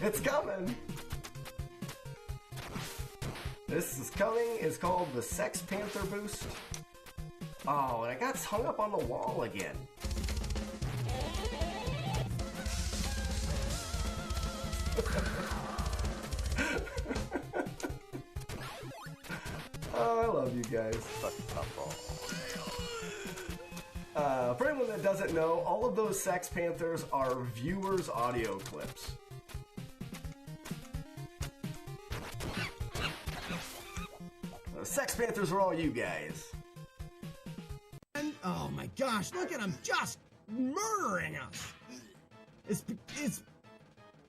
It's coming. This is coming. It's called the Sex Panther boost. Oh, and I got hung up on the wall again. Oh, I love you guys. For anyone that doesn't know, all of those Sex Panthers are viewers' audio clips. Sex Panthers are all you guys. Oh my gosh, look at him just murdering us. It's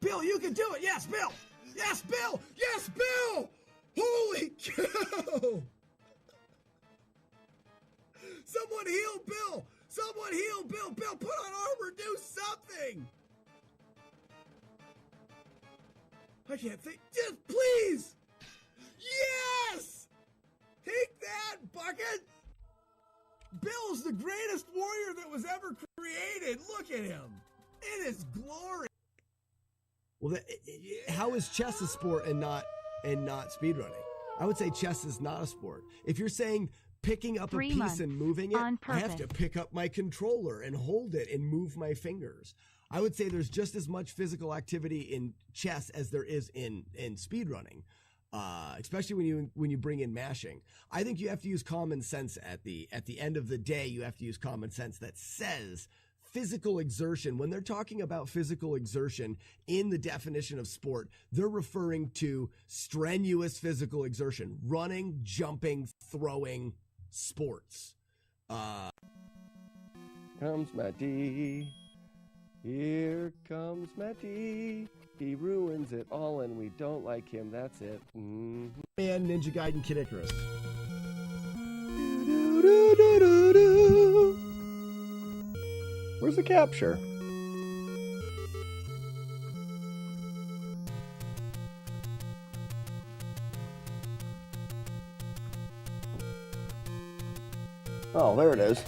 Bill, you can do it. Yes, Bill. Yes, Bill. Yes, Bill. Holy cow. Someone heal Bill. Someone heal Bill. Bill, put on armor. Do something. I can't think. Just please. Yes. Take that, bucket. Bill's the greatest warrior that was ever created. Look at him. In his glory. Well, how is chess a sport and not speedrunning? I would say chess is not a sport. If you're saying picking up a piece and moving it, I have to pick up my controller and hold it and move my fingers. I would say there's just as much physical activity in chess as there is in speedrunning. Especially when you bring in mashing. I think you have to use common sense at the end of the day. You have to use common sense that says physical exertion. When they're talking about physical exertion in the definition of sport, they're referring to strenuous physical exertion, running, jumping, throwing sports. Comes Matty. Here comes Matty. He ruins it all and we don't like him. That's it. And Ninja Gaiden Kid Icarus. Where's the capture? Oh, there it is.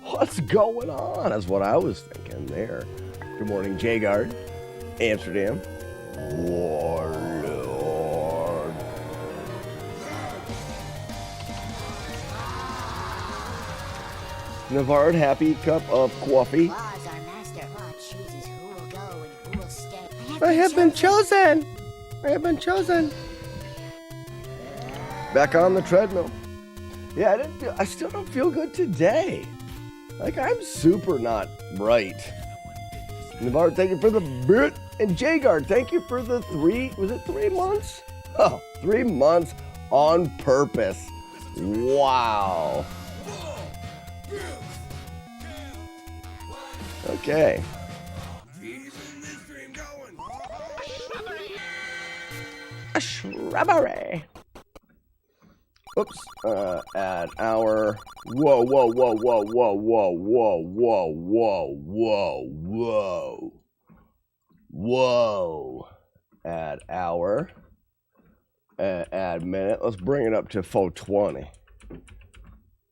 What's going on? That's what I was thinking there. Good morning, Jagard. Amsterdam. Warlord. Navard, happy cup of coffee. I have been chosen. I have been chosen. Back on the treadmill. Yeah, I still don't feel good today. Like, I'm super not bright. Navard, thank you for the bit. And Jagard, thank you for the 3 months? Oh, 3 months on purpose. Wow. Okay. A shrubbery. Oops. Add our. Whoa, whoa, whoa, whoa, whoa, whoa, whoa, whoa, whoa, whoa, whoa. Whoa. Add hour. Add minute. Let's bring it up to 420.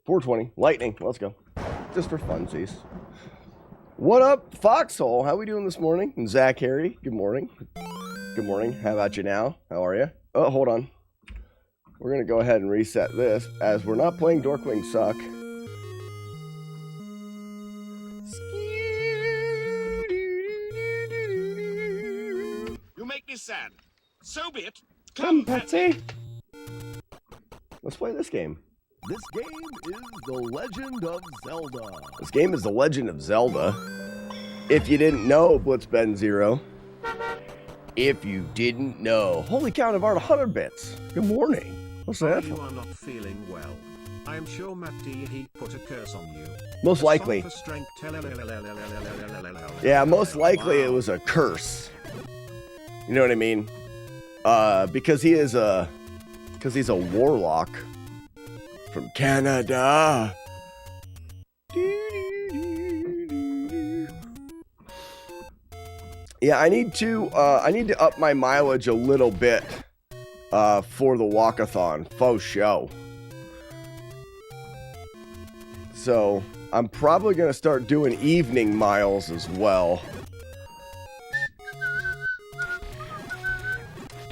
420. Lightning. Let's go. Just for funsies. What up, Foxhole? How we doing this morning? And Zach Harry. Good morning. Good morning. How about you now? How are you? Oh, hold on. We're going to go ahead and reset this as we're not playing Dorkwing Suck. You make me sad. So be it. Come, Patsy. Let's play this game. This game is The Legend of Zelda. This game is The Legend of Zelda. If you didn't know, Blitzben Zero. If you didn't know. Holy cow, Navard, 100 bits. Good morning. What's that? You are not feeling well. I am sure Matt D. he put a curse on you. Most likely. Yeah, most likely it was a curse. You know what I mean? Because he's a warlock from Canada. Yeah, I need to up my mileage a little bit for the walkathon, faux show. So I'm probably gonna start doing evening miles as well.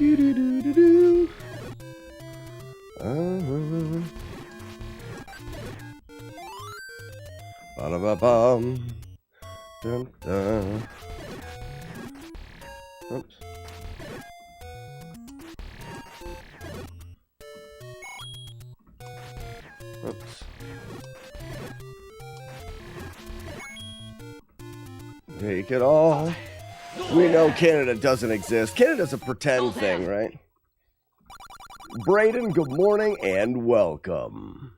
Do do do do do. Ba-da-ba-bum. Dun, dun. Oops. Oops. Take it all. We know Canada doesn't exist. Canada's a pretend thing, right? Brayden, good morning and welcome.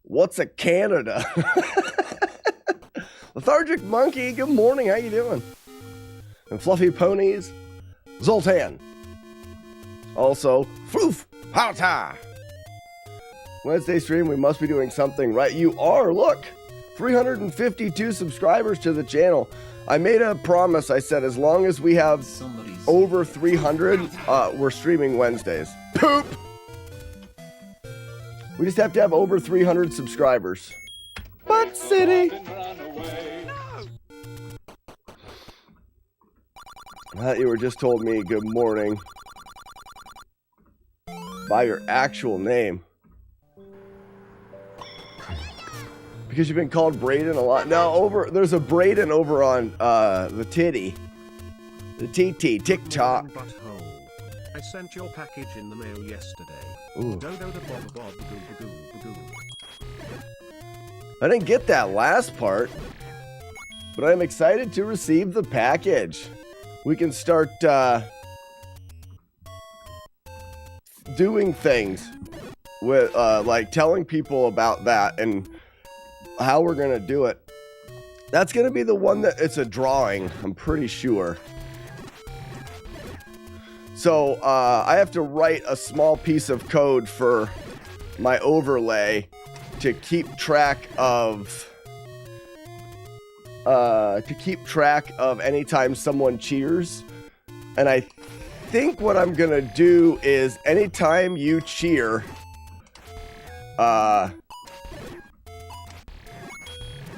What's a Canada? Lethargic Monkey, good morning. How you doing? And Fluffy Ponies, Zoltan. Also, Floof, Howta. Wednesday stream, we must be doing something right. You are, look, 352 subscribers to the channel. I made a promise. I said, as long as we have over 300, we're streaming Wednesdays. Poop! We just have to have over 300 subscribers. Butt City! I thought you were just told me good morning by your actual name. Because you've been called Brayden a lot. No, there's a Brayden over on the titty. The TT, TikTok. Butthole. I sent your package in the mail yesterday. Ooh. Dodo the bob bob bagoo bagoo bagoo. I didn't get that last part, but I'm excited to receive the package. We can start doing things with like telling people about that and how we're gonna do it. That's gonna be the one that it's a drawing, I'm pretty sure. So I have to write a small piece of code for my overlay to keep track of anytime someone cheers. And I think what I'm gonna do is anytime you cheer,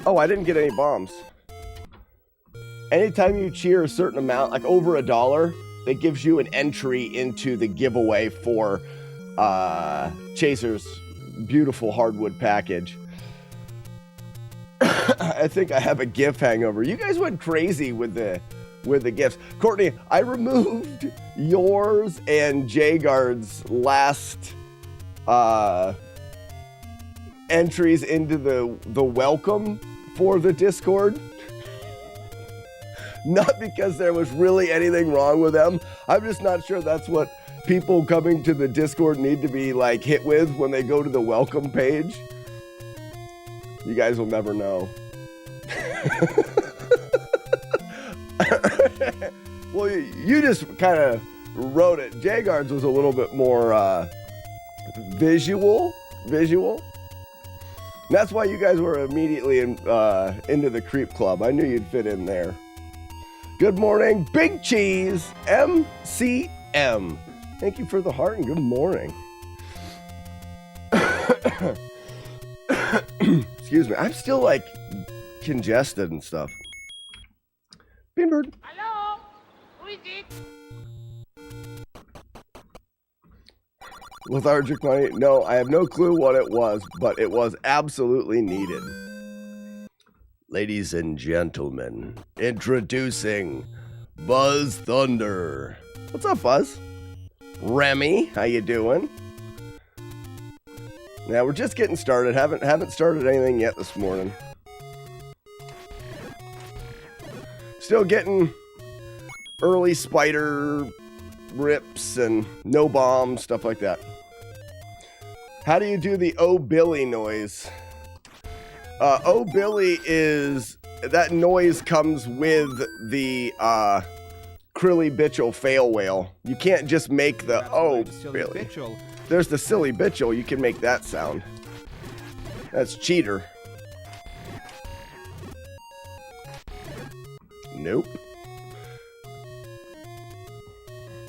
oh, I didn't get any bombs. Anytime you cheer a certain amount, like over $1, it gives you an entry into the giveaway for Chaser's beautiful hardwood package. I think I have a GIF hangover. You guys went crazy with the gifts. Courtney, I removed yours and Jagard's last entries into the welcome for the Discord. Not because there was really anything wrong with them. I'm just not sure that's what people coming to the Discord need to be like hit with when they go to the welcome page. You guys will never know. Well, you just kind of wrote it. Jagard's was a little bit more visual. And that's why you guys were immediately into the Creep Club. I knew you'd fit in there. Good morning, Big Cheese, MCM. Thank you for the heart and good morning. Excuse me, I'm still like congested and stuff. Beanbird. Hello? Who is it? Lethargic money? No, I have no clue what it was, but it was absolutely needed. Ladies and gentlemen, introducing Buzz Thunder. What's up, Buzz? Remy, how you doing? Now we're just getting started. Haven't started anything yet this morning. Still getting early spider rips and no bombs, stuff like that. How do you do the "Oh Billy" noise? "Oh Billy" is that noise comes with the Krilly Bitchel fail whale. You can't just make the "Oh Billy." There's the silly Bitchel. You can make that sound. That's cheater. Nope.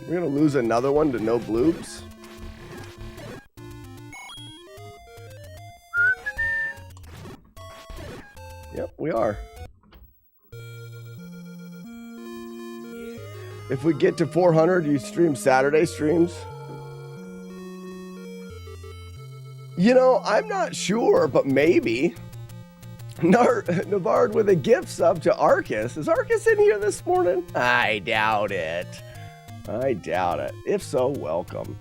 We're gonna lose another one to no bloobs. Yep, we are. If we get to 400, you stream Saturday streams? You know, I'm not sure, but maybe. Navard with a gift sub to Arcus. Is Arcus in here this morning? I doubt it. I doubt it. If so, welcome.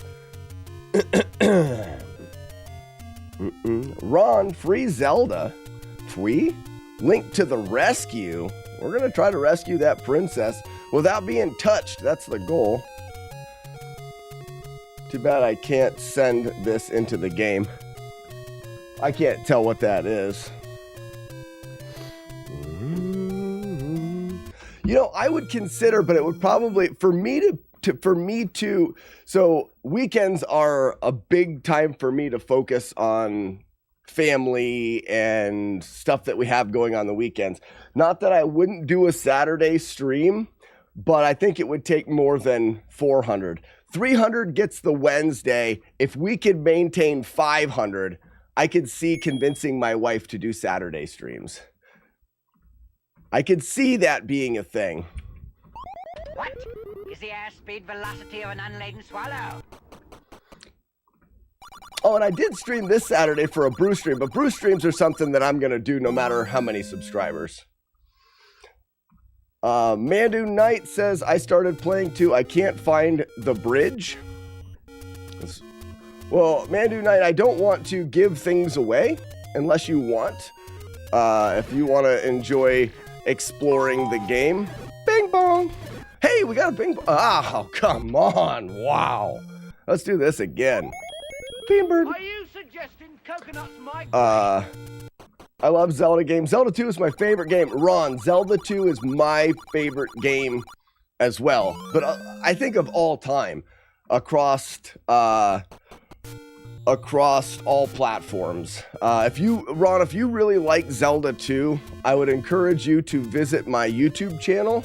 Ron, free Zelda. Twee? Link to the rescue. We're going to try to rescue that princess without being touched. That's the goal. Too bad I can't send this into the game. I can't tell what that is. You know, I would consider, but it would probably, for me to, so weekends are a big time for me to focus on family and stuff that we have going on the weekends. Not that I wouldn't do a Saturday stream, but I think it would take more than 400. 300 gets the Wednesday. If we could maintain 500, I could see convincing my wife to do Saturday streams. I could see that being a thing. What is the airspeed velocity of an unladen swallow? Oh, and I did stream this Saturday for a brew stream, but brew streams are something that I'm going to do no matter how many subscribers. Mandu Knight says, I started playing too. I can't find the bridge. Well, Mandu Knight, I don't want to give things away unless you want. If you want to enjoy exploring the game. Bing bong. Hey, we got a bing bong. Oh, come on. Wow. Let's do this again. Beanbird. Are you suggesting coconuts might I love Zelda games. Zelda 2 is my favorite game. Ron, Zelda 2 is my favorite game as well. But I think of all time across all platforms. If you really like Zelda 2, I would encourage you to visit my YouTube channel.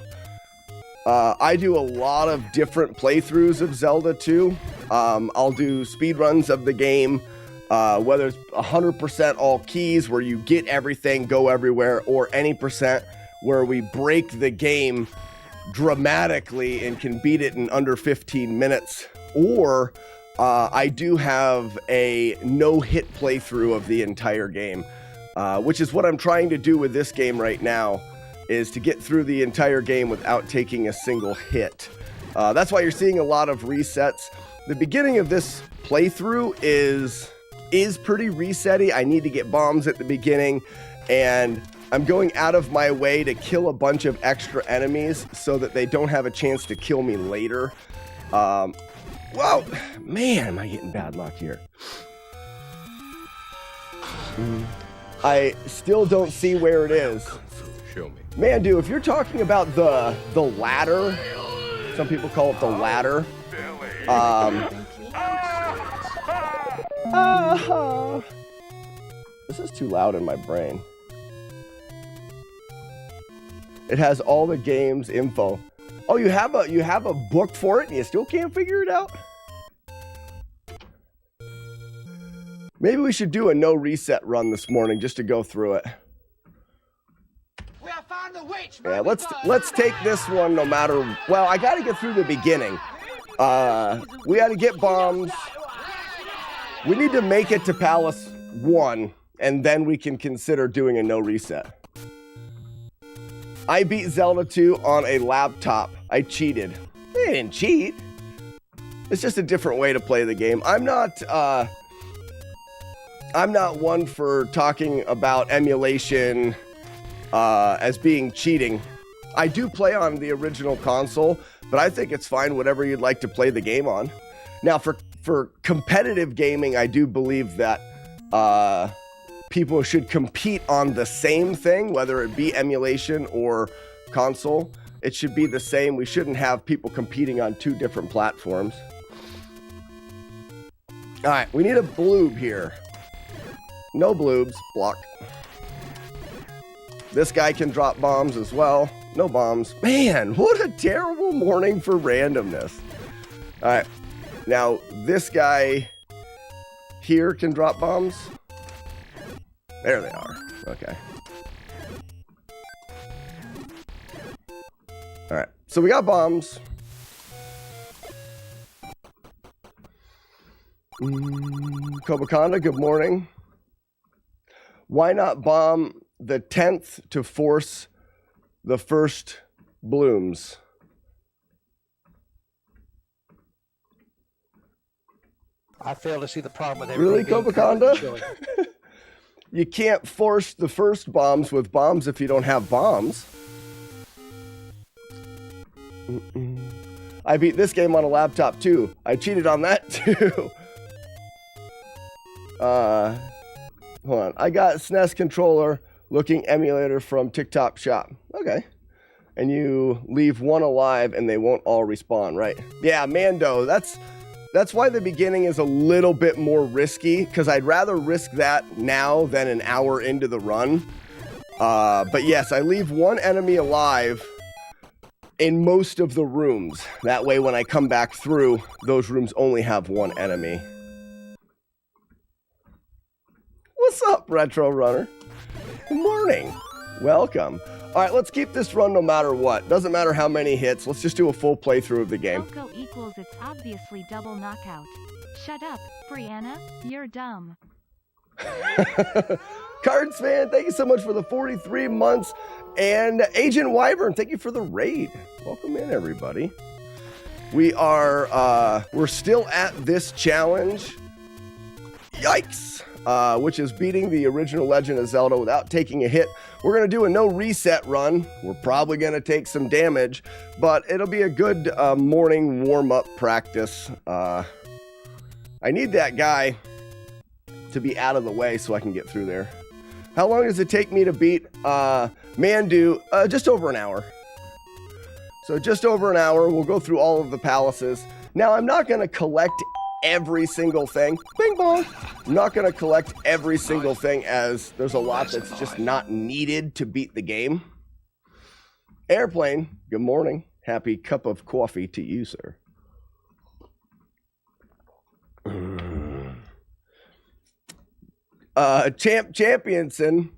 I do a lot of different playthroughs of Zelda 2. I'll do speedruns of the game, whether it's 100% all keys where you get everything, go everywhere, or any percent where we break the game dramatically and can beat it in under 15 minutes. Or I do have a no-hit playthrough of the entire game, which is what I'm trying to do with this game right now, is to get through the entire game without taking a single hit. That's why you're seeing a lot of resets. The beginning of this playthrough is pretty resetty. I need to get bombs at the beginning, and I'm going out of my way to kill a bunch of extra enemies so that they don't have a chance to kill me later. Whoa, man, am I getting bad luck here? I still don't see where it is. Show me. Mandu, if you're talking about the ladder, some people call it the ladder. This is too loud in my brain. It has all the games info. Oh, you have a book for it and you still can't figure it out? Maybe we should do a no reset run this morning just to go through it. We have found the witch. Yeah, let's take this one no matter. Well, I got to get through the beginning. We got to get bombs. We need to make it to Palace 1, and then we can consider doing a no reset. I beat Zelda 2 on a laptop. I cheated. I didn't cheat. It's just a different way to play the game. I'm not one for talking about emulation as being cheating. I do play on the original console, but I think it's fine whatever you'd like to play the game on. Now, for competitive gaming, I do believe that people should compete on the same thing, whether it be emulation or console. It should be the same. We shouldn't have people competing on two different platforms. All right, we need a bloob here. No bloobs, block. This guy can drop bombs as well. No bombs. Man, what a terrible morning for randomness. All right, now this guy here can drop bombs. There they are. Okay. All right, so we got bombs. Kobakanda, good morning. Why not bomb the 10th to force the first blooms? I fail to see the problem with Really, everything being Kobakanda? chili. You can't force the first bombs with bombs if you don't have bombs. I beat this game on a laptop too. I cheated on that too. Hold on. I got SNES controller looking emulator from TikTok shop. Okay. And you leave one alive and they won't all respawn, right? Yeah, Mando, that's why the beginning is a little bit more risky, because I'd rather risk that now than an hour into the run. But yes, I leave one enemy alive in most of the rooms. That way when I come back through, those rooms only have one enemy. What's up, Retro Runner? Good morning. Welcome. All right, let's keep this run no matter what. Doesn't matter how many hits. Let's just do a full playthrough of the game. Elko equals it's obviously double knockout. Shut up, Brianna. You're dumb. Cards fan, thank you so much for the 43 months. And Agent Wyvern, thank you for the raid. Welcome in, everybody. We're still at this challenge. Yikes! Which is beating the original Legend of Zelda without taking a hit. We're going to do a no reset run. We're probably going to take some damage, but it'll be a good morning warm-up practice. I need that guy to be out of the way so I can get through there. How long does it take me to beat Mandu? Just over an hour. So just over an hour, we'll go through all of the palaces. Now, I'm not going to collect every single thing. Bing bong. I'm not going to collect every single thing, as there's a lot that's just not needed to beat the game. Airplane, good morning. Happy cup of coffee to you, sir. Champson.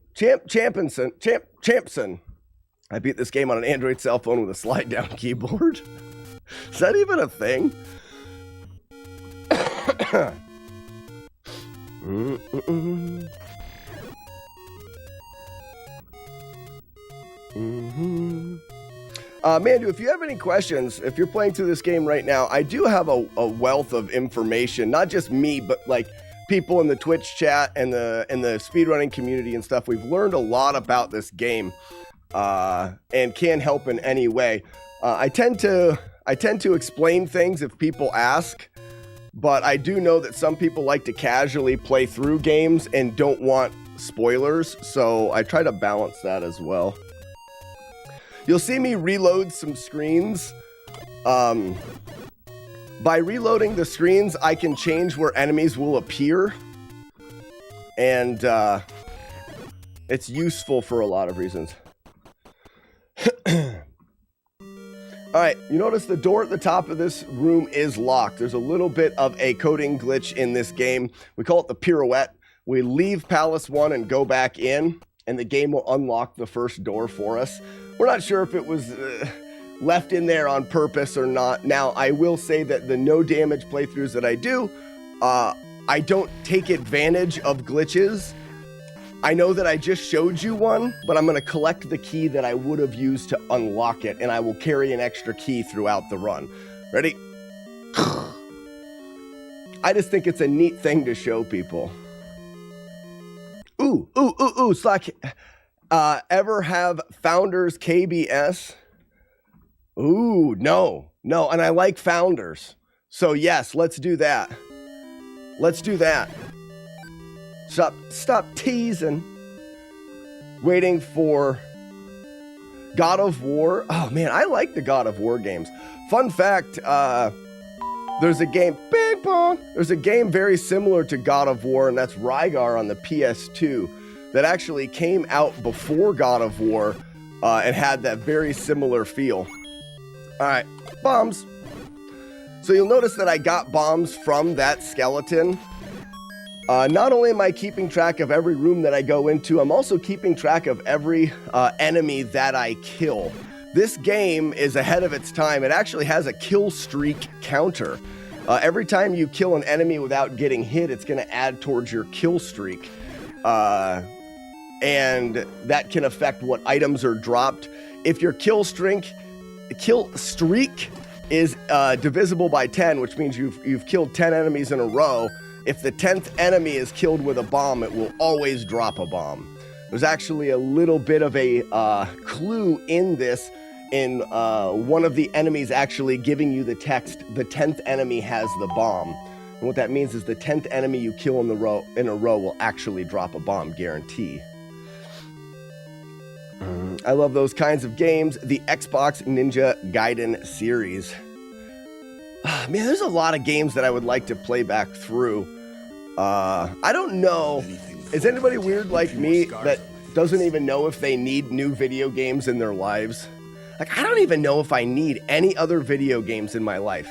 I beat this game on an Android cell phone with a slide down keyboard. Is that even a thing? Mandu, if you have any questions, if you're playing through this game right now, I do have a wealth of information, not just me, but like people in the Twitch chat and the speedrunning community and stuff. We've learned a lot about this game, and can help in any way. I tend to explain things if people ask, but I do know that some people like to casually play through games and don't want spoilers, so I try to balance that as well. You'll see me reload some screens. By reloading the screens, I can change where enemies will appear, and it's useful for a lot of reasons. All right, you notice the door at the top of this room is locked. There's a little bit of a coding glitch in this game. We call it the pirouette. We leave Palace 1 and go back in, and the game will unlock the first door for us. We're not sure if it was left in there on purpose or not. Now, I will say that the no damage playthroughs that I do, I don't take advantage of glitches. I know that I just showed you one, but I'm going to collect the key that I would have used to unlock it, and I will carry an extra key throughout the run. Ready? I just think it's a neat thing to show people. Ooh, Slack. Ever have Founders KBS? Ooh, no, and I like Founders. So yes, let's do that. Stop teasing. Waiting for God of War. Oh man, I like the God of War games. Fun fact, there's a game, bing pong. There's a game very similar to God of War, and that's Rygar on the PS2 that actually came out before God of War and had that very similar feel. All right, bombs. So you'll notice that I got bombs from that skeleton. Not only am I keeping track of every room that I go into, I'm also keeping track of every enemy that I kill. This game is ahead of its time. It actually has a kill streak counter. Every time you kill an enemy without getting hit, it's going to add towards your kill streak. And that can affect what items are dropped. If your kill streak is divisible by 10, which means you've killed 10 enemies in a row, if the 10th enemy is killed with a bomb, it will always drop a bomb. There's actually a little bit of a clue in this, in one of the enemies actually giving you the text, the 10th enemy has the bomb. And what that means is the 10th enemy you kill in a row will actually drop a bomb, guarantee. I love those kinds of games. The Xbox Ninja Gaiden series. Man, there's a lot of games that I would like to play back through. I don't know. Is anybody weird like me that doesn't even know if they need new video games in their lives? Like, I don't even know if I need any other video games in my life.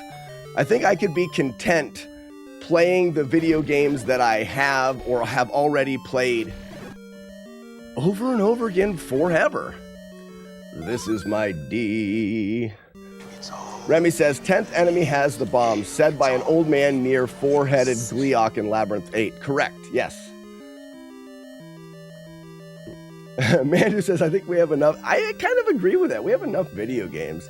I think I could be content playing the video games that I have or have already played over and over again forever. This is my D. Remy says, 10th enemy has the bomb, said by an old man near four-headed Gleeok in Labyrinth 8. Correct, yes. Mandu says, I think we have enough. I kind of agree with that. We have enough video games.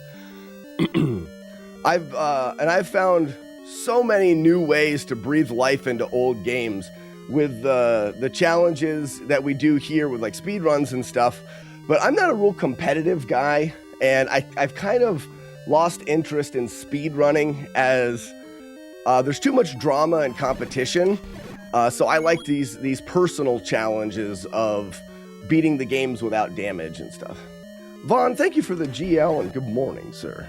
I've found so many new ways to breathe life into old games with the challenges that we do here with like speed runs and stuff. But I'm not a real competitive guy, and I've kind of lost interest in speed running as there's too much drama and competition. So I like these personal challenges of beating the games without damage and stuff. Vaughn, thank you for the GL and good morning, sir.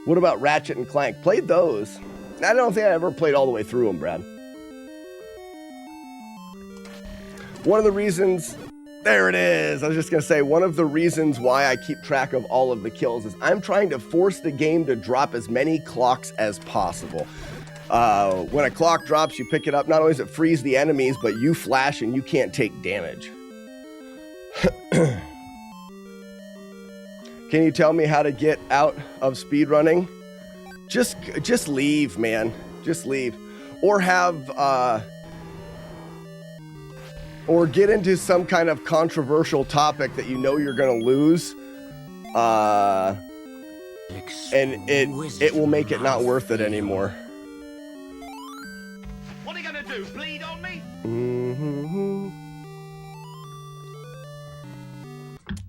What about Ratchet and Clank? Played those. I don't think I ever played all the way through them, Brad. One of the reasons, there it is. I was just going to say, one of the reasons why I keep track of all of the kills is I'm trying to force the game to drop as many clocks as possible. When a clock drops, you pick it up. Not only does it freeze the enemies, but you flash and you can't take damage. Can you tell me how to get out of speedrunning? Just leave, man. Just leave. Or have, or get into some kind of controversial topic that you know you're going to lose. And it will make it not worth it anymore. What are you going to do, bleed on me? Mm-hmm.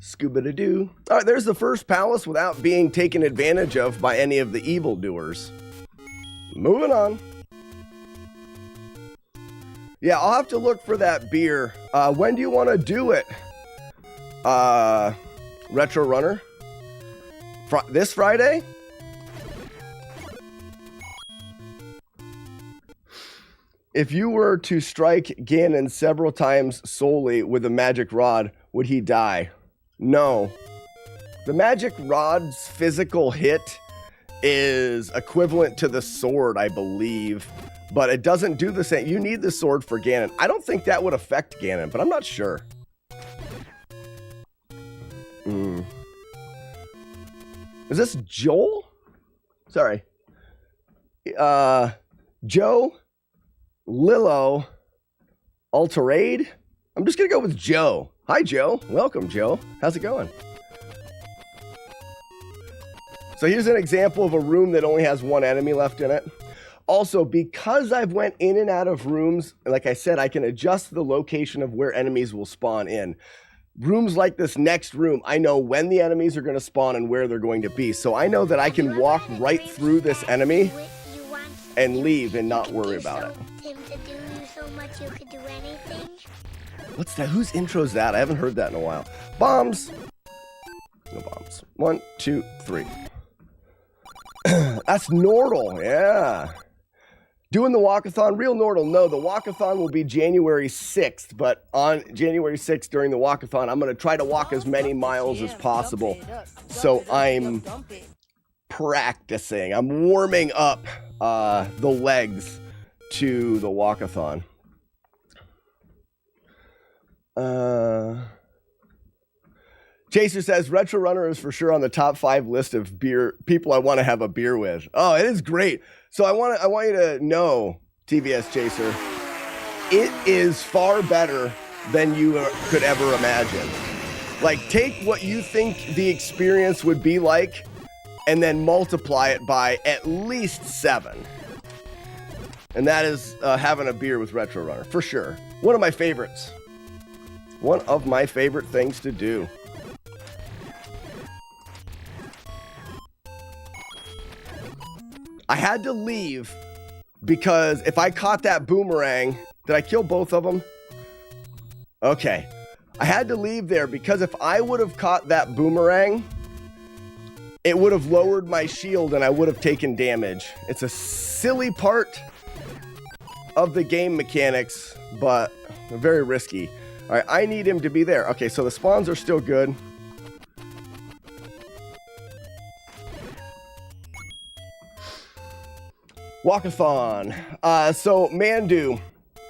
Scuba-da-doo. All right, there's the first palace without being taken advantage of by any of the evildoers. Moving on. Yeah, I'll have to look for that beer. When do you want to do it? Retro Runner? This Friday? If you were to strike Ganon several times solely with a magic rod, would he die? No. The magic rod's physical hit is equivalent to the sword, I believe, but it doesn't do the same. You need the sword for Ganon. I don't think that would affect Ganon, but I'm not sure. Is this Joel? Sorry. Joe, Lilo, Alterade? I'm just going to go with Joe. Hi, Joe. Welcome, Joe. How's it going? So here's an example of a room that only has one enemy left in it. Also, because I've went in and out of rooms, like I said, I can adjust the location of where enemies will spawn in. Rooms like this next room, I know when the enemies are going to spawn and where they're going to be. So I know that I can walk right through this enemy and leave and not worry about it. What's that? Whose intro is that? I haven't heard that in a while. Bombs. No bombs. 1, 2, 3. That's Nordle. Yeah. Doing the walkathon. Real Nordle. No, the walkathon will be January 6th. But on January 6th during the walkathon, I'm going to try to walk as many miles as possible. So I'm practicing. I'm warming up the legs to the walkathon. Chaser says Retro Runner is for sure on the top 5 list of beer people I want to have a beer with. Oh, it is great. So I want you to know, TVS Chaser, it is far better than you could ever imagine. Like, take what you think the experience would be like and then multiply it by at least 7. And that is having a beer with Retro Runner, for sure. One of my favorites. One of my favorite things to do. I had to leave because if I caught that boomerang, did I kill both of them? Okay. I had to leave there because if I would have caught that boomerang, it would have lowered my shield and I would have taken damage. It's a silly part of the game mechanics, but very risky. All right, I need him to be there. Okay, so the spawns are still good. Walkathon. So Mandu,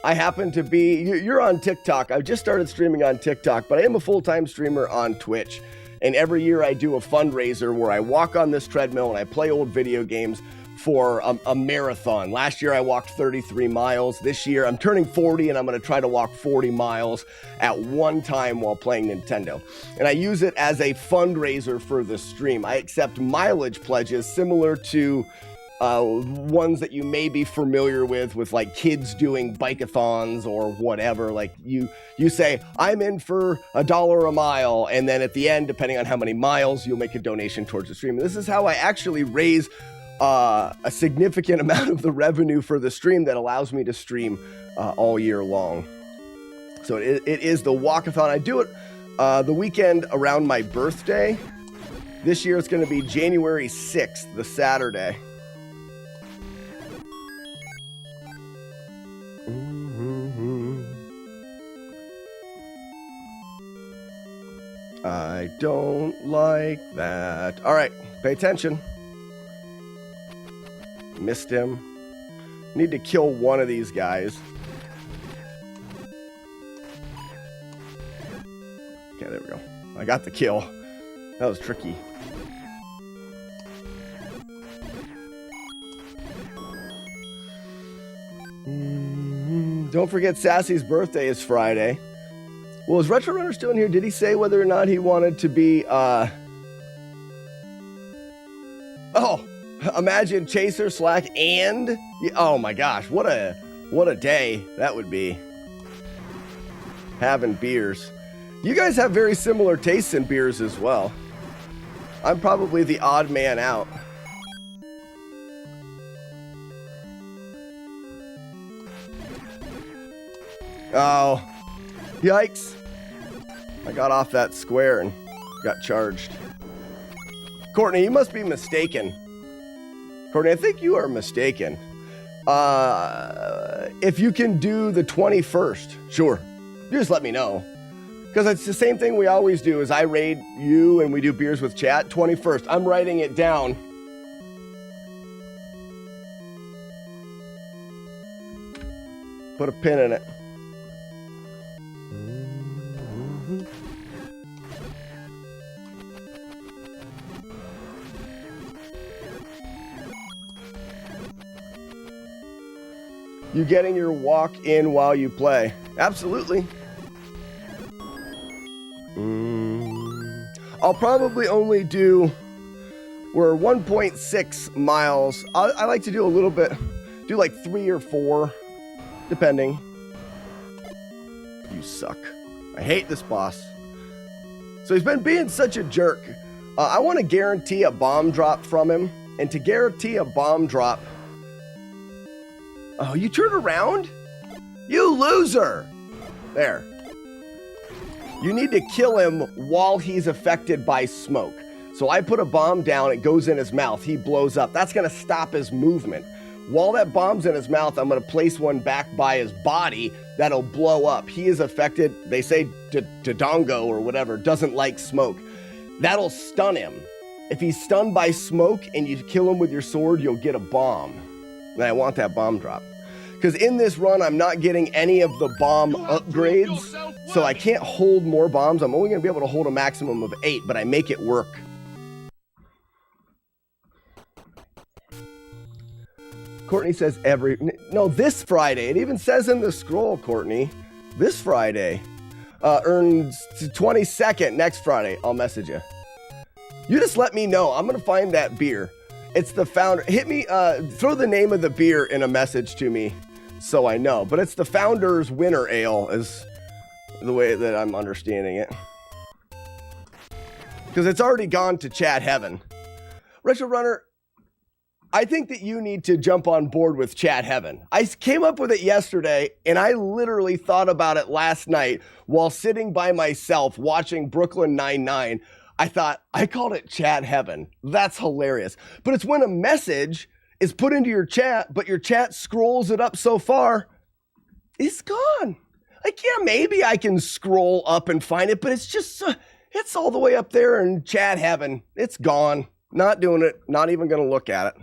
I happen to be, you're on TikTok. I've just started streaming on TikTok, but I am a full-time streamer on Twitch. And every year I do a fundraiser where I walk on this treadmill and I play old video games for a marathon. Last year I walked 33 miles. This year I'm turning 40 and I'm going to try to walk 40 miles at one time while playing Nintendo. And I use it as a fundraiser for the stream. I accept mileage pledges similar to ones that you may be familiar with like kids doing bike-a-thons or whatever. Like you say, I'm in for $1 a mile, and then at the end, depending on how many miles, you'll make a donation towards the stream. And this is how I actually raise a significant amount of the revenue for the stream that allows me to stream all year long. So it is the walkathon. I do it the weekend around my birthday. This year it's going to be January 6th, the Saturday. I don't like that. All right, pay attention. Missed him. Need to kill one of these guys. Okay, there we go. I got the kill. That was tricky. Don't forget Sassy's birthday is Friday. Well, is Retro Runner still in here? Did he say whether or not he wanted to be, Oh, imagine Chaser, Slack, and... Oh my gosh, what a day that would be. Having beers. You guys have very similar tastes in beers as well. I'm probably the odd man out. Oh, yikes. I got off that square and got charged. Courtney, you must be mistaken. Courtney, I think you are mistaken. If you can do the 21st, sure. You just let me know. Because it's the same thing we always do is I raid you and we do beers with chat. 21st, I'm writing it down. Put a pin in it. You getting your walk in while you play? Absolutely. I'll probably only do, we're 1.6 miles. I like to do a little bit, do like 3 or 4, depending. You suck. I hate this boss. So he's been being such a jerk. I want to guarantee a bomb drop from him. And to guarantee a bomb drop... Oh, you turned around? You loser! There. You need to kill him while he's affected by smoke. So I put a bomb down, it goes in his mouth, he blows up. That's gonna stop his movement. While that bomb's in his mouth, I'm gonna place one back by his body that'll blow up. He is affected, they say Dodongo or whatever, doesn't like smoke. That'll stun him. If he's stunned by smoke and you kill him with your sword, you'll get a bomb. And I want that bomb drop. Because in this run, I'm not getting any of the bomb upgrades, so I can't hold more bombs. I'm only going to be able to hold a maximum of 8, but I make it work. Courtney says no, this Friday. It even says in the scroll, Courtney. This Friday. Earns 22nd next Friday. I'll message you. You just let me know. I'm going to find that beer. It's the founder. Hit me, throw the name of the beer in a message to me so I know. But it's the Founder's Winter Ale is the way that I'm understanding it. Because it's already gone to chat heaven. Retro Runner, I think that you need to jump on board with chat heaven. I came up with it yesterday, and I literally thought about it last night while sitting by myself watching Brooklyn Nine-Nine. I thought, I called it chat heaven. That's hilarious. But it's when a message is put into your chat, but your chat scrolls it up so far, it's gone. Like, yeah, maybe I can scroll up and find it, but it's just, it's all the way up there in chat heaven. It's gone. Not doing it. Not even going to look at it.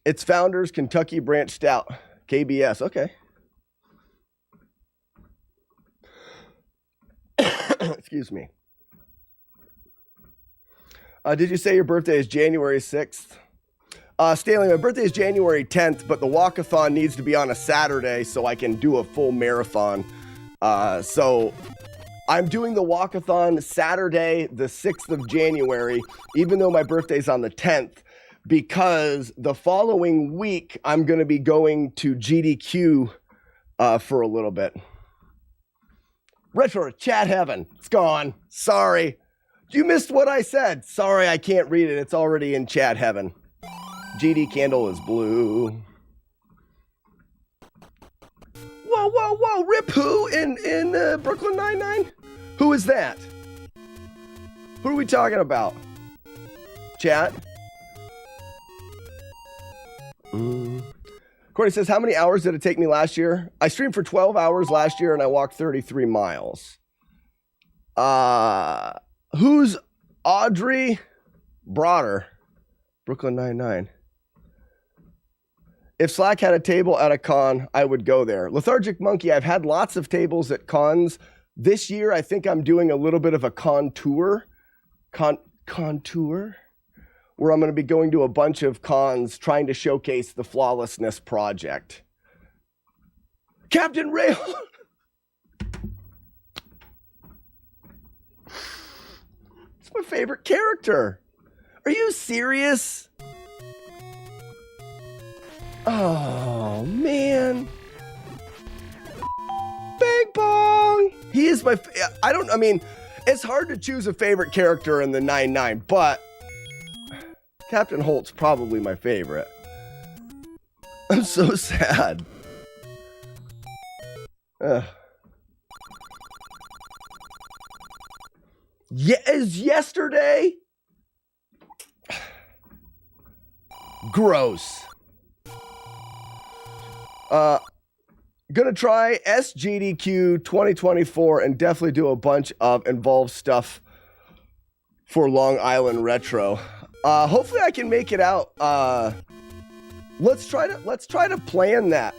It's Founders Kentucky Branch Stout. KBS. Okay. Excuse me. Did you say your birthday is January 6th? Stanley, my birthday is January 10th, but the walkathon needs to be on a Saturday so I can do a full marathon. So I'm doing the walkathon Saturday, the 6th of January, even though my birthday's on the 10th, because the following week I'm going to be going to GDQ for a little bit. Retro chat heaven. It's gone. Sorry. You missed what I said. Sorry, I can't read it. It's already in chat heaven. GD candle is blue. Whoa, whoa, whoa. Rip who in Brooklyn Nine-Nine? Who is that? Who are we talking about? Chat? Corey says, how many hours did it take me last year? I streamed for 12 hours last year and I walked 33 miles. Who's Audrey Broader? Brooklyn Nine-Nine. If Slack had a table at a con, I would go there. Lethargic Monkey, I've had lots of tables at cons. This year, I think I'm doing a little bit of a contour. Contour? Where I'm going to be going to a bunch of cons trying to showcase the FlawlessNES project. Captain Rail! It's my favorite character. Are you serious? Oh, man. Bang Bong! He is my... I mean, it's hard to choose a favorite character in the 9-9, but Captain Holt's probably my favorite. I'm so sad. Is yesterday? Gross. Gonna try SGDQ 2024 and definitely do a bunch of involved stuff for Long Island Retro. Hopefully I can make it out. Let's try to plan that,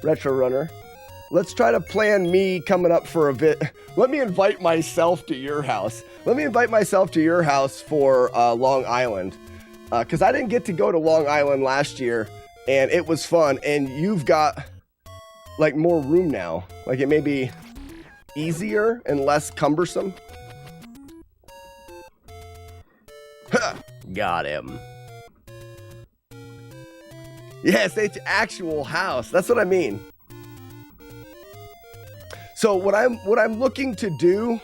Retro Runner. Let's try to plan me coming up for a bit. Let me invite myself to your house. Let me invite myself to your house for Long Island. Because I didn't get to go to Long Island last year, and it was fun. And you've got, like, more room now. Like, it may be easier and less cumbersome. Got him. Yes, it's actual house. That's what I mean. So what I'm looking to do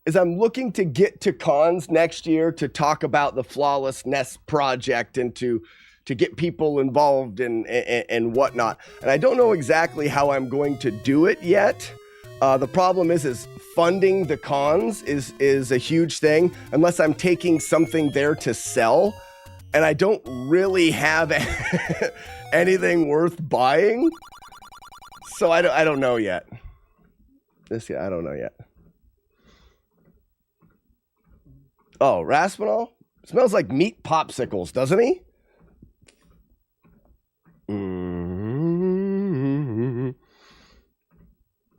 is I'm looking to get to cons next year to talk about the FlawlessNES project and to get people involved and whatnot. And I don't know exactly how I'm going to do it yet. The problem is funding the cons is a huge thing unless I'm taking something there to sell. And I don't really have anything worth buying. So I don't know yet. I don't know yet. Oh, Raspinol? Smells like meat popsicles, doesn't he? Mm-hmm.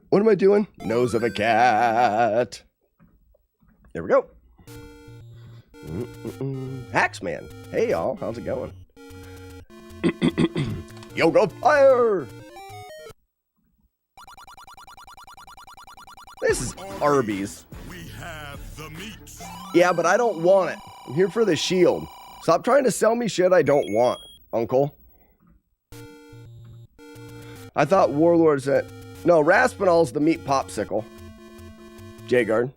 What am I doing? Nose of a cat. There we go. Hacksman. Hey, y'all. How's it going? Yoga fire. This is Arby's. We have the meat. Yeah, but I don't want it. I'm here for the shield. Stop trying to sell me shit I don't want, Uncle. I thought Warlord's that. No, Raspinall's the meat popsicle. J-Guard.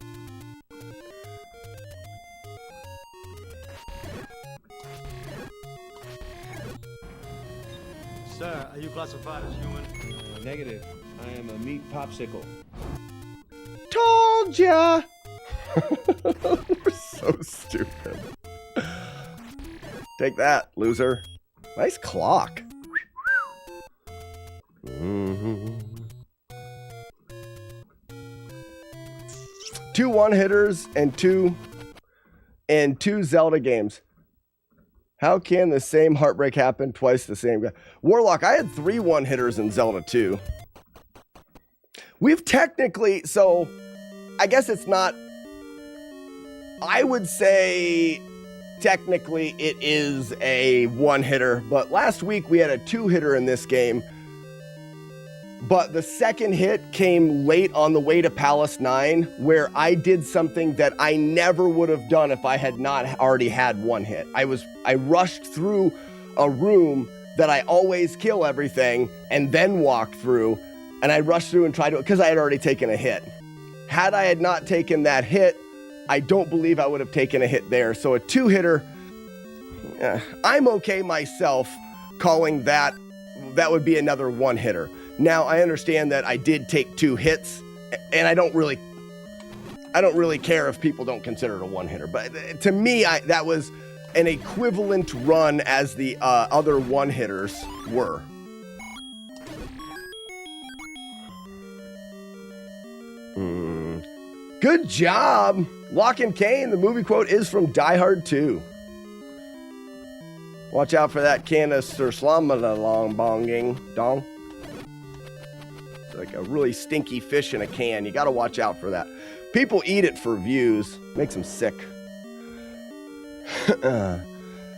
Sir, are you classified as human? Negative. I am a meat popsicle. Told ya! We're so stupid. Take that, loser. Nice clock. Mm-hmm. 2 one-hitters and two Zelda games. How can the same heartbreak happen twice the same guy? Warlock, I had 3 one-hitters in Zelda 2. We've technically, so I guess it's not, I would say technically it is a one-hitter, but last week we had a 2-hitter in this game. But the second hit came late on the way to Palace 9, where I did something that I never would have done if I had not already had 1 hit. I rushed through a room that I always kill everything and then walk through, and I rushed through and tried to, because I had already taken a hit. Had I had not taken that hit, I don't believe I would have taken a hit there. So a 2-hitter, I'm okay myself calling that would be another 1-hitter. Now, I understand that I did take 2 hits, and I don't really care if people don't consider it a 1-hitter. But to me, that was an equivalent run as the other 1-hitters were. Good job! Lock and Kane, the movie quote is from Die Hard 2. Watch out for that canister slum-a-long bonging dong. Like a really stinky fish in a can. You got to watch out for that. People eat it for views. Makes them sick.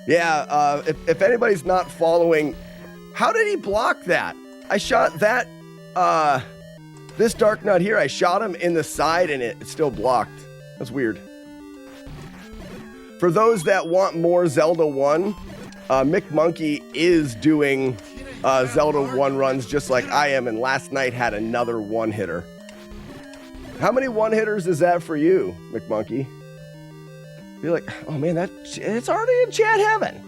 Yeah, if anybody's not following, how did he block that? I shot that, this Dark Nut here, I shot him in the side and it still blocked. That's weird. For those that want more Zelda 1, Mick Monkey is doing Zelda 1 runs just like I am, and last night had another 1-hitter. How many 1-hitters is that for you, McMonkey? You're like, oh man, it's already in chat heaven.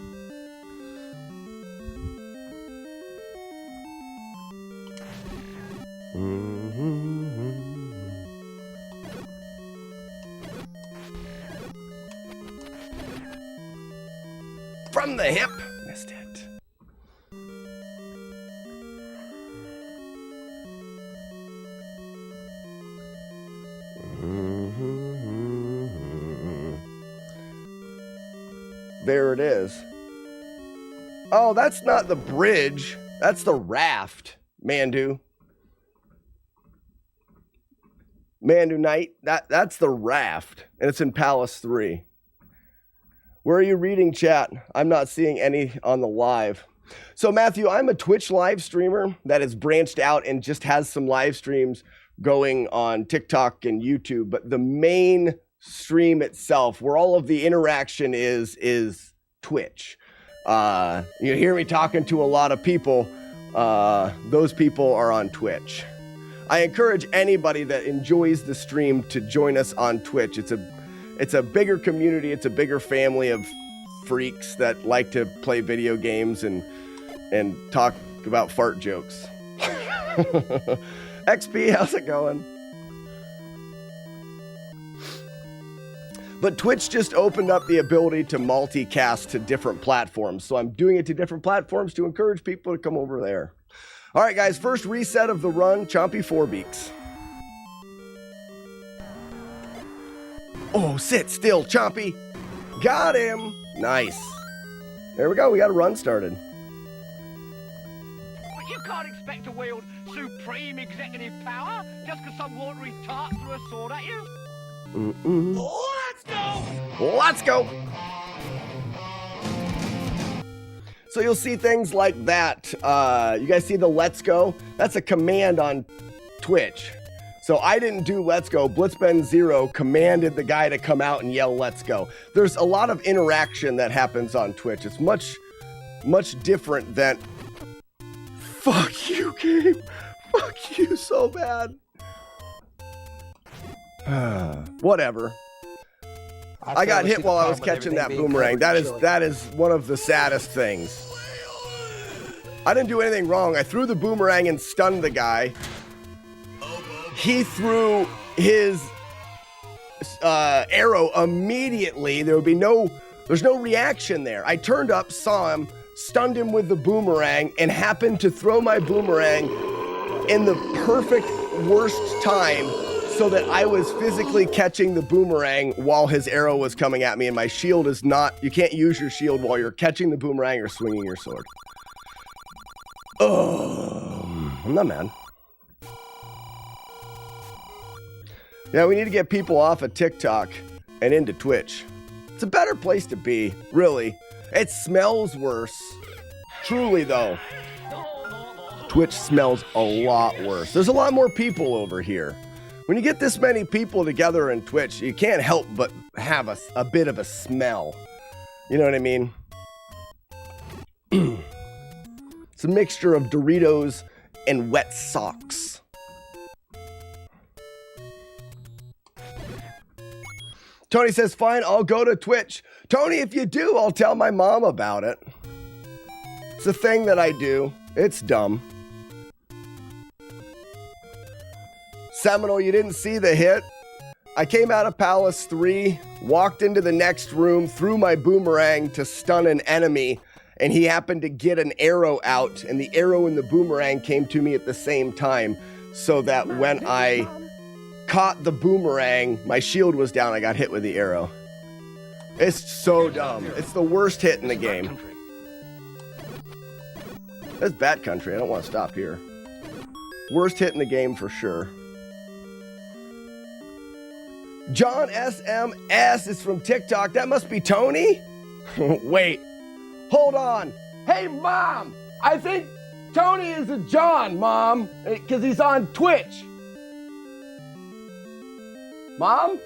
From the hip. Missed it. There it is. Oh, that's not the bridge. That's the raft, Mandu. Mandu Knight, that's the raft, and it's in Palace 3. Where are you reading, chat? I'm not seeing any on the live. So, Matthew, I'm a Twitch live streamer that has branched out and just has some live streams going on TikTok and YouTube, but the main stream itself, where all of the interaction is Twitch. You hear me talking to a lot of people. Those people are on Twitch. I encourage anybody that enjoys the stream to join us on Twitch. It's a bigger community. It's a bigger family of freaks that like to play video games and talk about fart jokes. XP, how's it going? But Twitch just opened up the ability to multicast to different platforms. So I'm doing it to different platforms to encourage people to come over there. All right, guys, first reset of the run, Chompy 4-beaks. Oh, sit still, Chompy. Got him. Nice. There we go. We got a run started. But you can't expect to wield supreme executive power just because some watery tart threw a sword at you. Let's go! Let's go! So you'll see things like that. You guys see the let's go? That's a command on Twitch. So I didn't do let's go. Blitzben0 commanded the guy to come out and yell let's go. There's a lot of interaction that happens on Twitch. It's much different than... Fuck you, game. Fuck you so bad. Whatever. I got hit while I was catching that boomerang. That is one of the saddest things. I didn't do anything wrong. I threw the boomerang and stunned the guy. He threw his arrow immediately. There's no reaction there. I turned up, saw him, stunned him with the boomerang, and happened to throw my boomerang in the perfect worst time so that I was physically catching the boomerang while his arrow was coming at me, and my shield is not, you can't use your shield while you're catching the boomerang or swinging your sword. Oh, I'm not mad. Yeah, we need to get people off of TikTok and into Twitch. It's a better place to be, really. It smells worse. Truly, though. Twitch smells a lot worse. There's a lot more people over here. When you get this many people together in Twitch, you can't help but have a bit of a smell. You know what I mean? It's a mixture of Doritos and wet socks. Tony says, fine, I'll go to Twitch. Tony, if you do, I'll tell my mom about it. It's a thing that I do. It's dumb. Seminole, you didn't see the hit? I came out of Palace 3, walked into the next room, threw my boomerang to stun an enemy, and he happened to get an arrow out, and the arrow and the boomerang came to me at the same time, so that when I caught the boomerang, my shield was down, I got hit with the arrow. It's so dumb. It's the worst hit in the game. That's bad country. I don't want to stop here. Worst hit in the game for sure. John SMS is from TikTok. That must be Tony? Wait. Hold on. Hey, Mom! I think Tony is a John, Mom, because he's on Twitch. Mom?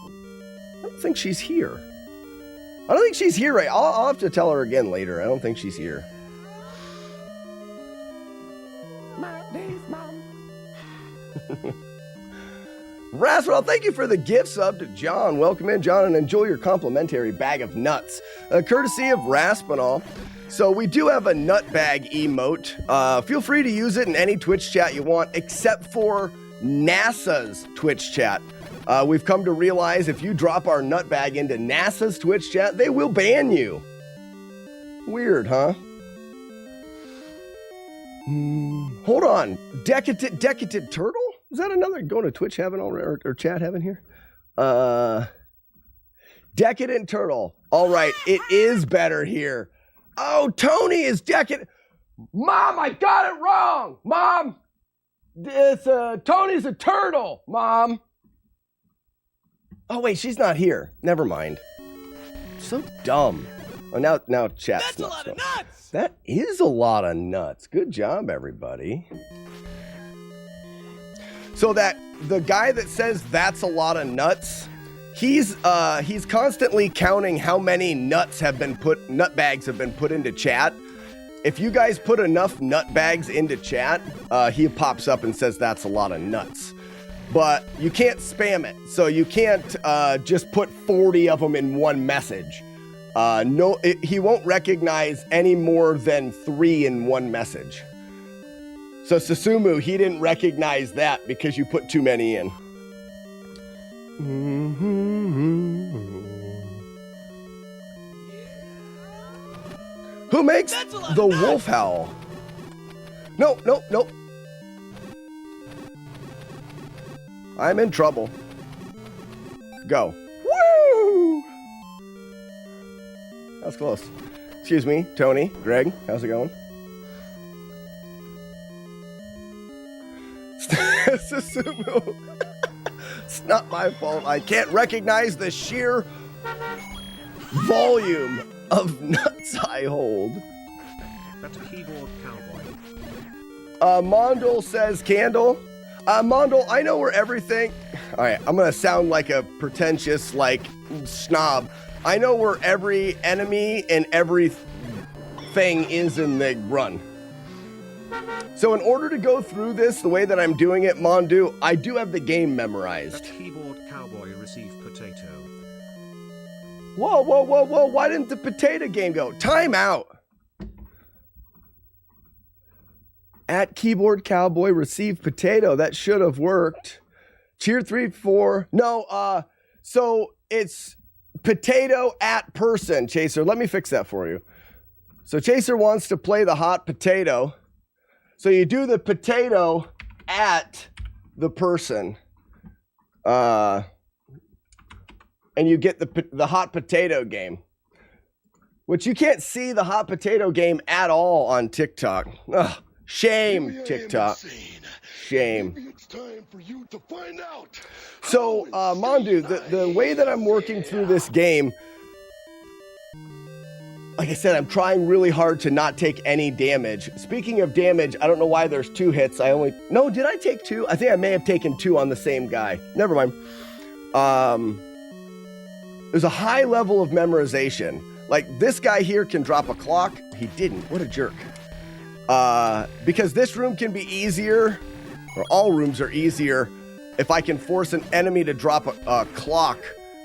I don't think she's here. I don't think she's here right. I'll have to tell her again later. I don't think she's here. My days, Mom. Raswell, thank you for the gift sub to John. Welcome in, John, and enjoy your complimentary bag of nuts. Courtesy of Raspinall. So we do have a nut bag emote. Feel free to use it in any Twitch chat you want, except for NASA's Twitch chat. We've come to realize if you drop our nut bag into NASA's Twitch chat, they will ban you. Weird, huh? Hold on. Decadent Turtle? Is that another going to Twitch heaven or chat heaven here? Decadent Turtle. All right, it is better here. Oh, Tony is decadent. Mom, I got it wrong. Mom, it's Tony's a turtle. Mom. Oh wait, she's not here. Never mind. So dumb. Oh, now chat's That's not a lot so. Of nuts. That is a lot of nuts. Good job, everybody. So that the guy that says that's a lot of nuts, he's constantly counting how many nut bags have been put into chat. If you guys put enough nut bags into chat, he pops up and says that's a lot of nuts. But you can't spam it, so you can't just put 40 of them in one message. He won't recognize any more than 3 in one message. So Susumu, he didn't recognize that because you put too many in. Who makes the wolf howl? No. I'm in trouble. Go. Woo! That's close. Excuse me, Tony, Greg, how's it going? Susumu. It's not my fault. I can't recognize the sheer volume of nuts I hold. That's a keyboard cowboy. Mondel says candle. Mondel, I know where everything... All right, I'm going to sound like a pretentious, like, snob. I know where every enemy and everything is in the run. So in order to go through this the way that I'm doing it, Mondu, I do have the game memorized. That keyboard cowboy receive potato. Whoa, whoa, whoa, whoa. Why didn't the potato game go? Time out. At keyboard cowboy receive potato. That should have worked. Cheer 3, 4. No, so it's potato at person, Chaser. Let me fix that for you. So Chaser wants to play the hot potato. So you do the potato at the person. And you get the hot potato game. Which you can't see the hot potato game at all on TikTok. Ugh, shame, TikTok. Shame. Maybe it's time for you to find out. So, Mondu, the way that I'm working through this game, like I said, I'm trying really hard to not take any damage. Speaking of damage, I don't know why there's 2 hits. No, did I take 2? I think I may have taken 2 on the same guy. Never mind. There's a high level of memorization. Like, this guy here can drop a clock. He didn't. What a jerk. Because this room can be easier, or all rooms are easier, if I can force an enemy to drop a clock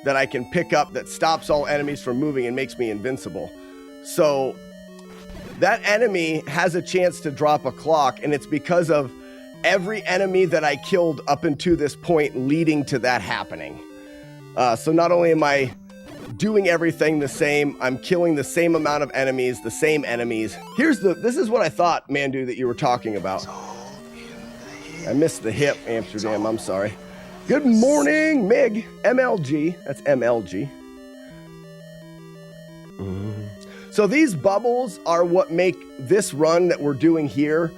that I can pick up that stops all enemies from moving and makes me invincible. So that enemy has a chance to drop a clock, and it's because of every enemy that I killed up until this point leading to that happening. So not only am I doing everything the same, I'm killing the same amount of enemies, the same enemies. This is what I thought, Mandu, that you were talking about. I missed the hip, Amsterdam, I'm sorry. Good morning, Mig. MLG, that's MLG. So these bubbles are what make this run that we're doing here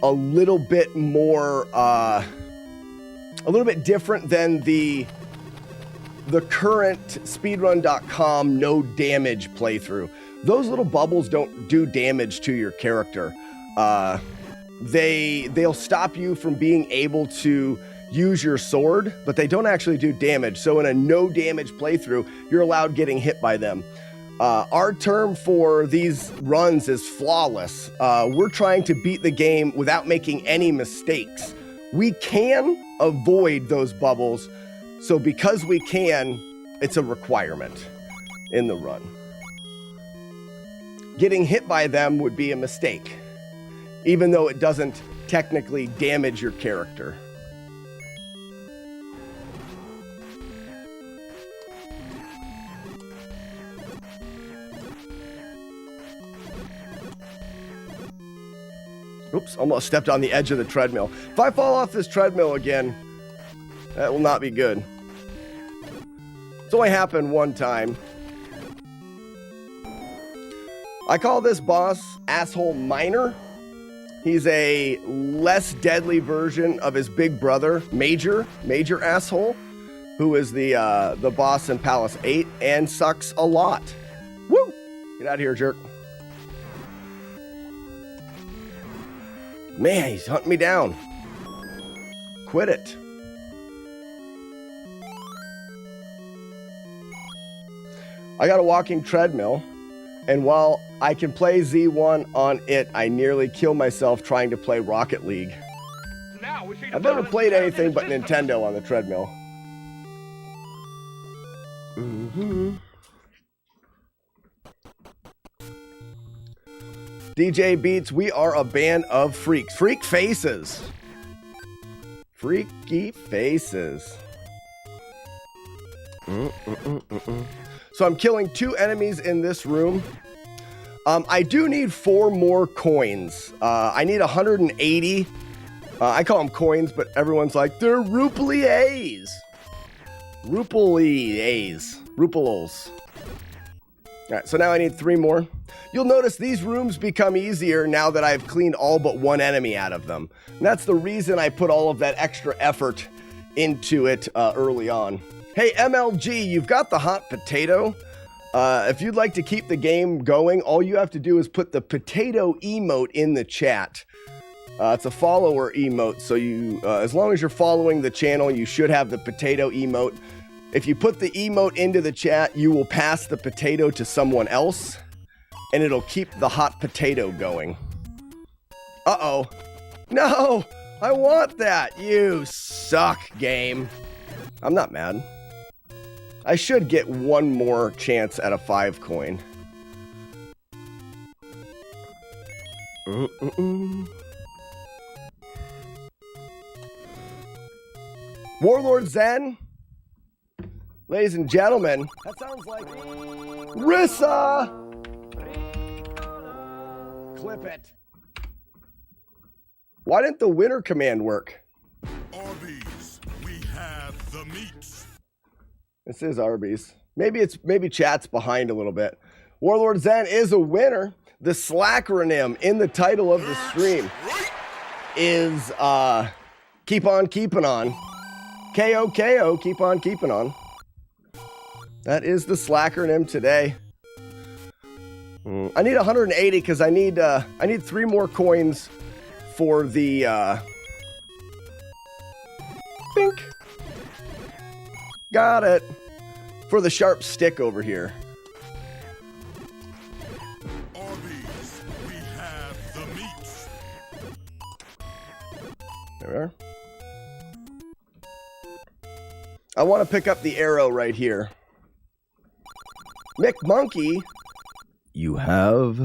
a little bit more, a little bit different than the current speedrun.com no damage playthrough. Those little bubbles don't do damage to your character. They'll stop you from being able to use your sword, but they don't actually do damage. So in a no damage playthrough, you're allowed getting hit by them. Our term for these runs is flawless. We're trying to beat the game without making any mistakes. We can avoid those bubbles. So because we can, it's a requirement in the run. Getting hit by them would be a mistake, even though it doesn't technically damage your character. Oops, almost stepped on the edge of the treadmill. If I fall off this treadmill again, that will not be good. It's only happened one time. I call this boss Asshole Minor. He's a less deadly version of his big brother, Major Asshole, who is the boss in Palace 8 and sucks a lot. Woo! Get out of here, jerk. Man, he's hunting me down. Quit it. I got a walking treadmill, and while I can play Z1 on it, I nearly kill myself trying to play Rocket League. I've never played anything but Nintendo on the treadmill. DJ Beats, we are a band of freaks. Freak faces. Freaky faces. So I'm killing 2 enemies in this room. I do need 4 more coins. I need 180. I call them coins, but everyone's like, they're Rupees. Rupees. Rupeles. All right, so now I need 3 more. You'll notice these rooms become easier now that I've cleaned all but 1 enemy out of them. And that's the reason I put all of that extra effort into it early on. Hey, MLG, you've got the hot potato. If you'd like to keep the game going, all you have to do is put the potato emote in the chat. It's a follower emote, so you, as long as you're following the channel, you should have the potato emote. If you put the emote into the chat, you will pass the potato to someone else, and it'll keep the hot potato going. Uh-oh. No! I want that! You suck, game. I'm not mad. I should get 1 more chance at a 5 coin. Warlord Zen, ladies and gentlemen, that sounds like Rissa. Clip it. Why didn't the winner command work? Arby's, we have the meats. This is Arby's. Maybe chat's behind a little bit. Warlord Zen is a winner. The slackronym in the title of the stream is keep on keeping on. KOKO, keep on keeping on. That is the slackronym today. I need 180 because I need 3 more coins for the Bink. Got it. For the sharp stick over here. Arby's, we have the meats. There we are. I want to pick up the arrow right here. Mick Monkey, you have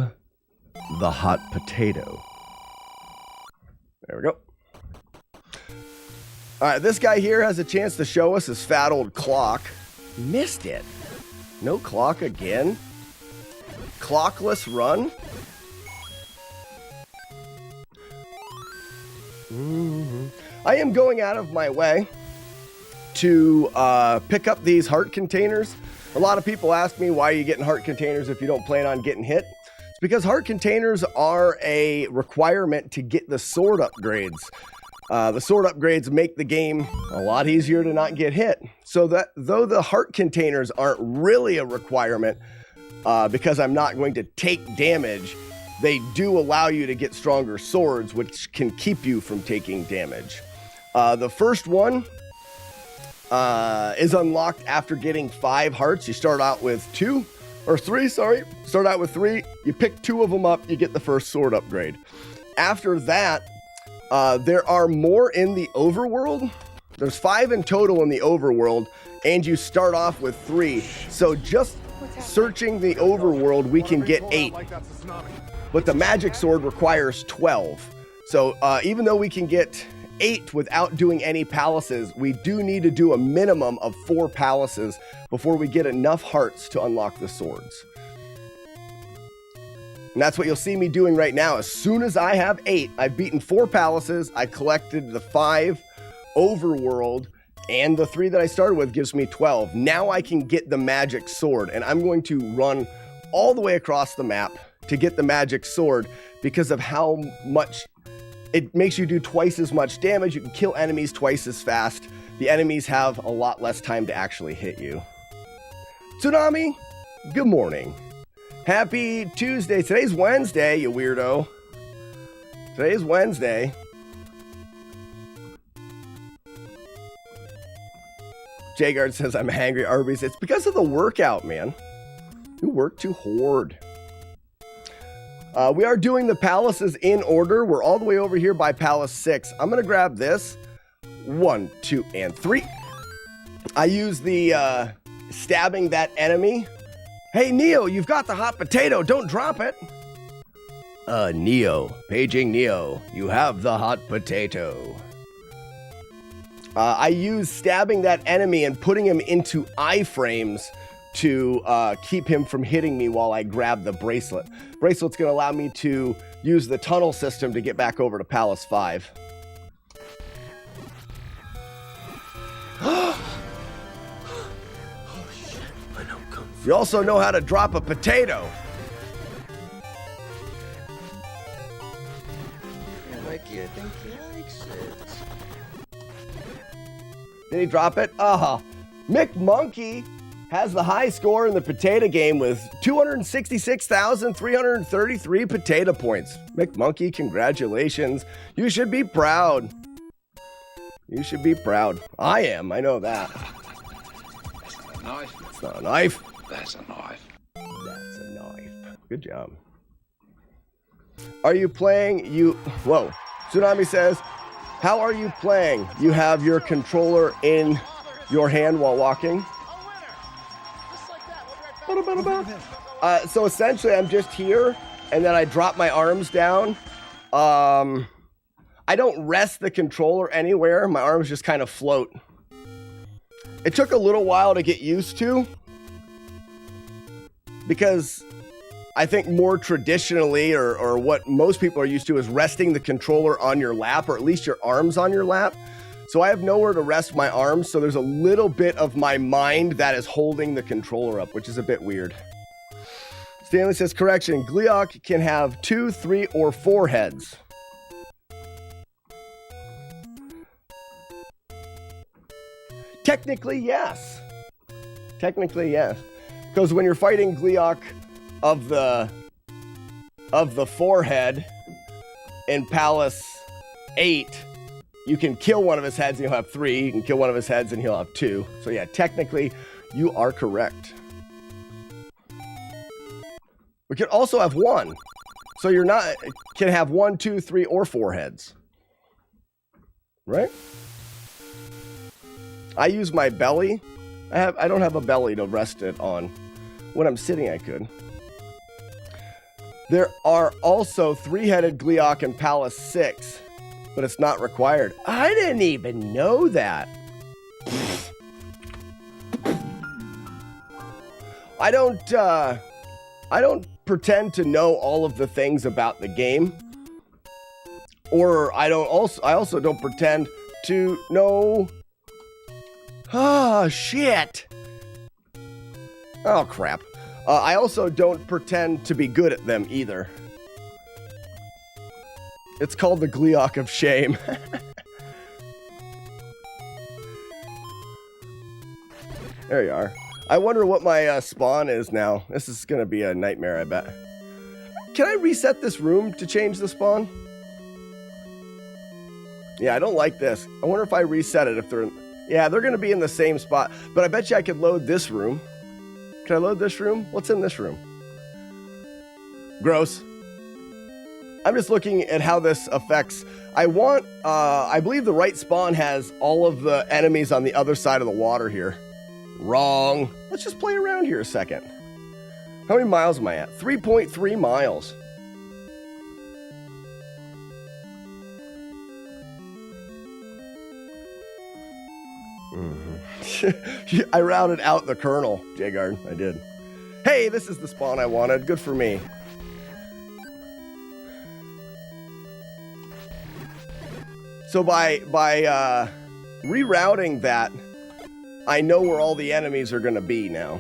the hot potato. There we go. All right, this guy here has a chance to show us his fat old clock. Missed it. No clock again. Clockless run. I am going out of my way to pick up these heart containers. A lot of people ask me, why are you getting heart containers if you don't plan on getting hit? It's because heart containers are a requirement to get the sword upgrades. The sword upgrades make the game a lot easier to not get hit. So that though the heart containers aren't really a requirement, because I'm not going to take damage, they do allow you to get stronger swords, which can keep you from taking damage. The first one is unlocked after getting 5 hearts. You start out with 2 or 3, sorry. Start out with 3. You pick 2 of them up, you get the first sword upgrade. After that, there are more in the overworld. There's 5 in total in the overworld, and you start off with 3. So just searching the overworld, we can get 8. But the magic sword requires 12. So even though we can get 8 without doing any palaces, we do need to do a minimum of 4 palaces before we get enough hearts to unlock the swords. And that's what you'll see me doing right now. As soon as I have 8, I've beaten 4 palaces, I collected the 5 overworld, and the 3 that I started with gives me 12. Now I can get the magic sword, and I'm going to run all the way across the map to get the magic sword because of how much it makes you do twice as much damage. You can kill enemies twice as fast. The enemies have a lot less time to actually hit you. Tsunami, good morning. Happy Tuesday. Today's Wednesday, you weirdo. Today's Wednesday. Jagard says I'm hangry Arby's. It's because of the workout, man. You work too hard. We are doing the palaces in order. We're all the way over here by Palace 6. I'm going to grab this. 1, 2, and 3. I use the stabbing that enemy. Hey, Neo, you've got the hot potato. Don't drop it. Neo. Paging Neo. You have the hot potato. I use stabbing that enemy and putting him into iframes to keep him from hitting me while I grab the bracelet. Bracelet's going to allow me to use the tunnel system to get back over to Palace 5. You also know how to drop a potato. Yeah, Mikey, I think he likes it. Did he drop it? Mick Monkey has the high score in the potato game with 266,333 potato points. Mick Monkey, congratulations. You should be proud. You should be proud. I am, I know that. A knife. It's not a knife. That's a knife. That's a knife. Good job. Are you playing? Whoa. Tsunami says, how are you playing? You have your controller in your hand while walking? So essentially, I'm just here, and then I drop my arms down. I don't rest the controller anywhere. My arms just kind of float. It took a little while to get used to, because I think more traditionally, or what most people are used to, is resting the controller on your lap, or at least your arms on your lap. So I have nowhere to rest my arms, so there's a little bit of my mind that is holding the controller up, which is a bit weird. Stanley says, correction, Gleeok can have 2, 3, or 4 heads. Technically, yes. Technically, yes. Because when you're fighting Gleeok of the forehead in Palace 8, you can kill one of his heads and you'll have 3. You can kill one of his heads and he'll have 2. So yeah, technically, you are correct. We can also have 1. So you're not, can have 1, 2, 3, or 4 heads. Right? I use my belly. I don't have a belly to rest it on. When I'm sitting, I could. There are also 3-headed Gleeok in Palace 6, but it's not required. I didn't even know that. I don't pretend to know all of the things about the game, or I also don't pretend to know. Shit. Oh, crap. I also don't pretend to be good at them either. It's called the Gleeok of Shame. There you are. I wonder what my spawn is now. This is going to be a nightmare, I bet. Can I reset this room to change the spawn? Yeah, I don't like this. I wonder if I reset it if they're... Yeah, they're going to be in the same spot. But I bet you I could load this room. Can I load this room? What's in this room? Gross. I'm just looking at how this affects. I believe the right spawn has all of the enemies on the other side of the water here. Wrong. Let's just play around here a second. How many miles am I at? 3.3 miles. I routed out the Colonel, Jagard. I did. Hey, this is the spawn I wanted. Good for me. So by rerouting that, I know where all the enemies are going to be now.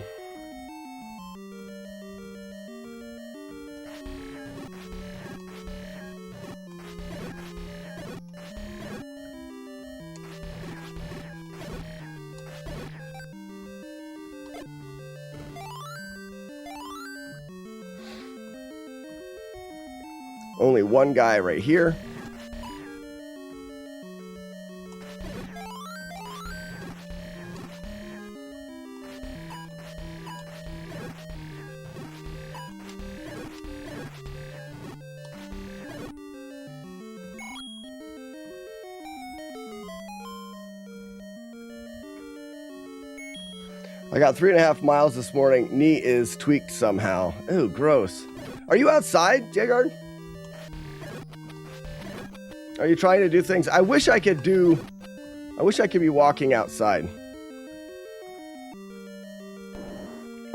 Only one guy right here. I got 3.5 miles this morning. Knee is tweaked somehow. Ooh, gross. Are you outside, Jagard? Are you trying to do things? I wish I could be walking outside.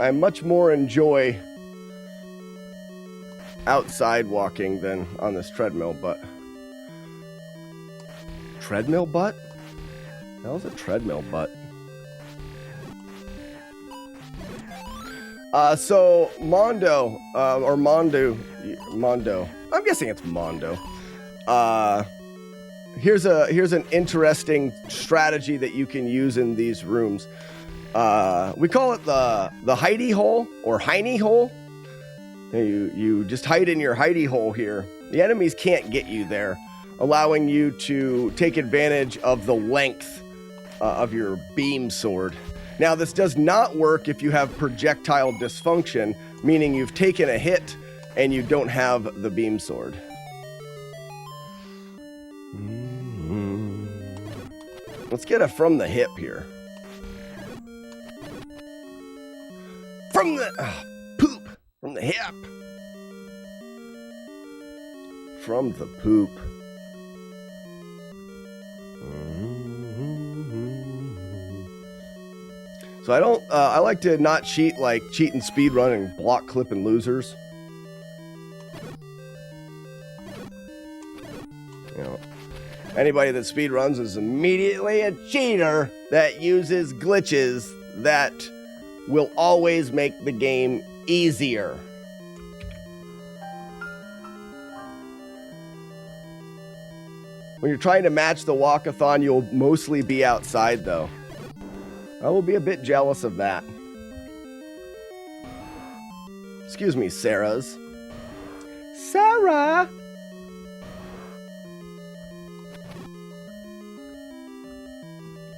I much more enjoy outside walking than on this treadmill, but... Treadmill butt? That was a treadmill butt. So Mondo, or Mondo, I'm guessing it's Mondo. Here's an interesting strategy that you can use in these rooms. We call it the hidey hole or hiney hole. You just hide in your hidey hole here. The enemies can't get you there, allowing you to take advantage of the length of your beam sword. Now, this does not work if you have projectile dysfunction, meaning you've taken a hit and you don't have the beam sword. Let's get a from the hip here. From the poop. From the hip. From the poop. So I like to not cheat, like cheat and speed run and block clipping losers. You know, anybody that speed runs is immediately a cheater that uses glitches that will always make the game easier. When you're trying to match the walkathon, you'll mostly be outside though. I will be a bit jealous of that. Excuse me, Sarah's. Sarah!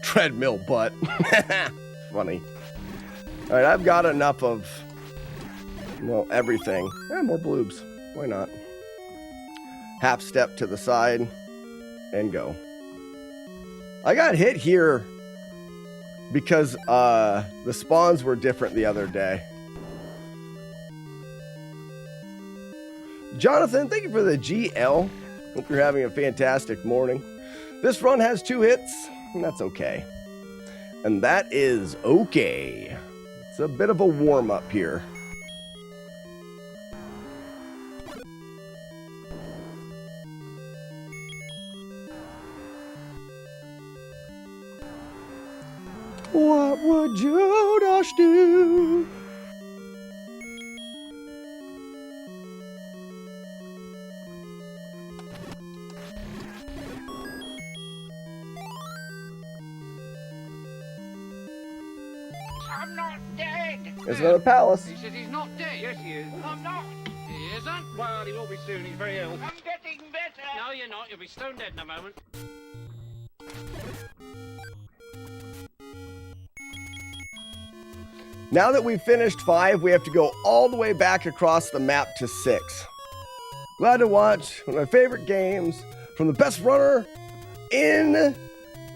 Treadmill butt. Funny. Alright, I've got enough of, well, everything. More bloobs. Why not? Half step to the side and go. I got hit here because the spawns were different the other day. Jonathan, thank you for the GL. Hope you're having a fantastic morning. This run has 2 hits, and that's okay. And that is okay. It's a bit of a warm-up here. What would Judas do? I'm not dead. There's another palace. He says he's not dead. Yes, he is. I'm not. He isn't? Well, he will be soon. He's very ill. I'm getting better. No, you're not. You'll be stone dead in a moment. Now that we've finished 5, we have to go all the way back across the map to 6. Glad to watch one of my favorite games from the best runner in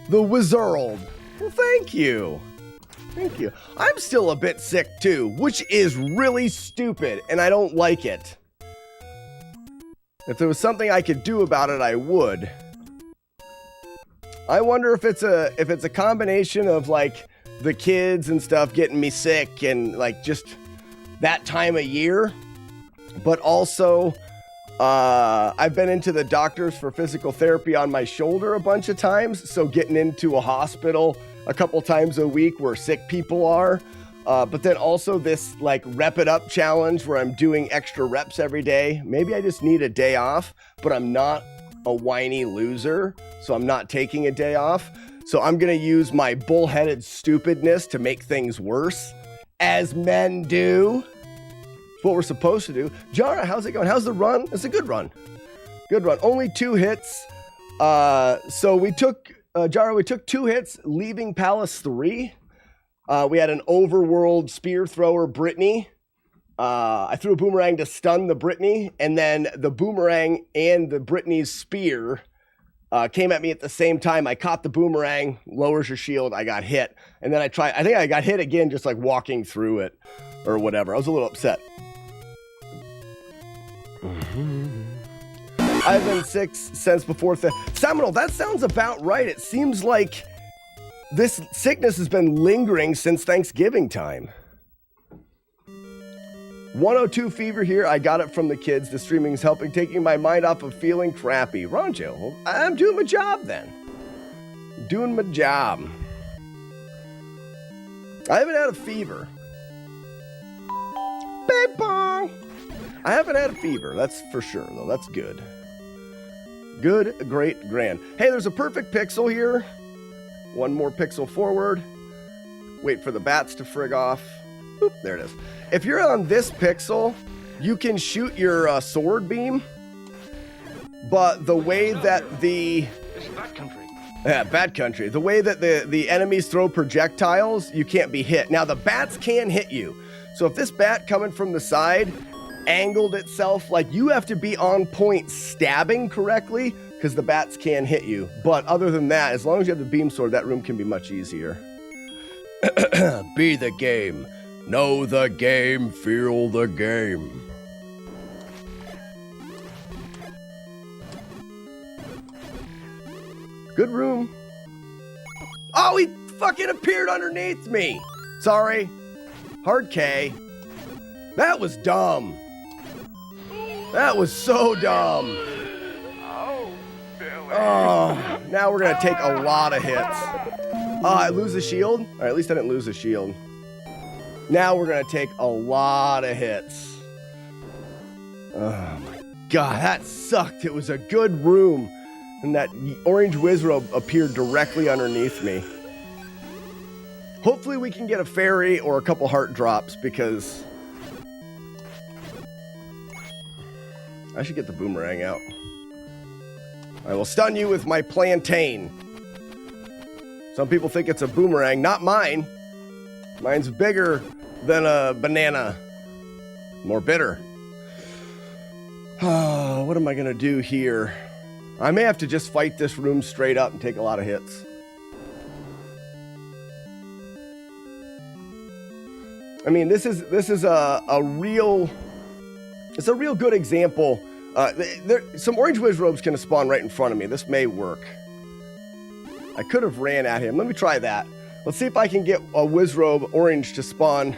the Wizard. Well, thank you. Thank you. I'm still a bit sick too, which is really stupid, and I don't like it. If there was something I could do about it, I would. I wonder if it's a combination of like the kids and stuff getting me sick and like just that time of year, but also I've been into the doctors for physical therapy on my shoulder a bunch of times, so getting into a hospital a couple times a week where sick people are, but then also this like rep it up challenge where I'm doing extra reps every day. Maybe I just need a day off, but I'm not a whiny loser, so I'm not taking a day off. So I'm going to use my bullheaded stupidness to make things worse, as men do. It's what we're supposed to do. Jara, how's it going? How's the run? It's a good run. Good run. Only 2 hits. So we took, Jara, we took 2 hits, leaving Palace 3. We had an overworld spear thrower, Brittany. I threw a boomerang to stun the Brittany, and then the boomerang and the Brittany's spear came at me at the same time. I caught the boomerang, lowers your shield, I got hit. And then I think I got hit again just like walking through it or whatever. I was a little upset. I've been sick since before Seminole, that sounds about right. It seems like this sickness has been lingering since Thanksgiving time. 102 fever here. I got it from the kids. The streaming is helping, taking my mind off of feeling crappy. Ronjo, well, I'm doing my job then. Doing my job. I haven't had a fever. Bing bong. I haven't had a fever, that's for sure, though. That's good. Good, great, grand. Hey, there's a perfect pixel here. One more pixel forward. Wait for the bats to frig off. Boop, there it is. If you're on this pixel, you can shoot your sword beam. But the way that the... It's bad country. Yeah, bad country. The way that the enemies throw projectiles, you can't be hit. Now, the bats can hit you. So if this bat coming from the side angled itself, like, you have to be on point stabbing correctly because the bats can hit you. But other than that, as long as you have the beam sword, that room can be much easier. Be the game. Know the game. Feel the game. Good room. Oh, he fucking appeared underneath me. Sorry. Hard K. That was dumb. That was so dumb. Oh, now we're going to take a lot of hits. Oh, I lose the shield? All right, at least I didn't lose the shield. Now we're going to take a lot of hits. Oh, my God, that sucked. It was a good room. And that orange Wizrobe appeared directly underneath me. Hopefully we can get a fairy or a couple heart drops because I should get the boomerang out. I will stun you with my plantain. Some people think it's a boomerang, not mine. Mine's bigger than a banana. More bitter. Oh, what am I gonna do here? I may have to just fight this room straight up and take a lot of hits. I mean, this is a real good example. Some orange Wizrobes can spawn right in front of me. This may work. I could have ran at him. Let me try that. Let's see if I can get a Wizrobe orange to spawn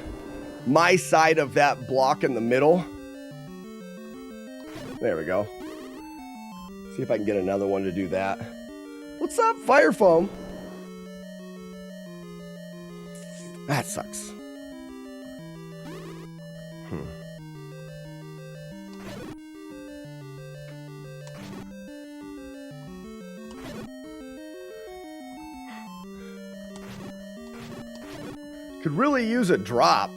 my side of that block in the middle. There we go. See if I can get another one to do that. What's up, Fire Foam? That sucks. Could really use a drop.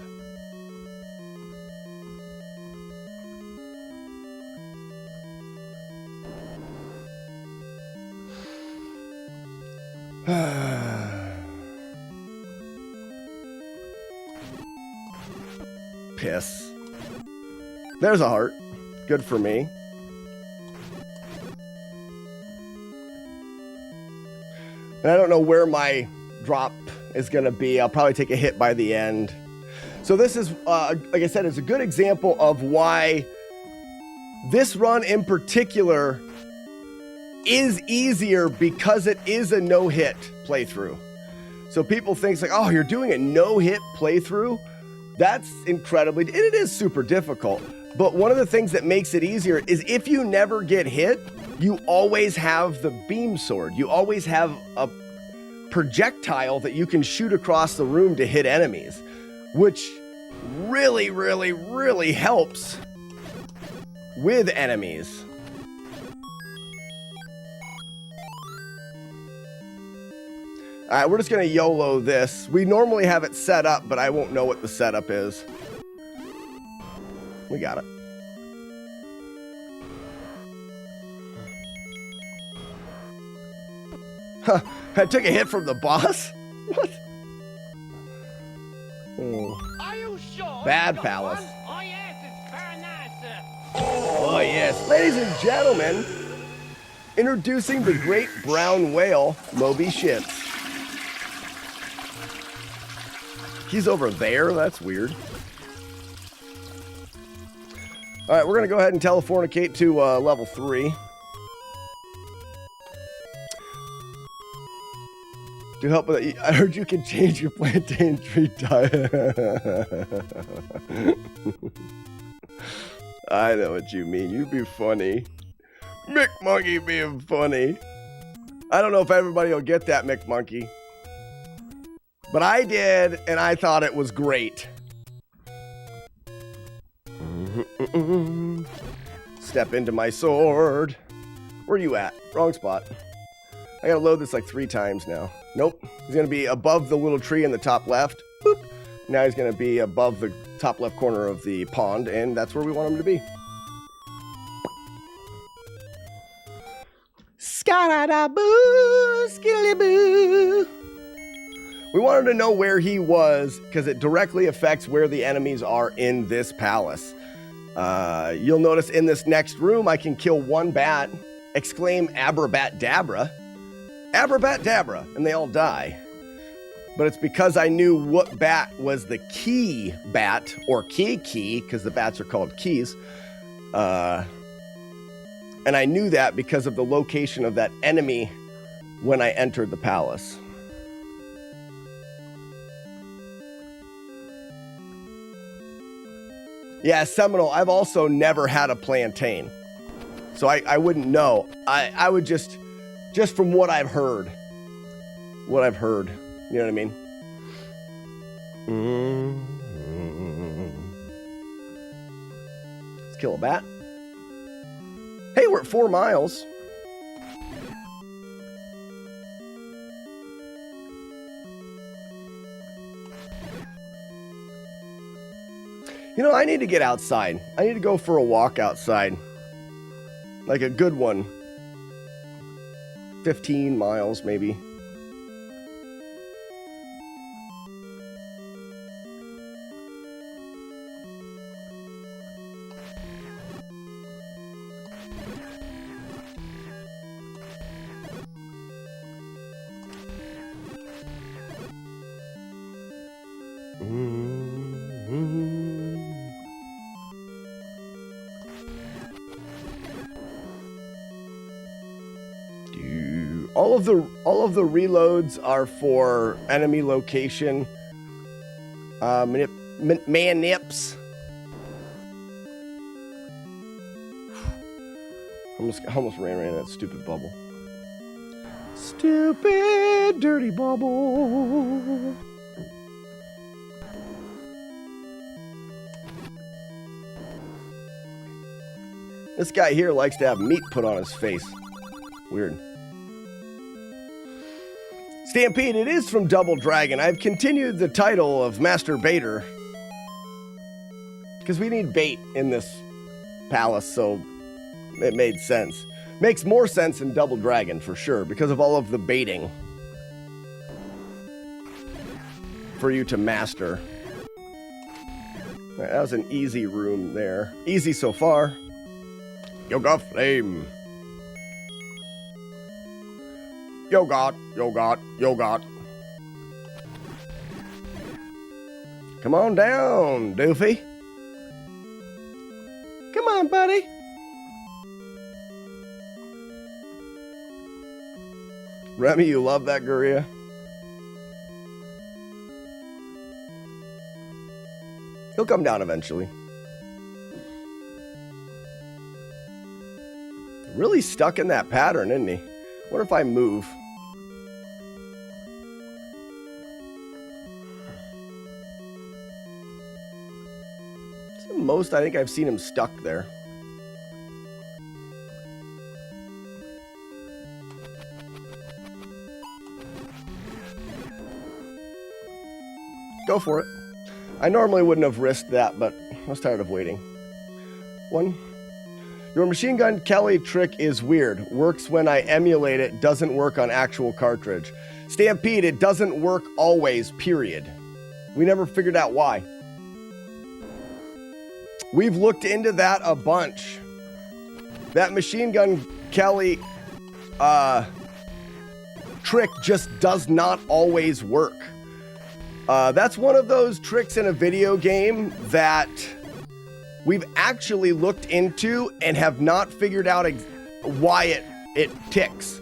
Piss. There's a heart. Good for me. And I don't know where my drop is going to be. I'll probably take a hit by the end. So this is, like I said, it's a good example of why this run in particular is easier because it is a no-hit playthrough. So people think, like, oh, you're doing a no-hit playthrough? That's incredibly, and it is super difficult. But one of the things that makes it easier is if you never get hit, you always have the beam sword. You always have a projectile that you can shoot across the room to hit enemies, which really, really, really helps with enemies. All right, we're just going to YOLO this. We normally have it set up, but I won't know what the setup is. We got it. Huh, I took a hit from the boss? What? Oh. Are you sure? Bad Palace. Oh, yes, it's very nice, sir. Oh, yes. Ladies and gentlemen, introducing the great brown whale, Moby Shits. He's over there? That's weird. All right, we're going to go ahead and telefornicate to level 3. To help with it, I heard you can change your plantain tree type. I know what you mean. You'd be funny. Mick Monkey being funny. I don't know if everybody will get that, Mick Monkey. But I did, and I thought it was great. Step into my sword. Where are you at? Wrong spot. I gotta load this like 3 times now. Nope. He's gonna be above the little tree in the top left. Boop. Now he's gonna be above the top left corner of the pond, and that's where we want him to be. Sky-da-da-boo, skilly-boo. We wanted to know where he was because it directly affects where the enemies are in this palace. You'll notice in this next room, I can kill 1 bat, exclaim Abrabat-dabra, Abrabat-dabra, and they all die. But it's because I knew what bat was the key bat, or key, because the bats are called keys. And I knew that because of the location of that enemy when I entered the palace. Yeah, Seminole, I've also never had a plantain. So I wouldn't know. I would just from what I've heard. You know what I mean? Let's kill a bat. Hey, we're at 4 miles. You know, I need to get outside. I need to go for a walk outside. Like a good one. 15 miles, maybe. All of the reloads are for enemy location. Manips. Almost ran right into that stupid bubble. Stupid dirty bubble. This guy here likes to have meat put on his face. Weird. Stampede, it is from Double Dragon. I've continued the title of Master Baiter. Because we need bait in this palace, so it made sense. Makes more sense in Double Dragon, for sure, because of all of the baiting. For you to master. That was an easy room there. Easy so far. Yoga Flame. Yogot. Come on down, Doofy. Come on, buddy. Remy, you love that Guria? He'll come down eventually. Really stuck in that pattern, isn't he? What if I move? It's the most I think I've seen him stuck there. Go for it. I normally wouldn't have risked that, but I was tired of waiting. 1. Your machine gun Kelly trick is weird. Works when I emulate it, doesn't work on actual cartridge. Stampede, it doesn't work always, period. We never figured out why. We've looked into that a bunch. That machine gun Kelly trick just does not always work. That's one of those tricks in a video game that we've actually looked into and have not figured out why it ticks.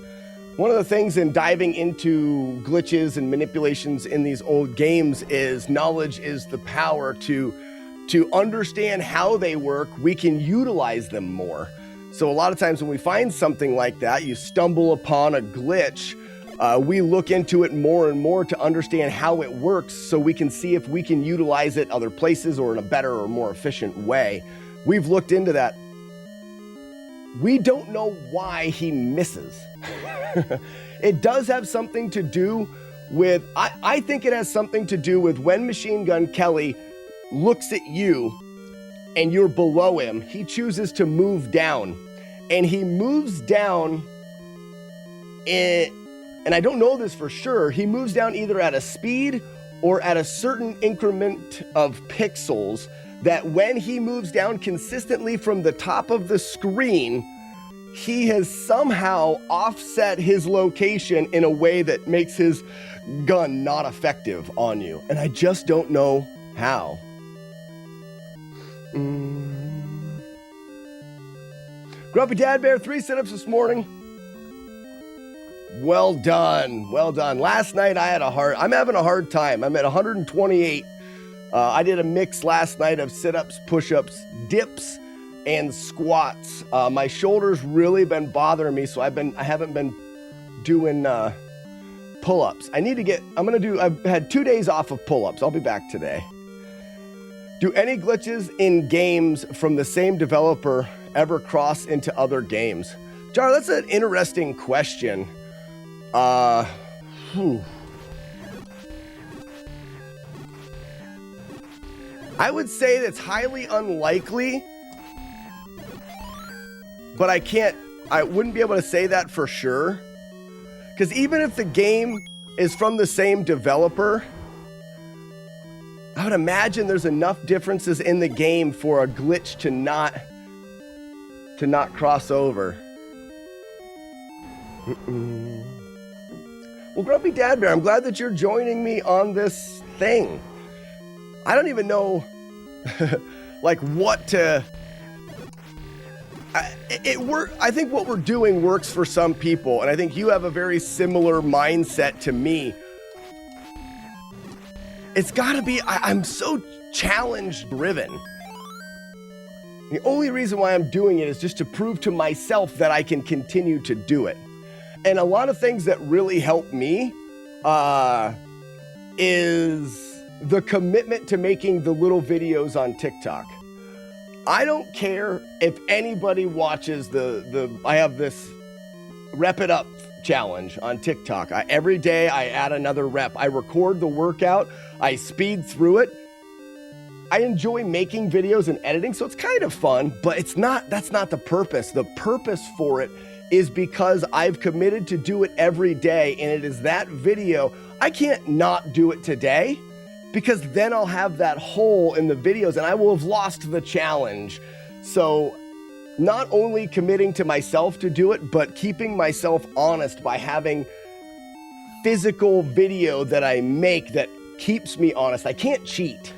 One of the things in diving into glitches and manipulations in these old games is knowledge is the power. To understand how they work, we can utilize them more. So a lot of times when we find something like that, you stumble upon a glitch, we look into it more and more to understand how it works so we can see if we can utilize it other places or in a better or more efficient way. we've looked into that. We don't know why he misses. It does have something to do with, I think it has something to do with when Machine Gun Kelly looks at you and you're below him, he chooses to move down. And he moves down, and I don't know this for sure, he moves down either at a speed or at a certain increment of pixels that when he moves down consistently from the top of the screen, he has somehow offset his location in a way that makes his gun not effective on you. And I just don't know how. Grumpy Dad Bear, 3 sit-ups this morning. Well done. Well done. Last night I'm having a hard time. I'm at 128. I did a mix last night of sit-ups, push-ups, dips, and squats. My shoulder's really been bothering me, so I haven't been doing pull-ups. I've had 2 days off of pull-ups. I'll be back today. Do any glitches in games from the same developer ever cross into other games? Jar, that's an interesting question. I would say that's highly unlikely, but I wouldn't be able to say that for sure. Because even if the game is from the same developer, I would imagine there's enough differences in the game for a glitch to not cross over. Well, Grumpy Dad Bear, I'm glad that you're joining me on this thing. I don't even know like what to... I think what we're doing works for some people, and I think you have a very similar mindset to me. It's gotta be, I'm so challenge driven. The only reason why I'm doing it is just to prove to myself that I can continue to do it. And a lot of things that really help me is the commitment to making the little videos on TikTok. I don't care if anybody watches I have this Rep It Up challenge on TikTok. Every day I add another rep. I record the workout. I speed through it. I enjoy making videos and editing, so it's kind of fun, but that's not the purpose. The purpose for it is because I've committed to do it every day, and it is that video. I can't not do it today, because then I'll have that hole in the videos and I will have lost the challenge. So not only committing to myself to do it, but keeping myself honest by having physical video that I make that keeps me honest. I can't cheat.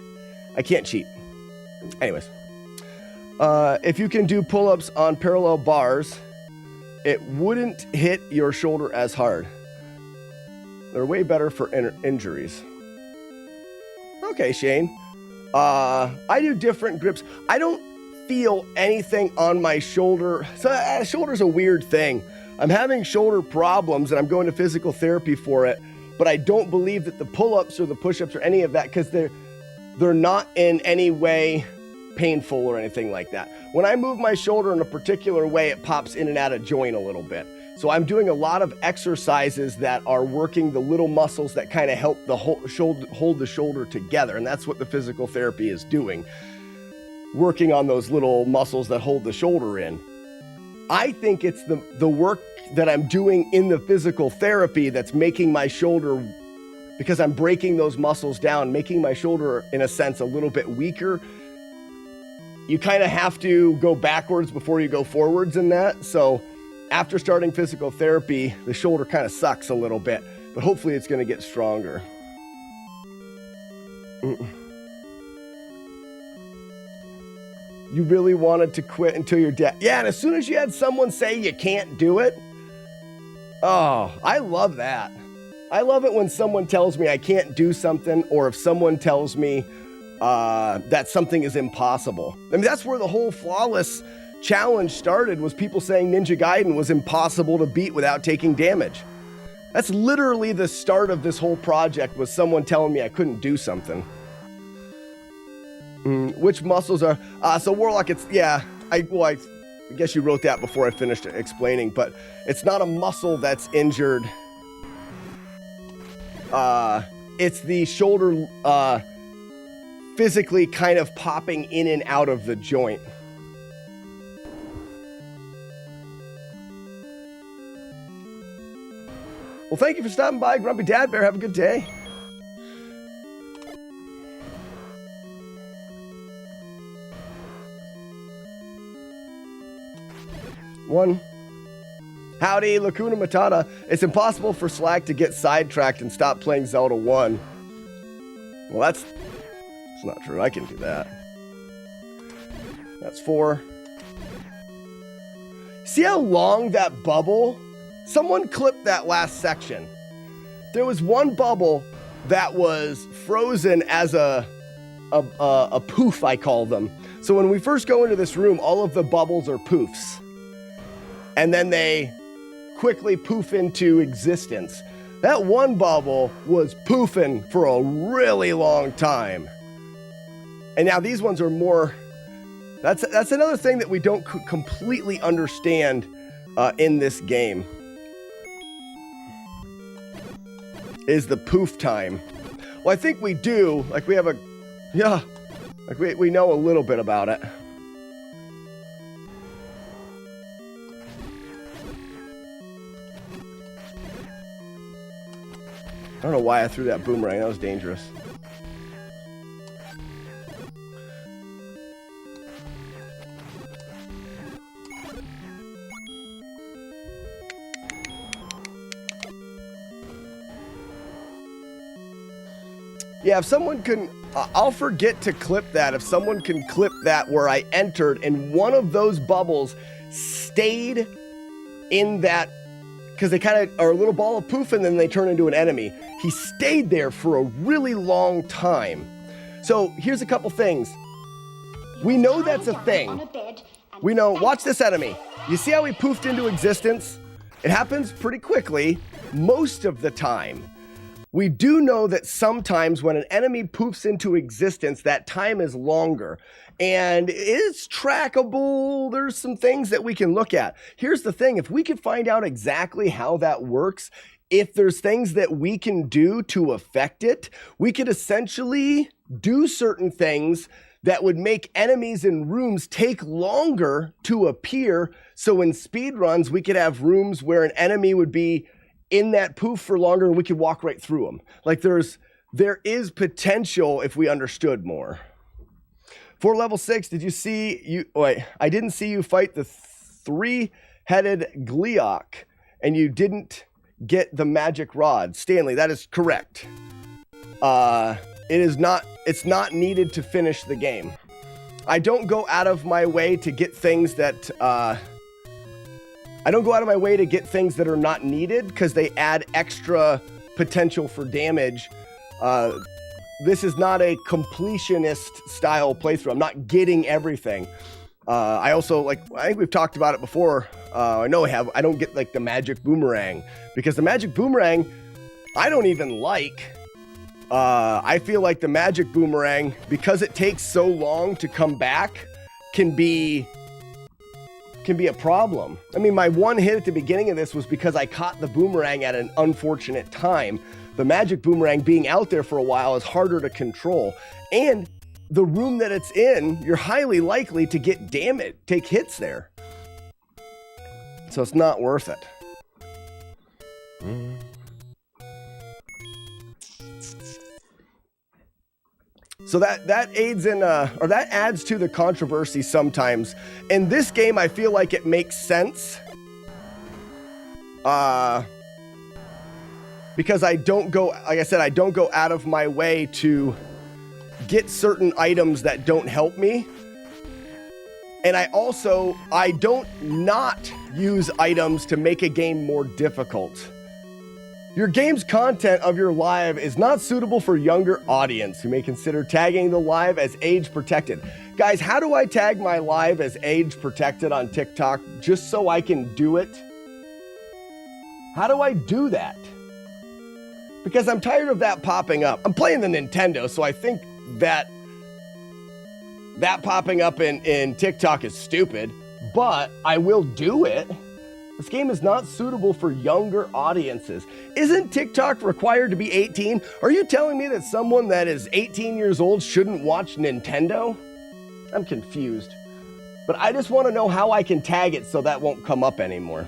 Anyways, if you can do pull-ups on parallel bars, it wouldn't hit your shoulder as hard. They're way better for injuries. Okay, Shane. I do different grips. I don't feel anything on my shoulder. So shoulder's a weird thing. I'm having shoulder problems and I'm going to physical therapy for it, but I don't believe that the pull-ups or the push-ups or any of that, because they're not in any way painful or anything like that. When I move my shoulder in a particular way, it pops in and out of joint a little bit. So I'm doing a lot of exercises that are working the little muscles that kind of help the hold the shoulder together. And that's what the physical therapy is doing. Working on those little muscles that hold the shoulder in. I think it's the work that I'm doing in the physical therapy that's making my shoulder, because I'm breaking those muscles down, making my shoulder, in a sense, a little bit weaker. You kind of have to go backwards before you go forwards in that. So after starting physical therapy, the shoulder kind of sucks a little bit, but hopefully it's going to get stronger. You really wanted to quit until you're dead. Yeah, and as soon as you had someone say you can't do it, oh, I love that. I love it when someone tells me I can't do something, or if someone tells me that something is impossible. I mean, that's where the whole Flawless challenge started, was people saying Ninja Gaiden was impossible to beat without taking damage. That's literally the start of this whole project, was someone telling me I couldn't do something. Which muscles are... so Warlock, it's... Yeah, I guess you wrote that before I finished explaining, but it's not a muscle that's injured. It's the shoulder physically kind of popping in and out of the joint. Well, thank you for stopping by, Grumpy Dad Bear. Have a good day. One. Howdy, Lacuna Matata. It's impossible for Slack to get sidetracked and stop playing Zelda 1. Well, that's not true. I can do that. That's 4. See how long that bubble? Someone clipped that last section. There was one bubble that was frozen as a poof, I call them. So when we first go into this room, all of the bubbles are poofs. And then they quickly poof into existence. That one bubble was poofing for a really long time. And now these ones are more... That's another thing that we don't completely understand in this game. Is the poof time. Well, I think we do. Like we have a... Yeah. Like we know a little bit about it. I don't know why I threw that boomerang. That was dangerous. Yeah, if someone can... I'll forget to clip that. If someone can clip that where I entered and one of those bubbles stayed in that... Because they kind of are a little ball of poof and then they turn into an enemy. He stayed there for a really long time. So here's a couple things. We know that's a thing. We know, watch this enemy. You see how he poofed into existence? It happens pretty quickly, most of the time. We do know that sometimes when an enemy poofs into existence, that time is longer. And it's trackable. There's some things that we can look at. Here's the thing. If we could find out exactly how that works, if there's things that we can do to affect it, we could essentially do certain things that would make enemies in rooms take longer to appear. So in speedruns, we could have rooms where an enemy would be in that poof for longer and we could walk right through them. Like there is potential if we understood more. For level 6, did you see you? Wait, I didn't see you fight the 3-headed Gleeok, and you didn't get the magic rod. Stanley, that is correct. It's not needed to finish the game. I don't go out of my way to get things that are not needed because they add extra potential for damage. This is not a completionist style playthrough. I'm not getting everything. I also, I think we've talked about it before. I know I have. I don't get the magic boomerang because the magic boomerang, I don't even like. I feel like the magic boomerang, because it takes so long to come back, can be a problem. I mean, my one hit at the beginning of this was because I caught the boomerang at an unfortunate time. The magic boomerang being out there for a while is harder to control. And the room that it's in, you're highly likely to get damaged, take hits there. So it's not worth it. So that aids in, or that adds to the controversy sometimes. In this game, I feel like it makes sense. Because I don't go, like I said, I don't go out of my way to get certain items that don't help me. And I don't not use items to make a game more difficult. Your game's content of your live is not suitable for younger audience who may consider tagging the live as age protected. Guys, how do I tag my live as age protected on TikTok just so I can do it? How do I do that? Because I'm tired of that popping up. I'm playing the Nintendo, so I think that that popping up in TikTok is stupid, but I will do it. This game is not suitable for younger audiences. Isn't TikTok required to be 18? Are you telling me that someone that is 18 years old shouldn't watch Nintendo? I'm confused. But I just want to know how I can tag it so that won't come up anymore.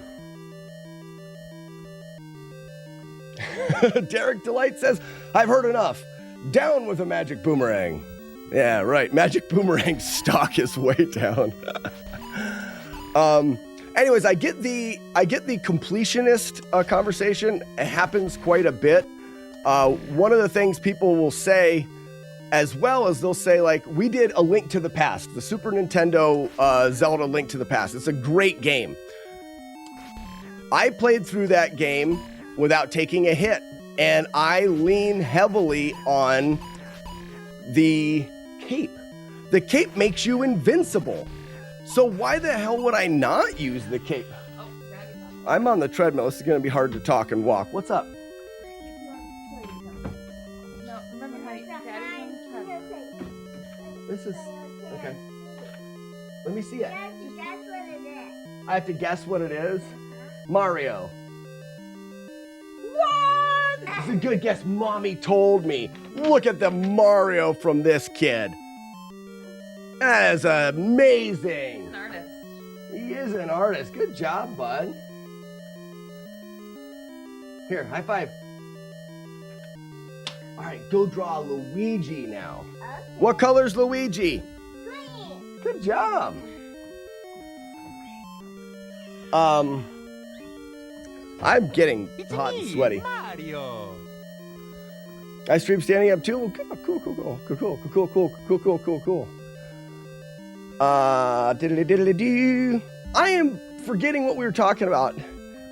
Derek Delight says, I've heard enough. Down with a magic boomerang. Yeah, right. Magic boomerang stock is way down. Anyways, I get the completionist conversation. It happens quite a bit. One of the things people will say, as well as they'll say, like, we did A Link to the Past, the Super Nintendo Zelda Link to the Past. It's a great game. I played through that game without taking a hit, and I lean heavily on the cape. The cape makes you invincible. So why the hell would I not use the cape? I'm on the treadmill. This is going to be hard to talk and walk. What's up? This is... Okay. Let me see it. I have to guess what it is? Mario. What? It's a good guess. Mommy told me. Look at the Mario from this kid. That is amazing. He's an artist. He is an artist. Good job, bud. Here, high five. All right, go draw Luigi now. Okay. What color's Luigi? Green. Good job. I'm getting hot and sweaty. Mario. I stream standing up too. Cool. Diddly-diddly-doo. I am forgetting what we were talking about.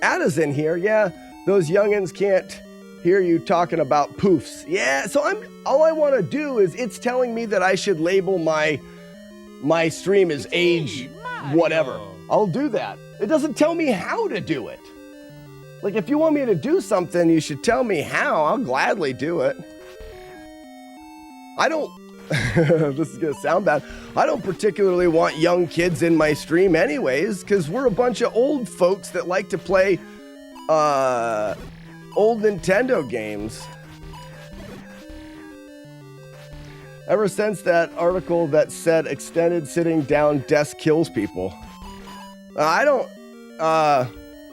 Ada's in here. Yeah, those youngins can't hear you talking about poofs. Yeah, so all I want to do is it's telling me that I should label my stream as age whatever. I'll do that. It doesn't tell me how to do it. Like, if you want me to do something, you should tell me how. I'll gladly do it. I don't... this is going to sound bad. I don't particularly want young kids in my stream anyways, because we're a bunch of old folks that like to play old Nintendo games. Ever since that article that said extended sitting down desk kills people. I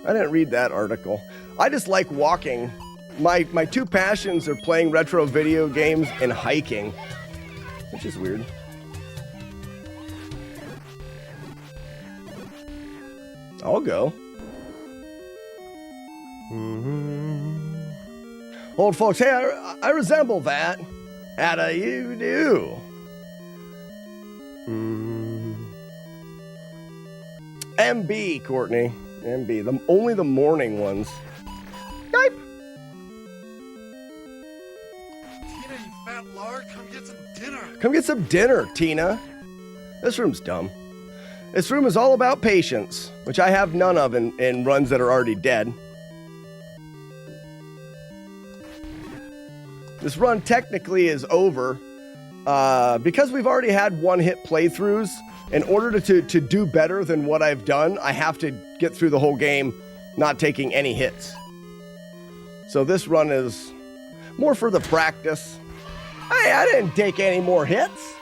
didn't read that article. I just like walking. My two passions are playing retro video games and hiking, which is weird. I'll go. Old folks, hey, I resemble that. Howda you do? MB, Courtney. MB. Only the morning ones. Yipe. Tina, you fat lard, come get some dinner. Come get some dinner, Tina. This room's dumb. This room is all about patience, which I have none of in runs that are already dead. This run technically is over because we've already had one-hit playthroughs. In order to do better than what I've done, I have to get through the whole game not taking any hits. So this run is more for the practice. Hey, I didn't take any more hits.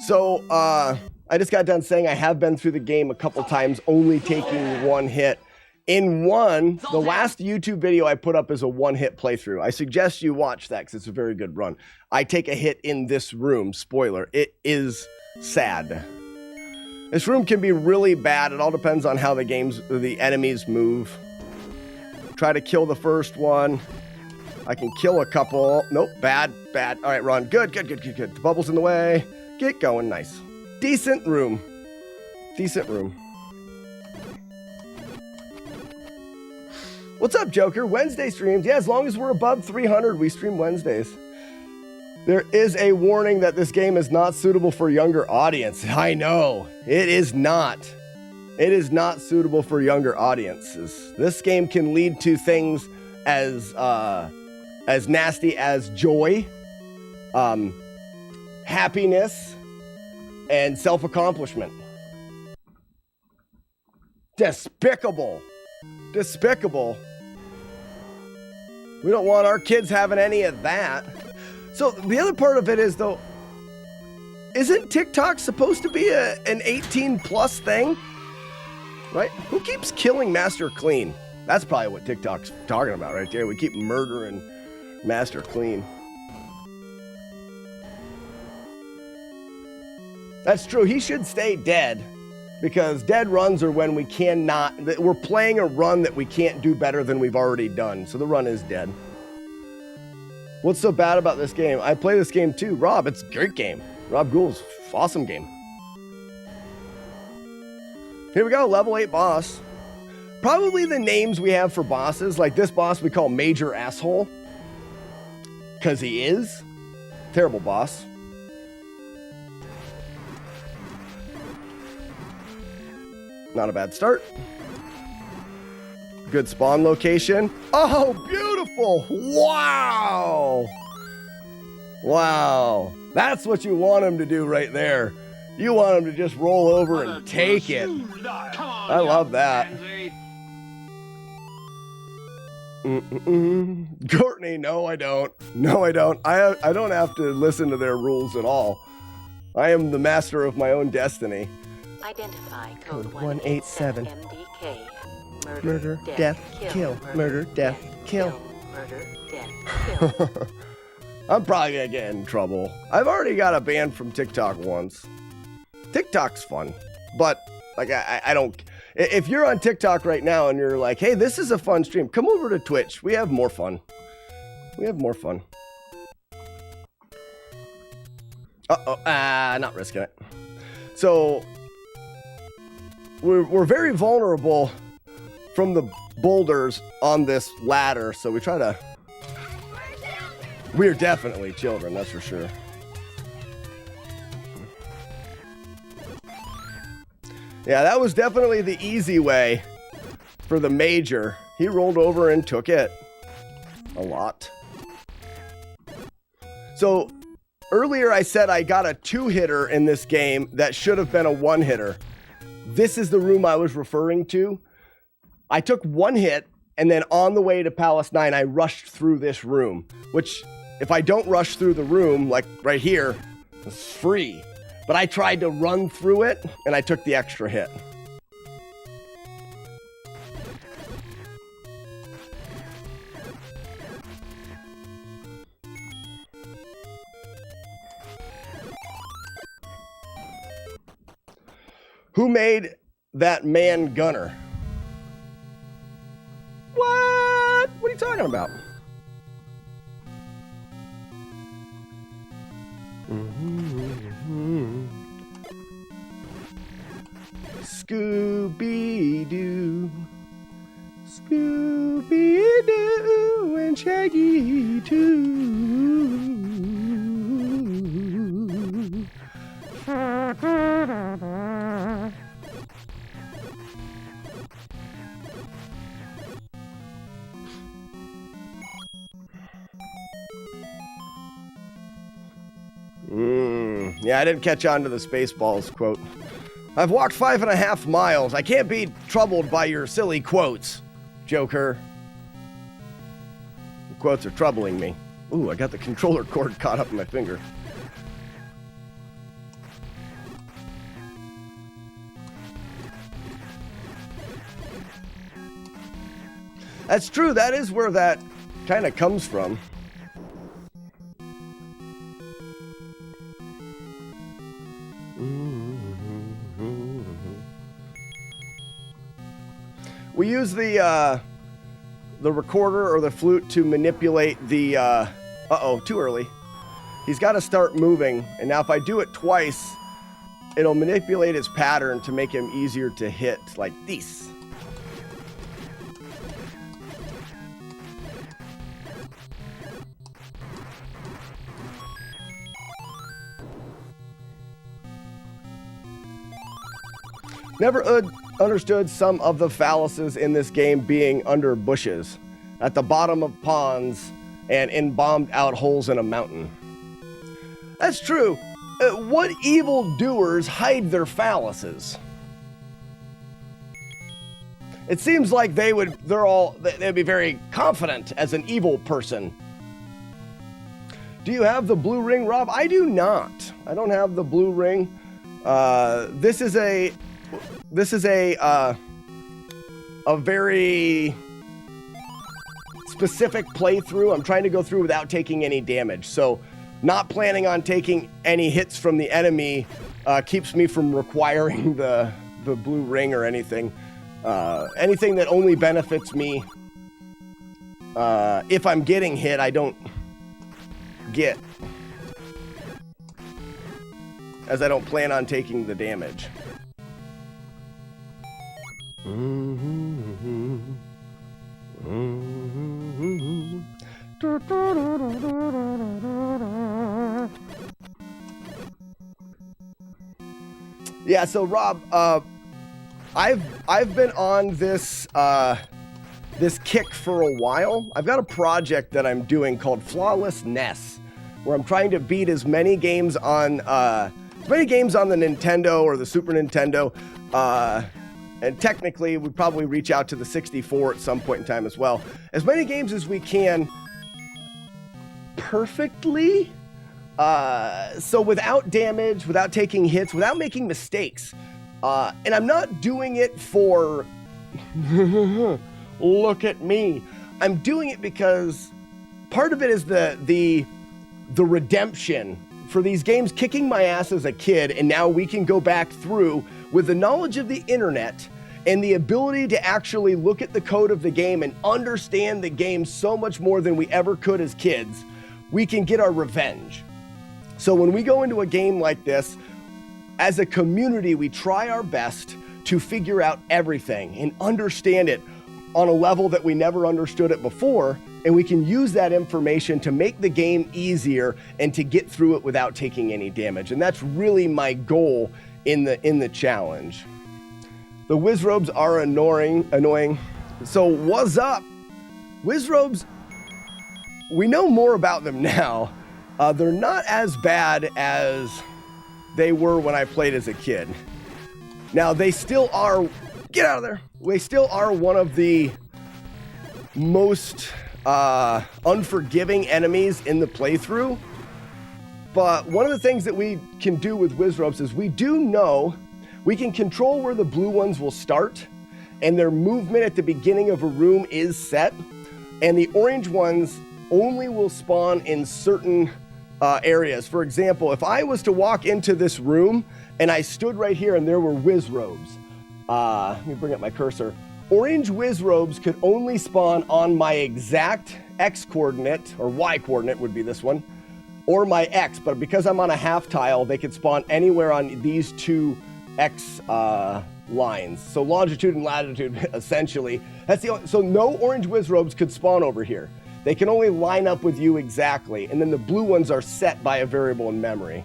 So, I just got done saying I have been through the game a couple times, only taking one hit. In one, the last YouTube video I put up is a one-hit playthrough. I suggest you watch that because it's a very good run. I take a hit in this room. Spoiler, it is sad. This room can be really bad. It all depends on how the enemies move. Try to kill the first one. I can kill a couple. Nope, bad. All right, run. Good. The bubble's in the way. Get going, nice. Decent room. What's up, Joker? Wednesday streams. Yeah, as long as we're above 300, we stream Wednesdays. There is a warning that this game is not suitable for a younger audience. I know. It is not. It is not suitable for younger audiences. This game can lead to things as nasty as joy, happiness, and self-accomplishment. Despicable. Despicable. We don't want our kids having any of that. So the other part of it is, though, isn't TikTok supposed to be an 18 plus thing? Right? Who keeps killing Master Clean? That's probably what TikTok's talking about right there. We keep murdering Master Clean. That's true. He should stay dead, because dead runs are when we cannot, we're playing a run that we can't do better than we've already done. So the run is dead. What's so bad about this game? I play this game too. Rob, it's a great game. Rob Gould's awesome game. Here we go, level 8 boss. Probably the names we have for bosses, like this boss we call Major Asshole, because he is. Terrible boss. Not a bad start. Good spawn location. Oh, beautiful. Wow. Wow. That's what you want him to do right there. You want him to just roll over and take it. I love that. Courtney, no, I don't. No, I don't. I don't have to listen to their rules at all. I am the master of my own destiny. Identify code 187. MDK. Murder, death, kill. Murder, death, kill. Murder, death, kill. I'm probably gonna get in trouble. I've already got a ban from TikTok once. TikTok's fun, but like I don't. If you're on TikTok right now and you're like, hey, this is a fun stream, come over to Twitch. We have more fun. We have more fun. Not risking it. So we're very vulnerable from the boulders on this ladder, so we try to. We're definitely children, that's for sure. Yeah, that was definitely the easy way for the Major. He rolled over and took it. A lot. So, earlier I said I got a 2-hitter in this game that should have been a 1-hitter. This is the room I was referring to. I took 1 hit, and then on the way to Palace 9, I rushed through this room, which, if I don't rush through the room, like right here, it's free. But I tried to run through it, and I took the extra hit. Who made that man gunner? What? What are you talking about? Scooby-Doo, Scooby-Doo, and Shaggy too. Yeah, I didn't catch on to the Spaceballs quote. I've walked 5.5 miles. I can't be troubled by your silly quotes, Joker. The quotes are troubling me. Ooh, I got the controller cord caught up in my finger. That's true. That is where that kind of comes from. We use the recorder or the flute to manipulate the, uh-oh, too early. He's got to start moving, and now if I do it twice, it'll manipulate his pattern to make him easier to hit, like this. Never understood some of the fallacies in this game being under bushes, at the bottom of ponds, and in bombed out holes in a mountain. That's true. What evildoers hide their fallacies? It seems like they'd be very confident as an evil person. Do you have the blue ring, Rob? I do not. I don't have the blue ring. This is a very specific playthrough. I'm trying to go through without taking any damage. So not planning on taking any hits from the enemy keeps me from requiring the blue ring or anything. Anything that only benefits me if I'm getting hit, I don't get, as I don't plan on taking the damage. Yeah, so Rob, I've been on this this kick for a while. I've got a project that I'm doing called FlawlessNES, where I'm trying to beat as many games on the Nintendo or the Super Nintendo, and technically we'd probably reach out to the 64 at some point in time as well. As many games as we can perfectly, so without damage, without taking hits, without making mistakes. And I'm not doing it for look at me. I'm doing it because part of it is the redemption for these games kicking my ass as a kid, and now we can go back through with the knowledge of the internet and the ability to actually look at the code of the game and understand the game so much more than we ever could as kids. We can get our revenge. So when we go into a game like this, as a community, we try our best to figure out everything and understand it on a level that we never understood it before, and we can use that information to make the game easier and to get through it without taking any damage. And that's really my goal in the challenge. The Wizrobes are annoying. So what's up? Wizrobes, we know more about them now. They're not as bad as they were when I played as a kid. Now, they still are, get out of there. They still are one of the most unforgiving enemies in the playthrough. But one of the things that we can do with Wizrobes is we do know we can control where the blue ones will start, and their movement at the beginning of a room is set, and the orange ones only will spawn in certain areas. For example, if I was to walk into this room and I stood right here and there were Wizrobes, let me bring up my cursor. Orange Wizrobes could only spawn on my exact X coordinate, or Y coordinate would be this one, or my X, but because I'm on a half tile, they could spawn anywhere on these two X lines. So longitude and latitude, essentially. That's the only, so no orange Wizrobes could spawn over here. They can only line up with you exactly, and then the blue ones are set by a variable in memory.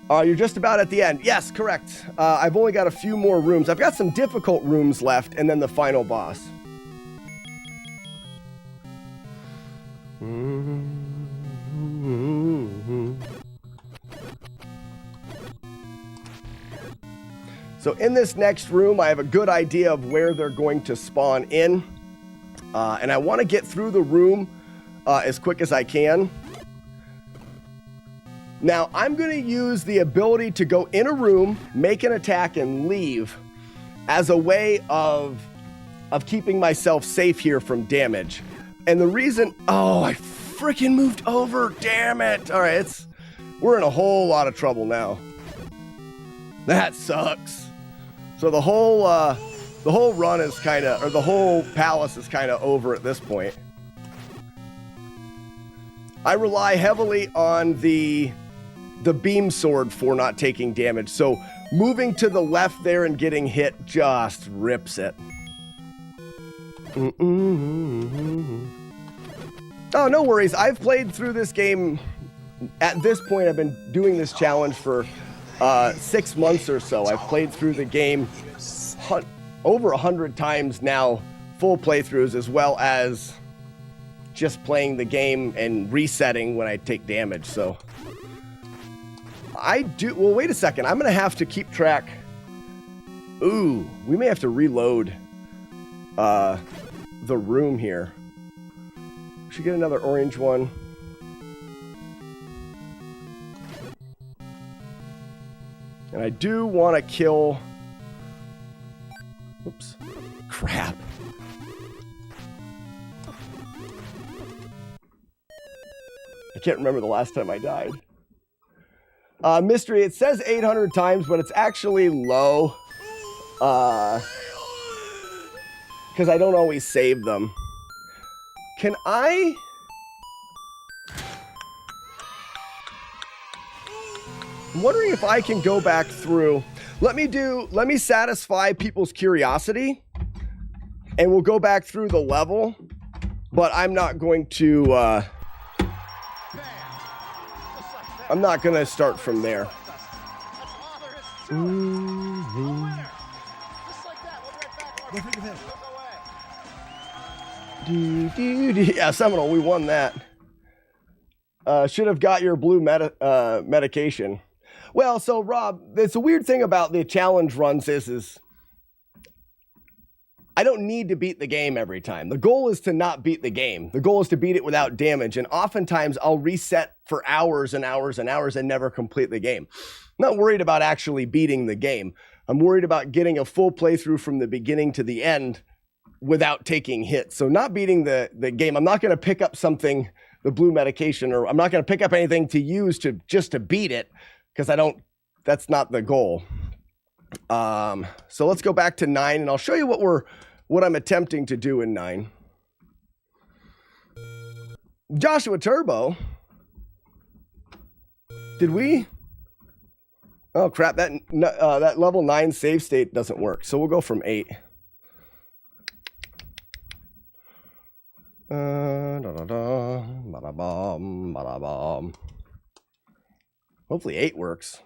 You're just about at the end. Yes, correct. I've only got a few more rooms. I've got some difficult rooms left, and then the final boss. So in this next room, I have a good idea of where they're going to spawn in. And I want to get through the room as quick as I can. Now, I'm going to use the ability to go in a room, make an attack, and leave as a way of keeping myself safe here from damage. And the reason... Oh, I freaking moved over. Damn it. All right, we're in a whole lot of trouble now. That sucks. So the whole run is kind of... Or the whole palace is kind of over at this point. I rely heavily on the beam sword for not taking damage. So moving to the left there and getting hit just rips it. Oh, no worries. I've played through this game. At this point, I've been doing this challenge for 6 months or so. I've played through the game over 100 times now, full playthroughs, as well as just playing the game and resetting when I take damage. So I do. Well, wait a second. I'm going to have to keep track. Ooh, we may have to reload the room here. We should get another orange one. And I do want to kill... Oops. Crap. I can't remember the last time I died. Mystery, it says 800 times, but it's actually low. Because I don't always save them. Can I... I'm wondering if I can go back through. Let me satisfy people's curiosity, and we'll go back through the level, but I'm not going to, I'm not going to start from there. Yeah, Seminole, we won that. Should have got your blue medication. Well, so Rob, it's a weird thing about the challenge runs is I don't need to beat the game every time. The goal is to not beat the game. The goal is to beat it without damage. And oftentimes I'll reset for hours and hours and hours and never complete the game. I'm not worried about actually beating the game. I'm worried about getting a full playthrough from the beginning to the end without taking hits. So not beating the game. I'm not going to pick up something, the blue medication, or I'm not going to pick up anything to use just to beat it. Because that's not the goal. So let's go back to 9, and I'll show you what I'm attempting to do in 9. Joshua Turbo. Did we? Oh crap! That level 9 save state doesn't work. So we'll go from 8. Ba-da-bum, ba-da-bum. Hopefully 8 works.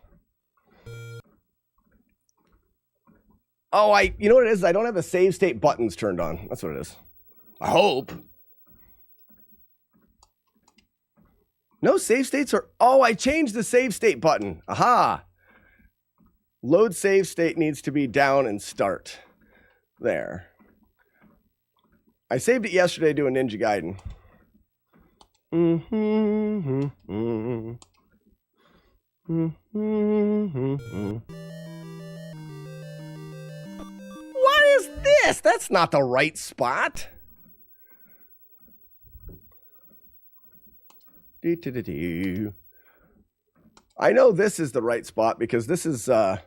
Oh, you know what it is? I don't have the save state buttons turned on. That's what it is. I hope. No save states are... Oh, I changed the save state button. Aha. Load save state needs to be down and start. There. I saved it yesterday doing Ninja Gaiden. What is this? That's not the right spot. I know this is the right spot because this is the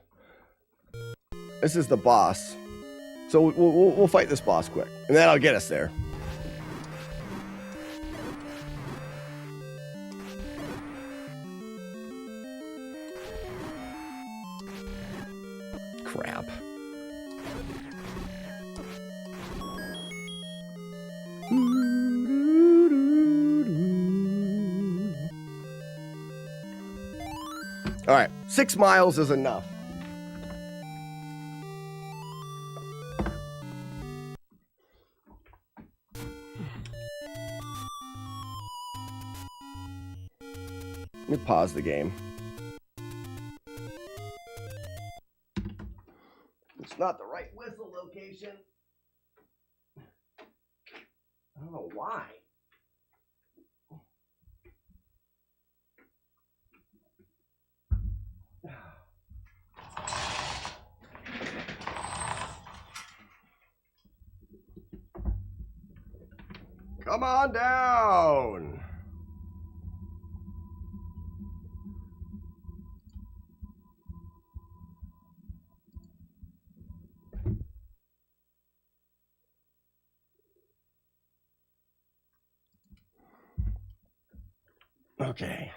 boss. So we'll fight this boss quick, and then I'll get us there. Crap. All right, 6 miles is enough. Let me pause the game. It's not the right whistle location. I don't know why. Come on down. Okay.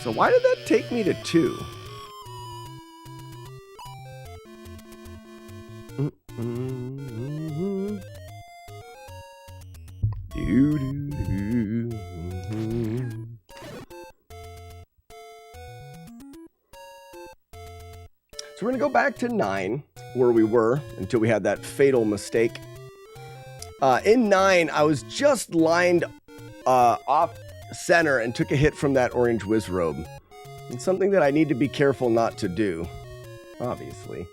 So why did that take me to 2? So we're going to go back to 9, where we were, until we had that fatal mistake. In 9, I was just lined off center and took a hit from that orange whiz robe. It's something that I need to be careful not to do, obviously.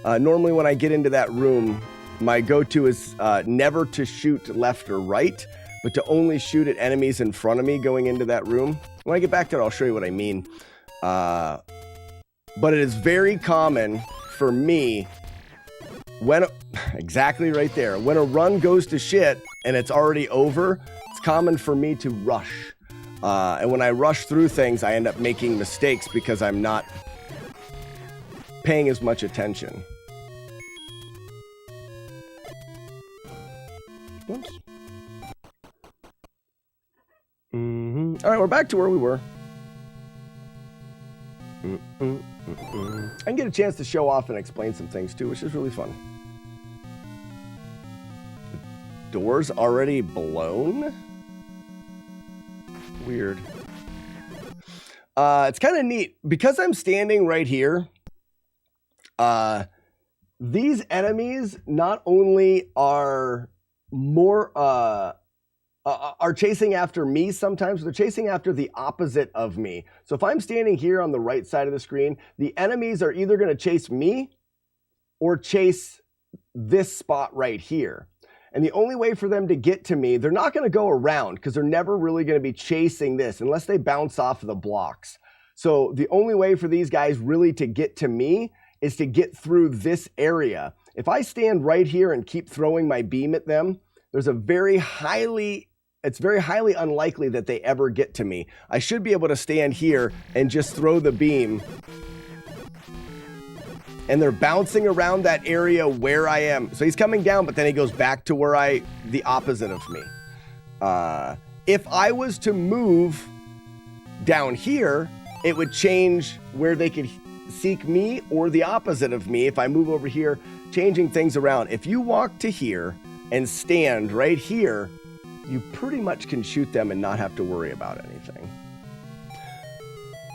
Normally when I get into that room, my go-to is never to shoot left or right, but to only shoot at enemies in front of me going into that room. When I get back to it, I'll show you what I mean. But it is very common for me when, exactly right there, when a run goes to shit and it's already over, it's common for me to rush. And when I rush through things, I end up making mistakes because I'm not paying as much attention. Oops. All right, we're back to where we were. I can get a chance to show off and explain some things too, which is really fun. The door's already blown? Weird. It's kind of neat. Because I'm standing right here, these enemies not only are more are chasing after me sometimes, they're chasing after the opposite of me. So if I'm standing here on the right side of the screen, the enemies are either going to chase me or chase this spot right here. And the only way for them to get to me, they're not going to go around because they're never really going to be chasing this unless they bounce off of the blocks. So the only way for these guys really to get to me is to get through this area. If I stand right here and keep throwing my beam at them, it's very highly unlikely that they ever get to me. I should be able to stand here and just throw the beam. And they're bouncing around that area where I am. So he's coming down, but then he goes back to where the opposite of me. If I was to move down here, it would change where they could seek me or the opposite of me. If I move over here, changing things around. If you walk to here and stand right here, you pretty much can shoot them and not have to worry about anything.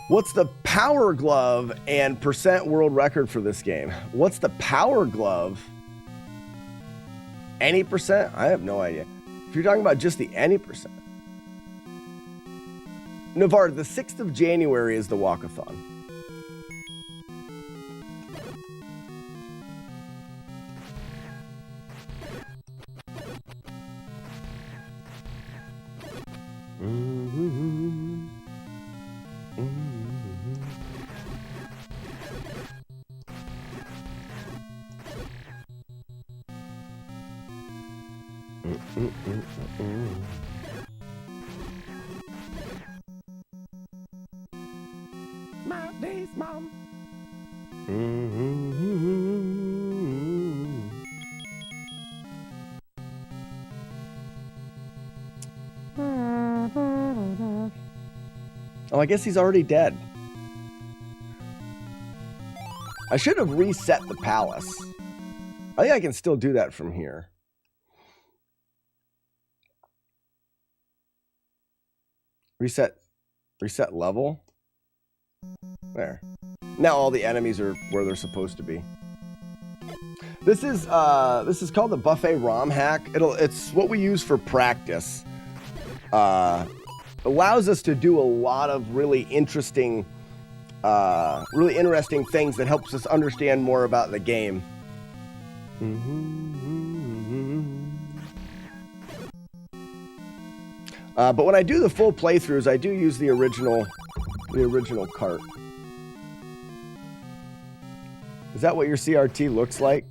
What's the power glove and percent world record for this game? What's the power glove? Any percent? I have no idea. If you're talking about just the any percent. Navarre, the 6th of January is the walkathon. My days, Mom. Oh, I guess he's already dead. I should have reset the palace. I think I can still do that from here. Reset level. There. Now all the enemies are where they're supposed to be. This is called the buffet ROM hack. It's what we use for practice. Allows us to do a lot of really interesting things that helps us understand more about the game. But when I do the full playthroughs, I do use the original cart. Is that what your CRT looks like?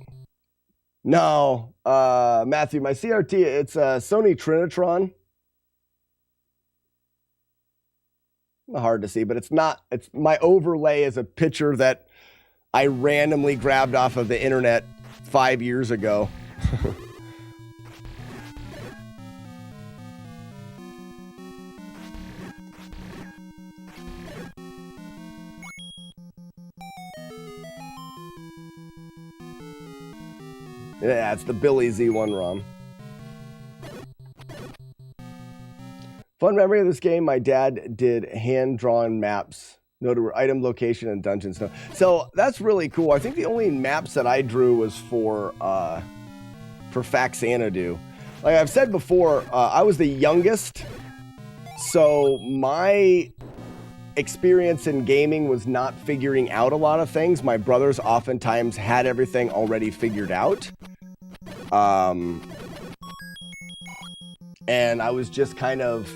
No, Matthew, my CRT, it's a Sony Trinitron. Hard to see, but it's not. It's my overlay is a picture that I randomly grabbed off of the internet 5 years ago. Yeah, it's the Billy Z1 ROM. Fun memory of this game, my dad did hand-drawn maps No to item location and dungeons. No. So that's really cool. I think the only maps that I drew was for Faxanadu. Like I've said before, I was the youngest, so my experience in gaming was not figuring out a lot of things. My brothers oftentimes had everything already figured out. And I was just kind of,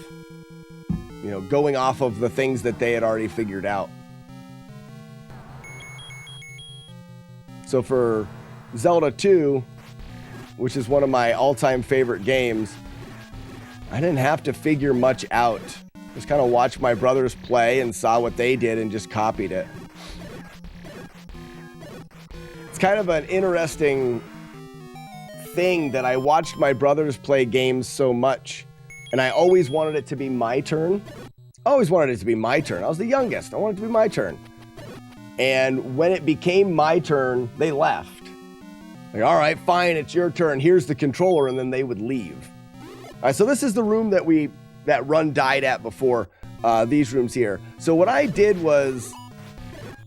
you know, going off of the things that they had already figured out. So for Zelda 2, which is one of my all-time favorite games, I didn't have to figure much out. Just kind of watched my brothers play and saw what they did and just copied it. It's kind of an interesting thing that I watched my brothers play games so much, and I always wanted it to be my turn. I always wanted it to be my turn. I was the youngest. I wanted it to be my turn. And when it became my turn, they left. Like, all right, fine, it's your turn. Here's the controller, and then they would leave. All right, so this is the room that Run died at before, these rooms here. So what I did was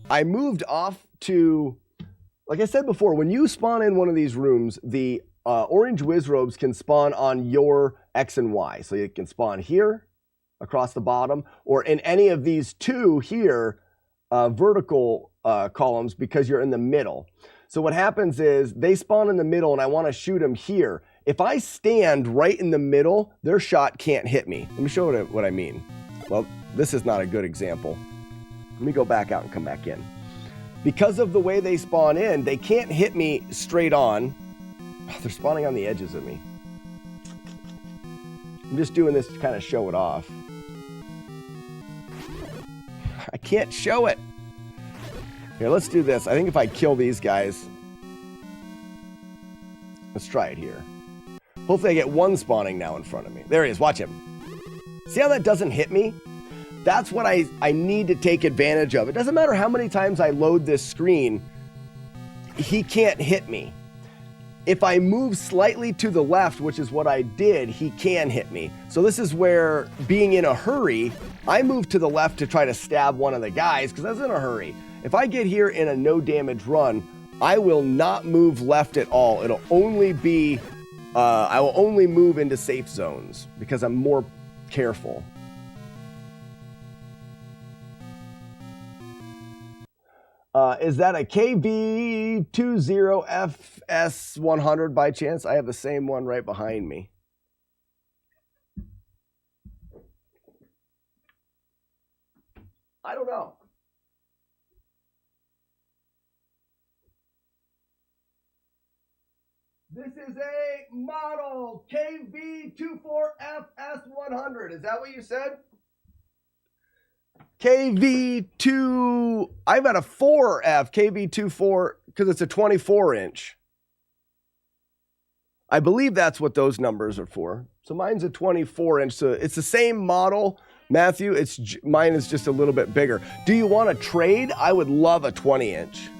I moved off to, like I said before, when you spawn in one of these rooms, the orange Wizrobes can spawn on your X and Y. So you can spawn here, across the bottom, or in any of these two here, vertical columns, because you're in the middle. So what happens is they spawn in the middle and I want to shoot them here. If I stand right in the middle, their shot can't hit me. Let me show you what I mean. Well, this is not a good example. Let me go back out and come back in. Because of the way they spawn in, they can't hit me straight on. Oh, they're spawning on the edges of me. I'm just doing this to kind of show it off. I can't show it. Here, let's do this. I think if I kill these guys, let's try it here. Hopefully I get one spawning now in front of me. There he is, watch him. See how that doesn't hit me? That's what I need to take advantage of. It doesn't matter how many times I load this screen, he can't hit me. If I move slightly to the left, which is what I did, he can hit me. So this is where, being in a hurry, I moved to the left to try to stab one of the guys because I was in a hurry. If I get here in a no damage run, I will not move left at all. It'll only be, I will only move into safe zones because I'm more careful. Is that a KV20FS100 by chance? I have the same one right behind me. I don't know. This is a model KV24FS100. Is that what you said? KV2, I've got a 4F, KV24, because it's a 24-inch. I believe that's what those numbers are for. So mine's a 24-inch, so it's the same model, Matthew. Mine is just a little bit bigger. Do you want to trade? I would love a 20-inch.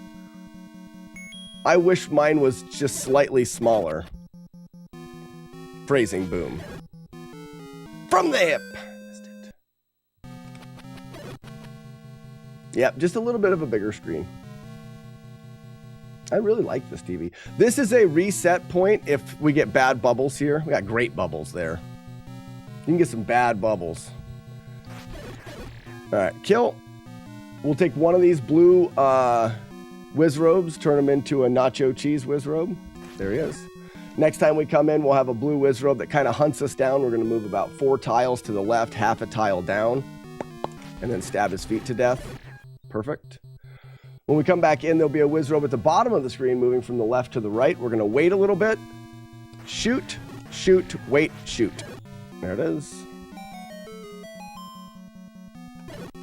I wish mine was just slightly smaller. Phrasing boom. From the hip. Yep, just a little bit of a bigger screen. I really like this TV. This is a reset point if we get bad bubbles here. We got great bubbles there. You can get some bad bubbles. All right, kill. We'll take one of these blue Wizrobes, turn them into a nacho cheese Wizrobe. There he is. Next time we come in, we'll have a blue Wizrobe that kind of hunts us down. We're going to move about 4 tiles to the left, half a tile down, and then stab his feet to death. Perfect. When we come back in, there'll be a Wizrobe at the bottom of the screen moving from the left to the right. We're going to wait a little bit. Shoot, shoot, wait, shoot. There it is.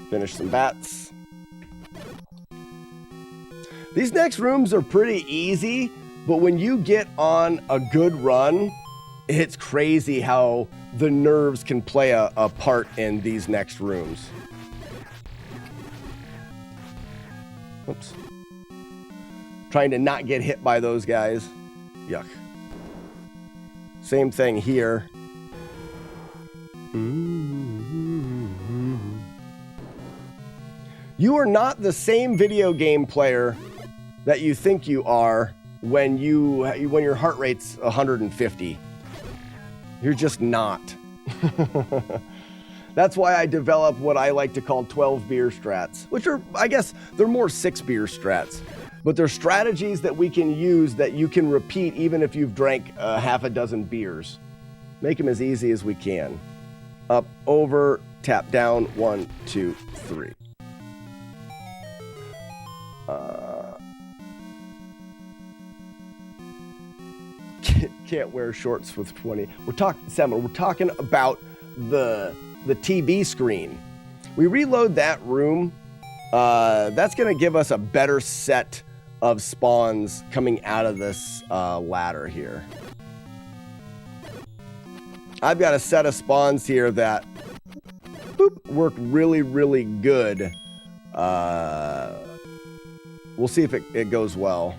Finish some bats. These next rooms are pretty easy, but when you get on a good run, it's crazy how the nerves can play a part in these next rooms. Oops. Trying to not get hit by those guys. Yuck. Same thing here. You are not the same video game player that you think you are when your heart rate's 150. You're just not. That's why I develop what I like to call 12 beer strats, which are, I guess, they're more 6 beer strats. But they're strategies that we can use that you can repeat even if you've drank half a dozen beers. Make them as easy as we can. Up, over, tap down, 1, 2, 3. Can't wear shorts with 20. We're talking about the TV screen. We reload that room. That's going to give us a better set of spawns coming out of this ladder here. I've got a set of spawns here that work really, really good. We'll see if it goes well.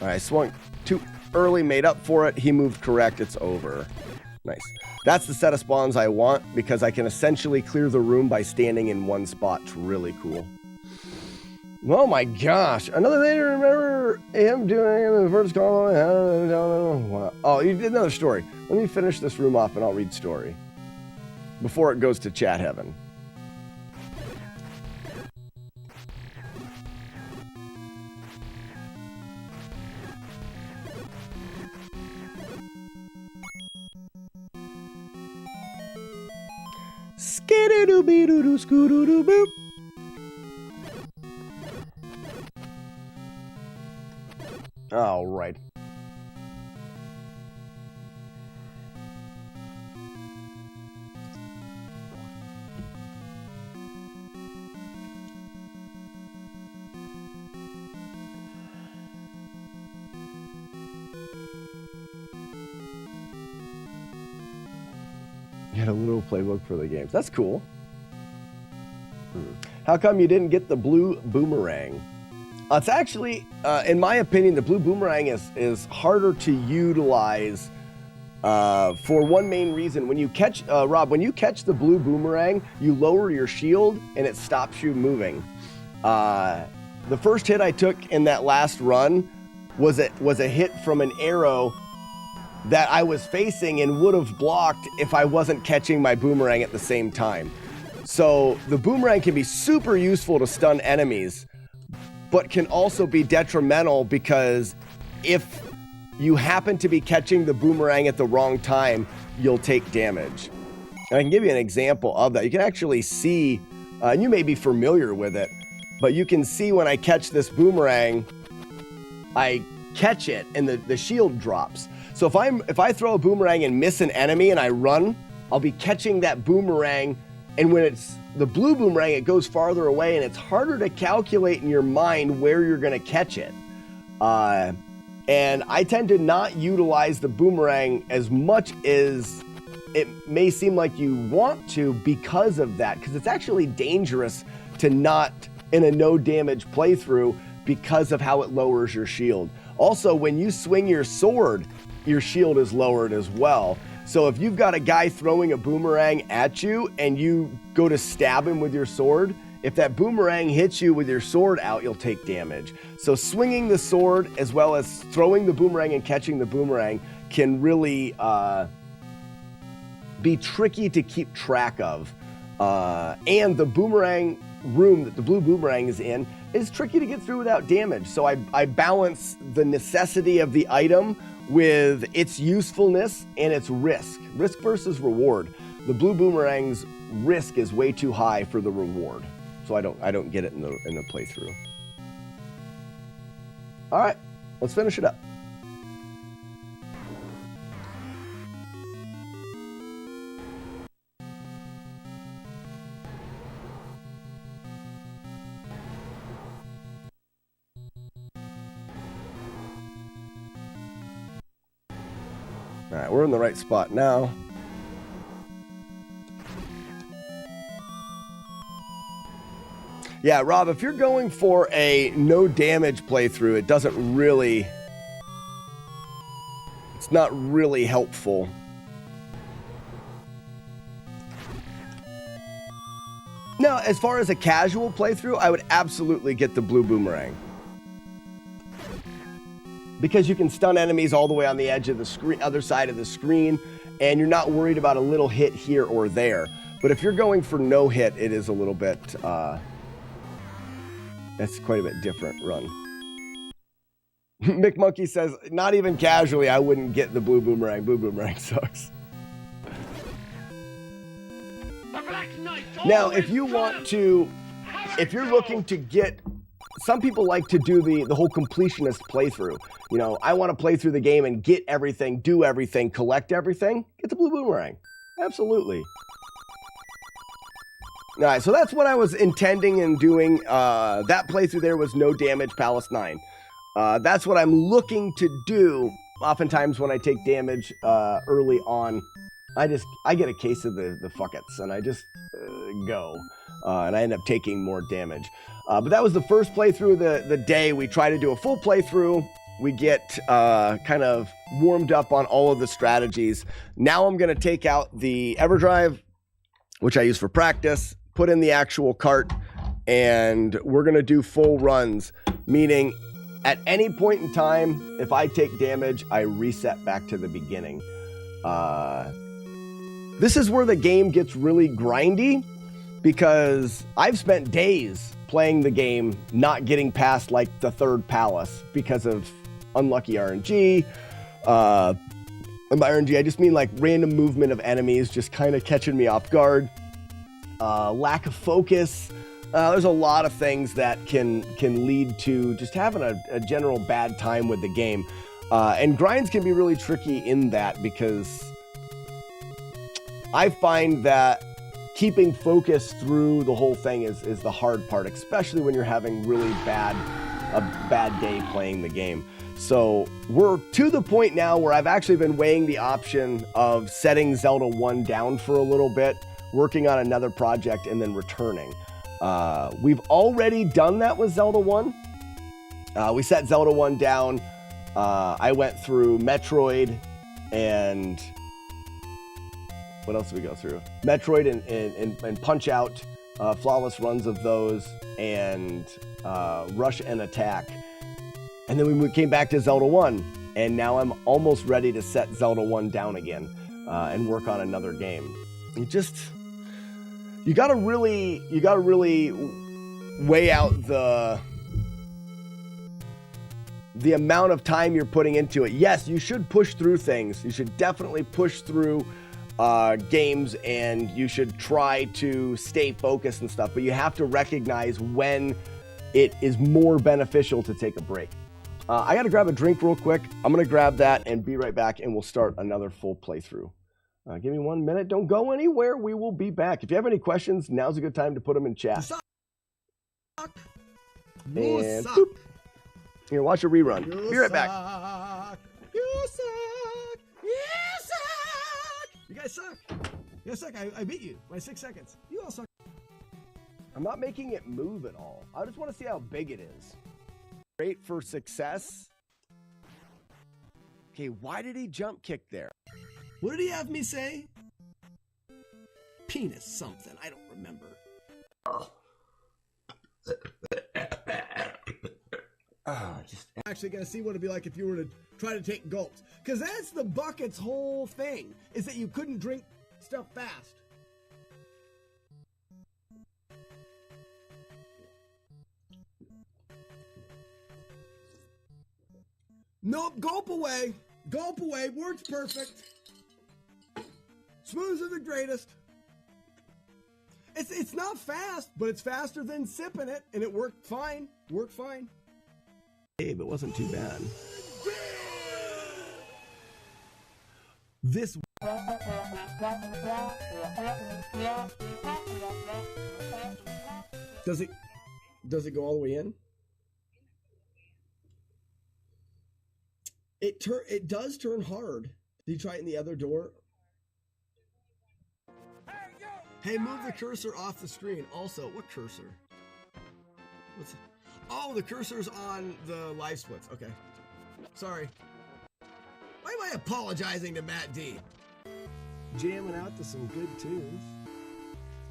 All right, swung too early, made up for it. He moved correct. It's over. Nice. That's the set of spawns I want because I can essentially clear the room by standing in one spot. It's really cool. Oh my gosh. Another day to remember him doing the first call. Oh, you did another story. Let me finish this room off and I'll read story before it goes to chat heaven. Skidoo-doo-bee-doo-doo, skoo-doo-doo-boop. All right. Get a little playbook for the games. That's cool. How come you didn't get the blue boomerang? It's actually, in my opinion, the blue boomerang is harder to utilize for one main reason. When you catch, Rob, when you catch the blue boomerang, you lower your shield and it stops you moving. The first hit I took in that last run was a hit from an arrow that I was facing and would have blocked if I wasn't catching my boomerang at the same time. So the boomerang can be super useful to stun enemies, but can also be detrimental because if you happen to be catching the boomerang at the wrong time, you'll take damage. And I can give you an example of that. You can actually see, and you may be familiar with it, but you can see when I catch this boomerang, I catch it and the shield drops. So if I throw a boomerang and miss an enemy and I run, I'll be catching that boomerang, and when it's the blue boomerang, it goes farther away and it's harder to calculate in your mind where you're going to catch it. And I tend to not utilize the boomerang as much as it may seem like you want to because of that, because it's actually dangerous to not in a no damage playthrough because of how it lowers your shield. Also, when you swing your sword, your shield is lowered as well. So if you've got a guy throwing a boomerang at you and you go to stab him with your sword, if that boomerang hits you with your sword out, you'll take damage. So swinging the sword as well as throwing the boomerang and catching the boomerang can really be tricky to keep track of. And the boomerang room that the blue boomerang is in is tricky to get through without damage. So I balance the necessity of the item with its usefulness and its risk. Risk versus reward. The blue boomerang's risk is way too high for the reward. So I don't get it in the playthrough. All right, let's finish it up. All right, we're in the right spot now. Yeah, Rob, if you're going for a no damage playthrough, it doesn't really, it's not really helpful. Now, as far as a casual playthrough, I would absolutely get the blue boomerang. Because you can stun enemies all the way on the edge of the screen, other side of the screen, and you're not worried about a little hit here or there. But if you're going for no hit, it is a little bit, that's quite a bit different run. McMonkey says, not even casually, I wouldn't get the blue boomerang. Blue boomerang sucks. Now, if you want to, if you're looking to get, some people like to do the whole completionist playthrough. You know, I want to play through the game and get everything, do everything, collect everything. Get the blue boomerang. Absolutely. All right, so that's what I was intending and doing. That playthrough there was no damage, Palace 9. That's what I'm looking to do. Oftentimes when I take damage early on, I get a case of the fuckets and I just go. And I end up taking more damage. But that was the first playthrough of the day. We try to do a full playthrough. We get kind of warmed up on all of the strategies. Now I'm going to take out the EverDrive, which I use for practice, put in the actual cart, and we're going to do full runs, meaning at any point in time, if I take damage, I reset back to the beginning. This is where the game gets really grindy, because I've spent days playing the game not getting past like the third palace because of unlucky RNG. And by RNG, I just mean like random movement of enemies just kind of catching me off guard. Lack of focus. There's a lot of things that can lead to just having a general bad time with the game. And grinds can be really tricky in that, because I find that keeping focus through the whole thing is the hard part, especially when you're having really a bad day playing the game. So we're to the point now where I've actually been weighing the option of setting Zelda 1 down for a little bit, working on another project, and then returning. We've already done that with Zelda 1. We set Zelda 1 down. I went through Metroid and... what else did we go through? Metroid and Punch-Out, flawless runs of those, and Rush and Attack. And then we came back to Zelda 1, and now I'm almost ready to set Zelda 1 down again and work on another game. You gotta really weigh out the amount of time you're putting into it. Yes, you should push through things. You should definitely push through games, and you should try to stay focused and stuff, but you have to recognize when it is more beneficial to take a break. I got to grab a drink real quick. I'm going to grab that and be right back, and we'll start another full playthrough. Give me 1 minute. Don't go anywhere. We will be back. If you have any questions, now's a good time to put them in chat. And boop. Here, watch a rerun. Be right back. You suck. You suck. You guys suck. You guys suck. I beat you by 6 seconds. You all suck. I'm not making it move at all. I just want to see how big it is. Great for success. Okay, why did he jump kick there? What did he have me say? Penis something. I don't remember. Just actually gonna see what it'd be like if you were to try to take gulps, because that's the bucket's whole thing, is that you couldn't drink stuff fast. Nope, gulp away. Gulp away. Works perfect. Smooths are the greatest. It's not fast, but it's faster than sipping it, and it worked fine. Worked fine. Hey, but it wasn't too bad. This. Does it go all the way in? It does turn hard. Did you try it in the other door? Hey, move the cursor off the screen. Also, what cursor? What's it? Oh, the cursor's on the live splits. Okay. Sorry. Why am I apologizing to Matt D? Jamming out to some good tunes.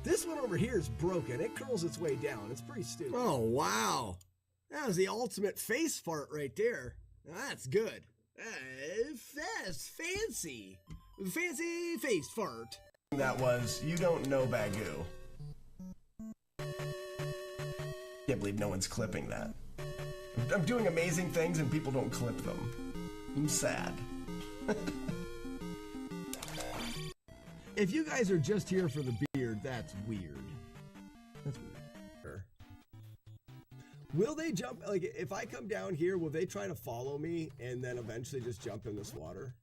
This one over here is broken. It curls its way down. It's pretty stupid. Oh, wow. That was the ultimate face fart right there. Now, that's good. That's fancy. Fancy face fart. That was, you don't know Bagoo. Can't believe no one's clipping that. I'm doing amazing things and people don't clip them. I'm sad. If you guys are just here for the beard, that's weird. That's weird. Will they jump, like, if I come down here, will they try to follow me and then eventually just jump in this water?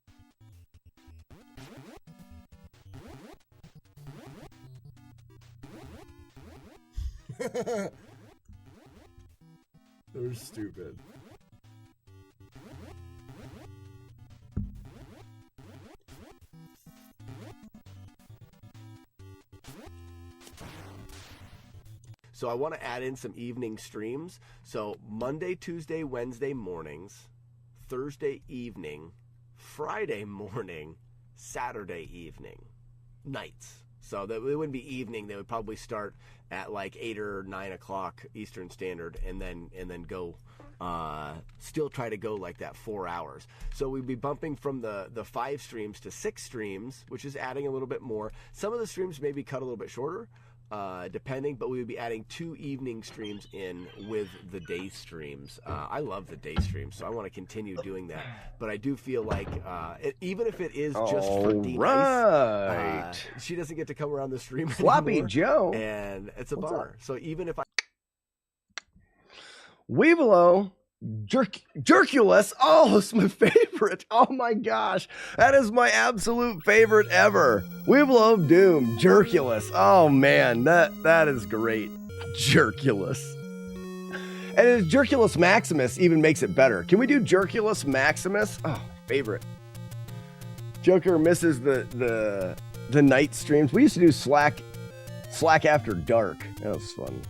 They're stupid. So I want to add in some evening streams. So Monday, Tuesday, Wednesday mornings, Thursday evening, Friday morning, Saturday evening, nights. So they wouldn't be evening. They would probably start at like 8 or 9 o'clock Eastern Standard, and then go. Still try to go like that 4 hours. So we'd be bumping from the 5 streams to 6 streams, which is adding a little bit more. Some of the streams may be cut a little bit shorter. Depending, but we would be adding 2 evening streams in with the day streams. I love the day streams, so I want to continue doing that. But I do feel like, even if it is just for D-Nice, she doesn't get to come around the stream Floppy anymore, Joe. and it's a bummer. So even if I... Weevilo, Jerkulus. Oh, it's my favorite. Oh my gosh. That is my absolute favorite ever. Weevilo of Doom, Jerkulus. Oh man, that is great. Jerkulus. And Jerkulus Maximus even makes it better. Can we do Jerkulus Maximus? Oh, favorite. Joker misses the night streams. We used to do Slack After Dark. That was fun.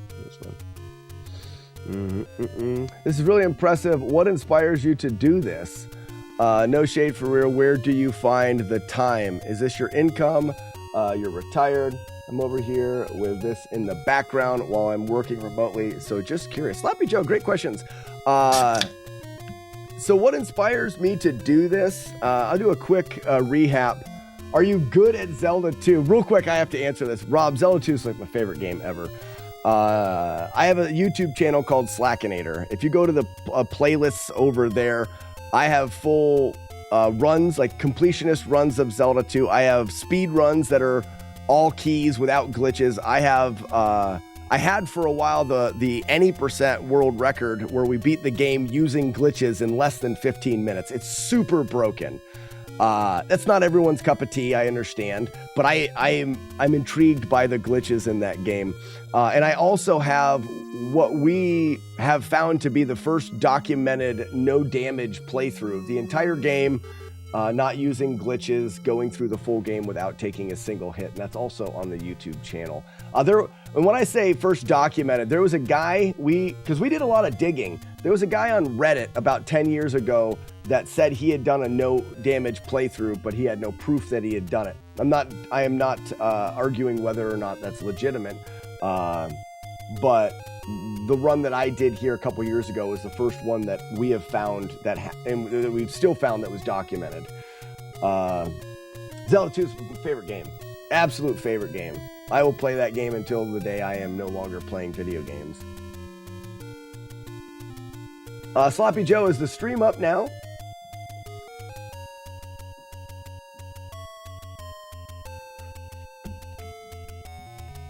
That was fun. This is really impressive. What inspires you to do this? No shade for real. Where do you find the time? Is this your income? You're retired. I'm over here with this in the background while I'm working remotely. So just curious. Slappy Joe, great questions. So what inspires me to do this? I'll do a quick recap. Are you good at Zelda 2? Real quick, I have to answer this. Rob, Zelda 2 is like my favorite game ever. I have a YouTube channel called Slackinator. If you go to the playlists over there, I have full runs, like completionist runs of Zelda 2. I have speed runs that are all keys without glitches. I had for a while the any % world record where we beat the game using glitches in less than 15 minutes. It's super broken. That's not everyone's cup of tea, I understand, but I'm intrigued by the glitches in that game. And I also have what we have found to be the first documented no damage playthrough. The entire game, not using glitches, going through the full game without taking a single hit. And that's also on the YouTube channel. And when I say first documented, there was a guy, because we did a lot of digging. There was a guy on Reddit about 10 years ago that said he had done a no damage playthrough, but he had no proof that he had done it. I am not arguing whether or not that's legitimate. But the run that I did here a couple years ago was the first one that we have found and that we've still found that was documented. Zelda 2 is my favorite game. Absolute favorite game. I will play that game until the day I am no longer playing video games. Sloppy Joe, is the stream up now?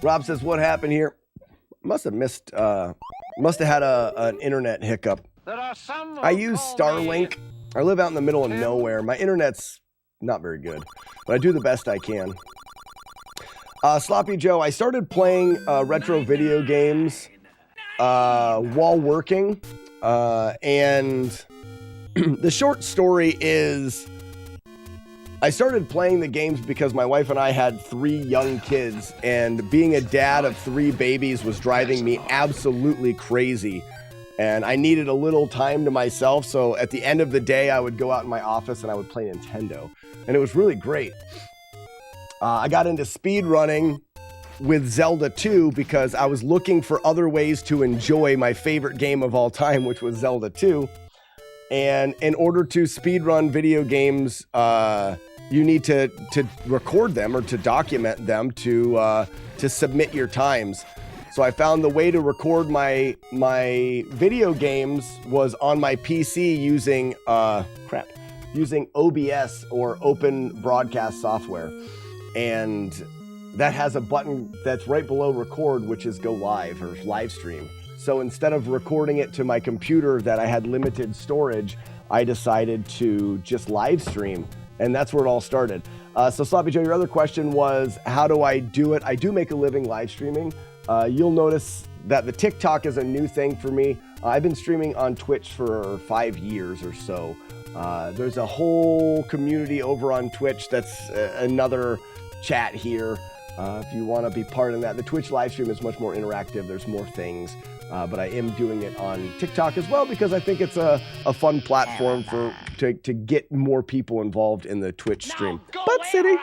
Rob says, what happened here? Must have missed, must have had an internet hiccup. I use Starlink. I live out in the middle of nowhere. My internet's not very good, but I do the best I can. Sloppy Joe, I started playing retro video games while working. And the short story is I started playing the games because my wife and I had 3 young kids, and being a dad of 3 babies was driving me absolutely crazy. And I needed a little time to myself, so at the end of the day, I would go out in my office and I would play Nintendo. And it was really great. I got into speed running with Zelda 2 because I was looking for other ways to enjoy my favorite game of all time, which was Zelda 2. And in order to speedrun video games, you need to record them or to document them to submit your times. So I found the way to record my video games was on my PC using OBS or Open Broadcast Software. And that has a button that's right below record, which is go live or live stream. So instead of recording it to my computer that I had limited storage, I decided to just live stream. And that's where it all started. So Sloppy Joe, your other question was, how do I do it? I do make a living live streaming. You'll notice that the TikTok is a new thing for me. I've been streaming on Twitch for 5 years or so. There's a whole community over on Twitch that's another chat here. If you want to be part of that. The Twitch live stream is much more interactive. There's more things. But I am doing it on TikTok as well because I think it's a fun platform to get more people involved in the Twitch stream. Butt City!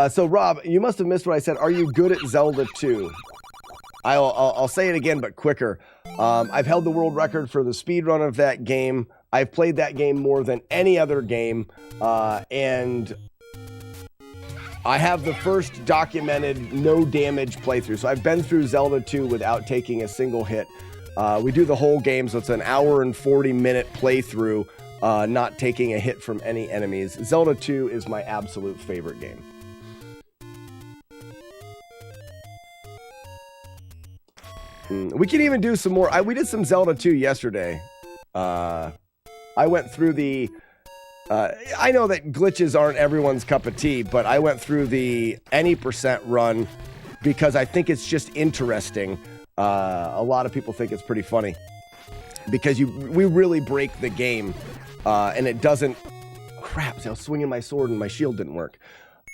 So Rob, you must have missed what I said. Are you good at Zelda 2? I'll say it again, but quicker. I've held the world record for the speedrun of that game. I've played that game more than any other game. And I have the first documented no damage playthrough. So I've been through Zelda 2 without taking a single hit. We do the whole game, so it's an hour and 40-minute playthrough, not taking a hit from any enemies. Zelda 2 is my absolute favorite game. We can even do some more. We did some Zelda 2 yesterday. I went through the... I know that glitches aren't everyone's cup of tea, but I went through the any percent run because I think it's just interesting. A lot of people think it's pretty funny because we really break the game, and it doesn't. Crap! I was swinging my sword and my shield didn't work,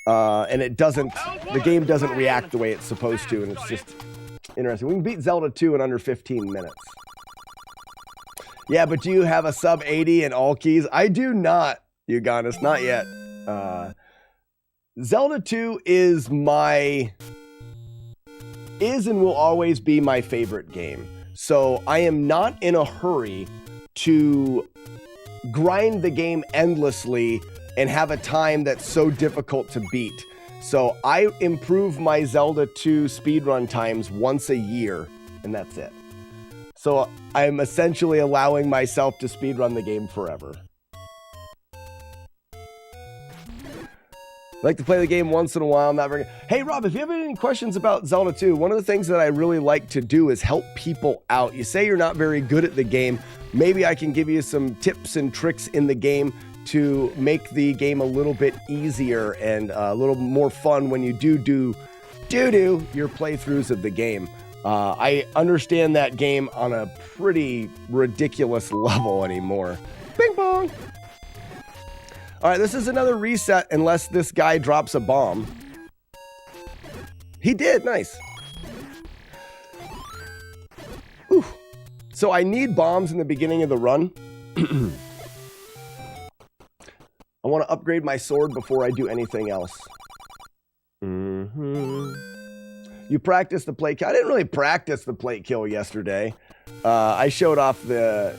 and it doesn't. The game doesn't react the way it's supposed to, and it's just interesting. We can beat Zelda 2 in under 15 minutes. Yeah, but do you have a sub 80 in all keys? I do not, Ugandas, not yet. Zelda 2 is and will always be my favorite game. So I am not in a hurry to grind the game endlessly and have a time that's so difficult to beat. So I improve my Zelda 2 speedrun times once a year, and that's it. So I'm essentially allowing myself to speedrun the game forever. I like to play the game once in a while. I'm not very... Hey, Rob, if you have any questions about Zelda 2, one of the things that I really like to do is help people out. You say you're not very good at the game. Maybe I can give you some tips and tricks in the game to make the game a little bit easier and a little more fun when you do your playthroughs of the game. I understand that game on a pretty ridiculous level anymore. Bing bong! All right, this is another reset unless this guy drops a bomb. He did, nice. Whew. So I need bombs in the beginning of the run. I want to upgrade my sword before I do anything else. You practiced the plate kill. I didn't really practice the plate kill yesterday. I showed off the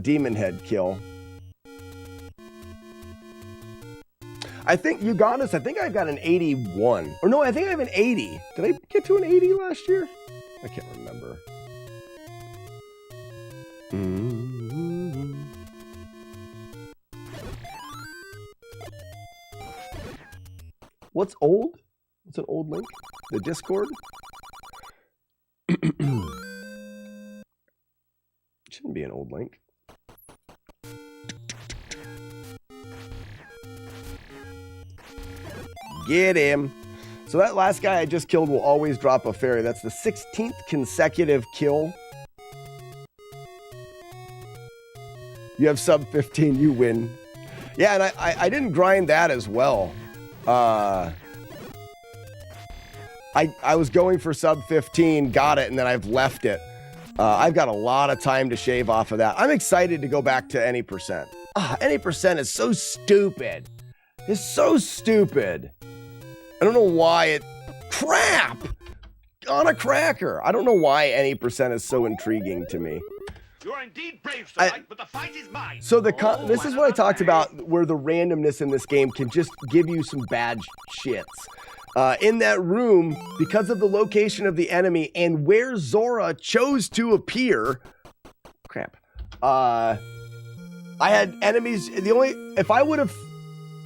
demon head kill. I think Ugandas, I think I got an 81. Or no, I think I have an 80. Did I get to an 80 last year? I can't remember. What's old? What's an old link? The Discord? Shouldn't be an old link. Get him. So that last guy I just killed will always drop a fairy. That's the 16th consecutive kill. You have sub 15, you win. Yeah, and I didn't grind that as well. I was going for sub 15, got it, and then I've left it. I've got a lot of time to shave off of that. I'm excited to go back to any percent. Any percent is so stupid. It's so stupid. I don't know why it... Crap! On a cracker. I don't know why any percent is so intriguing to me. You are indeed brave, Sir Knight, but the fight is mine. So this is what I talked about, where the randomness in this game can just give you some bad shits. In that room, because of the location of the enemy and where Zora chose to appear... Crap. I had enemies... If I would have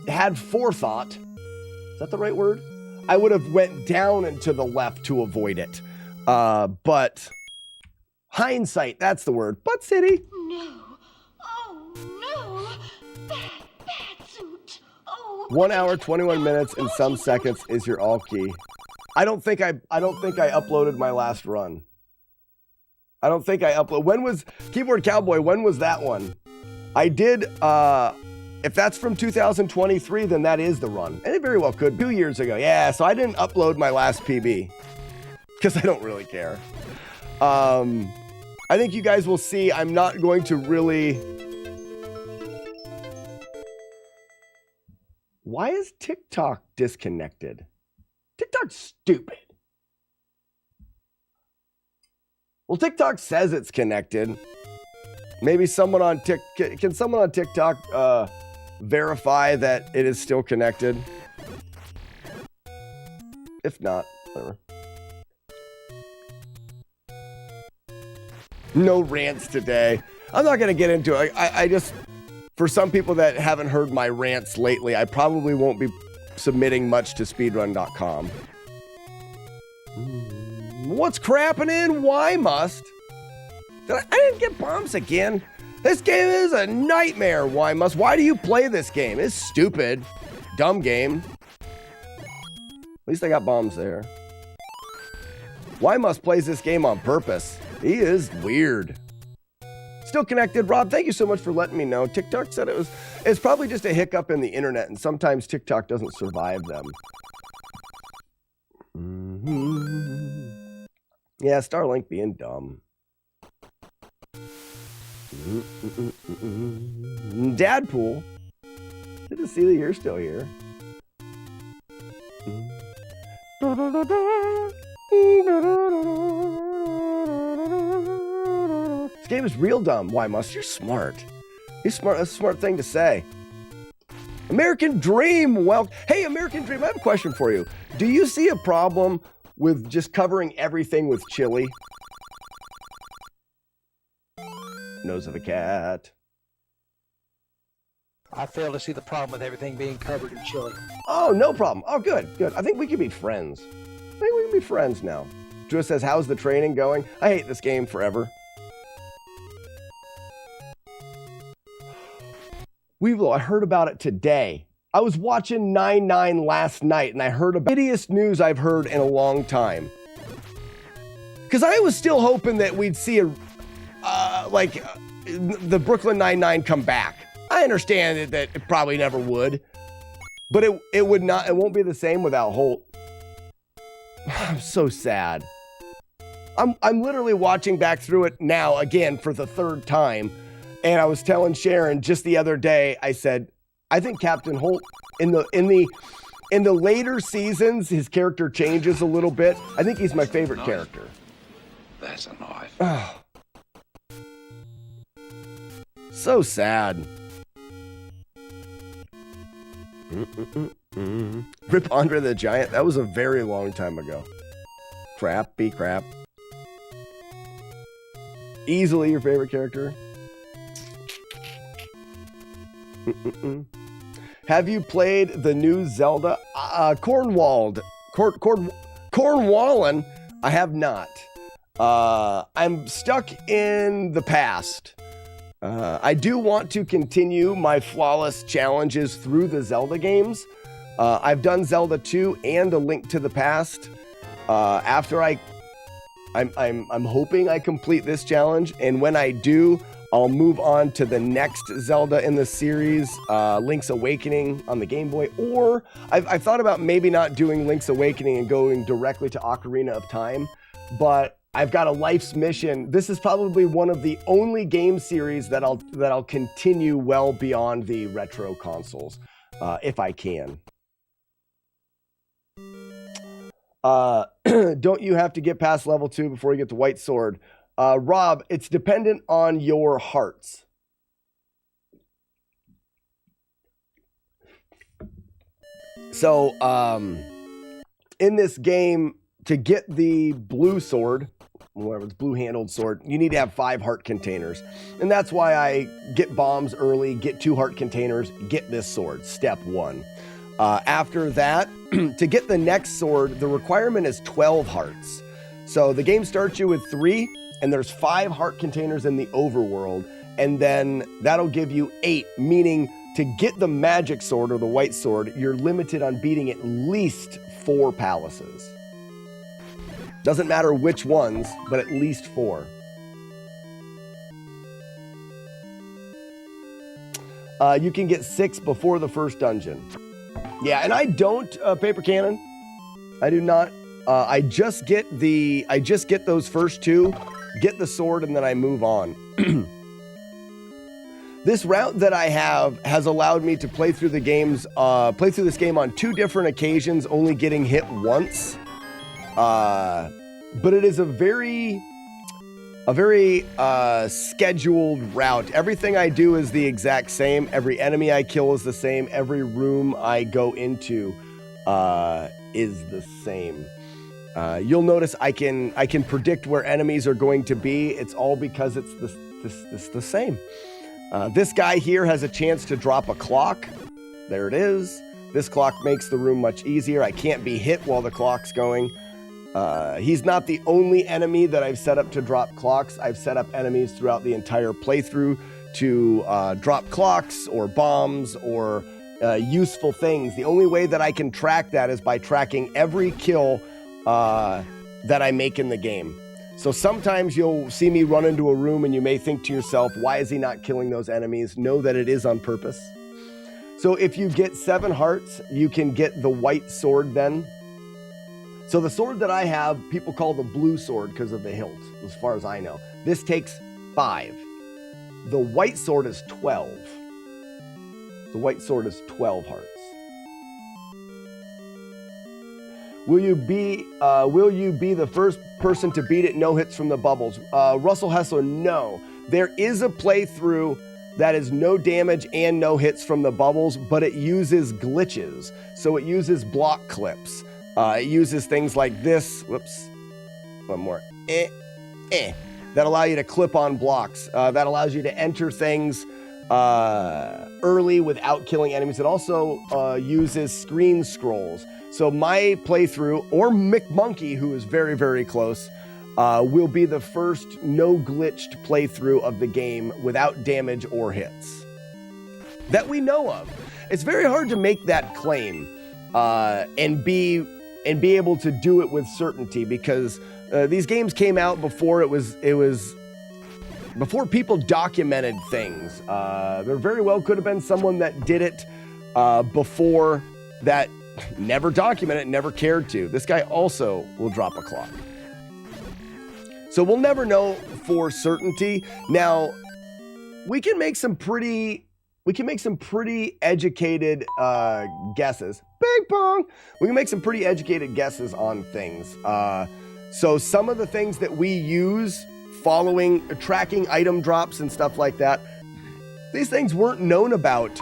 had forethought... Is that the right word? I would have went down and to the left to avoid it. But hindsight, that's the word. Butt City. No. Oh, no. Bad suit. Oh. 1 hour, 21 minutes, and some seconds is your all key. I don't think I uploaded my last run. I don't think I uploaded. When was Keyboard Cowboy? When was that one? I did. If that's from 2023, then that is the run. And it very well could. 2 years ago. Yeah, so I didn't upload my last PB. Because I don't really care. I think you guys will see I'm not going to really... Why is TikTok disconnected? TikTok's stupid. Well, TikTok says it's connected. Maybe someone on TikTok... Can someone on TikTok... verify that it is still connected? If not, whatever. No rants today. I'm not going to get into it. I just, for some people that haven't heard my rants lately, I probably won't be submitting much to speedrun.com. What's crapping in? Why must? I didn't get bombs again. This game is a nightmare, Why do you play this game? It's stupid. Dumb game. At least I got bombs there. Why plays this game on purpose? He is weird. Still connected. Rob, thank you so much for letting me know. TikTok said it's probably just a hiccup in the internet, and sometimes TikTok doesn't survive them. Yeah, Starlink being dumb. Dadpool. Good to see that you're still here. This game is real dumb. Why must? You're smart. You're smart. That's a smart thing to say. American Dream. Well, hey, American Dream, I have a question for you. Do you see a problem with just covering everything with chili? Nose of a cat. I fail to see the problem with everything being covered in chili. Oh, no problem. Oh, good. I think we can be friends. I think we can be friends now. Drew says, how's the training going? I hate this game forever. Weevil, I heard about it today. I was watching 9-9 last night, and I heard the hideous news I've heard in a long time. Because I was still hoping that we'd see the Brooklyn Nine-Nine come back. I understand that it probably never would, but it would not. It won't be the same without Holt. I'm so sad. I'm literally watching back through it now again for the third time, and I was telling Sharon just the other day. I said, I think Captain Holt in the later seasons, his character changes a little bit. I think he's my favorite character. That's a knife. Oh. So sad. Rip Andre the Giant. That was a very long time ago. Crap. Easily your favorite character. Have you played the new Zelda? Cornwallin. I have not. I'm stuck in the past. I do want to continue my flawless challenges through the Zelda games. I've done Zelda 2 and A Link to the Past. After I'm hoping I complete this challenge, and when I do, I'll move on to the next Zelda in the series, Link's Awakening on the Game Boy. Or I've thought about maybe not doing Link's Awakening and going directly to Ocarina of Time, but I've got a life's mission. This is probably one of the only game series that I'll continue well beyond the retro consoles, if I can. Don't you have to get past level 2 before you get the white sword? Rob, it's dependent on your hearts. So, in this game, to get the blue sword, whatever, it's blue-handled sword, you need to have 5 heart containers. And that's why I get bombs early, get 2 heart containers, get this sword, step 1. After that, to get the next sword, the requirement is 12 hearts. So the game starts you with 3, and there's 5 heart containers in the overworld, and then that'll give you 8, meaning to get the magic sword or the white sword, you're limited on beating at least 4 palaces. Doesn't matter which ones, but at least 4. You can get 6 before the first dungeon. Yeah, and I don't paper cannon. I do not. I just get those first 2, get the sword, and then I move on. This route that I have has allowed me to play through this game on 2 different occasions, only getting hit once. But it is a very scheduled route. Everything I do is the exact same. Every enemy I kill is the same. Every room I go into is the same. You'll notice I can predict where enemies are going to be. It's all because it's the same. This guy here has a chance to drop a clock. There it is. This clock makes the room much easier. I can't be hit while the clock's going. He's not the only enemy that I've set up to drop clocks. I've set up enemies throughout the entire playthrough to drop clocks or bombs or useful things. The only way that I can track that is by tracking every kill that I make in the game. So sometimes you'll see me run into a room and you may think to yourself, why is he not killing those enemies? Know that it is on purpose. So if you get 7 hearts, you can get the white sword then. So the sword that I have, people call the blue sword because of the hilt, as far as I know. This takes 5. The white sword is 12. The white sword is 12 hearts. Will you be the first person to beat it? No hits from the bubbles. Russell Hessler, no. There is a playthrough that is no damage and no hits from the bubbles, but it uses glitches. So it uses block clips. It uses things like this. Whoops. One more. That allow you to clip on blocks. That allows you to enter things early without killing enemies. It also uses screen scrolls. So my playthrough, or McMonkey, who is very, very close, will be the first no-glitched playthrough of the game without damage or hits. That we know of. It's very hard to make that claim and be able to do it with certainty because these games came out before before people documented things. There very well could have been someone that did it before that never documented, never cared to. This guy also will drop a clock. So we'll never know for certainty. Now, we can make some pretty educated guesses. Big pong! We can make some pretty educated guesses on things. So some of the things that we use tracking item drops and stuff like that, these things weren't known about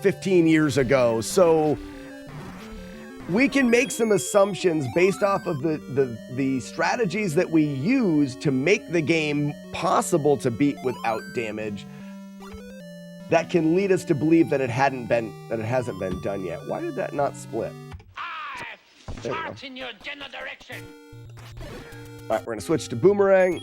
15 years ago. So we can make some assumptions based off of the strategies that we use to make the game possible to beat without damage. That can lead us to believe that it hasn't been done yet. Why did that not split? Start in your general direction. All right, we're gonna switch to Boomerang.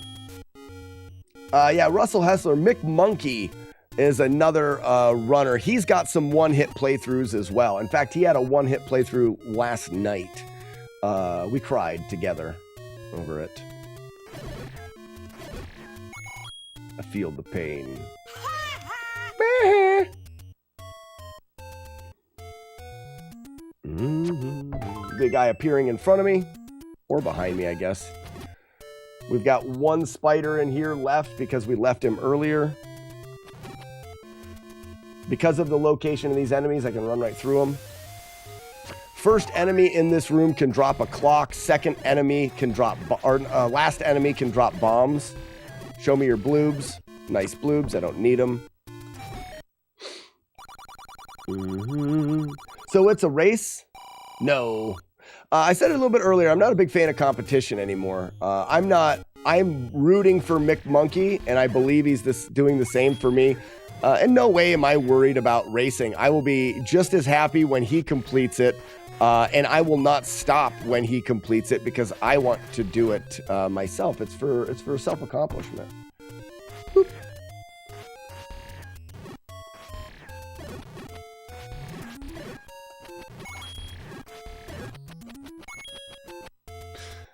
Yeah, Russell Hessler, McMonkey is another runner. He's got some one-hit playthroughs as well. In fact, he had a one-hit playthrough last night. We cried together over it. I feel the pain. Big guy appearing in front of me, or behind me, I guess. We've got one spider in here left because we left him earlier. Because of the location of these enemies, I can run right through them. First enemy in this room can drop a clock. Second enemy can drop, last enemy can drop bombs. Show me your bloobs. Nice bloobs. I don't need them. So it's a race? No. I said it a little bit earlier. I'm not a big fan of competition anymore. I'm rooting for McMonkey, and I believe he's doing the same for me. In no way am I worried about racing. I will be just as happy when he completes it, and I will not stop when he completes it because I want to do it myself. It's for self-accomplishment. Boop.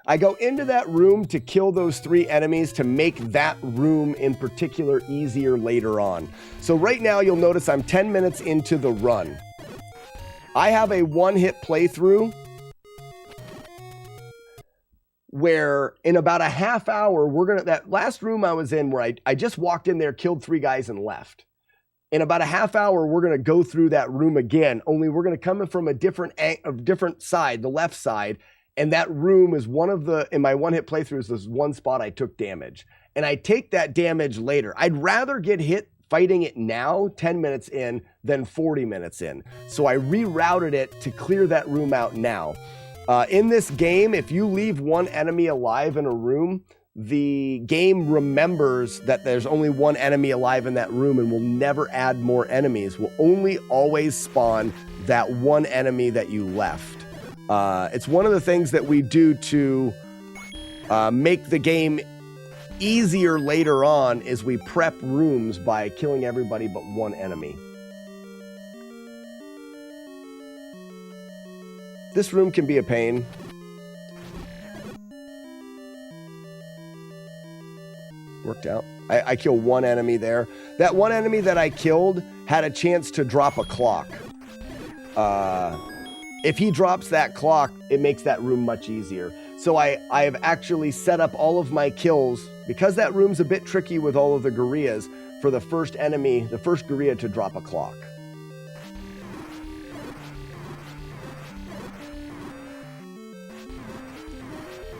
I go into that room to kill those 3 enemies to make that room in particular easier later on. So right now you'll notice I'm 10 minutes into the run. I have a one-hit playthrough where in about a half hour, that last room I was in where I just walked in there, killed 3 guys and left. In about a half hour, we're going to go through that room again, only we're going to come in from a different side, the left side. And that room is in my one-hit playthroughs, there's one spot I took damage. And I take that damage later. I'd rather get hit fighting it now, 10 minutes in, than 40 minutes in. So I rerouted it to clear that room out now. In this game, if you leave one enemy alive in a room, the game remembers that there's only one enemy alive in that room and will never add more enemies. Will only always spawn that one enemy that you left. It's one of the things that we do to make the game easier later on is we prep rooms by killing everybody but one enemy. This room can be a pain. Worked out. I kill one enemy there. That one enemy that I killed had a chance to drop a clock. If he drops that clock, it makes that room much easier. So I have actually set up all of my kills, because that room's a bit tricky with all of the gorillas, for the first enemy, the first gorilla to drop a clock.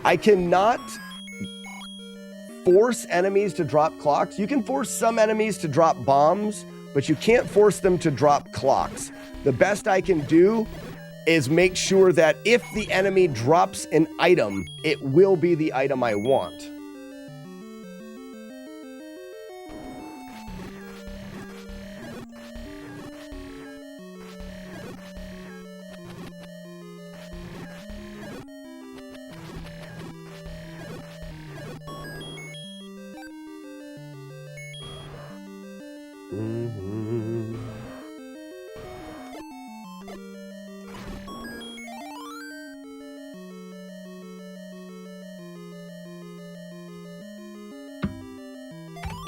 I cannot force enemies to drop clocks. You can force some enemies to drop bombs, but you can't force them to drop clocks. The best I can do is make sure that if the enemy drops an item, it will be the item I want.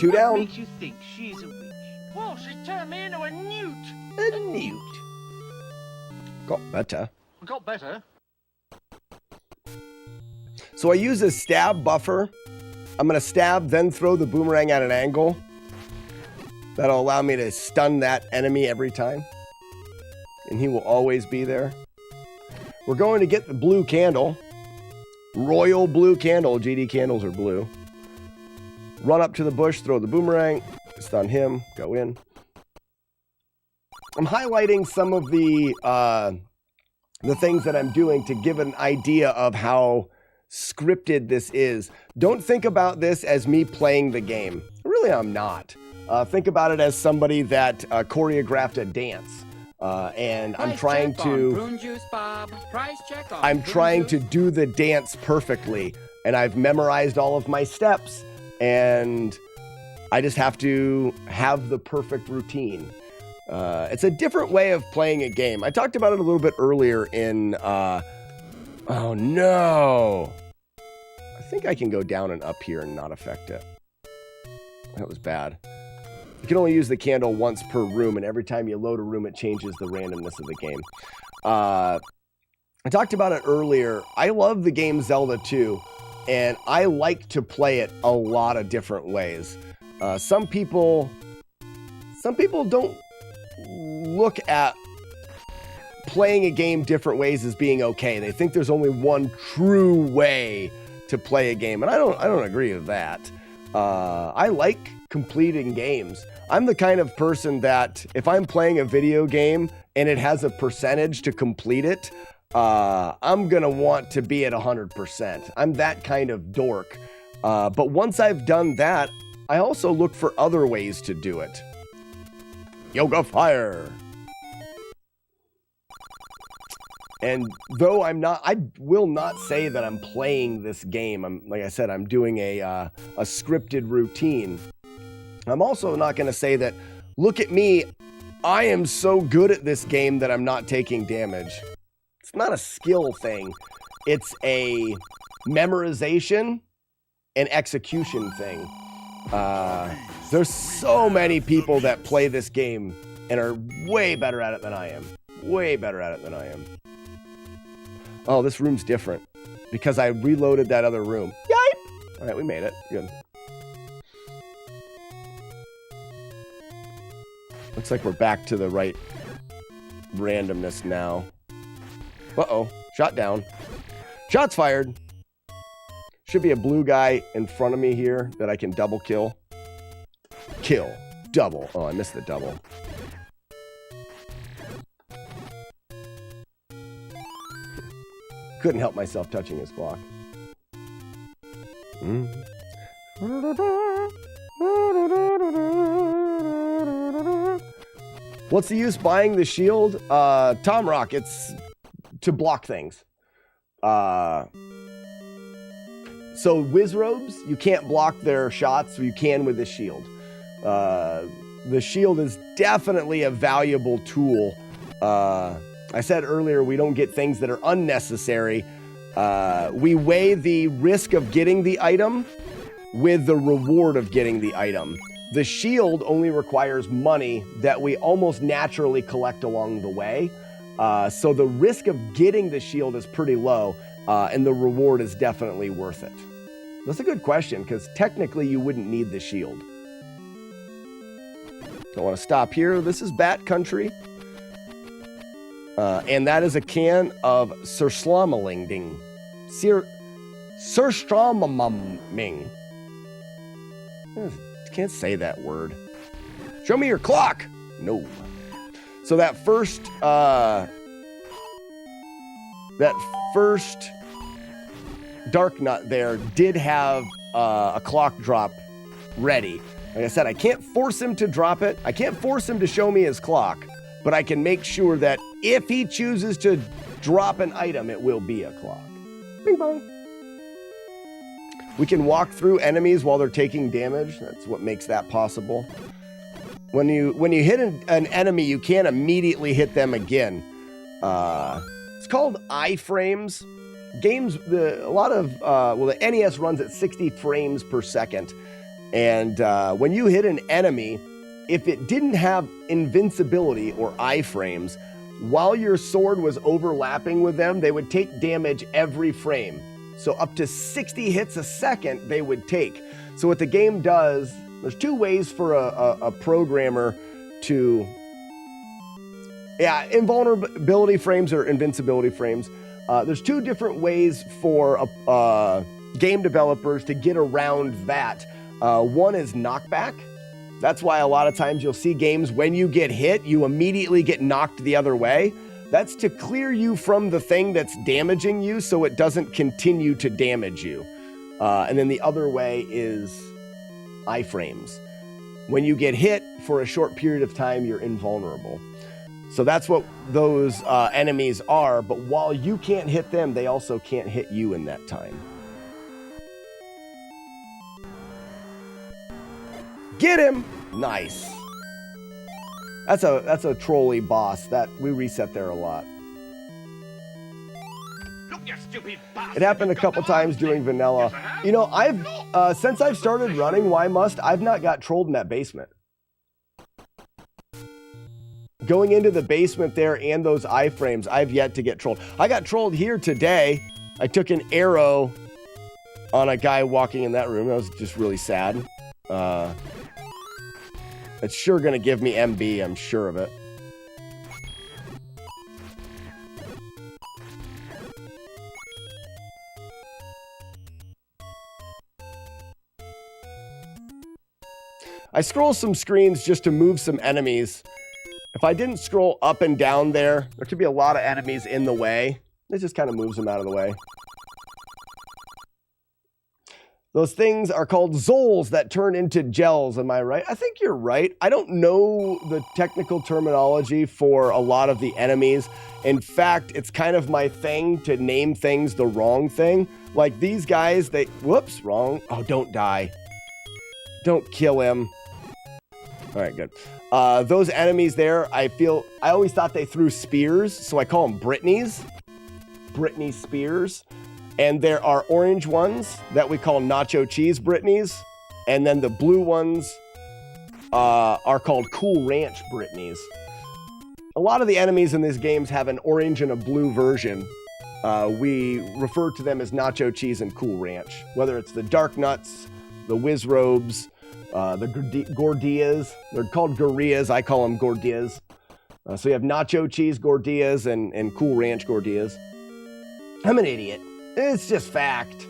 Two down. What makes you think she's a witch? Well, she turned me into a newt. A newt. Got better. Got better. So I use a stab buffer. I'm going to stab, then throw the boomerang at an angle. That'll allow me to stun that enemy every time. And he will always be there. We're going to get the blue candle. Royal blue candle. GD candles are blue. Run up to the bush, throw the boomerang, stun him, go in. I'm highlighting some of the things that I'm doing to give an idea of how scripted this is. Don't think about this as me playing the game. Really, I'm not. Think about it as somebody that choreographed a dance. And I'm trying to do the dance perfectly. And I've memorized all of my steps. And I just have to have the perfect routine. It's a different way of playing a game. I talked about it a little bit earlier in... oh, no. I think I can go down and up here and not affect it. That was bad. You can only use the candle once per room, and every time you load a room, it changes the randomness of the game. I talked about it earlier. I love the game Zelda 2. And I like to play it a lot of different ways. Some people don't look at playing a game different ways as being okay. They think there's only one true way to play a game, and I don't agree with that. I like completing games. I'm the kind of person that if I'm playing a video game and it has a percentage to complete it, I'm gonna want to be at 100%. I'm that kind of dork. But once I've done that, I also look for other ways to do it. Yoga Fire. And though I will not say that I'm playing this game. Like I said, I'm doing a scripted routine. I'm also not going to say that, look at me, I am so good at this game that I'm not taking damage. It's not a skill thing. It's a memorization and execution thing. There's so many people that play this game and are way better at it than I am. Way better at it than I am. Oh, this room's different because I reloaded that other room. Yipe! All right, we made it. Good. Looks like we're back to the right randomness now. Uh-oh. Shot down. Shots fired. Should be a blue guy in front of me here that I can double kill. Kill. Double. Oh, I missed the double. Couldn't help myself touching his clock. What's the use buying the shield? Tom Rock, it's to block things. So Wizrobes, you can't block their shots, so you can with the shield. The shield is definitely a valuable tool. I said earlier, we don't get things that are unnecessary. We weigh the risk of getting the item with the reward of getting the item. The shield only requires money that we almost naturally collect along the way. So the risk of getting the shield is pretty low, and the reward is definitely worth it. That's a good question, because technically you wouldn't need the shield. Don't want to stop here. This is Bat Country. And that is a can of Surströmming. Surströmming. Can't say that word. Show me your clock. No. So that first Dark Nut there did have a clock drop ready. Like I said, I can't force him to drop it. I can't force him to show me his clock, but I can make sure that if he chooses to drop an item, it will be a clock. Bing bong. We can walk through enemies while they're taking damage. That's what makes that possible. When you hit an enemy, you can't immediately hit them again. It's called iframes. Games, the NES runs at 60 frames per second. And when you hit an enemy, if it didn't have invincibility or iframes, while your sword was overlapping with them, they would take damage every frame. So up to 60 hits a second they would take. So what the game does, there's two ways for a programmer to... Yeah, invulnerability frames or invincibility frames. There's two different ways for game developers to get around that. One is knockback. That's why a lot of times you'll see games, when you get hit, you immediately get knocked the other way. That's to clear you from the thing that's damaging you so it doesn't continue to damage you. And then the other way is iframes. When you get hit for a short period of time, you're invulnerable. So that's what those enemies are, but while you can't hit them, they also can't hit you in that time. Get him! Nice. That's a trolley boss that we reset there a lot. Look, you stupid bastard. It happened a couple times during vanilla. You know, since I've started running Why Must, I've not got trolled in that basement. Going into the basement there and those iframes, I've yet to get trolled. I got trolled here today. I took an arrow on a guy walking in that room. That was just really sad. It's sure gonna give me MB, I'm sure of it. I scroll some screens just to move some enemies. If I didn't scroll up and down there could be a lot of enemies in the way. It just kind of moves them out of the way. Those things are called Zols that turn into gels, am I right? I think you're right. I don't know the technical terminology for a lot of the enemies. In fact, it's kind of my thing to name things the wrong thing. Like these guys, whoops, wrong. Oh, don't die. Don't kill him. All right, good. Those enemies there, I always thought they threw spears, so I call them Britneys. Britney spears. And there are orange ones that we call nacho cheese Britneys. And then the blue ones are called Cool Ranch Britneys. A lot of the enemies in these games have an orange and a blue version. We refer to them as nacho cheese and Cool Ranch. Whether it's the Dark Nuts, the Whiz Robes, the Gordillas. They're called Gorillas. I call them Gordillas. So you have nacho cheese Gordillas and Cool Ranch Gordillas. I'm an idiot. It's just fact.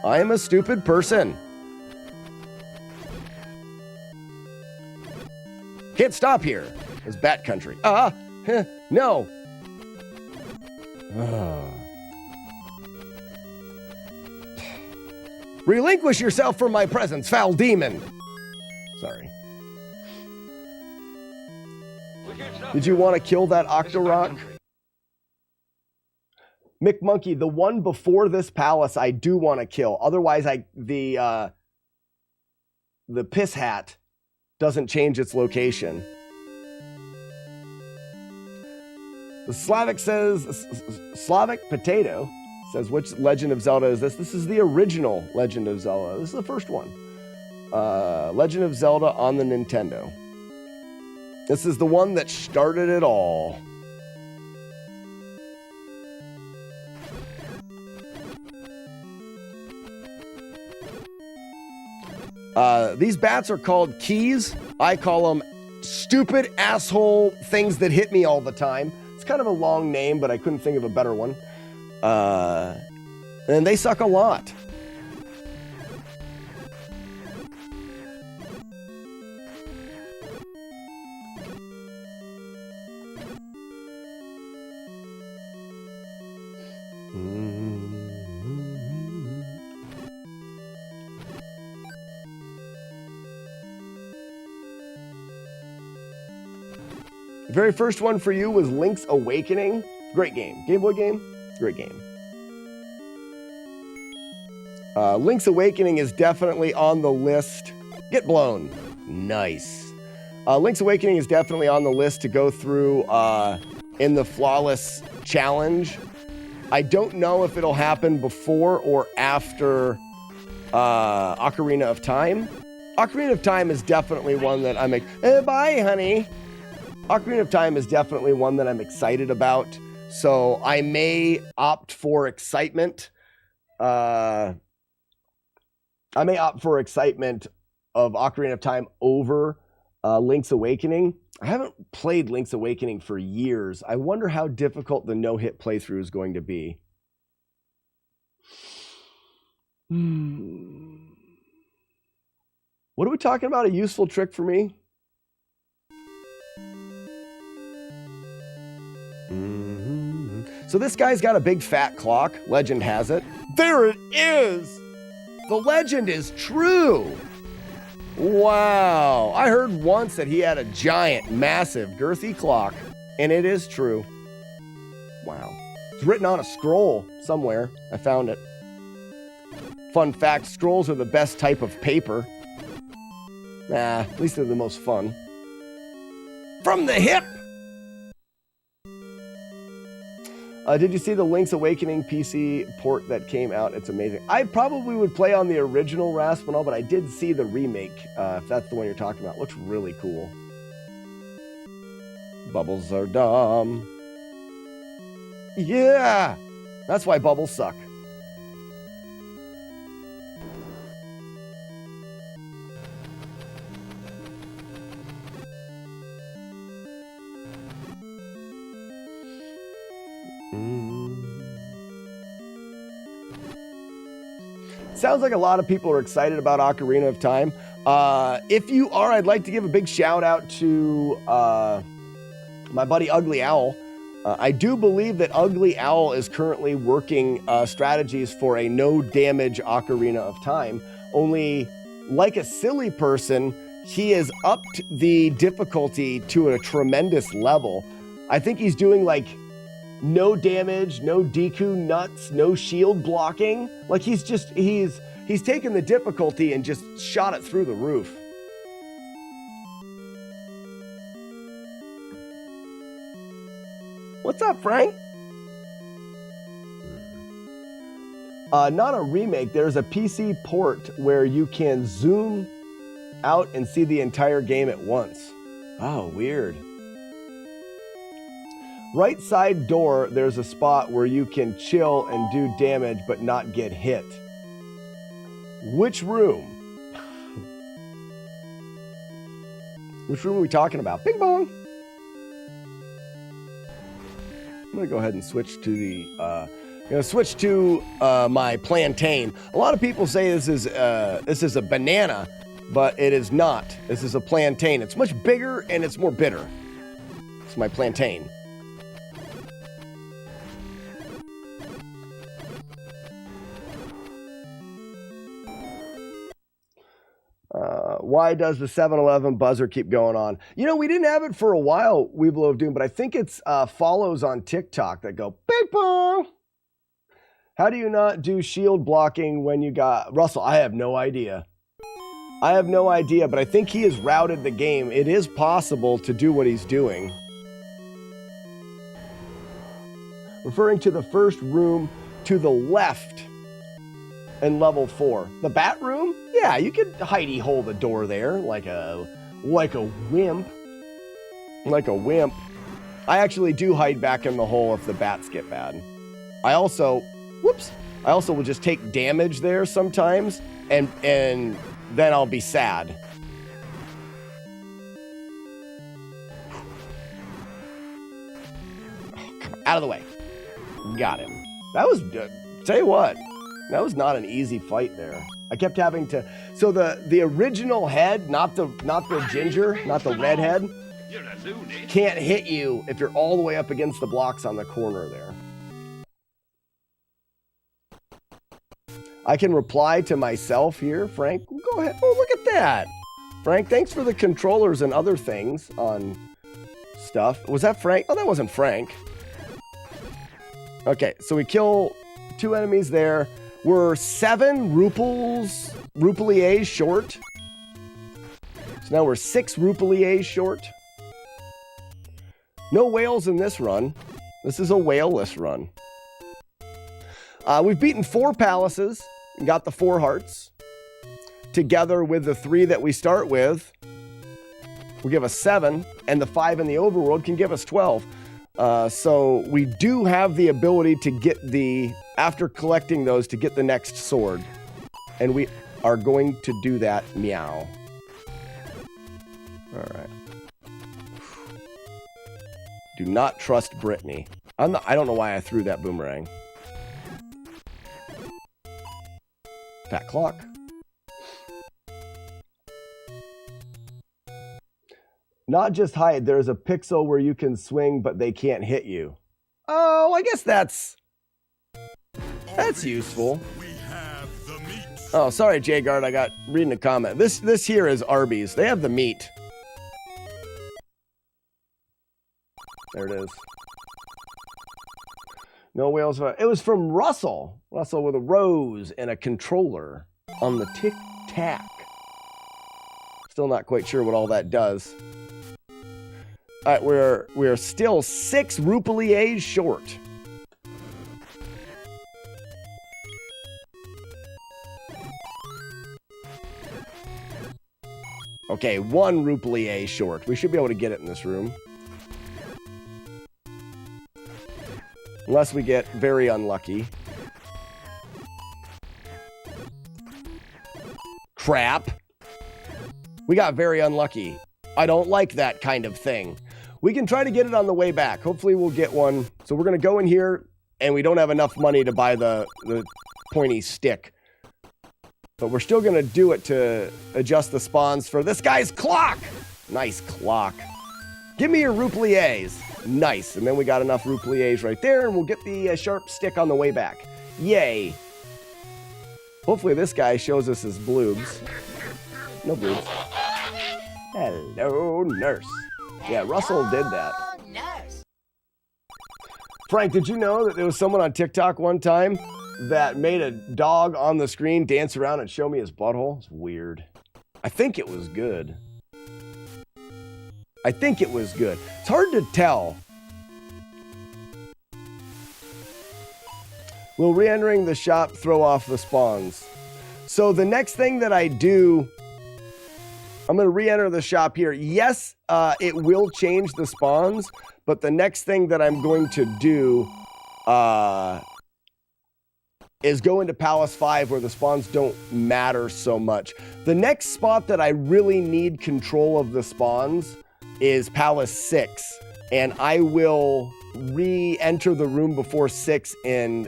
I am a stupid person. Can't stop here. It's Bat Country. No. Relinquish yourself from my presence, foul demon. Sorry. Did you want to kill that Octorok? McMonkey, the one before this palace, I do want to kill. Otherwise, the piss hat doesn't change its location. The Slavic Potato says, which Legend of Zelda is this? This is the original Legend of Zelda. This is the first one. Legend of Zelda on the Nintendo. This is the one that started it all. These bats are called keys. I call them stupid asshole things that hit me all the time. It's kind of a long name, but I couldn't think of a better one. And they suck a lot. The very first one for you was Link's Awakening. Great game. Game Boy game? Great game. Link's Awakening is definitely on the list. Get blown. Nice. Link's Awakening is definitely on the list to go through in the Flawless Challenge. I don't know if it'll happen before or after Ocarina of Time. Ocarina of Time is definitely one that I'm bye, honey. Ocarina of Time is definitely one that I'm excited about. So I may opt for excitement. I may opt for excitement of Ocarina of Time over Link's Awakening. I haven't played Link's Awakening for years. I wonder how difficult the no-hit playthrough is going to be. What are we talking about? A useful trick for me? So this guy's got a big fat clock. Legend has it. There it is! The legend is true! Wow. I heard once that he had a giant, massive, girthy clock, and it is true. Wow. It's written on a scroll somewhere. I found it. Fun fact, scrolls are the best type of paper. Nah, at least they're the most fun. From the hip! Did you see the Link's Awakening PC port that came out? It's amazing. I probably would play on the original Raspinall, but I did see the remake, if that's the one you're talking about. Looks really cool. Bubbles are dumb. Yeah! That's why bubbles suck. Sounds like a lot of people are excited about Ocarina of Time. If you are, I'd like to give a big shout out to my buddy Ugly Owl. I do believe that Ugly Owl is currently working strategies for a no damage Ocarina of Time. Only, like a silly person, he has upped the difficulty to a tremendous level. I think he's doing like no damage, no Deku nuts, no shield blocking. Like he's taken the difficulty and just shot it through the roof. What's up, Frank? Not a remake. There's a PC port where you can zoom out and see the entire game at once. Oh, weird. Right side door, there's a spot where you can chill and do damage but not get hit. Which room? Which room are we talking about? Bing bong! I'm gonna go ahead and switch to the my plantain. A lot of people say this is a banana, but it is not. This is a plantain. It's much bigger and it's more bitter. It's my plantain. Why does the 7-Eleven buzzer keep going on? You know, we didn't have it for a while, Weeblo of Doom, but I think it's follows on TikTok that go, bing bong. How do you not do shield blocking when you got... Russell, I have no idea. I have no idea, but I think he has routed the game. It is possible to do what he's doing. Referring to the first room to the left in level 4. The bat room? Yeah, you could hidey hole the door there like a wimp. Like a wimp. I actually do hide back in the hole if the bats get bad. I also will just take damage there sometimes and then I'll be sad. Oh, come on, out of the way. Got him. That was, tell you what, that was not an easy fight there. I kept having to, so the original head, not the ginger, not the red head, can't hit you if you're all the way up against the blocks on the corner there. I can reply to myself here, Frank. Go ahead. Oh, look at that. Frank, thanks for the controllers and other things on stuff. Was that Frank? Oh, that wasn't Frank. Okay, so we kill 2 enemies there. We're 7 rupees short. So now we're 6 rupees short. No whales in this run. This is a whaleless run. We've beaten 4 palaces and got the 4 hearts. Together with the 3 that we start with, we give us 7, and the 5 in the overworld can give us 12. So we do have the ability to get after collecting those, to get the next sword. And we are going to do that, meow. All right. Do not trust Brittany. I don't know why I threw that boomerang. Fat clock. Not just hide, there's a pixel where you can swing, but they can't hit you. Oh, I guess that's useful. Oh, sorry, J-Guard, I got reading a comment. This here is Arby's. They have the meat. There it is. No whales. It was from Russell. Russell with a rose and a controller on the tic-tac. Still not quite sure what all that does. All right, we're still 6 rupees short. Okay, 1 rupee short. We should be able to get it in this room. Unless we get very unlucky. Crap. We got very unlucky. I don't like that kind of thing. We can try to get it on the way back. Hopefully we'll get one. So we're going to go in here, and we don't have enough money to buy the pointy stick. But we're still going to do it to adjust the spawns for this guy's clock. Nice clock. Give me your roupliers. Nice. And then we got enough roupliers right there, and we'll get the sharp stick on the way back. Yay. Hopefully this guy shows us his bloobs. No bloobs. Hello, nurse. Yeah, Russell did that. Frank, did you know that there was someone on TikTok one time that made a dog on the screen dance around and show me his butthole? It's weird. I think it was good. It's hard to tell. Will re-entering the shop throw off the spawns? So the next thing that I do, I'm going to re-enter the shop here. Yes, it will change the spawns, but the next thing that I'm going to do is go into Palace 5 where the spawns don't matter so much. The next spot that I really need control of the spawns is Palace 6, and I will re-enter the room before 6 and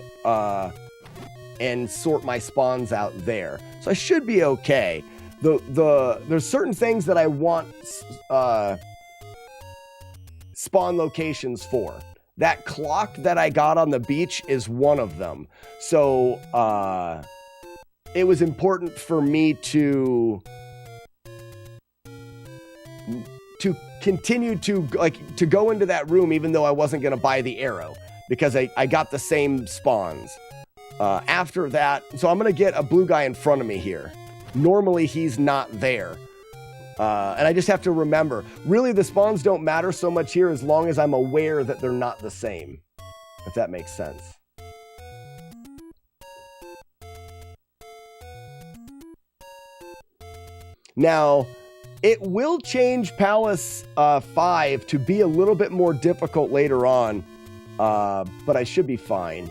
sort my spawns out there. So I should be okay. There's certain things that I want spawn locations for. That clock that I got on the beach is one of them. So it was important for me to continue to go into that room even though I wasn't going to buy the arrow because I got the same spawns. After that, so I'm going to get a blue guy in front of me here. Normally he's not there. And I just have to remember, really the spawns don't matter so much here as long as I'm aware that they're not the same, if that makes sense. Now, it will change Palace 5 to be a little bit more difficult later on, but I should be fine.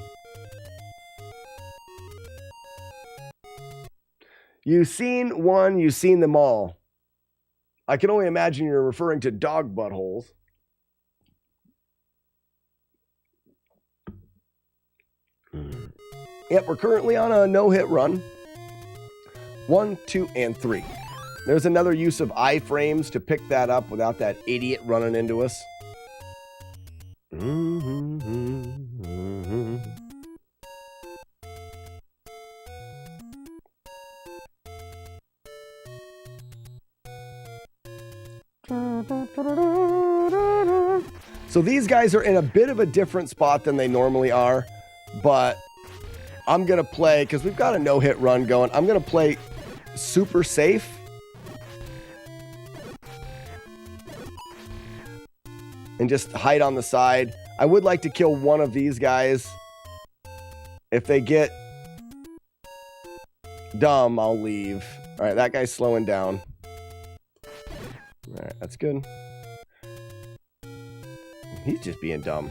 You've seen one, you've seen them all. I can only imagine you're referring to dog buttholes. Yep, we're currently on a no-hit run. 1, 2, and 3. There's another use of iframes to pick that up without that idiot running into us. So these guys are in a bit of a different spot than they normally are, but I'm going to play, because we've got a no-hit run going, I'm going to play super safe. And just hide on the side. I would like to kill one of these guys. If they get dumb, I'll leave. All right, that guy's slowing down. All right, that's good. He's just being dumb.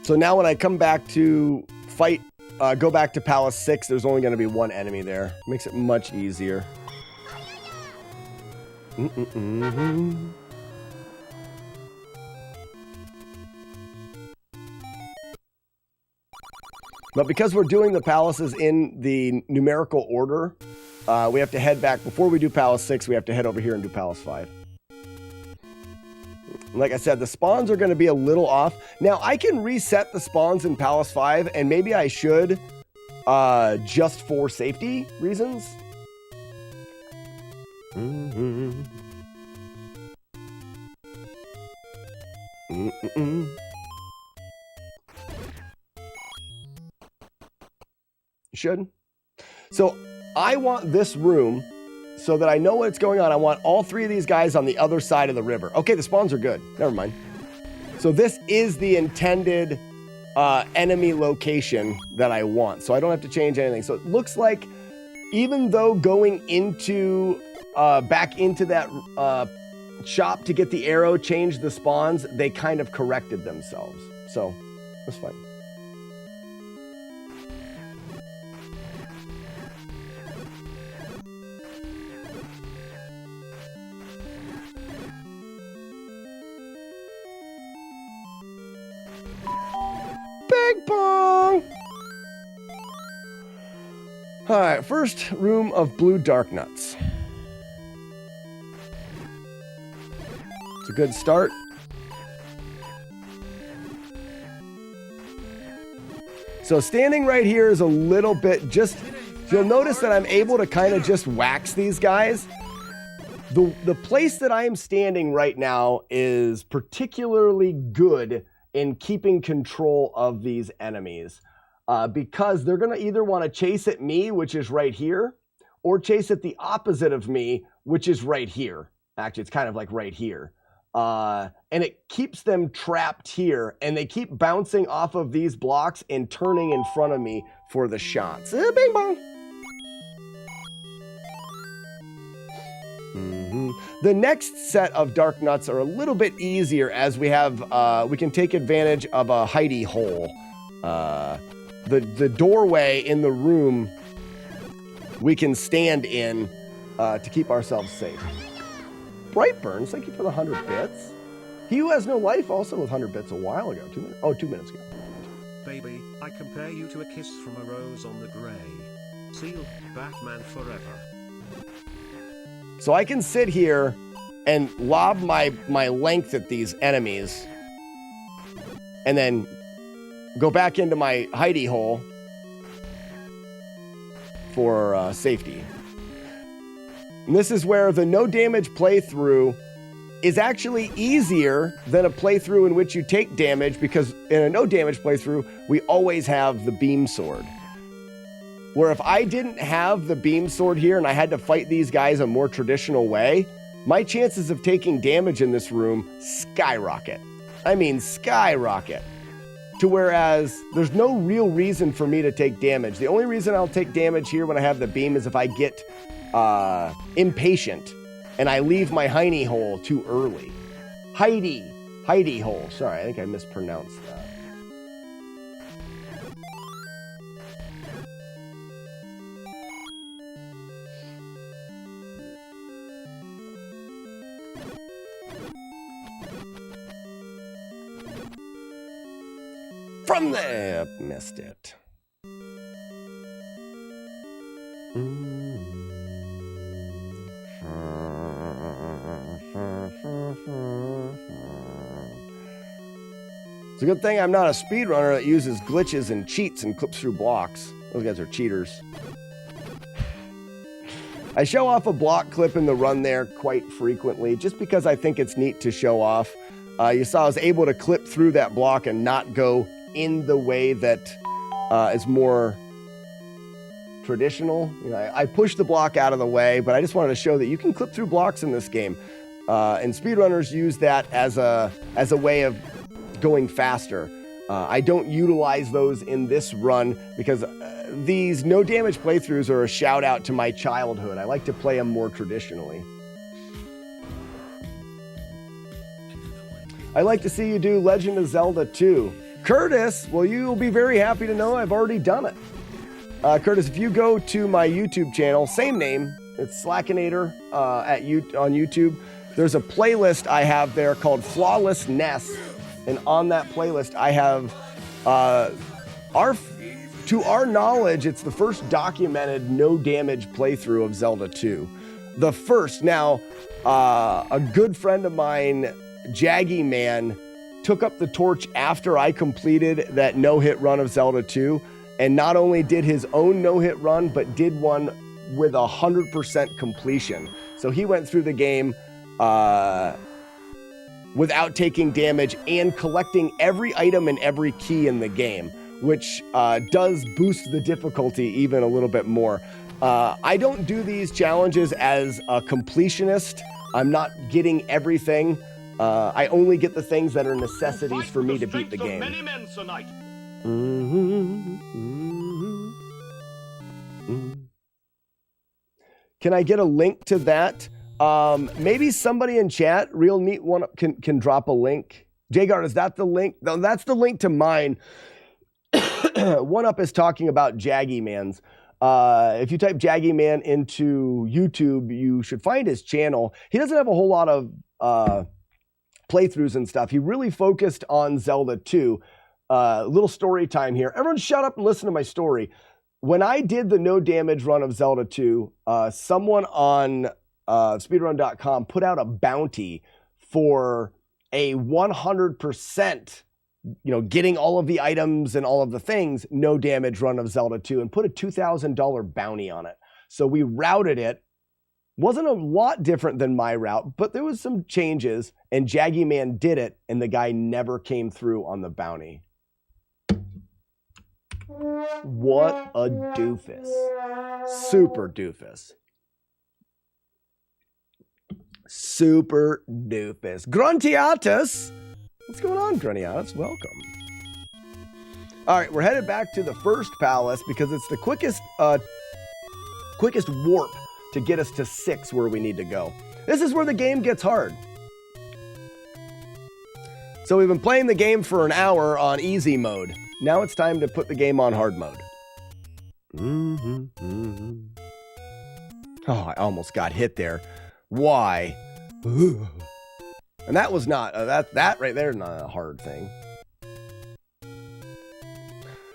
So now when I come back to fight, go back to Palace 6, there's only going to be one enemy there. Makes it much easier. But because we're doing the palaces in the numerical order, we have to head back. Before we do Palace 6, we have to head over here and do Palace 5. Like I said, the spawns are going to be a little off. Now, I can reset the spawns in Palace 5, and maybe I should, just for safety reasons. Should. So, I want this room... So that I know what's going on. I want all three of these guys on the other side of the river. Okay, the spawns are good. Never mind. So this is the intended enemy location that I want. So I don't have to change anything. So it looks like even though going into back into that shop to get the arrow, change the spawns, they kind of corrected themselves. So, that's fine. Big bong! Alright, first room of blue dark nuts. It's a good start. So standing right here is a little bit just, you'll notice that I'm able to kind of just wax these guys. The place that I am standing right now is particularly good in keeping control of these enemies because they're going to either want to chase at me, which is right here, or chase at the opposite of me, which is right here. Actually, it's kind of like right here. And it keeps them trapped here, and they keep bouncing off of these blocks and turning in front of me for the shots. Bing bong. The next set of dark nuts are a little bit easier as we have, we can take advantage of a hidey hole. The doorway in the room we can stand in to keep ourselves safe. Brightburns, thank you for the 100 bits. He who has no life also with 100 bits a while ago. 2 minutes. Oh, 2 minutes ago. Baby, I compare you to a kiss from a rose on the grave. Seal, Batman forever. So I can sit here and lob my length at these enemies and then go back into my hidey hole for safety. And this is where the no damage playthrough is actually easier than a playthrough in which you take damage, because in a no damage playthrough, we always have the beam sword. Where if I didn't have the beam sword here and I had to fight these guys a more traditional way, my chances of taking damage in this room skyrocket. I mean, skyrocket. To whereas there's no real reason for me to take damage. The only reason I'll take damage here when I have the beam is if I get impatient and I leave my hidey hole too early. Hidey hole. Sorry, I think I mispronounced that. From there, missed it. It's a good thing I'm not a speedrunner that uses glitches and cheats and clips through blocks. Those guys are cheaters. I show off a block clip in the run there quite frequently, just because I think it's neat to show off. You saw I was able to clip through that block and not go in the way that is more traditional. You know, I pushed the block out of the way, but I just wanted to show that you can clip through blocks in this game. And speedrunners use that as a way of going faster. I don't utilize those in this run because these no damage playthroughs are a shout out to my childhood. I like to play them more traditionally. I like to see you do Legend of Zelda 2. Curtis, well, you'll be very happy to know I've already done it. Curtis, if you go to my YouTube channel, same name, it's Slackinator on YouTube. There's a playlist I have there called FlawlessNES, and on that playlist I have, to our knowledge, it's the first documented no damage playthrough of Zelda 2. The first. Now, a good friend of mine, Jaggy Man, took up the torch after I completed that no-hit run of Zelda 2, and not only did his own no-hit run, but did one with 100% completion. So he went through the game without taking damage and collecting every item and every key in the game, which does boost the difficulty even a little bit more. I don't do these challenges as a completionist. I'm not getting everything. I only get the things that are necessities for me to beat the game. Can I get a link to that Maybe somebody in chat, real neat one, can drop a link. Jagard, is that the link? No, that's the link to mine. One Up is talking about Jaggy Man's. If you type Jaggy Man into YouTube, you should find his channel. He doesn't have a whole lot of playthroughs and stuff. He really focused on Zelda 2. Little story time here. Everyone shut up and listen to my story. When I did the no damage run of Zelda 2, someone on speedrun.com put out a bounty for a 100%, getting all of the items and all of the things, no damage run of Zelda 2, and put a $2,000 bounty on it. So we routed it. Wasn't a lot different than my route, but there was some changes, and Jaggy Man did it, and the guy never came through on the bounty. What a doofus. Super doofus. Super doofus. Gruntiatus! What's going on, Gruntiatus? Welcome. All right, we're headed back to the first palace because it's the quickest warp to get us to 6 where we need to go. This is where the game gets hard. So we've been playing the game for an hour on easy mode. Now it's time to put the game on hard mode. Oh, I almost got hit there. Why? And that was not, that right there, not a hard thing.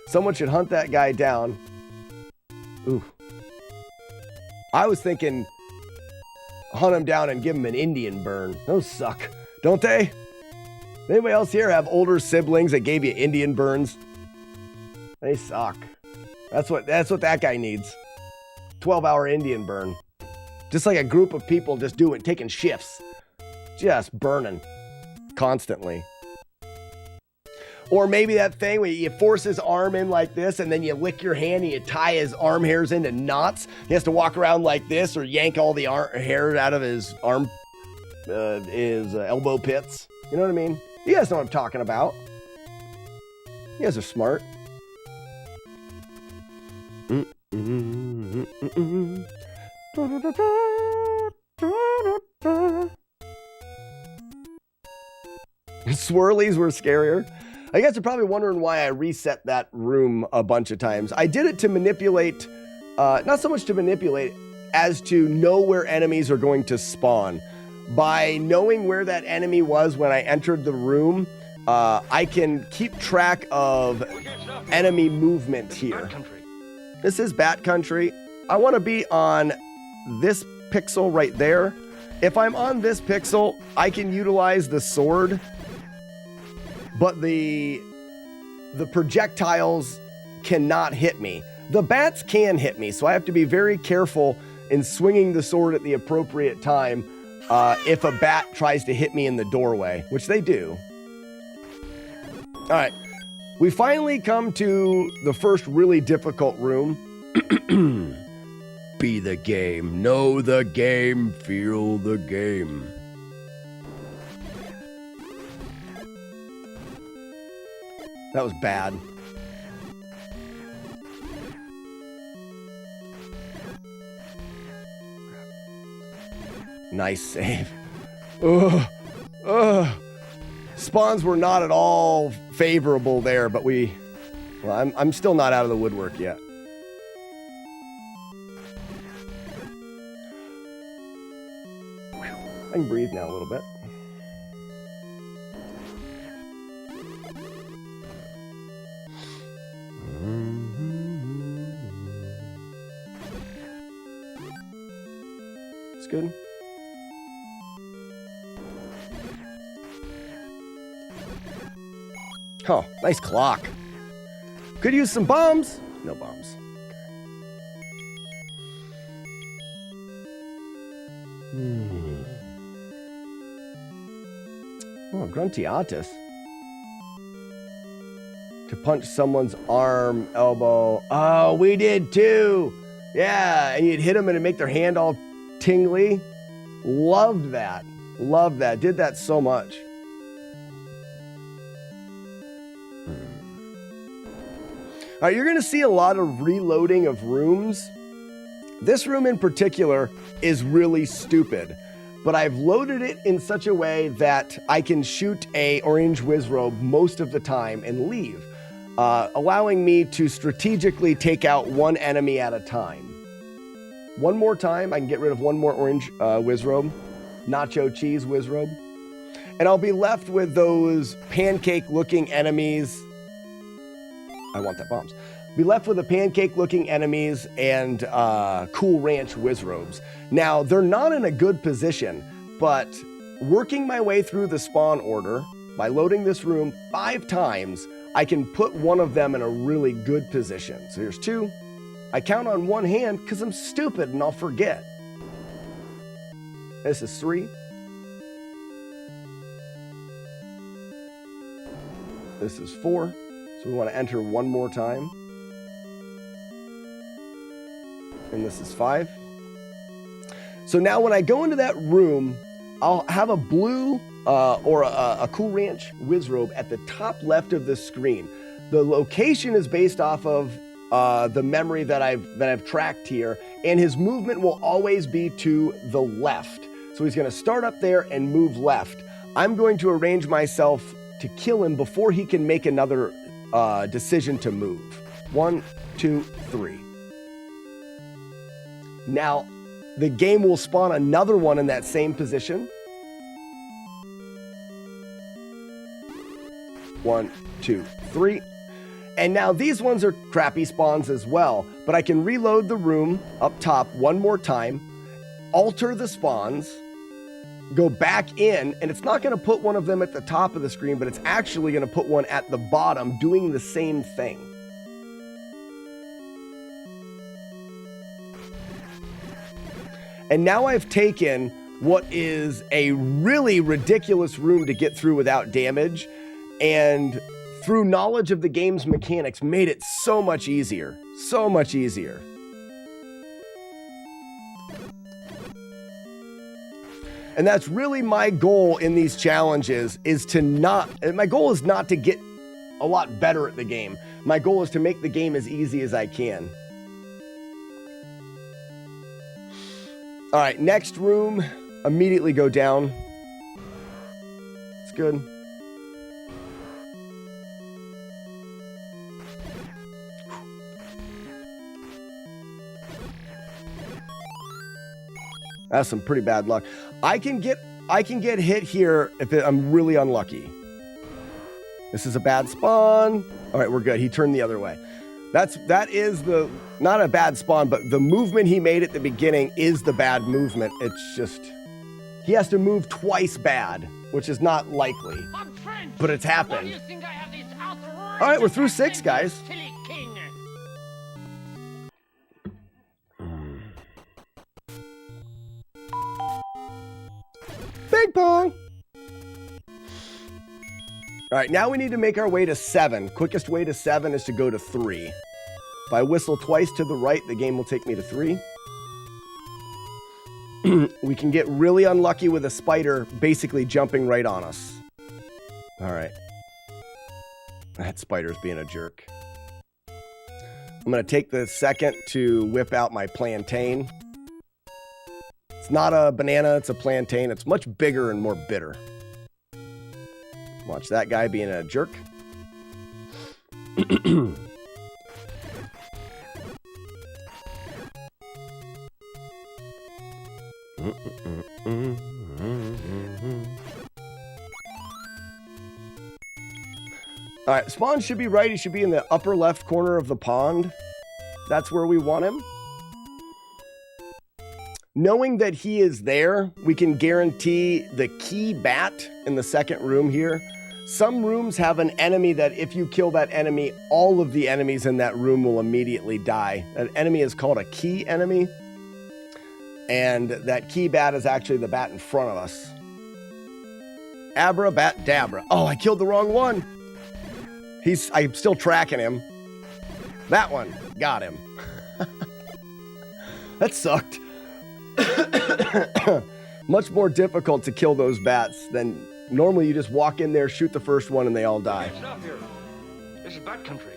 Someone should hunt that guy down. Ooh. I was thinking hunt him down and give him an Indian burn. Those suck, don't they? Anybody else here have older siblings that gave you Indian burns? They suck. That's what that guy needs. 12-hour Indian burn. Just like a group of people just taking shifts. Just burning constantly. Or maybe that thing where you force his arm in like this and then you lick your hand and you tie his arm hairs into knots. He has to walk around like this or yank all the hair out of his arm, his elbow pits. You know what I mean? You guys know what I'm talking about. You guys are smart. Swirlies were scarier. I guess you're probably wondering why I reset that room a bunch of times. I did it to manipulate, not so much to manipulate, as to know where enemies are going to spawn. By knowing where that enemy was when I entered the room, I can keep track of enemy movement here. This is Bat Country. I want to be on this pixel right there. If I'm on this pixel, I can utilize the sword, but the projectiles cannot hit me. The bats can hit me, so I have to be very careful in swinging the sword at the appropriate time if a bat tries to hit me in the doorway, which they do. All right, we finally come to the first really difficult room. Be the game, know the game, feel the game. That was bad. Nice save. Spawns were not at all favorable there, but I'm still not out of the woodwork yet. I can breathe now a little bit. It's good. Oh, nice clock. Could use some bombs. No bombs. Oh, Gruntiatus. To punch someone's arm, elbow. Oh, we did too. Yeah, and you'd hit them and it'd make their hand all tingly. Loved that. Loved that. Did that so much. All right, you're going to see a lot of reloading of rooms. This room in particular is really stupid. but I've loaded it in such a way that I can shoot a orange Wizrobe most of the time and leave, allowing me to strategically take out one enemy at a time. One more time, I can get rid of one more orange Wizrobe, nacho cheese Wizrobe, and I'll be left with those pancake-looking enemies. I want that bombs. Be left with the pancake-looking enemies and Cool Ranch Wizrobes. Now, they're not in a good position, but working my way through the spawn order by loading this room 5 times, I can put one of them in a really good position. So here's 2. I count on one hand because I'm stupid and I'll forget. This is 3. This is 4. So we want to enter one more time. And this is 5. So now when I go into that room, I'll have a blue or a Cool Ranch Wizrobe at the top left of the screen. The location is based off of the memory that I've tracked here, and his movement will always be to the left. So he's going to start up there and move left. I'm going to arrange myself to kill him before he can make another decision to move. 1, 2, 3. Now, the game will spawn another one in that same position. 1, 2, 3. And now these ones are crappy spawns as well, but I can reload the room up top one more time, alter the spawns, go back in, and it's not going to put one of them at the top of the screen, but it's actually going to put one at the bottom doing the same thing. And now I've taken what is a really ridiculous room to get through without damage, and through knowledge of the game's mechanics, made it so much easier. So much easier. And that's really my goal in these challenges, my goal is not to get a lot better at the game. My goal is to make the game as easy as I can. All right, next room, immediately go down. It's good. That's some pretty bad luck. I can get hit here if I'm really unlucky. This is a bad spawn. All right, we're good. He turned the other way. That is not a bad spawn, but the movement he made at the beginning is the bad movement. It's just, he has to move twice bad, which is not likely, but it's happened. All right, we're through 6, guys. Big pong. All right, now we need to make our way to 7. Quickest way to 7 is to go to 3. If I whistle twice to the right, the game will take me to 3. We can get really unlucky with a spider basically jumping right on us. All right. That spider's being a jerk. I'm going to take the second to whip out my plantain. It's not a banana, it's a plantain. It's much bigger and more bitter. Watch that guy being a jerk. All right, Spawn should be right. He should be in the upper left corner of the pond. That's where we want him. Knowing that he is there, we can guarantee the key bat in the second room here. Some rooms have an enemy that if you kill that enemy, all of the enemies in that room will immediately die. That enemy is called a key enemy. And that key bat is actually the bat in front of us. Abra, bat, dabra. Oh, I killed the wrong one. I'm still tracking him. That one. Got him. That sucked. Much more difficult to kill those bats than normally. You just walk in there, shoot the first one, and they all die. Stop here. This is bat country.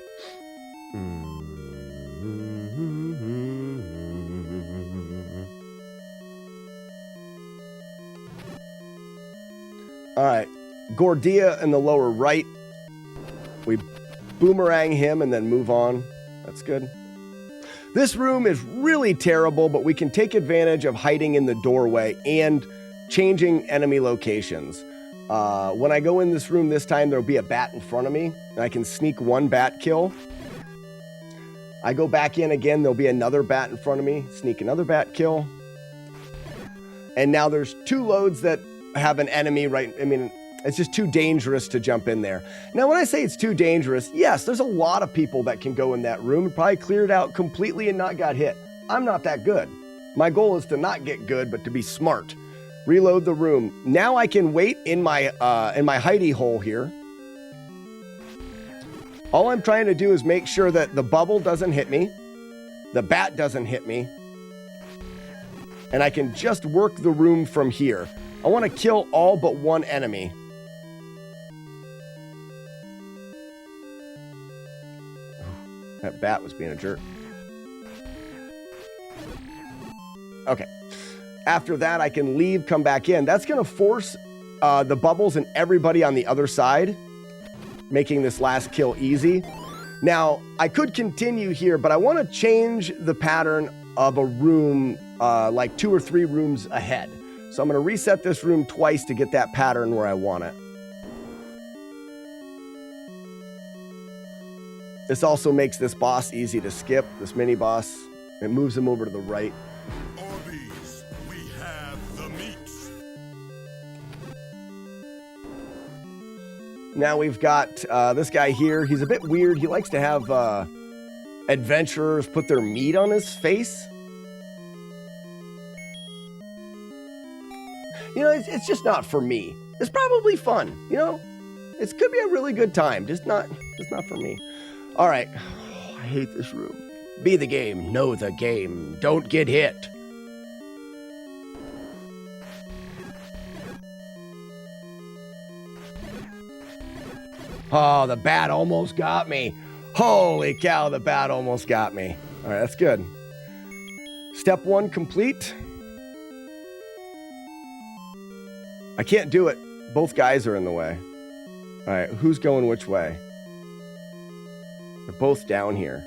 All right. Gordia in the lower right. We boomerang him and then move on. That's good. This room is really terrible, but we can take advantage of hiding in the doorway and changing enemy locations. When I go in this room this time, there'll be a bat in front of me, and I can sneak one bat kill. I go back in again, there'll be another bat in front of me, sneak another bat kill. And now there's 2 loads that have an enemy right, I mean, it's just too dangerous to jump in there. Now, when I say it's too dangerous, yes, there's a lot of people that can go in that room and probably clear it out completely and not got hit. I'm not that good. My goal is to not get good, but to be smart. Reload the room. Now I can wait in my hidey hole here. All I'm trying to do is make sure that the bubble doesn't hit me, the bat doesn't hit me, and I can just work the room from here. I want to kill all but one enemy. That bat was being a jerk. Okay. After that, I can leave, come back in. That's going to force the bubbles and everybody on the other side, making this last kill easy. Now, I could continue here, but I want to change the pattern of a room like 2 or 3 rooms ahead. So I'm going to reset this room twice to get that pattern where I want it. This also makes this boss easy to skip, this mini boss. It moves him over to the right. Arby's, we have the meats. Now we've got this guy here. He's a bit weird. He likes to have adventurers put their meat on his face. You know, it's just not for me. It's probably fun, you know? It could be a really good time, just not for me. All right. Oh, I hate this room. Be the game, know the game. Don't get hit. Oh, the bat almost got me. Holy cow, the bat almost got me. All right, that's good. Step 1 complete. I can't do it. Both guys are in the way. All right, who's going which way? They're both down here.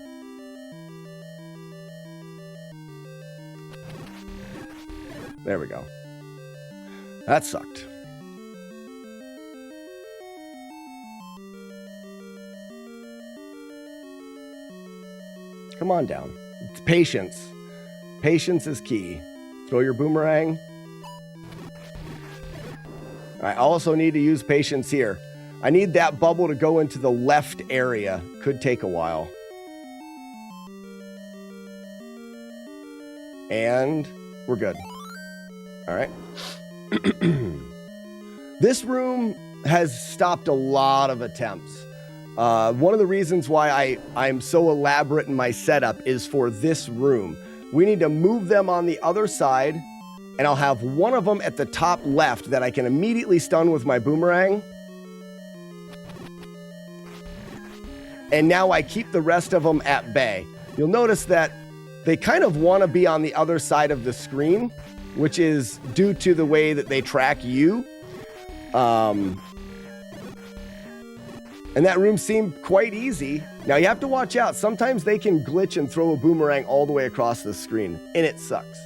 There we go. That sucked. Come on down. It's patience. Patience is key. Throw your boomerang. I also need to use patience here. I need that bubble to go into the left area. Could take a while. And we're good. All right. This room has stopped a lot of attempts. One of the reasons why I'm so elaborate in my setup is for this room. We need to move them on the other side, and I'll have one of them at the top left that I can immediately stun with my boomerang. And now I keep the rest of them at bay. You'll notice that they kind of want to be on the other side of the screen, which is due to the way that they track you. And that room seemed quite easy. Now you have to watch out. Sometimes they can glitch and throw a boomerang all the way across the screen, and it sucks.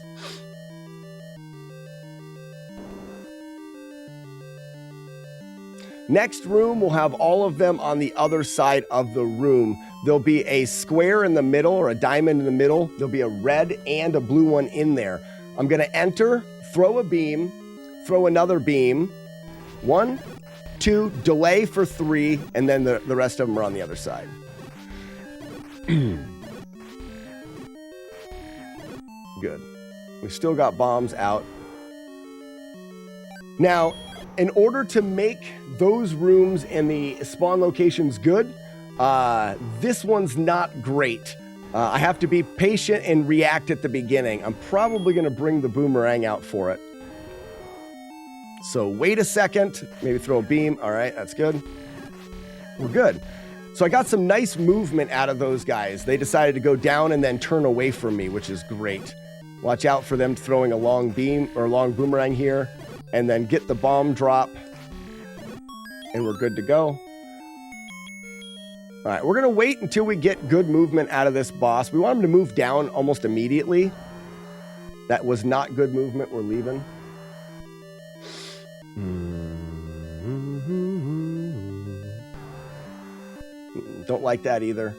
Next room, we'll have all of them on the other side of the room. There'll be a square in the middle or a diamond in the middle. There'll be a red and a blue one in there. I'm going to enter, throw a beam, throw another beam. 1, 2, delay for 3, and then the rest of them are on the other side. Good. We've still got bombs out. Now, in order to make those rooms and the spawn locations good, this one's not great. I have to be patient and react at the beginning. I'm probably going to bring the boomerang out for it. So wait a second, maybe throw a beam. All right, that's good. We're good. So I got some nice movement out of those guys. They decided to go down and then turn away from me, which is great. Watch out for them throwing a long beam or a long boomerang here, and then get the bomb drop. and we're good to go. All right, we're going to wait until we get good movement out of this boss. We want him to move down almost immediately. That was not good movement. We're leaving. Don't like that either.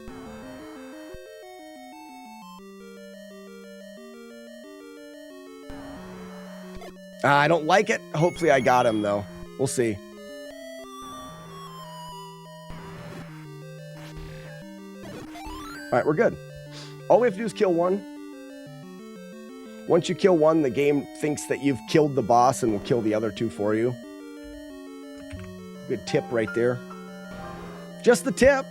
I don't like it. Hopefully I got him, though. We'll see. All right, we're good. All we have to do is kill one. Once you kill one, the game thinks that you've killed the boss and will kill the other two for you. Good tip right there. Just the tip.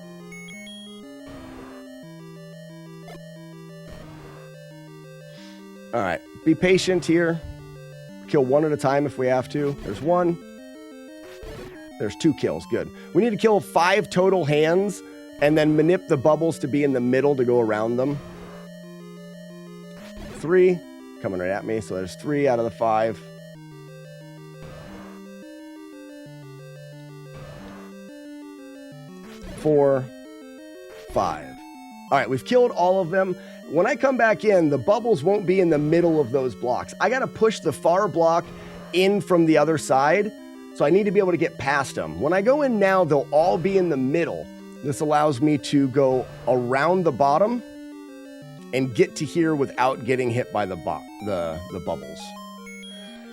All right, be patient here. Kill one at a time if we have to. There's one. There's 2 kills. Good. We need to kill 5 total hands and then manip the bubbles to be in the middle to go around them. 3. Coming right at me. So there's 3 out of the 5. 4, 5. All right, we've killed all of them. When I come back in, the bubbles won't be in the middle of those blocks. I got to push the far block in from the other side, so I need to be able to get past them. When I go in now, they'll all be in the middle. This allows me to go around the bottom and get to here without getting hit by the bubbles.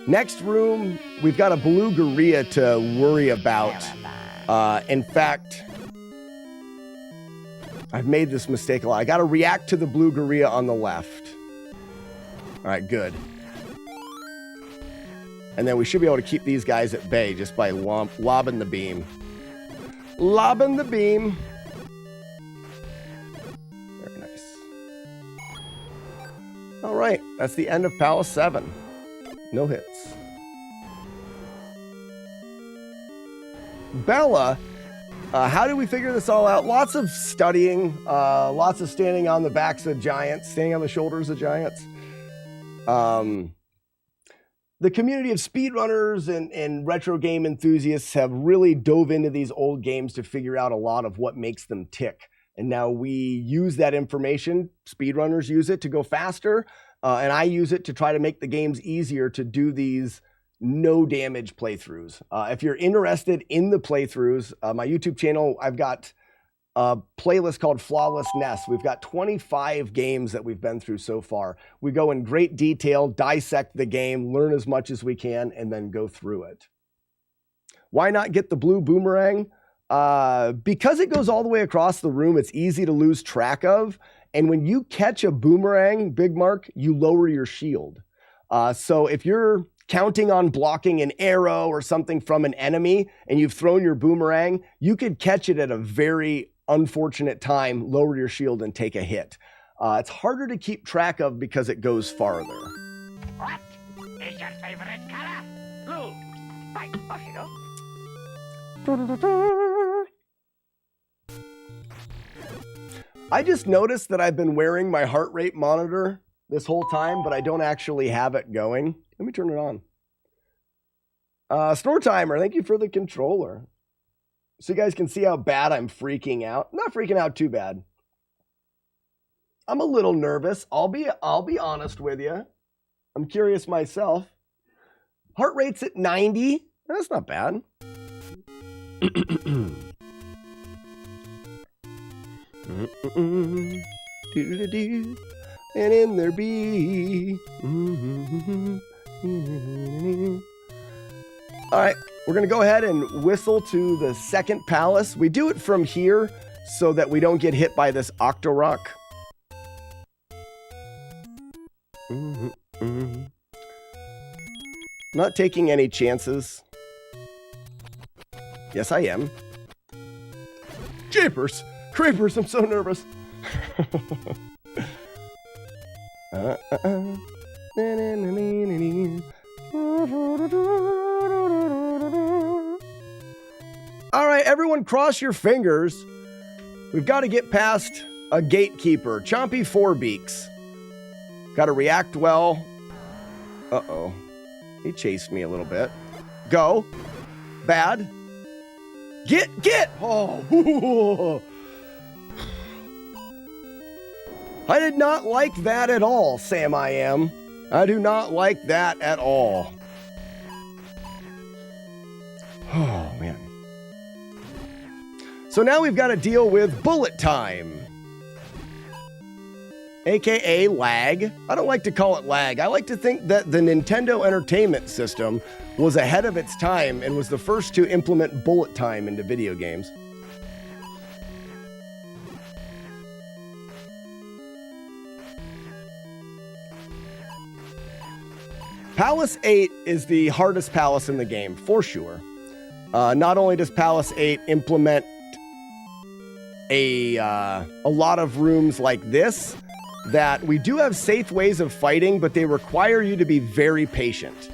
Next room, we've got a blue gorilla to worry about. In fact, I've made this mistake a lot. I got to react to the blue gorilla on the left. All right, good. And then we should be able to keep these guys at bay just by lobbing the beam. Lobbing the beam. Very nice. All right, that's the end of Palace 7. No hits. Bella, how do we figure this all out? Lots of studying, lots of standing on the backs of giants, standing on the shoulders of giants. The community of speedrunners and retro game enthusiasts have really dove into these old games to figure out a lot of what makes them tick. And now we use that information, speedrunners use it to go faster, and I use it to try to make the games easier to do these no damage playthroughs. If you're interested in the playthroughs, my YouTube channel, I've got a playlist called FlawlessNES. We've got 25 games that we've been through so far. We go in great detail, dissect the game, learn as much as we can, and then go through it. Why not get the blue boomerang? Because it goes all the way across the room, it's easy to lose track of. And when you catch a boomerang, Big Mark, you lower your shield. So if you're counting on blocking an arrow or something from an enemy and you've thrown your boomerang, you could catch it at a very unfortunate time, lower your shield and take a hit. It's harder to keep track of because it goes farther. What is your favorite color? Blue. Right, off you go. I just noticed that I've been wearing my heart rate monitor this whole time, but I don't actually have it going. Let me turn it on. Snore Timer, thank you for the controller. So you guys can see how bad I'm freaking out. I'm not freaking out too bad. I'm a little nervous. I'll be honest with you. I'm curious myself. Heart rate's at 90. That's not bad. And in there be. All right, we're going to go ahead and whistle to the second palace. We do it from here so that we don't get hit by this Octorock. Not taking any chances. Yes, I am. Jeepers! Creepers, I'm so nervous. All right, everyone cross your fingers. We've got to get past a gatekeeper, Chompy Fourbeaks. Got to react well. Uh-oh. He chased me a little bit. Go. Bad. Get! Oh. I did not like that at all, Sam I am. I do not like that at all. Oh, man. So now we've got to deal with bullet time. AKA lag. I don't like to call it lag. I like to think that the Nintendo Entertainment System was ahead of its time and was the first to implement bullet time into video games. Palace 8 is the hardest palace in the game, for sure. Not only does Palace 8 implement a lot of rooms like this, that we do have safe ways of fighting, but they require you to be very patient.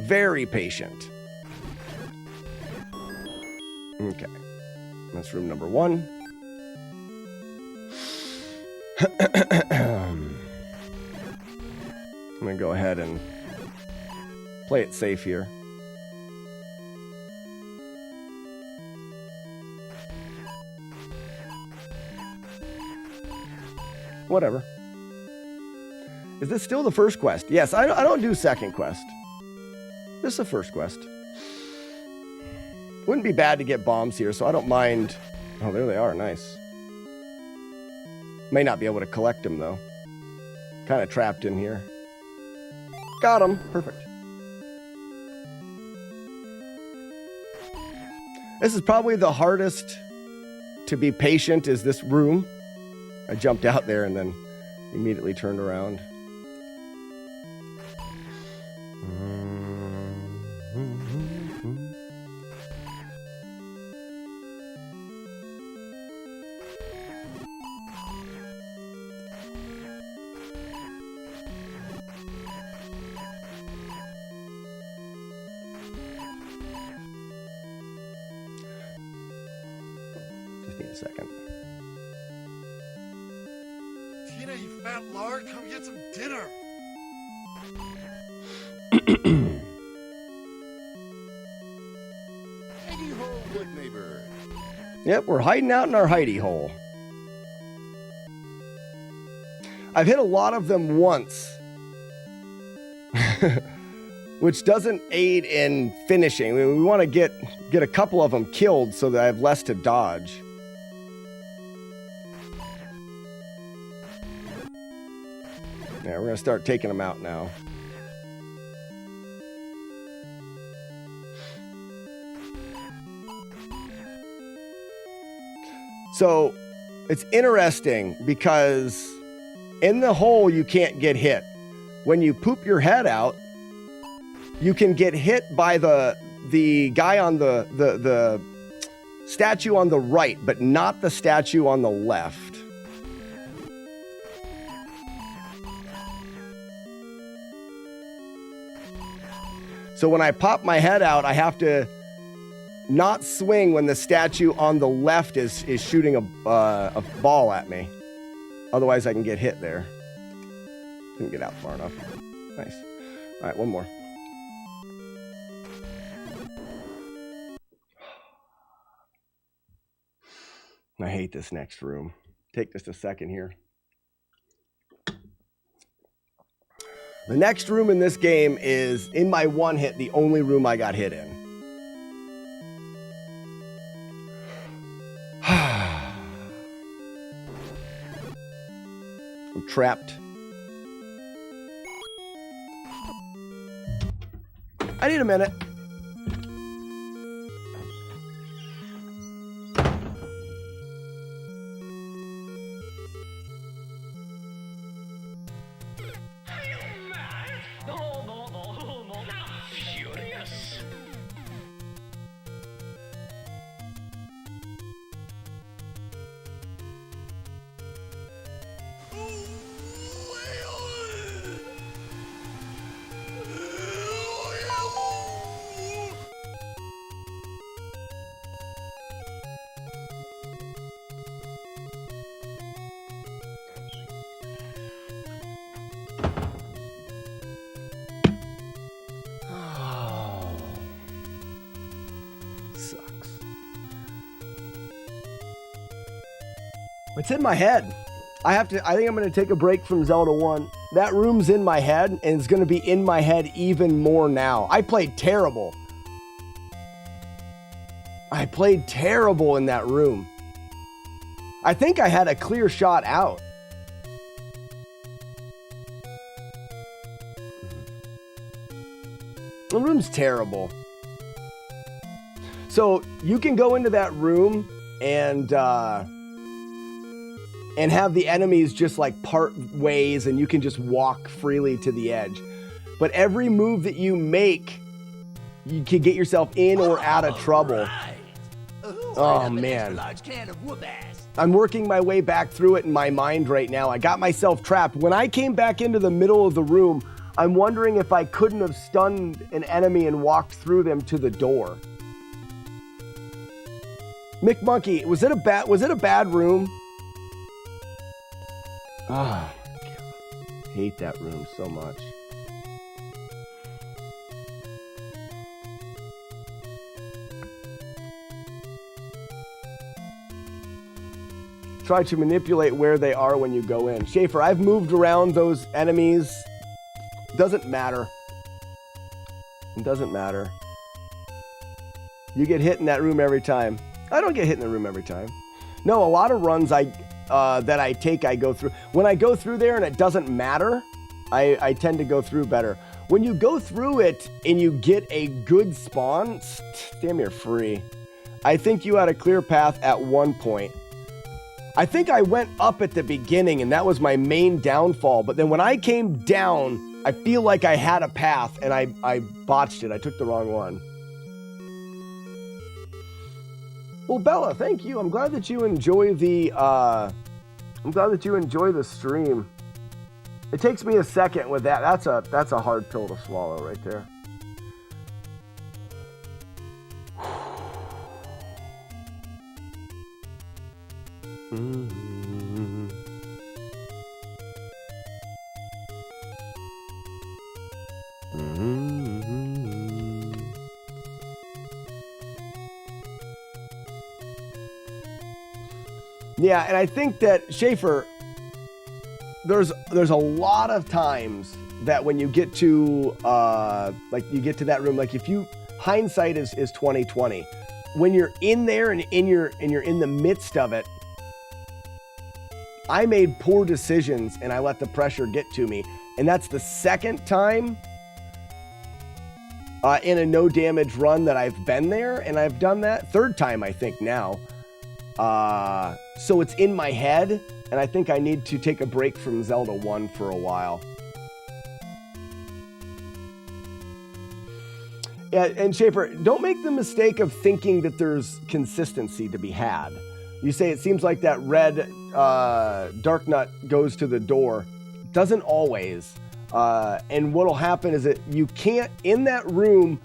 Very patient. Okay. That's room number 1. I'm going to go ahead and play it safe here. Whatever. Is this still the first quest? Yes, I don't do second quest. This is the first quest. Wouldn't be bad to get bombs here, so I don't mind. Oh, there they are. Nice. May not be able to collect them, though. Kind of trapped in here. Got them. Perfect. This is probably the hardest to be patient is this room. I jumped out there and then immediately turned around. Just need a second. Tina, you fat lard, come get some dinner. Hidey hole, good neighbor. Yep, we're hiding out in our hidey hole. I've hit a lot of them once, which doesn't aid in finishing. We want to get a couple of them killed so that I have less to dodge. Yeah, we're going to start taking them out now. So, it's interesting because in the hole you can't get hit. When you poop your head out, you can get hit by the guy on the statue on the right, but not the statue on the left. So when I pop my head out, I have to not swing when the statue on the left is shooting a ball at me. Otherwise, I can get hit there. Didn't get out far enough. Nice. All right, one more. I hate this next room. Take just a second here. The next room in this game is, in my one hit, the only room I got hit in. I'm trapped. I need a minute. It's in my head. I think I'm going to take a break from Zelda 1. That room's in my head, and it's going to be in my head even more now. I played terrible. I played terrible in that room. I think I had a clear shot out. The room's terrible. So you can go into that room and have the enemies just like part ways, and you can just walk freely to the edge. But every move that you make, you can get yourself in or out of trouble. Oh man. I'm working my way back through it in my mind right now. I got myself trapped. When I came back into the middle of the room, I'm wondering if I couldn't have stunned an enemy and walked through them to the door. Mick Monkey, was it a bad room? Ah, oh, hate that room so much. Try to manipulate where they are when you go in. Schaefer, I've moved around those enemies. Doesn't matter. It doesn't matter. You get hit in that room every time. I don't get hit in the room every time. No, a lot of runs that I take, I go through. When I go through there and it doesn't matter, I tend to go through better. When you go through it and you get a good spawn, damn, you're free. I think you had a clear path at one point. I think I went up at the beginning and that was my main downfall. But then when I came down, I feel like I had a path and I botched it. I took the wrong one. Well, Bella, thank you. I'm glad that you enjoy the stream. It takes me a second with that. That's a hard pill to swallow right there. Mm-hmm. Mm-hmm. Yeah, and I think that Schaefer, there's a lot of times that when you get to you get to that room, like if you hindsight is 2020, when you're in there and you're in the midst of it, I made poor decisions and I let the pressure get to me. And that's the second time in a no damage run that I've been there, and I've done that. Third time, I think now. So it's in my head, and I think I need to take a break from Zelda 1 for a while. Yeah, and Schaefer, don't make the mistake of thinking that there's consistency to be had. You say it seems like that red dark nut goes to the door. Doesn't always. And what'll happen is that you can't, in that room,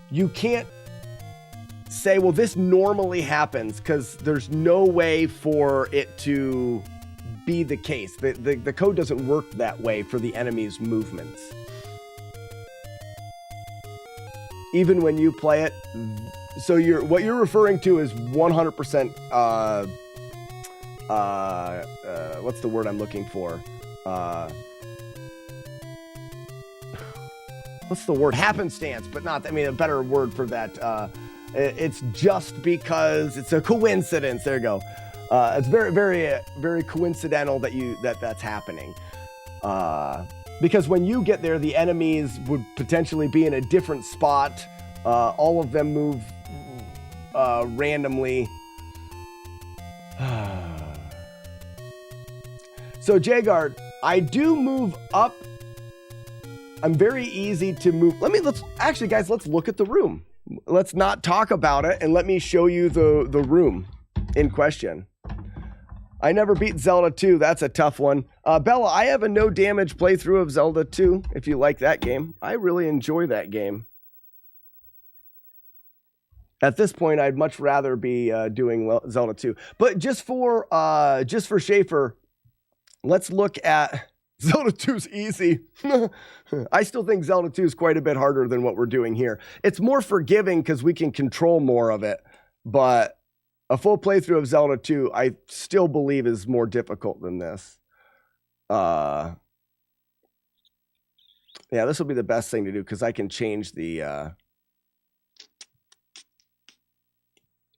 you can't say, well, this normally happens, because there's no way for it to be the case. The code doesn't work that way for the enemy's movements. Even when you play it, so what you're referring to is 100%. What's the word I'm looking for? What's the word? Happenstance, but not. I mean, a better word for that. It's just because it's a coincidence. There you go. It's very, very, very coincidental that that's happening. Because when you get there, the enemies would potentially be in a different spot. All of them move randomly. So Jagard, I do move up. I'm very easy to move. Actually, guys, let's look at the room. Let's not talk about it, and let me show you the room in question. I never beat Zelda 2. That's a tough one. Bella, I have a no damage playthrough of Zelda 2, if you like that game. I really enjoy that game. At this point, I'd much rather be doing Zelda 2. But just for Schaefer, let's look at Zelda 2's easy. I still think Zelda 2 is quite a bit harder than what we're doing here. It's more forgiving because we can control more of it. But A full playthrough of Zelda 2, I still believe is more difficult than this. Yeah, this will be the best thing to do because I can change the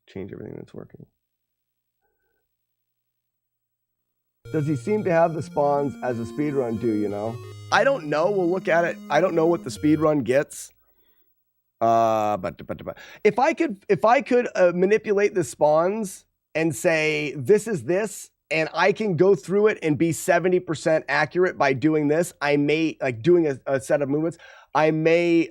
change everything that's working. Does he seem to have the spawns as a speedrun do, you know? I don't know. We'll look at it. I don't know what the speedrun gets. But if I could manipulate the spawns and say this is this, and I can go through it and be 70% accurate by doing this, I may, like doing a set of movements, I may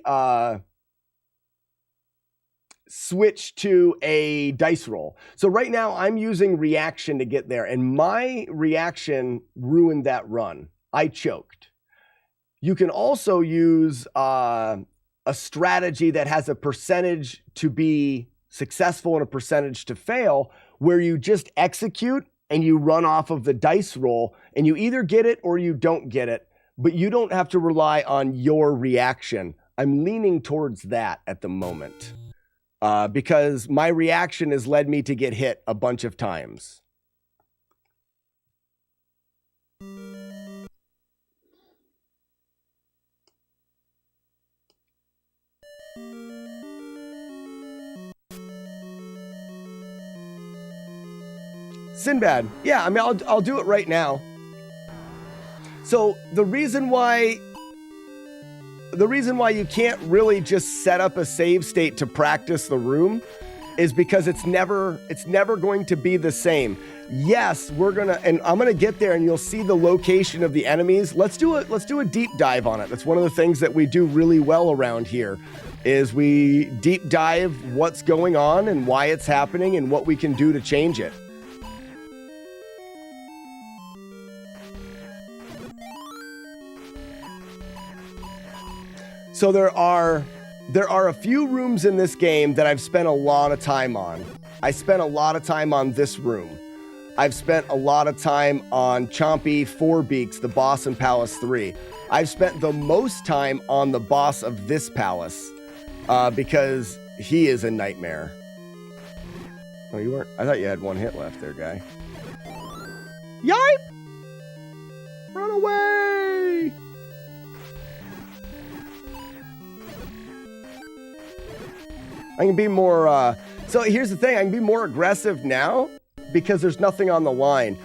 switch to a dice roll. So right now I'm using reaction to get there, and my reaction ruined that run. I choked. You can also use a strategy that has a percentage to be successful and a percentage to fail, where you just execute and you run off of the dice roll, and you either get it or you don't get it, but you don't have to rely on your reaction. I'm leaning towards that at the moment. Because my reaction has led me to get hit a bunch of times. Sinbad. Yeah, I mean, I'll do it right now. So the reason why you can't really just set up a save state to practice the room is because it's never going to be the same. Yes, I'm gonna get there and you'll see the location of the enemies. Let's do a deep dive on it. That's one of the things that we do really well around here, is we deep dive what's going on and why it's happening and what we can do to change it. So there are a few rooms in this game that I've spent a lot of time on. I spent a lot of time on this room. I've spent a lot of time on Chompy Fourbeaks, the boss in Palace 3. I've spent the most time on the boss of this palace because he is a nightmare. Oh, you weren't? I thought you had one hit left there, guy. Yipe! Run away! I can be more, so here's the thing, I can be more aggressive now because there's nothing on the line.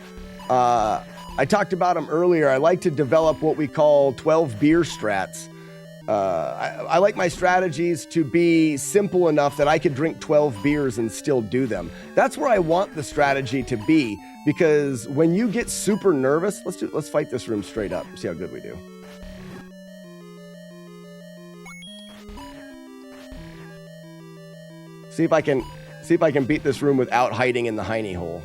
I talked about them earlier. I like to develop what we call 12 beer strats. I like my strategies to be simple enough that I could drink 12 beers and still do them. That's where I want the strategy to be, because when you get super nervous, let's fight this room straight up, see how good we do. See if I can beat this room without hiding in the hiney hole.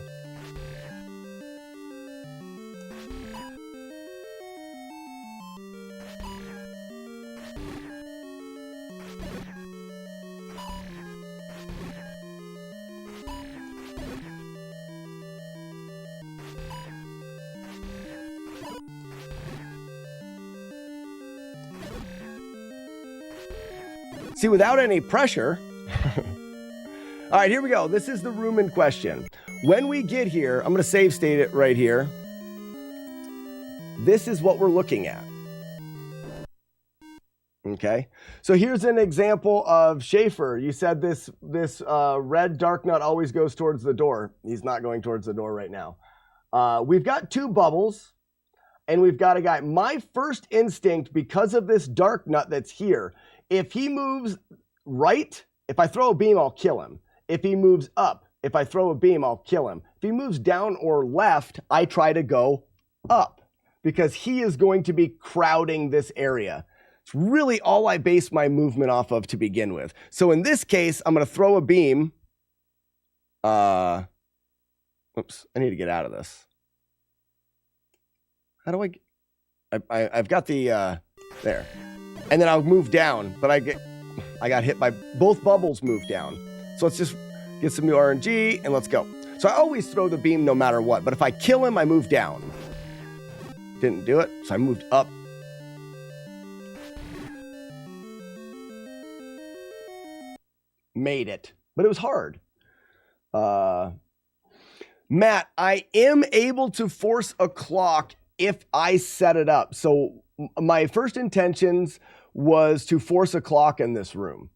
See, without any pressure. All right, here we go. This is the room in question. When we get here, I'm going to save state it right here. This is what we're looking at. Okay, so here's an example of Schaefer. You said this red dark nut always goes towards the door. He's not going towards the door right now. We've got two bubbles, and we've got a guy. My first instinct, because of this dark nut that's here, if he moves right, if I throw a beam, I'll kill him. If he moves up, if I throw a beam, I'll kill him. If he moves down or left, I try to go up because he is going to be crowding this area. It's really all I base my movement off of to begin with. So in this case, I'm going to throw a beam. Oops, I need to get out of this. How do I've got the, there. And then I'll move down, but I got hit by both bubbles move down. So let's just get some new RNG and let's go. So I always throw the beam no matter what, but if I kill him, I move down. Didn't do it, so I moved up. Made it, but it was hard. Matt, I am able to force a clock if I set it up. So my first intentions was to force a clock in this room.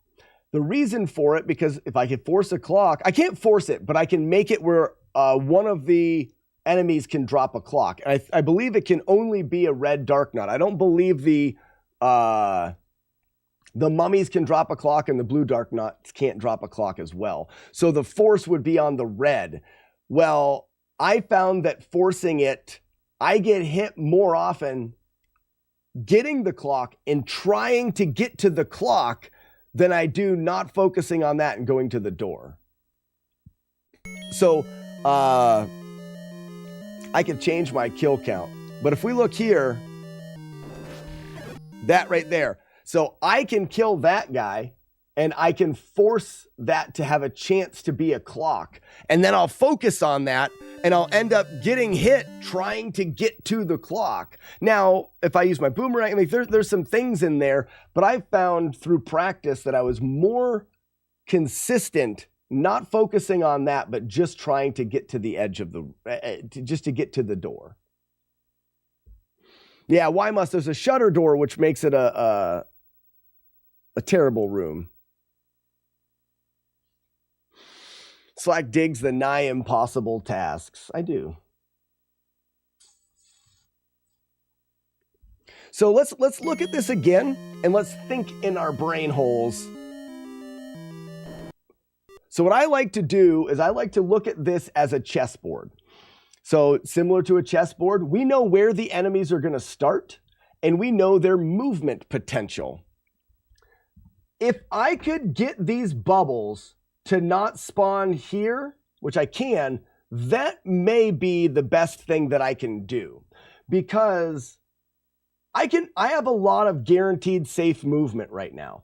The reason for it, because if I could force a clock, I can't force it, but I can make it where one of the enemies can drop a clock. And I believe it can only be a red dark nut. I don't believe the mummies can drop a clock and the blue dark nuts can't drop a clock as well. So the force would be on the red. Well, I found that forcing it, I get hit more often getting the clock and trying to get to the clock than I do not focusing on that and going to the door. So, I could change my kill count. But if we look here, that right there. So I can kill that guy and I can force that to have a chance to be a clock. And then I'll focus on that and I'll end up getting hit trying to get to the clock. Now, if I use my boomerang, I mean, there's some things in there, but I found through practice that I was more consistent, not focusing on that, but just trying to get to the edge of the, just to get to the door. Yeah, why must there's a shutter door, which makes it a terrible room. Slack digs the nigh impossible tasks. I do. So let's look at this again and let's think in our brain holes. So what I like to do is I like to look at this as a chessboard. So similar to a chessboard, we know where the enemies are going to start and we know their movement potential. If I could get these bubbles to not spawn here, which I can, that may be the best thing that I can do, because I have a lot of guaranteed safe movement right now.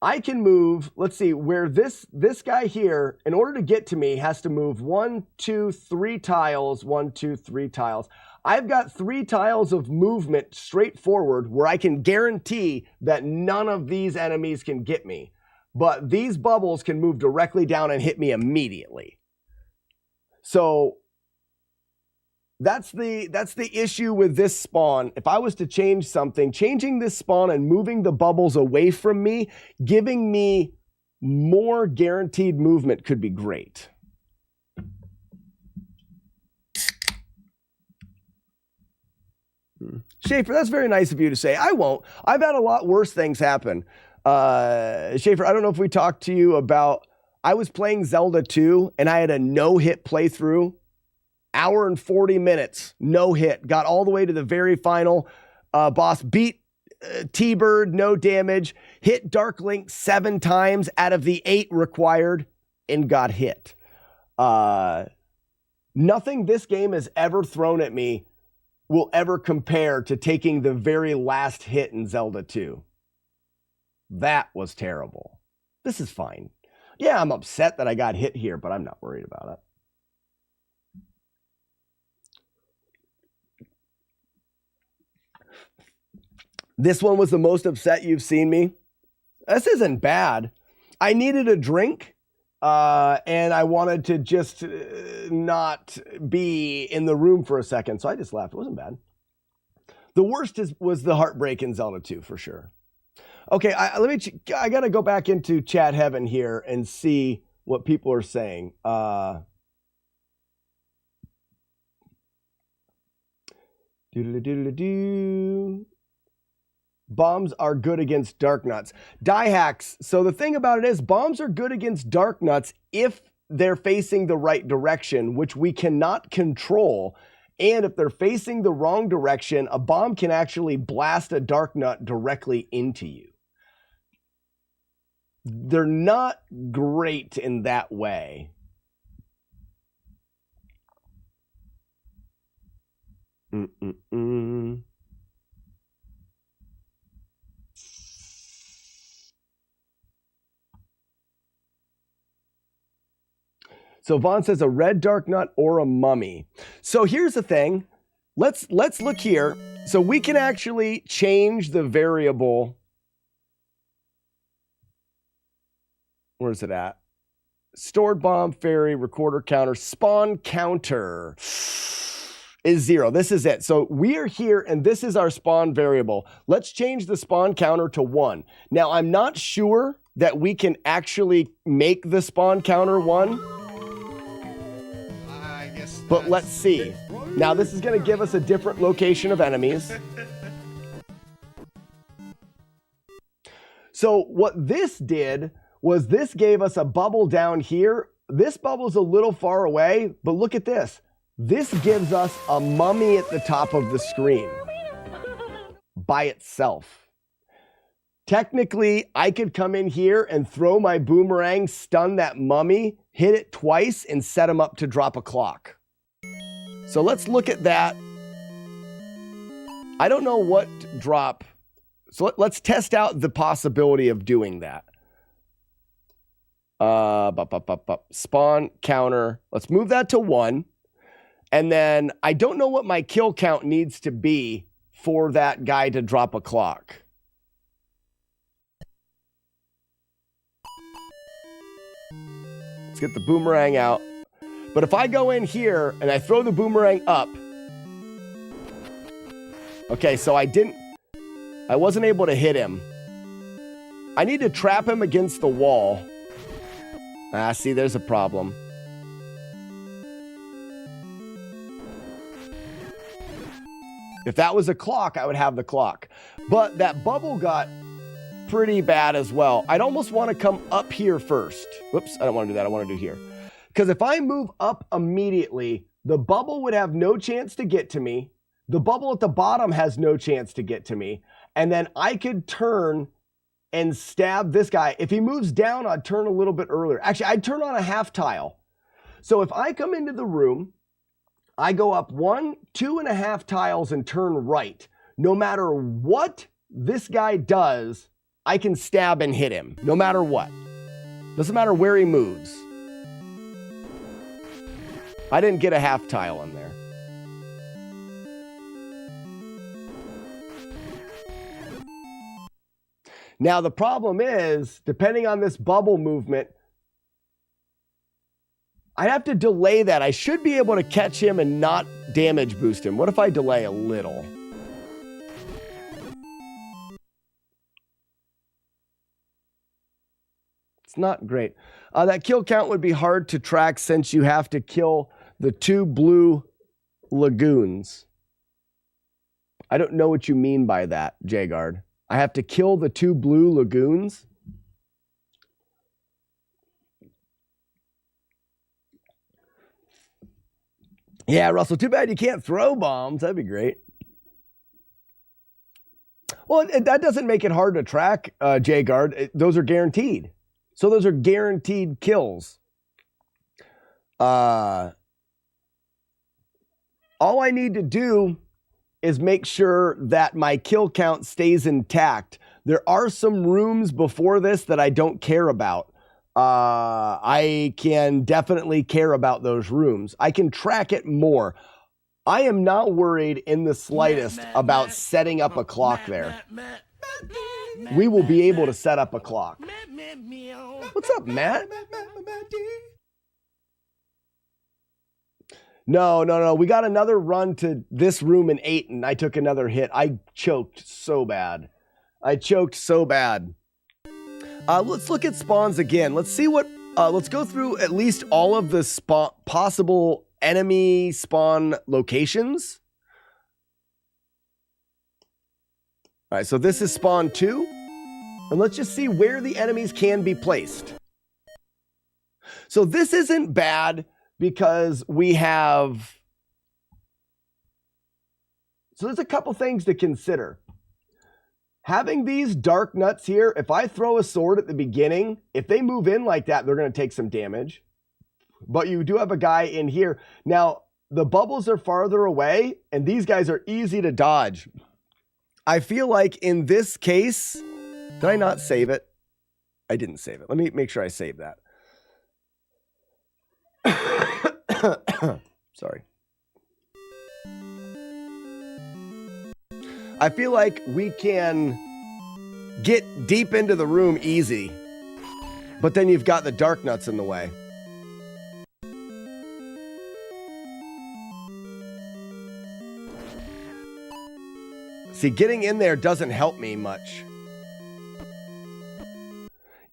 I can move, let's see, where this guy here, in order to get to me, has to move 1, 2, 3 tiles, 1, 2, 3 tiles. I've got 3 tiles of movement straight forward where I can guarantee that none of these enemies can get me. But these bubbles can move directly down and hit me immediately. So that's the issue with this spawn. If I was to change something, changing this spawn and moving the bubbles away from me, giving me more guaranteed movement could be great. Schaefer, that's very nice of you to say. I won't. I've had a lot worse things happen. Schaefer, I don't know if we talked to you about, I was playing Zelda 2 and I had a no-hit playthrough, hour and 40 minutes, no hit, got all the way to the very final boss, beat T-Bird, no damage, hit Dark Link 7 times out of the 8 required and got hit. Nothing this game has ever thrown at me will ever compare to taking the very last hit in Zelda 2. That was terrible. This is fine. Yeah, I'm upset that I got hit here, but I'm not worried about it. This one was the most upset you've seen me. This isn't bad. I needed a drink, and I wanted to just not be in the room for a second, so I just left. It wasn't bad. The worst was the heartbreak in Zelda 2, for sure. Okay, I got to go back into chat heaven here and see what people are saying. Bombs are good against dark nuts. Die hacks. So the thing about it is, bombs are good against dark nuts if they're facing the right direction, which we cannot control. And if they're facing the wrong direction, a bomb can actually blast a dark nut directly into you. They're not great in that way. So Vaughn says a red dark nut or a mummy. So here's the thing. Let's look here. So we can actually change the variable. Where's it at? Stored bomb, fairy, recorder counter, spawn counter is 0. This is it. So we are here and this is our spawn variable. Let's change the spawn counter to 1. Now I'm not sure that we can actually make the spawn counter 1. I guess. But let's see. Now this is going to give us a different location of enemies. So what this did was this gave us a bubble down here. This bubble's a little far away, but look at this. This gives us a mummy at the top of the screen by itself. Technically, I could come in here and throw my boomerang, stun that mummy, hit it twice, and set him up to drop a clock. So let's look at that. I don't know what drop. So let's test out the possibility of doing that. Spawn counter. Let's move that to 1. And then I don't know what my kill count needs to be for that guy to drop a clock. Let's get the boomerang out. But if I go in here and I throw the boomerang up. Okay, so I wasn't able to hit him. I need to trap him against the wall. See, there's a problem. If that was a clock, I would have the clock. But that bubble got pretty bad as well. I'd almost want to come up here first. Whoops, I don't want to do that. I want to do here. Because if I move up immediately, the bubble would have no chance to get to me. The bubble at the bottom has no chance to get to me. And then I could turn and stab this guy. If he moves down, I'd turn a little bit earlier. Actually, I'd turn on a half tile. So if I come into the room, I go up 1, 2.5 tiles and turn right. No matter what this guy does, I can stab and hit him. No matter what. Doesn't matter where he moves. I didn't get a half tile in there. Now the problem is, depending on this bubble movement, I'd have to delay that. I should be able to catch him and not damage boost him. What if I delay a little? It's not great. That kill count would be hard to track since you have to kill the 2 blue lagoons. I don't know what you mean by that, Jagard. I have to kill the 2 blue lagoons? Yeah, Russell, too bad you can't throw bombs. That'd be great. Well, that doesn't make it hard to track, Jagard. Those are guaranteed. So those are guaranteed kills. All I need to do is make sure that my kill count stays intact. There are some rooms before this that I don't care about. I can definitely care about those rooms. I can track it more. I am not worried in the slightest about setting up a clock there. We will be able to set up a clock. What's up, Matt? No. We got another run to this room in 8, and I took another hit. I choked so bad. Let's look at spawns again. Let's see what, let's go through at least all of the possible enemy spawn locations. All right, so this is spawn 2. And let's just see where the enemies can be placed. So this isn't bad because we have... So there's a couple things to consider. Having these dark nuts here, if I throw a sword at the beginning, if they move in like that, they're going to take some damage. But you do have a guy in here. Now, the bubbles are farther away, and these guys are easy to dodge. I feel like in this case... Did I not save it? I didn't save it. Let me make sure I save that. Sorry. I feel like we can get deep into the room easy. But then you've got the dark nuts in the way. See, getting in there doesn't help me much.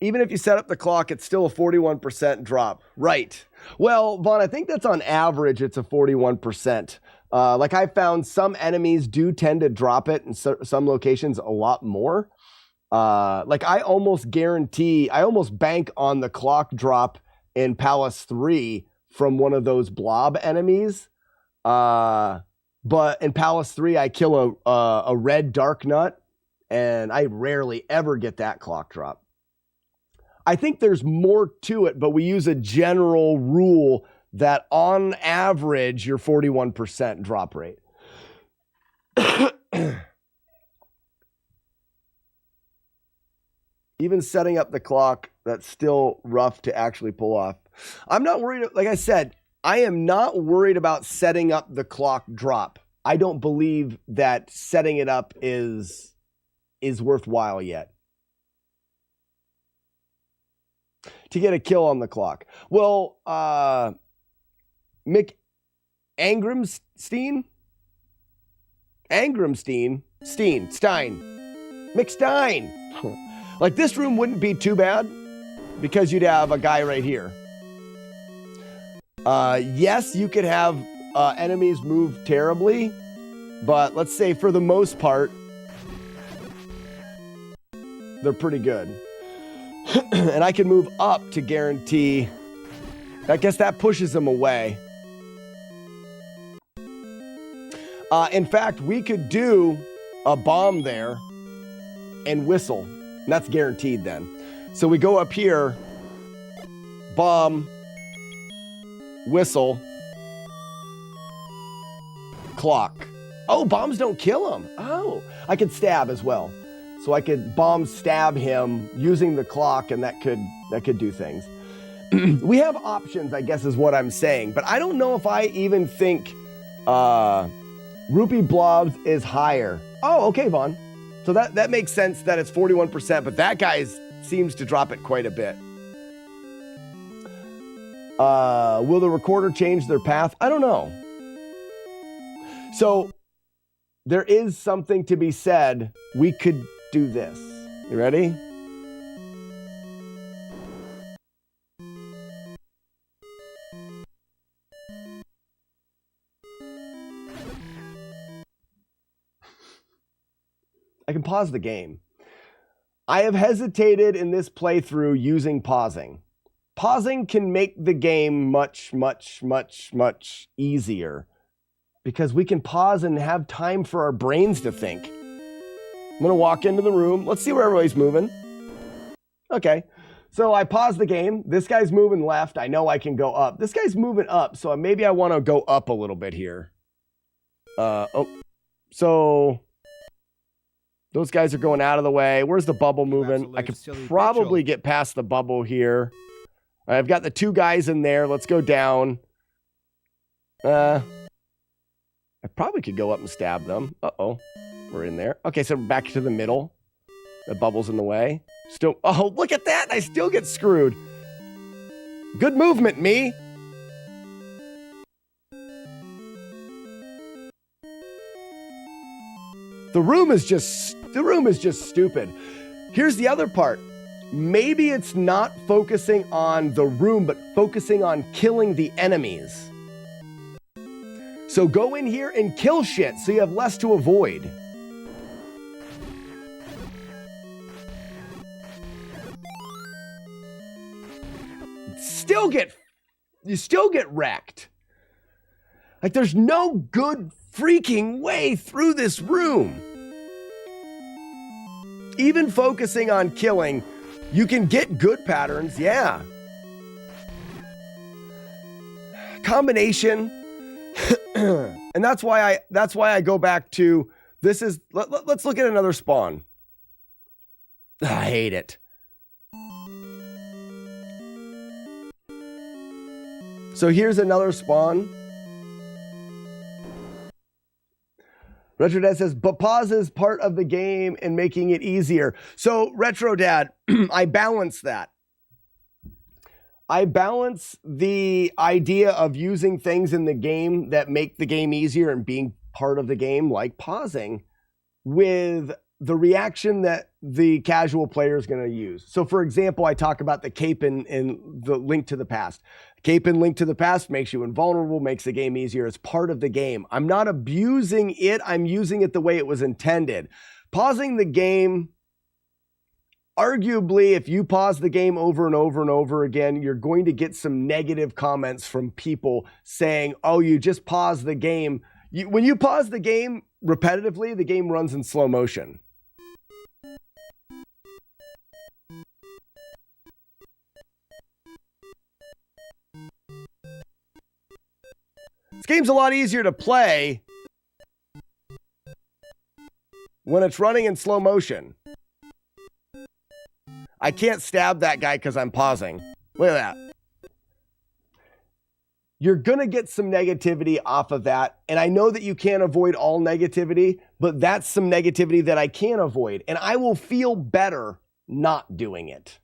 Even if you set up the clock, it's still a 41% drop. Right. Well, Vaughn, I think that's on average, it's a 41%. Like I found some enemies do tend to drop it in some locations a lot more. Like I almost bank on the clock drop in Palace 3 from one of those blob enemies. But in Palace 3, I kill a red dark nut, and I rarely ever get that clock drop. I think there's more to it, but we use a general rule that on average, your 41% drop rate. Even setting up the clock, that's still rough to actually pull off. I'm not worried. Like I said, I am not worried about setting up the clock drop. I don't believe that setting it up is worthwhile yet. To get a kill on the clock. Well, Mick Stein? Mick Stein. Like this room wouldn't be too bad because you'd have a guy right here. Yes, you could have enemies move terribly, but let's say for the most part, they're pretty good. And I can move up to guarantee. I guess that pushes them away. In fact, we could do a bomb there and whistle. And that's guaranteed then. So we go up here, bomb, whistle, clock. Oh, bombs don't kill him. Oh, I could stab as well. So I could bomb stab him using the clock, and that could do things. We have options, I guess is what I'm saying. But I don't know if I even think Rupee Blobs is higher. Oh, okay, Vaughn. So that makes sense that it's 41%, but that guy seems to drop it quite a bit. Will the recorder change their path? I don't know. So there is something to be said. We could do this. You ready? I can pause the game. I have hesitated in this playthrough using pausing. Pausing can make the game much, much, much, much easier because we can pause and have time for our brains to think. I'm going to walk into the room. Let's see where everybody's moving. Okay. So I pause the game. This guy's moving left. I know I can go up. This guy's moving up. So maybe I want to go up a little bit here. So those guys are going out of the way. Where's the bubble moving? I could probably get past the bubble here. I've got the two guys in there. Let's go down. I probably could go up and stab them. Uh-oh. We're in there. Okay, so back to the middle. The bubble's in the way. Still. Oh, look at that. I still get screwed. Good movement, me. The room is just stupid. Here's the other part. Maybe it's not focusing on the room, but focusing on killing the enemies. So go in here and kill shit so you have less to avoid. You still get wrecked. Like there's no good freaking way through this room. Even focusing on killing, you can get good patterns, yeah. Combination. And that's why I go back to this is let's look at another spawn. I hate it. So here's another spawn. Retro Dad says, but pause is part of the game and making it easier. So Retro Dad, I balance that. I balance the idea of using things in the game that make the game easier and being part of the game, like pausing, with the reaction that the casual player is going to use. So, for example, I talk about the cape in the Link to the Past. Cape in Link to the Past makes you invulnerable, makes the game easier. It's part of the game. I'm not abusing it. I'm using it the way it was intended. Pausing the game, arguably, if you pause the game over and over and over again, you're going to get some negative comments from people saying, oh, you just paused the game. When you pause the game repetitively, the game runs in slow motion. This game's a lot easier to play when it's running in slow motion. I can't stab that guy because I'm pausing. Look at that. You're going to get some negativity off of that. And I know that you can't avoid all negativity, but that's some negativity that I can avoid. And I will feel better not doing it.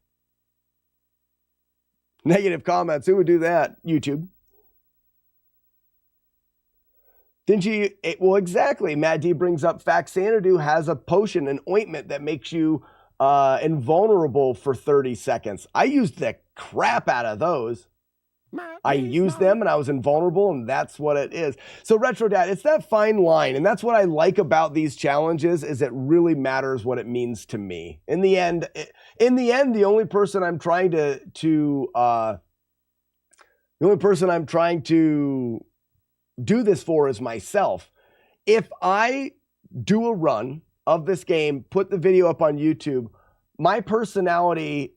Negative comments. Who would do that? YouTube. Didn't you? Well, exactly. Matt D brings up Faxanadu has a potion, an ointment that makes you invulnerable for 30 seconds. I used the crap out of those. I used them and I was invulnerable, and that's what it is. So Retro Dad, it's that fine line, and that's what I like about these challenges is it really matters what it means to me. In the end, the only person I'm trying to do this for is myself. If I do a run of this game, put the video up on YouTube, my personality,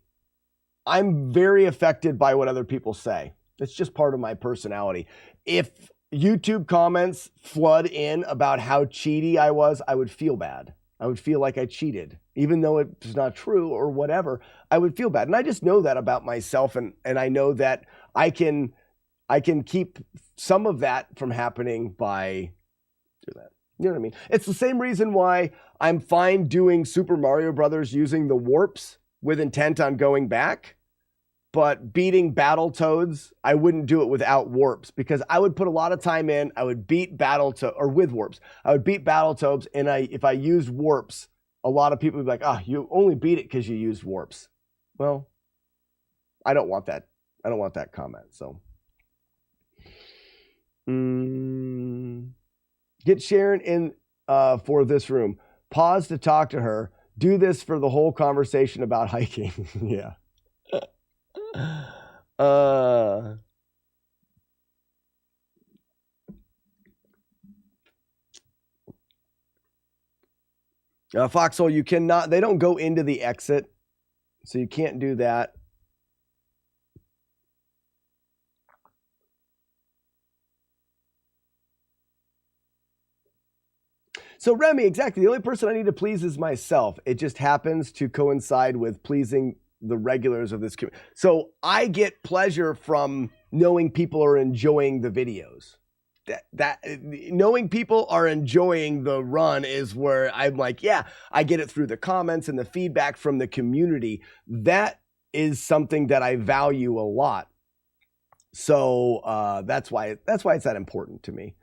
I'm very affected by what other people say. It's just part of my personality. If YouTube comments flood in about how cheaty I was, I would feel bad. I would feel like I cheated. Even though it's not true or whatever, I would feel bad. And I just know that about myself, and I know that I can keep some of that from happening by doing that. You know what I mean? It's the same reason why I'm fine doing Super Mario Brothers using the warps with intent on going back. But beating Battletoads, I wouldn't do it without warps because I would put a lot of time in. I would beat Battletoads, or with warps. I would beat Battletoads, and if I used warps, a lot of people would be like, you only beat it because you used warps. Well, I don't want that. I don't want that comment, so. Get Sharon in for this room. Pause to talk to her. Do this for the whole conversation about hiking. Yeah. Foxhole, you cannot, they don't go into the exit, so you can't do that. So Remy, exactly. The only person I need to please is myself. It just happens to coincide with pleasing the regulars of this community. So I get pleasure from knowing people are enjoying the videos. That knowing people are enjoying the run is where I'm like, yeah, I get it through the comments and the feedback from the community. That is something that I value a lot. So that's why it's that important to me.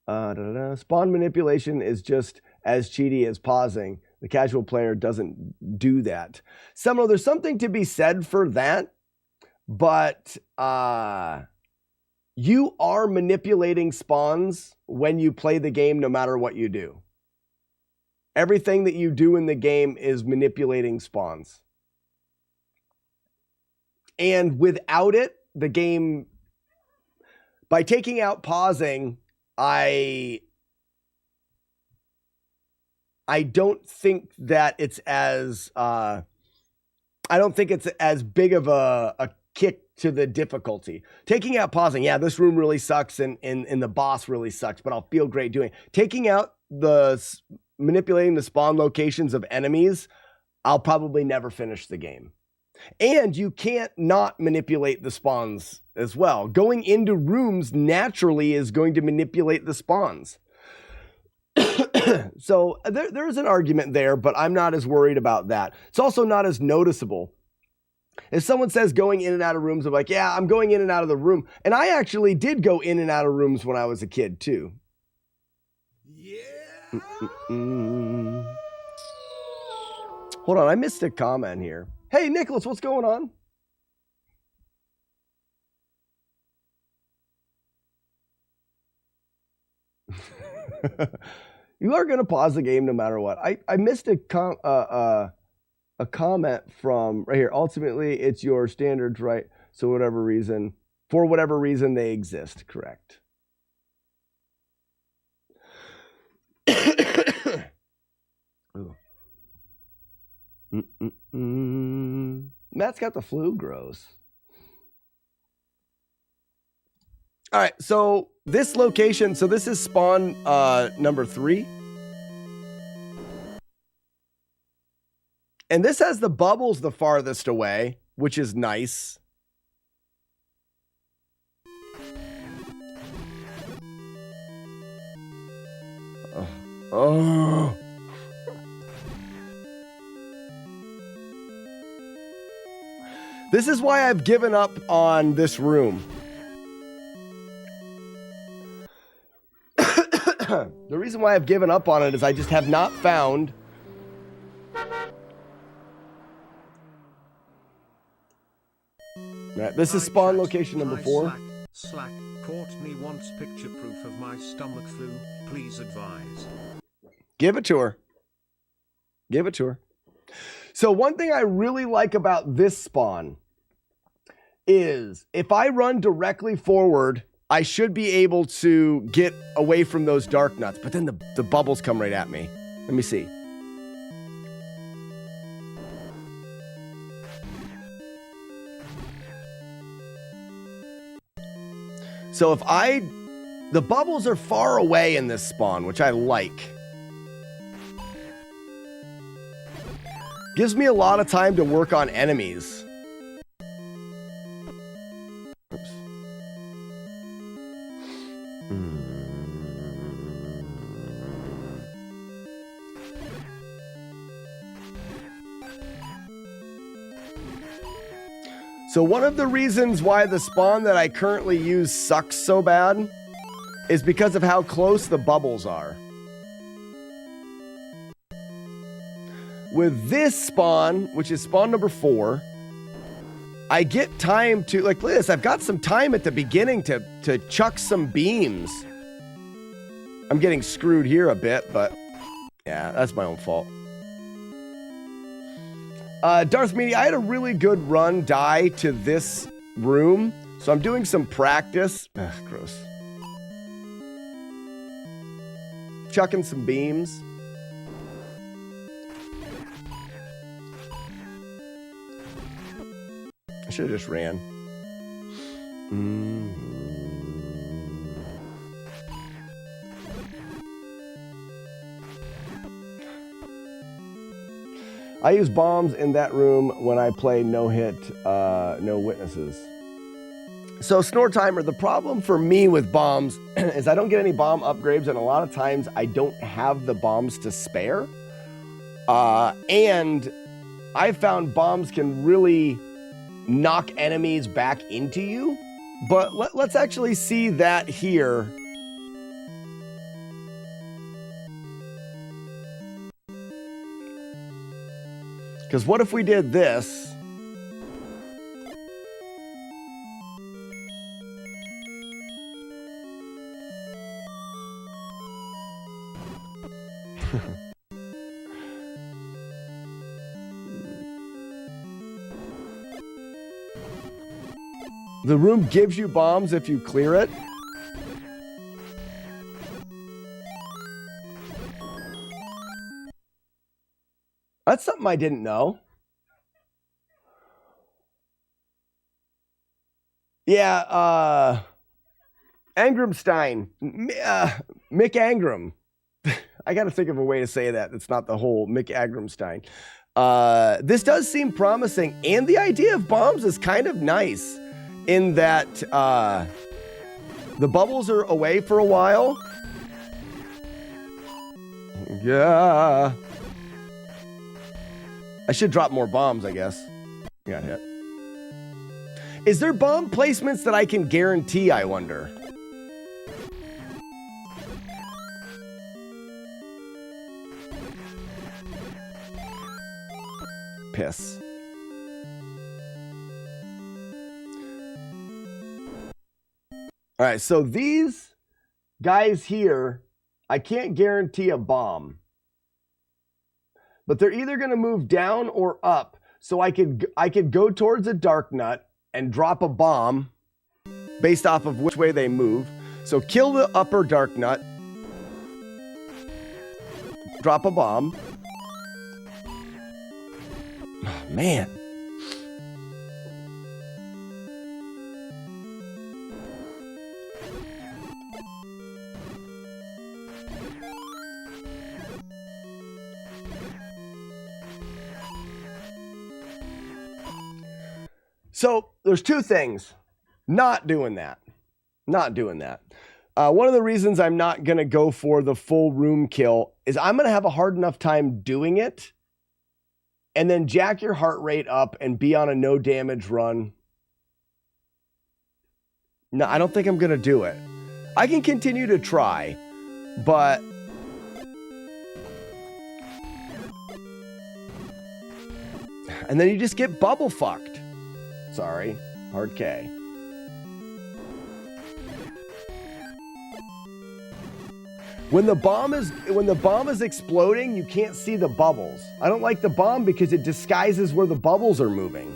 Spawn manipulation is just as cheaty as pausing. The casual player doesn't do that. Seminole, there's something to be said for that, but you are manipulating spawns when you play the game no matter what you do. Everything that you do in the game is manipulating spawns. And without it, the game, by taking out pausing, I don't think that it's as I don't think it's as big of a kick to the difficulty. Taking out pausing, yeah, this room really sucks and the boss really sucks, but I'll feel great doing it. Taking out manipulating the spawn locations of enemies, I'll probably never finish the game. And you can't not manipulate the spawns as well. Going into rooms naturally is going to manipulate the spawns. So there's an argument there, but I'm not as worried about that. It's also not as noticeable. If someone says going in and out of rooms, I'm like, yeah, I'm going in and out of the room. And I actually did go in and out of rooms when I was a kid, too. Yeah. Hold on, I missed a comment here. Hey, Nicholas, what's going on? You are going to pause the game no matter what. I missed a comment from right here. Ultimately, it's your standards, right? So for whatever reason, they exist. Correct. Matt's got the flu. Gross. All right, so this location, so this is spawn number 3. And this has the bubbles the farthest away, which is nice. Oh. This is why I've given up on this room. The reason why I've given up on it is I just have not found Right, this is spawn location number 4. Slack. Courtney wants picture proof of my stomach flu. Please advise. Give it to her. Give it to her. So one thing I really like about this spawn is if I run directly forward, I should be able to get away from those dark nuts. But then the bubbles come right at me. Let me see. So the bubbles are far away in this spawn, which I like. Gives me a lot of time to work on enemies. Oops. So one of the reasons why the spawn that I currently use sucks so bad is because of how close the bubbles are. With this spawn, which is spawn number 4, I get time to, like, look at this, I've got some time at the beginning to chuck some beams. I'm getting screwed here a bit, but yeah, that's my own fault. Darth Media, I had a really good run die to this room, so I'm doing some practice. Ugh, gross. Chucking some beams. I should have just ran. I use bombs in that room when I play no hit, no witnesses. So Snore Timer, the problem for me with bombs is I don't get any bomb upgrades, and a lot of times I don't have the bombs to spare. And I found bombs can really knock enemies back into you. But let's actually see that here. Because what if we did this? The room gives you bombs if you clear it. That's something I didn't know. Yeah, Angramstein. Mick Angram. I got to think of a way to say that. It's not the whole Mick Angramstein. This does seem promising, and the idea of bombs is kind of nice in that the bubbles are away for a while. Yeah. I should drop more bombs, I guess. Got hit. Is there bomb placements that I can guarantee, I wonder? Piss. All right, so these guys here, I can't guarantee a bomb. But they're either going to move down or up. So I could go towards a dark nut and drop a bomb based off of which way they move. So kill the upper dark nut. Drop a bomb. Oh, man. So there's two things. Not doing that. Not doing that. One of the reasons I'm not going to go for the full room kill is I'm going to have a hard enough time doing it and then jack your heart rate up and be on a no damage run. No, I don't think I'm going to do it. I can continue to try, but and then you just get bubble fucked. Sorry, hard K. When the bomb is exploding, you can't see the bubbles. I don't like the bomb because it disguises where the bubbles are moving.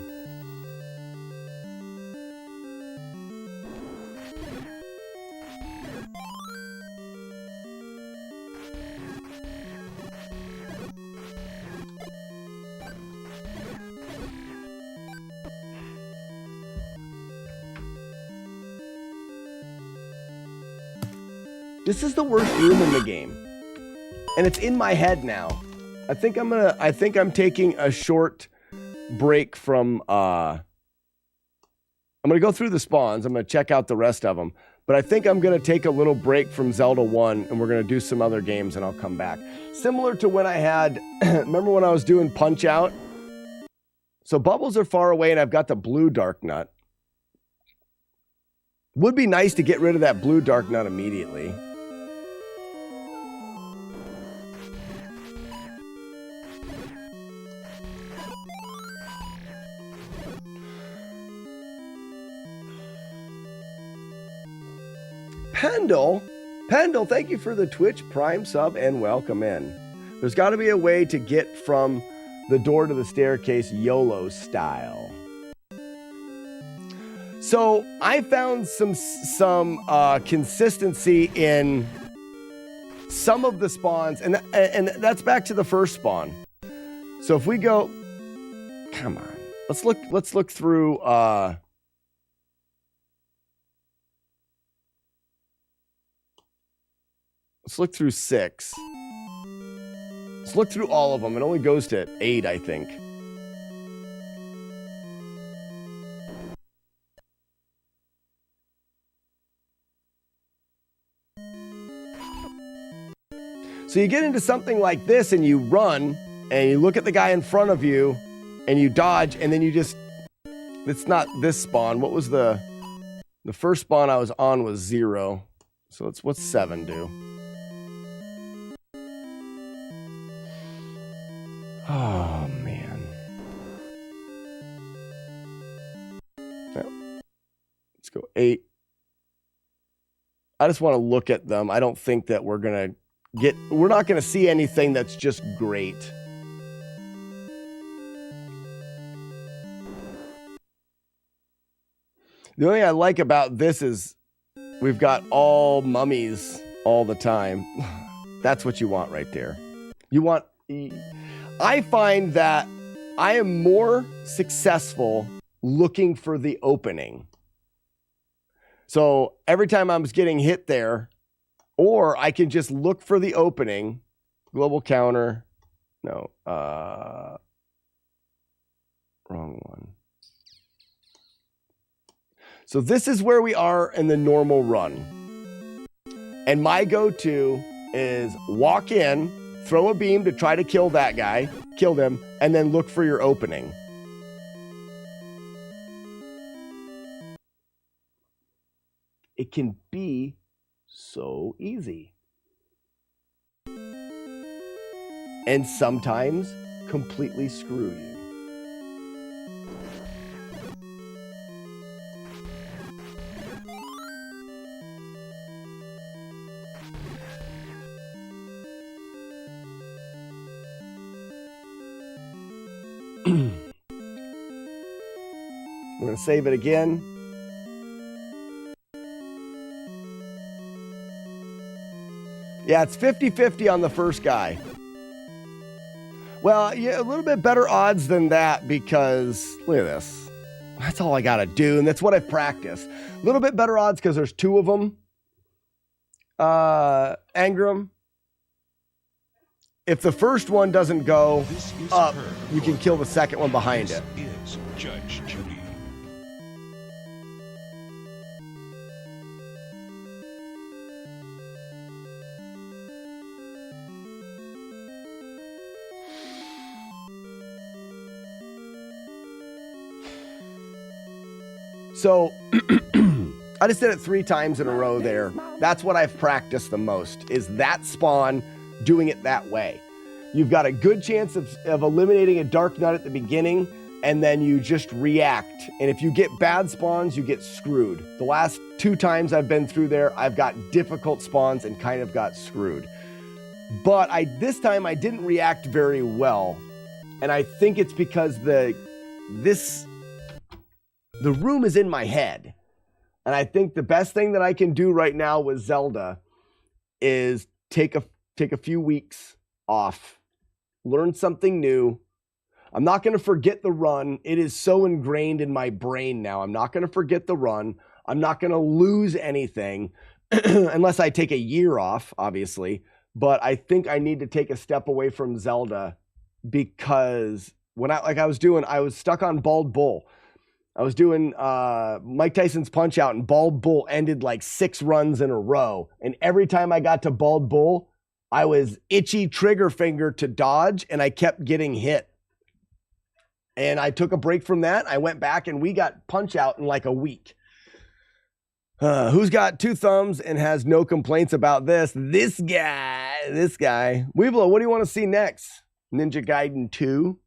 This is the worst room in the game. And it's in my head now. I think I'm taking a short break from I'm gonna go through the spawns. I'm gonna check out the rest of them. But I think I'm gonna take a little break from Zelda 1 and we're gonna do some other games and I'll come back. Similar to when I had remember when I was doing Punch Out? So bubbles are far away and I've got the blue dark nut. Would be nice to get rid of that blue dark nut immediately. Pendle, thank you for the Twitch Prime sub and welcome in. There's got to be a way to get from the door to the staircase YOLO style. So I found some consistency in some of the spawns, and that's back to the first spawn. So if we go, come on, let's look through. Let's look through 6. Let's look through all of them. It only goes to 8, I think. So you get into something like this and you run and you look at the guy in front of you and you dodge and then you just, it's not this spawn. What was the first spawn I was on was 0. So what's 7 do? Oh, man. Let's go 8. I just want to look at them. I don't think that we're not going to see anything that's just great. The only thing I like about this is we've got all mummies all the time. That's what you want right there. I find that I am more successful looking for the opening. So every time I was getting hit there, or I can just look for the opening. Global counter. No. Wrong one. So this is where we are in the normal run. And my go-to is walk in, throw a beam to try to kill that guy, kill them, and then look for your opening. it can be so easy. And sometimes completely screw you. I'm going to save it again. Yeah, it's 50-50 on the first guy. Well, yeah, a little bit better odds than that because, look at this. That's all I got to do, and that's what I've practiced. A little bit better odds because there's two of them. Angram. If the first one doesn't go up, you can kill the second one behind it. This is Judge Judy. So I just did it 3 times in a row there. That's what I've practiced the most, is that spawn, doing it that way. You've got a good chance of eliminating a dark nut at the beginning, and then you just react. And if you get bad spawns, you get screwed. The last 2 times I've been through there, I've got difficult spawns and kind of got screwed. But this time I didn't react very well. And I think it's because the room is in my head. And I think the best thing that I can do right now with Zelda is take a few weeks off, learn something new. I'm not going to forget the run. It is so ingrained in my brain now. I'm not going to forget the run. I'm not going to lose anything unless I take a year off, obviously. But I think I need to take a step away from Zelda because when I was stuck on Bald Bull. I was doing Mike Tyson's Punch Out, and Bald Bull ended like 6 runs in a row. And every time I got to Bald Bull, I was itchy trigger finger to dodge, and I kept getting hit. And I took a break from that. I went back, and we got Punch Out in like a week. Who's got 2 thumbs and has no complaints about this? This guy. Weeblo, what do you want to see next? Ninja Gaiden 2?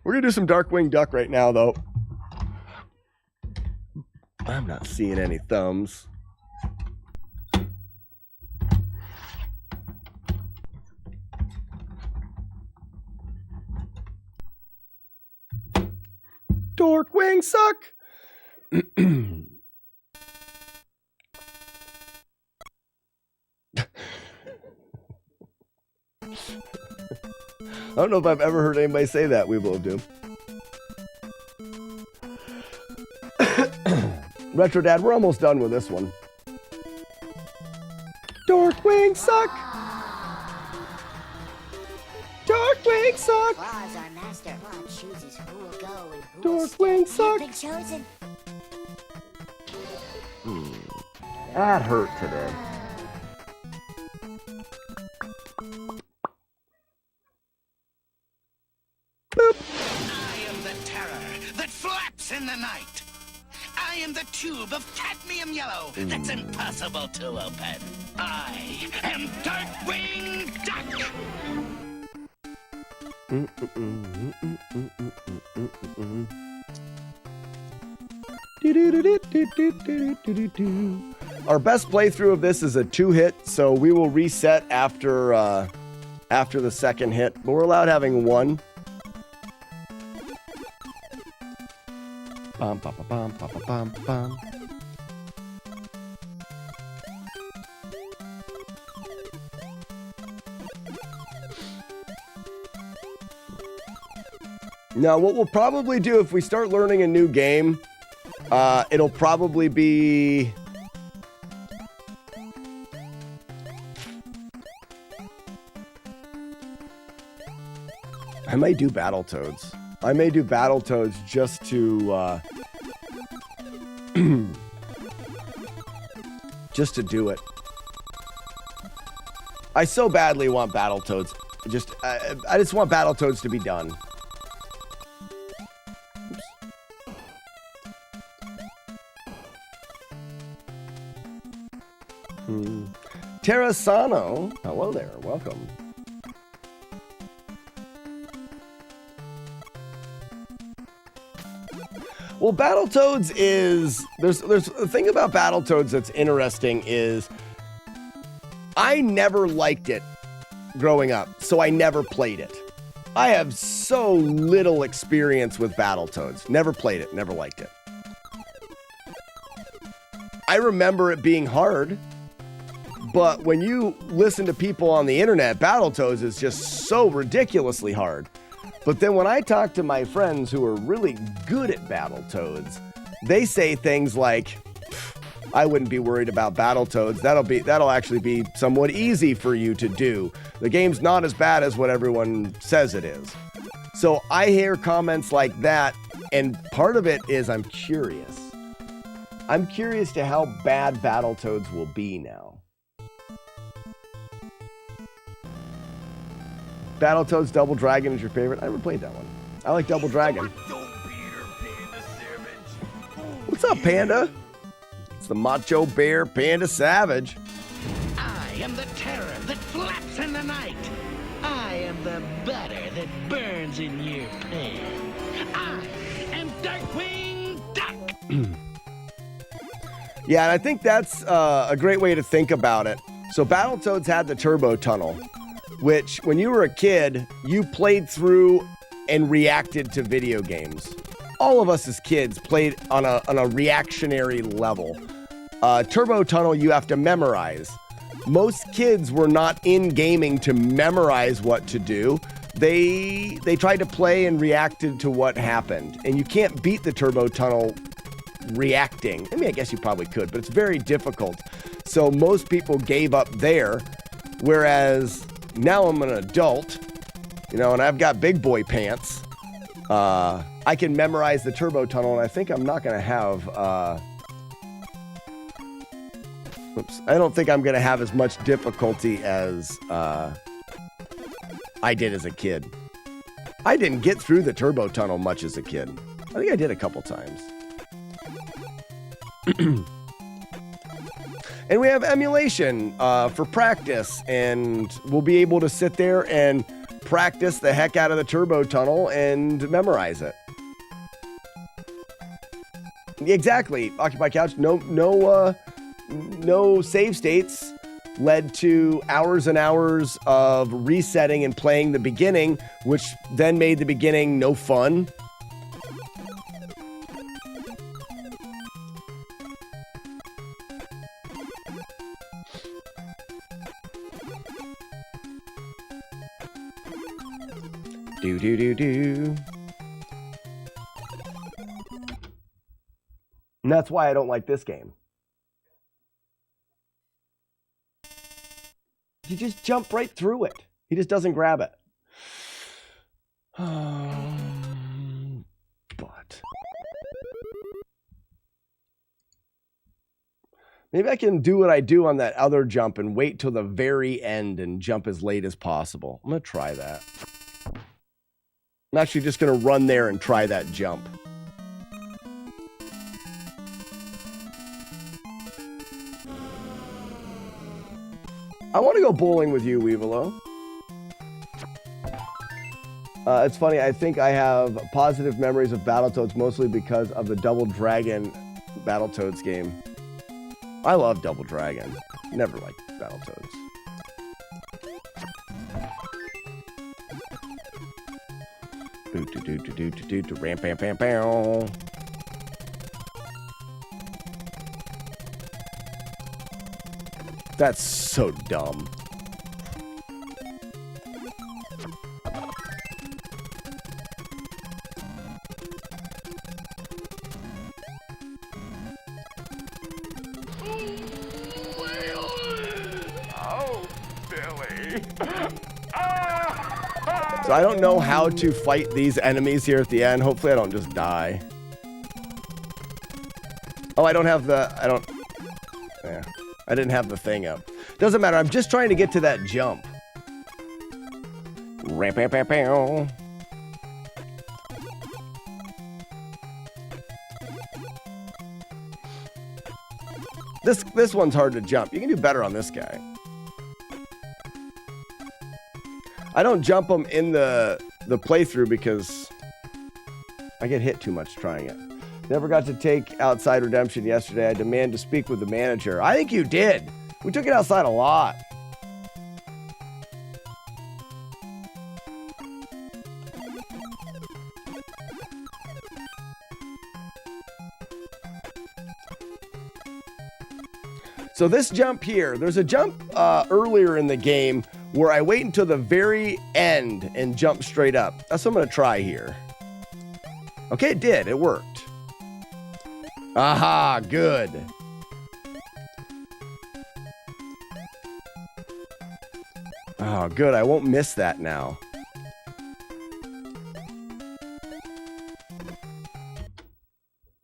We're going to do some Darkwing Duck right now, though. I'm not seeing any thumbs. Darkwing suck! I don't know if I've ever heard anybody say that, Weeble of Doom. Retro Dad, we're almost done with this one. Darkwing suck! Darkwing suck! Claws our master. Claw chooses who will go and who Darkwing suck! been chosen. That hurt today. I am the terror that flaps in the night. I am the tube of cadmium yellow that's impossible to open. I am Darkwing Duck. Our best playthrough of this is a 2-hit, so we will reset after the second hit. But we're allowed having 1. Bum, bum, bum, bum, bum, bum, bum. Now, what we'll probably do if we start learning a new game, it'll probably be... I may do Battletoads. I may do Battletoads just to just to do it. I so badly want Battletoads. I just want Battletoads to be done. Oops. Terrasano, hello there, welcome. Well, Battletoads is there's the thing about Battletoads that's interesting is I never liked it growing up, so I never played it. I have so little experience with Battletoads. Never played it, never liked it. I remember it being hard, but when you listen to people on the internet, Battletoads is just so ridiculously hard. But then when I talk to my friends who are really good at Battletoads, they say things like, I wouldn't be worried about Battletoads. That'll actually be somewhat easy for you to do. The game's not as bad as what everyone says it is. So I hear comments like that, and part of it is I'm curious. I'm curious to how bad Battletoads will be now. Battletoads Double Dragon is your favorite? I never played that one. I like Double Dragon. What's up, Panda? It's the Macho Bear Panda Savage. I am the terror that flaps in the night. I am the butter that burns in your pan. I am Darkwing Duck. Yeah, and I think that's a great way to think about it. So Battletoads had the turbo tunnel, which when you were a kid, you played through and reacted to video games. All of us as kids played on a reactionary level. Turbo tunnel you have to memorize. Most kids were not in gaming to memorize what to do. They tried to play and reacted to what happened. And you can't beat the turbo tunnel reacting. I mean, I guess you probably could, but it's very difficult. So most people gave up there, whereas now I'm an adult, and I've got big boy pants. I can memorize the turbo tunnel, and I think I'm not going to have... I don't think I'm going to have as much difficulty as I did as a kid. I didn't get through the turbo tunnel much as a kid. I think I did a couple times. And we have emulation for practice, and we'll be able to sit there and practice the heck out of the turbo tunnel and memorize it. Exactly. Occupy Couch. No save states led to hours and hours of resetting and playing the beginning, which then made the beginning no fun. Do. And that's why I don't like this game. You just jump right through it. He just doesn't grab it. But maybe I can do what I do on that other jump and wait till the very end and jump as late as possible. I'm going to try that. I'm actually just going to run there and try that jump. I want to go bowling with you, Weevilo. It's funny, I think I have positive memories of Battletoads mostly because of the Double Dragon Battletoads game. I love Double Dragon. Never liked Battletoads. Ram pam pam pam. That's so dumb. Oh, Billy. So I don't know how to fight these enemies here at the end. Hopefully I don't just die. Oh, I don't have the... Yeah. I didn't have the thing up. Doesn't matter. I'm just trying to get to that jump. Ram pam pam pam. This one's hard to jump. You can do better on this guy. I don't jump them in the playthrough because I get hit too much trying it. Never got to take outside redemption yesterday. I demand to speak with the manager. I think you did. We took it outside a lot. So this jump here, there's a jump earlier in the game where I wait until the very end and jump straight up. That's what I'm going to try here. Okay, it did. It worked. Aha, good. Oh, good. I won't miss that now.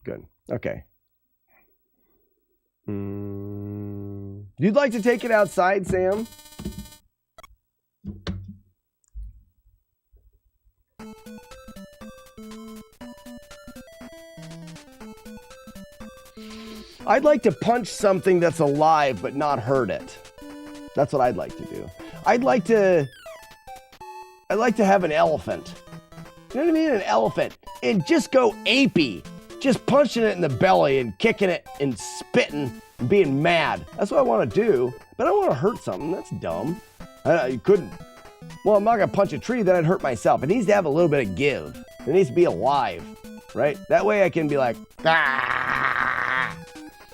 Good. Okay. You'd like to take it outside, Sam? I'd like to punch something that's alive but not hurt it. That's what I'd like to do. I'd like to have an elephant. You know what I mean? An elephant. And just go apey. Just punching it in the belly and kicking it and spitting and being mad. That's what I want to do. But I don't want to hurt something. That's dumb. You couldn't. Well, I'm not going to punch a tree, then I'd hurt myself. It needs to have a little bit of give. It needs to be alive. Right? That way I can be like, ah.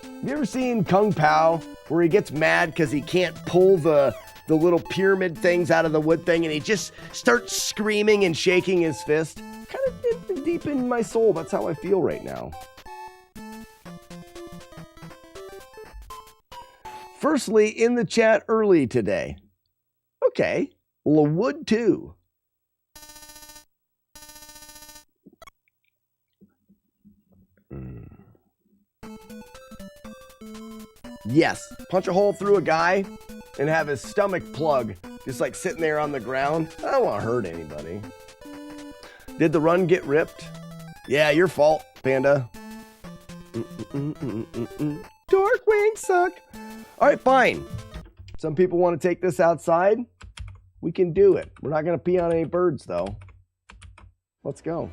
Have you ever seen Kung Pao where he gets mad because he can't pull the little pyramid things out of the wood thing and he just starts screaming and shaking his fist? Kind of deep in my soul, that's how I feel right now. Firstly, in the chat early today. Okay, LaWood 2. Yes, punch a hole through a guy and have his stomach plug just like sitting there on the ground. I don't want to hurt anybody. Did the run get ripped? Yeah, your fault, Panda. Dork wings suck. All right, fine. Some people want to take this outside. We can do it. We're not going to pee on any birds, though. Let's go.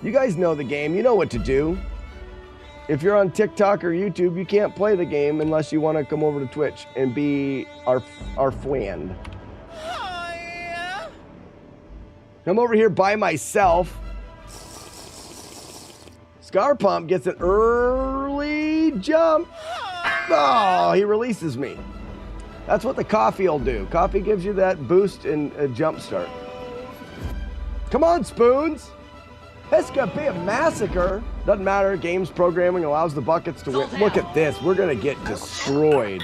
You guys know the game. You know what to do. If you're on TikTok or YouTube, you can't play the game unless you want to come over to Twitch and be our friend. I'm over here by myself. Scarpump gets an early jump. Oh, he releases me. That's what the coffee will do. Coffee gives you that boost and a jump start. Come on, Spoons. This could be a massacre. Doesn't matter. Games programming allows the buckets to win. Look at this. We're going to get destroyed.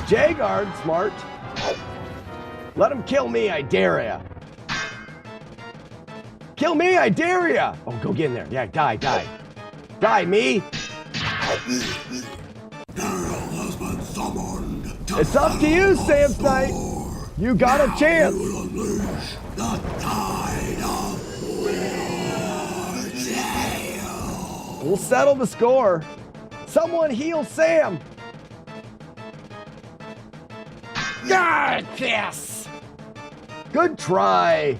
Jagard, smart. Let him kill me, I dare ya. Kill me, I dare ya. Oh, go get in there. Yeah, die. Die, me. It's up to you, Sam Knight. You got a chance. We'll settle the score. Someone heal Sam. God, yes. Good try.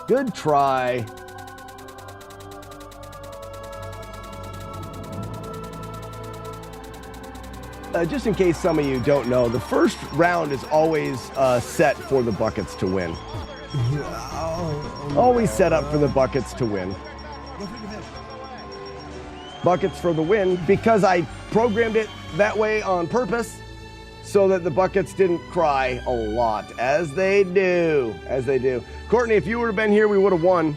Good try. Just in case some of you don't know, the first round is always set for the buckets to win. Always set up for the buckets to win. Buckets for the win, because I programmed it that way on purpose so that the buckets didn't cry a lot, as they do. Courtney, if you would have been here, we would have won.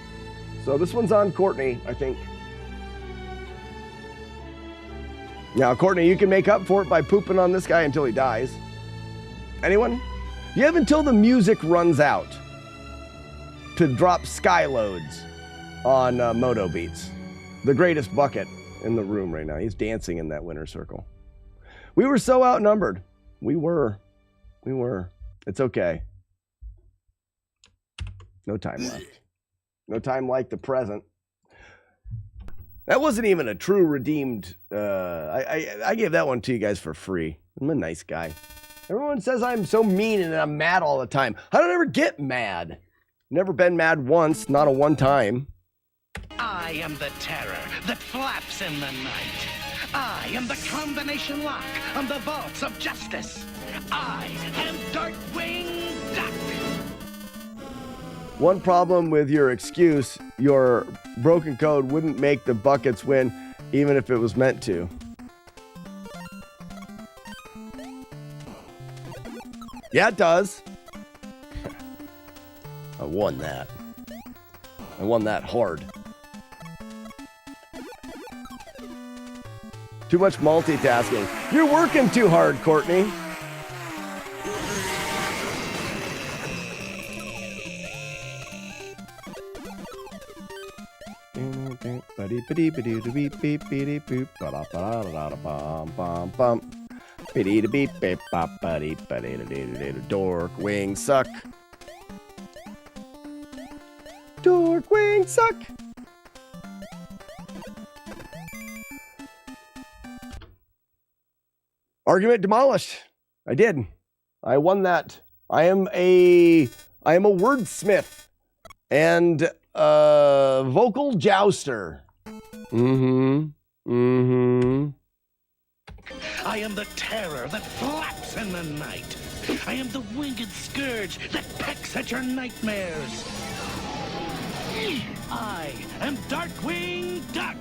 So this one's on Courtney, I think. Now, Courtney, you can make up for it by pooping on this guy until he dies. Anyone? You have until the music runs out to drop Skyloads on Moto Beats. The greatest bucket in the room right now. He's dancing in that winner circle. We were so outnumbered. We were. It's okay. No time left. No time like the present. That wasn't even a true redeemed. I gave that one to you guys for free. I'm a nice guy. Everyone says I'm so mean and I'm mad all the time. I don't ever get mad. Never been mad once, not a one time. I am the terror that flaps in the night. I am the combination lock on the vaults of justice. I am Darkwing Duck. One problem with your excuse, your broken code wouldn't make the buckets win, even if it was meant to. Yeah, it does. I won that. I won that hard. Too much multitasking. You're working too hard, Courtney. Dorkwing suck. Dorkwing suck. Argument demolished. I did. I won that. I am a wordsmith and a vocal jouster. I am the terror that flaps in the night. I am the winged scourge that pecks at your nightmares. I am Darkwing Duck.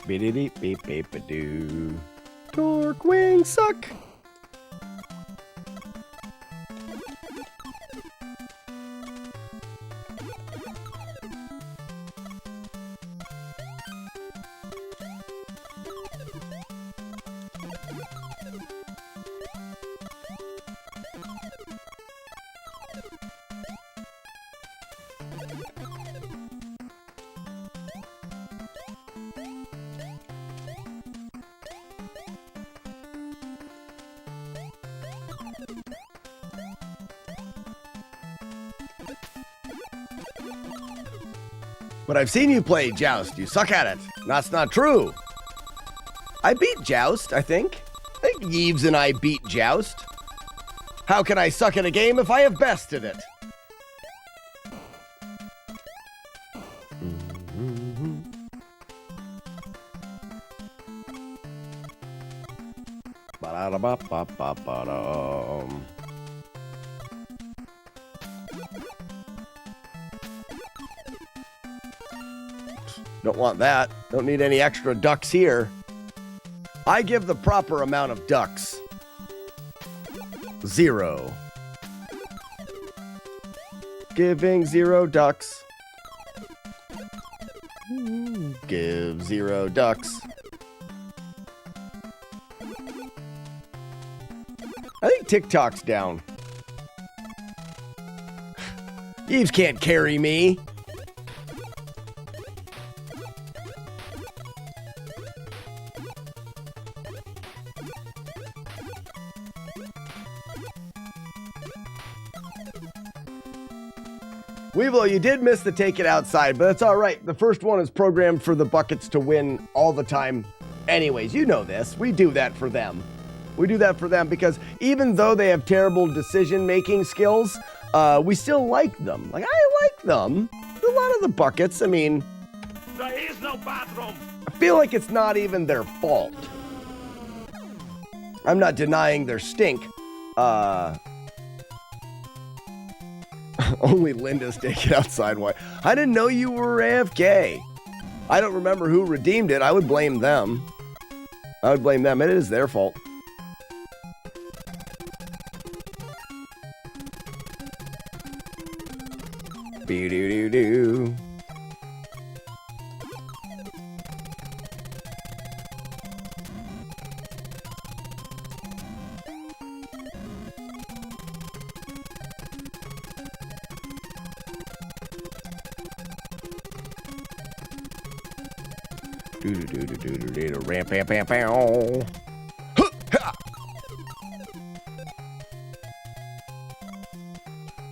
Beep-beep-beep-beep-a-doo. Dorkwing suck. But I've seen you play Joust. You suck at it. That's not true. I beat Joust, I think. I think Yves and I beat Joust. How can I suck at a game if I have bested it? Ba-da-da-ba-ba-ba-ba-dum. Don't want that. Don't need any extra ducks here. I give the proper amount of ducks. 0. Giving 0 ducks. Give 0 ducks. I think TikTok's down. Yves can't carry me. Weevil, you did miss the take it outside, but that's all right. The first one is programmed for the buckets to win all the time. Anyways, you know this. We do that for them. We do that for them because even though they have terrible decision-making skills, we still like them. Like, I like them. A lot of the buckets, I mean... There is no bathroom. I feel like it's not even their fault. I'm not denying their stink. Only Linda's take it outside. Why? I didn't know you were AFK. I don't remember who redeemed it. I would blame them. I would blame them. It is their fault. Be-do-do-do. Ramp, bam, bam, bam.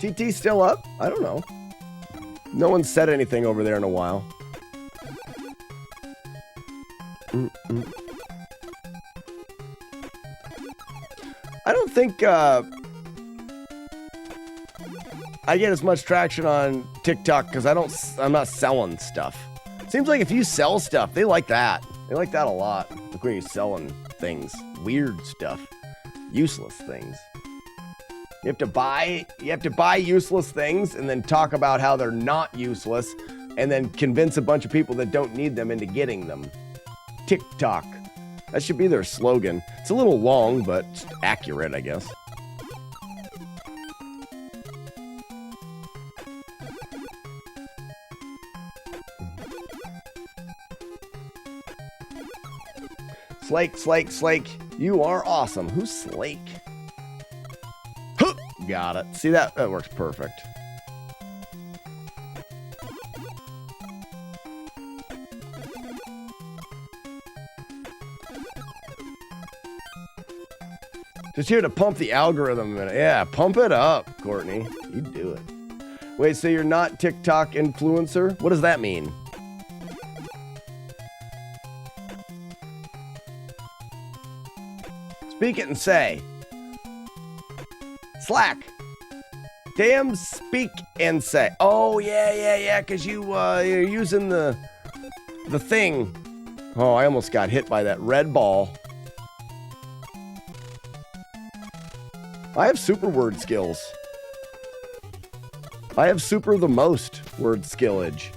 TT still up? I don't know. No one said anything over there in a while. I don't think I get as much traction on TikTok because I'm not selling stuff. Seems like if you sell stuff, they like that. They like that a lot. Like when you're selling things, weird stuff, useless things. You have to buy useless things and then talk about how they're not useless and then convince a bunch of people that don't need them into getting them. TikTok. That should be their slogan. It's a little long, but accurate, I guess. Slake. You are awesome. Who's Slake? Got it. See, that works perfect. Just here to pump the algorithm a minute. Yeah, pump it up, Courtney. You do it. Wait, so you're not TikTok influencer? What does that mean? Speak it and say. Slack. Damn, speak and say. Oh, yeah, because you're using the thing. Oh, I almost got hit by that red ball. I have super word skills. I have super the most word skillage.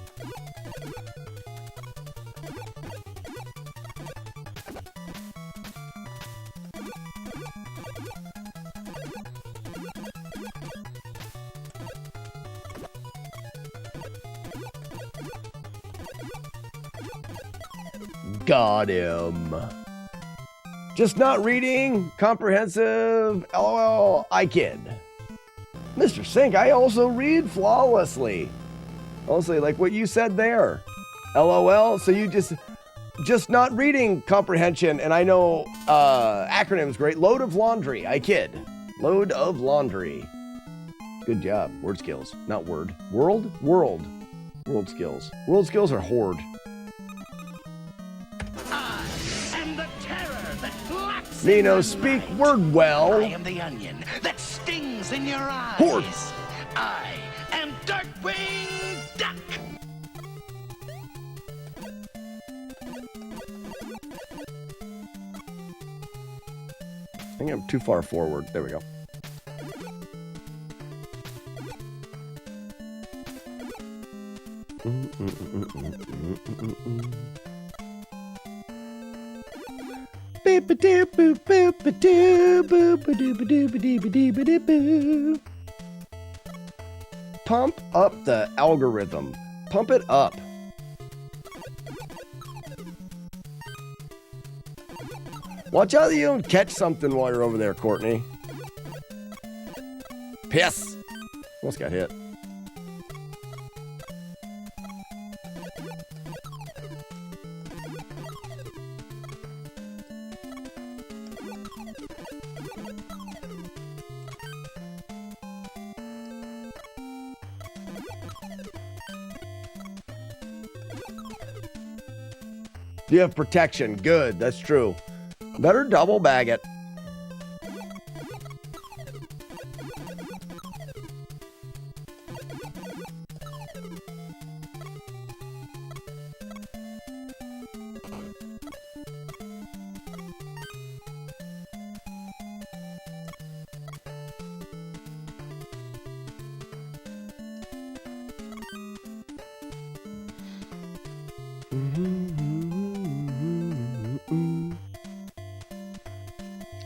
Got him. Just not reading comprehensive. LOL, I kid. Mr. Sink, I also read flawlessly. Honestly, like what you said there. LOL, so you just not reading comprehension, and I know acronyms great. Load of laundry, I kid. Load of laundry. Good job. Word skills, not word. World skills. World skills are horde. Nino, speak word well. I am the onion that stings in your eyes. Horde. I am Darkwing Duck. I think I'm too far forward. There we go. Pump up the algorithm. Pump it up. Watch out that you don't catch something while you're over there, Courtney. Piss. Almost got hit. You have protection. Good. That's true. Better double bag it.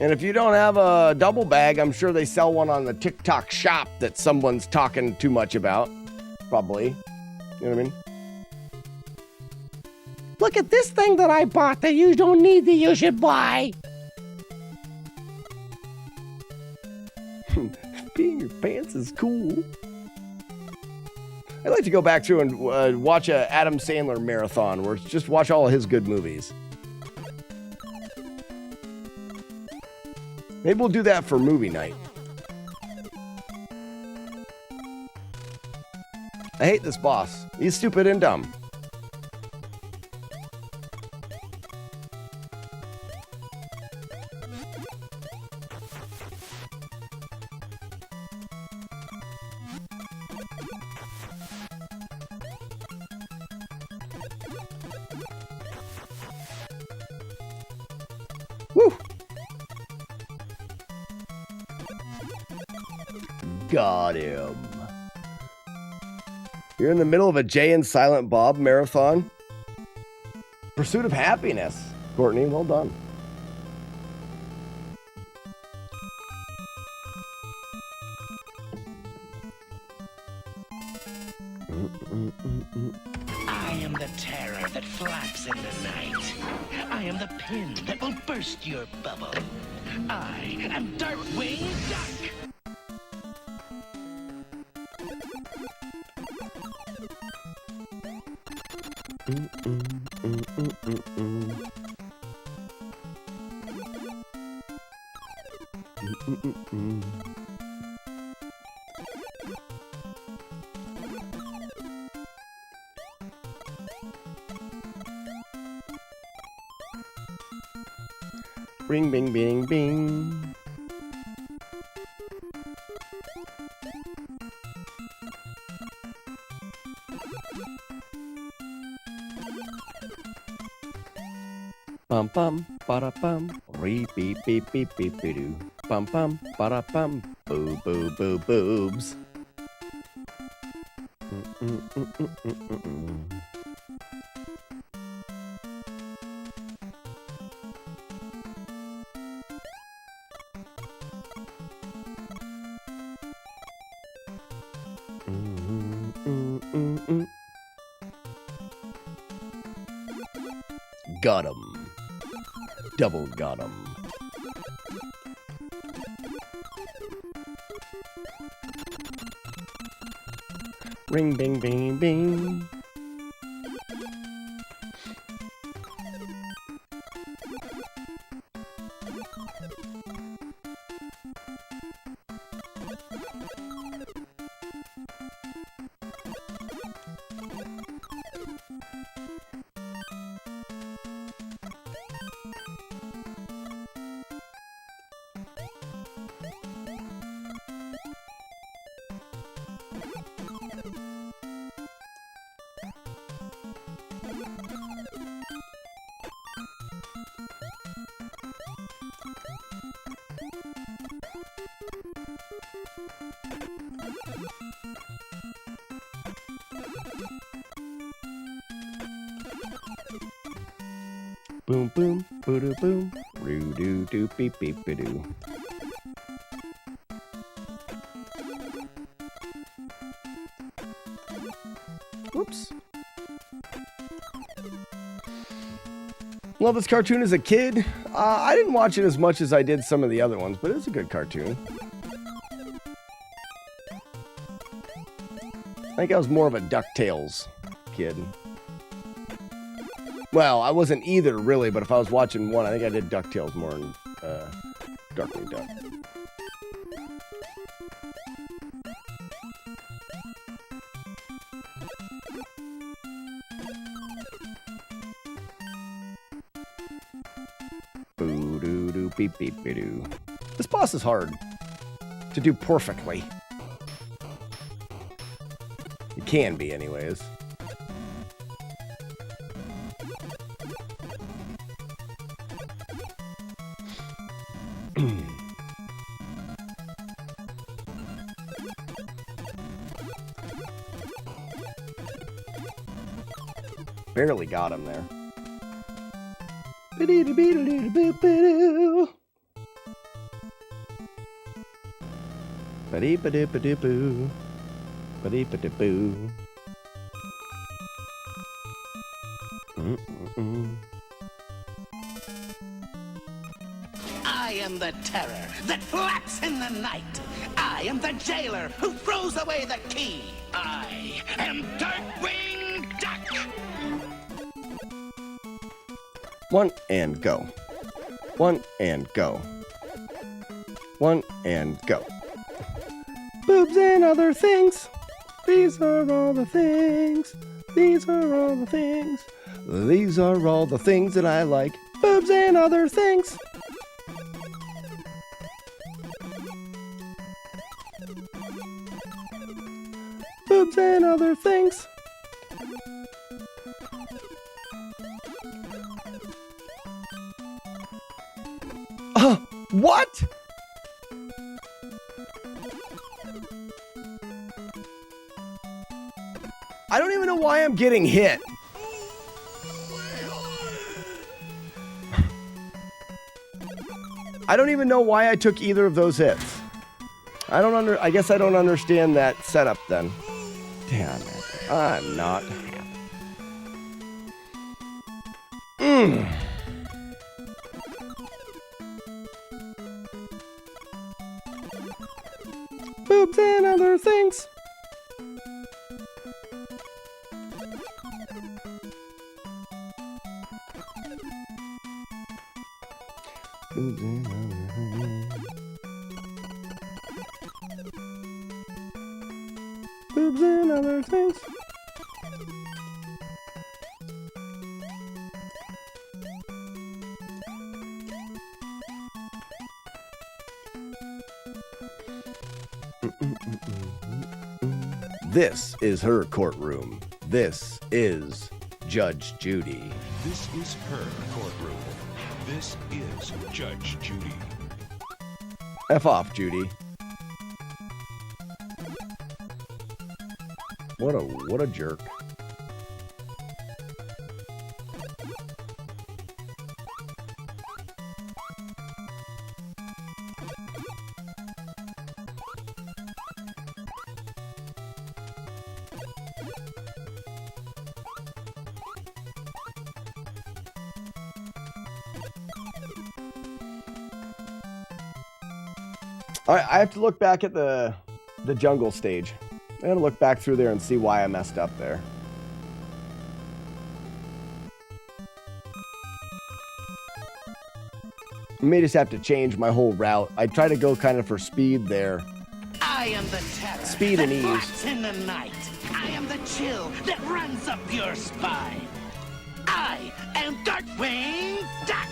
And if you don't have a double bag, I'm sure they sell one on the TikTok shop that someone's talking too much about. Probably. You know what I mean? Look at this thing that I bought that you don't need that you should buy. Peeing your pants is cool. I'd like to go back through and watch a Adam Sandler marathon where it's just watch all of his good movies. Maybe we'll do that for movie night. I hate this boss. He's stupid and dumb. Woo! Got him. You're in the middle of a Jay and Silent Bob marathon. Pursuit of happiness. Courtney, well done. I am the terror that flaps in the night. I am the pin that will burst your bubble. I am Darkwing Duck. Ring, bing, bing, bing. Bum bum, ba bum, re beep beep beep beep doo. Bum bum, ba bum, boo boo boo boobs. Got him. Double got him. Ring, bing, bing, bing. Boom, boom, boo-doo, boom, roo-doo-doo, beep, beep, be-doo. Whoops. Love this cartoon as a kid. I didn't watch it as much as I did some of the other ones, but it's a good cartoon. I think I was more of a DuckTales kid. Well, I wasn't either, really, but if I was watching one, I think I did DuckTales more than Darkwing Duck. Boo-doo-doo, beep-beep-be-doo. This boss is hard to do perfectly. It can be, anyways. Barely got him there. Ba-dee-ba-dee-ba-dee-boo. Ba-dee-ba-dee-boo. I am the terror that flaps in the night. I I am the jailer who throws away the key. I am Darkwing Duck. 1 and go. 1 and go. 1 and go. Boobs and other things. These are all the things. These are all the things. These are all the things that I like. Boobs and other things. Boobs and other things. What? I don't even know why I'm getting hit. I don't even know why I took either of those hits. I guess I don't understand that setup then. Damn it. I'm not happy. Boobs and other things. Boobs and other things. Boobs and other things. This is her courtroom. This is Judge Judy. This is her courtroom. This is Judge Judy. F off, Judy. What a jerk. All right, I have to look back at the jungle stage. I gotta look back through there and see why I messed up there. I may just have to change my whole route. I try to go kind of for speed there. I am the terror Speed and that ease. flaps in the night. I am the chill that runs up your spine. I am Darkwing Duck.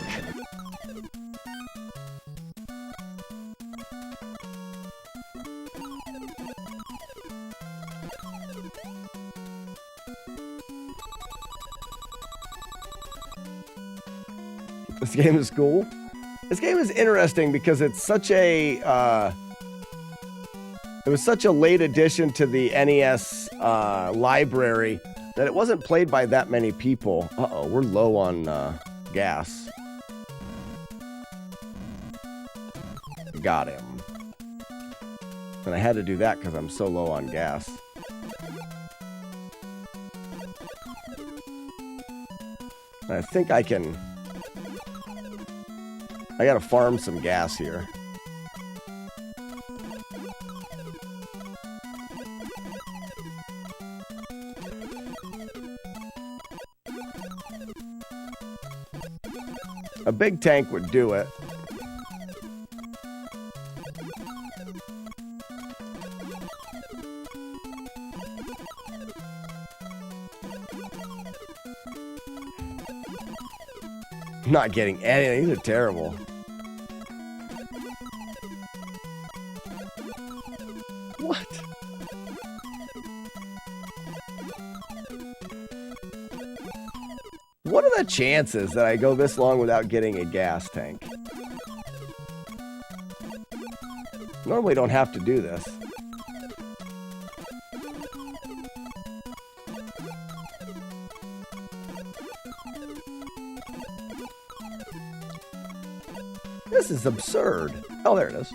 This game is cool. This game is interesting because it's such a it was such a late addition to the NES library that it wasn't played by that many people. Uh-oh, we're low on gas. Got him. And I had to do that because I'm so low on gas. And I think I can... I gotta farm some gas here. A big tank would do it. Not getting anything. These are terrible. What? What are the chances that I go this long without getting a gas tank? Normally don't have to do this. This is absurd. Oh, there it is.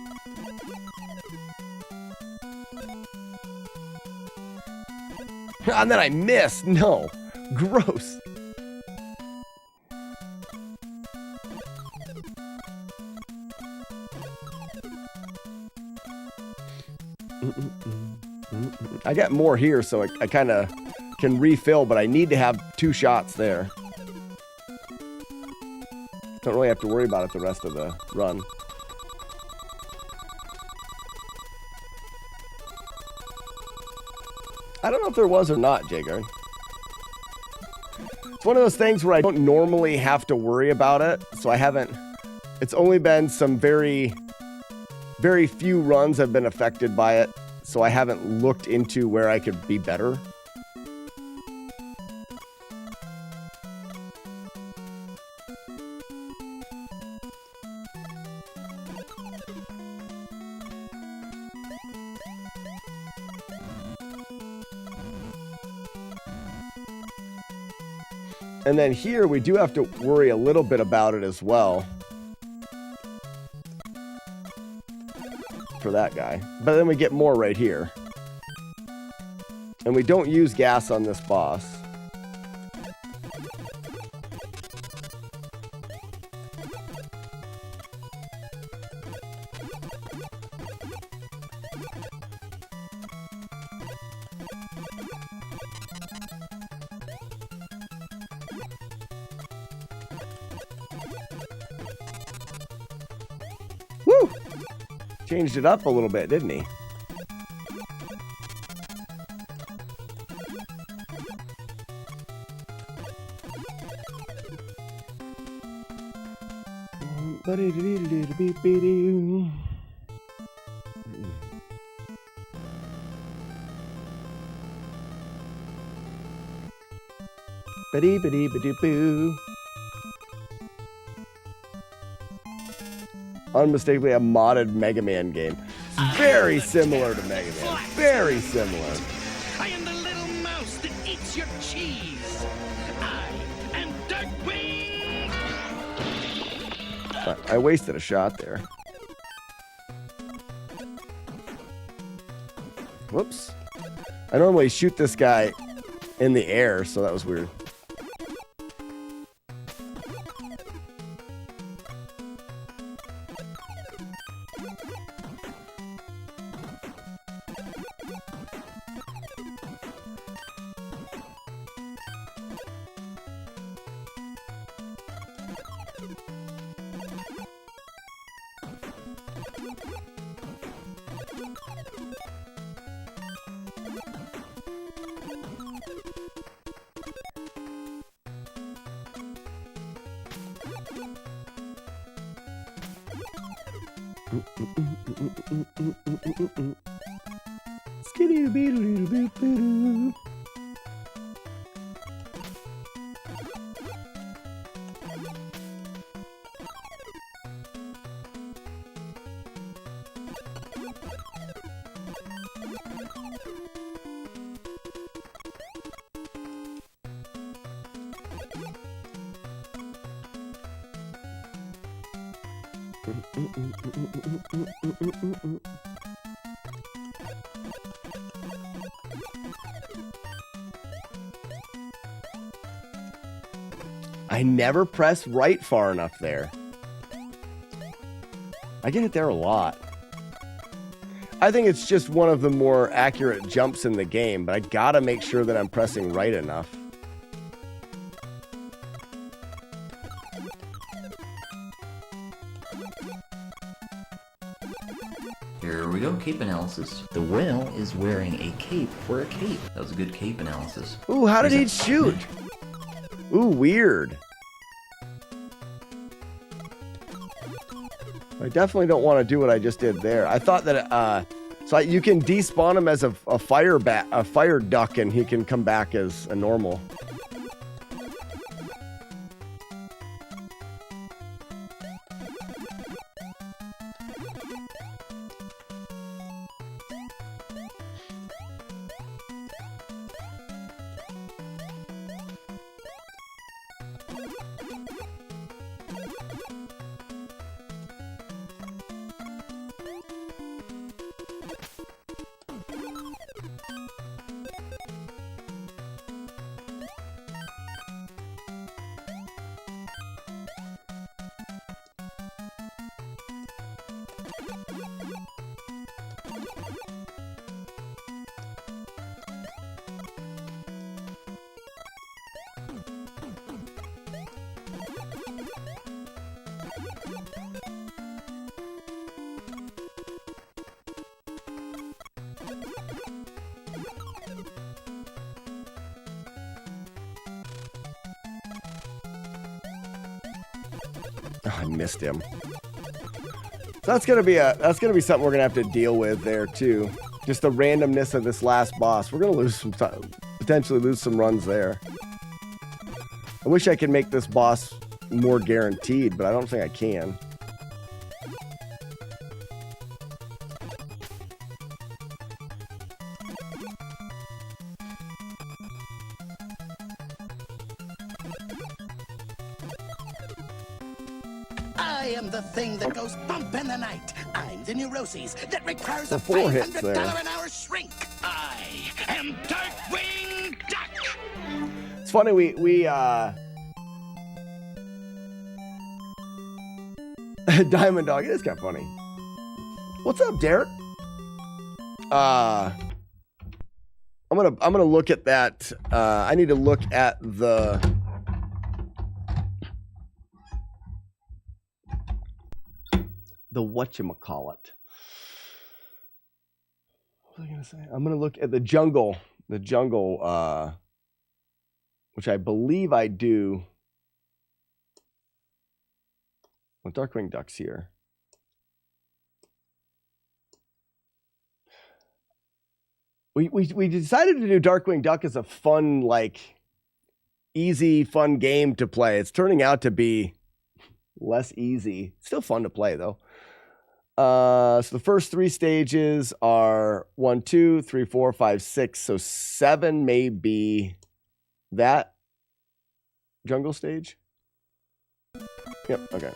And then I missed. No. Gross. I got more here, so I kind of can refill, but I need to have 2 shots there. Don't really have to worry about it the rest of the run. I don't know if there was or not, Jagar. It's one of those things where I don't normally have to worry about it, so I haven't... It's only been some very, very few runs have been affected by it, so I haven't looked into where I could be better. And then here, we do have to worry a little bit about it as well. For that guy. But then we get more right here. And we don't use gas on this boss. Woo! Changed it up a little bit, didn't he? Ba-dee-ba-dee-ba-doo-boo. Unmistakably a modded Mega Man game. It's very similar to Mega Man. Very similar. I am the little mouse that eats your cheese. I am Darkwing. I wasted a shot there. Whoops. I normally shoot this guy in the air, so that was weird. Skitty-bee-doo-doo-boo-doo. I never press right far enough there. I get it there a lot. I think it's just one of the more accurate jumps in the game, but I gotta make sure that I'm pressing right enough. Here we go, cape analysis. The whale is wearing a cape for a cape. That was a good cape analysis. Ooh, how did he shoot? Ooh, weird. I definitely don't want to do what I just did there. I thought that you can despawn him as a fire duck, and he can come back as a normal. Oh, I missed him. So that's gonna be something we're gonna have to deal with there too. Just the randomness of this last boss. We're gonna lose some time, potentially lose some runs there. I wish I could make this boss more guaranteed, but I don't think I can. I am the thing that goes bump in the night. I'm the neuroses that requires a Four hits $500 there. an hour shrink. I am Darkwing Duck. It's funny, Diamond Dog, it is kind of funny. What's up, Derek? I'm gonna look at that. I need to look at the whatchamacallit. What was I gonna say? I'm gonna look at the jungle, which I believe I do. Well, Darkwing Duck's here. We decided to do Darkwing Duck as a fun, like, easy, fun game to play. It's turning out to be less easy. Still fun to play, though. So the first 3 stages are 1, 2, 3, 4, 5, 6. So 7 may be that jungle stage. Yep, okay.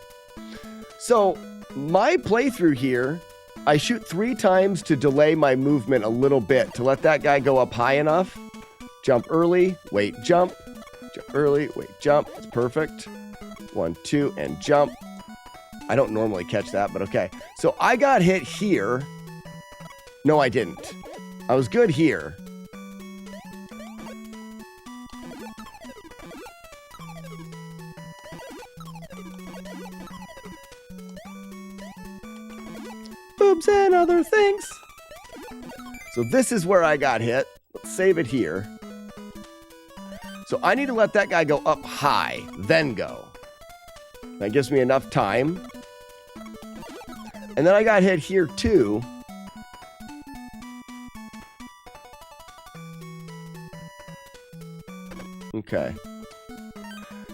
So my playthrough here, I shoot 3 times to delay my movement a little bit, to let that guy go up high enough. Jump early, wait, jump. Jump early, wait, jump. It's perfect. 1, 2, and jump. I don't normally catch that, but okay. So I got hit here. No, I didn't. I was good here. Boobs and other things. So this is where I got hit. Let's save it here. So I need to let that guy go up high, then go. That gives me enough time. And then I got hit here too. Okay.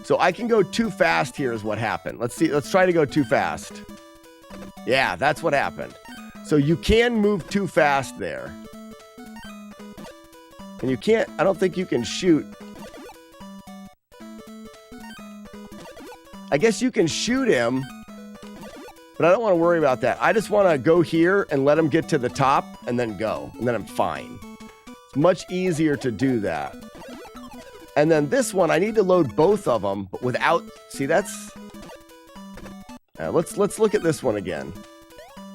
So I can go too fast here is what happened. Let's see. Let's try to go too fast. Yeah, that's what happened. So you can move too fast there. And you can't, I don't think you can shoot. I guess you can shoot him, but I don't want to worry about that. I just want to go here and let him get to the top and then go. And then I'm fine. It's much easier to do that. And then this one, I need to load both of them, but without, see that's, let's look at this one again.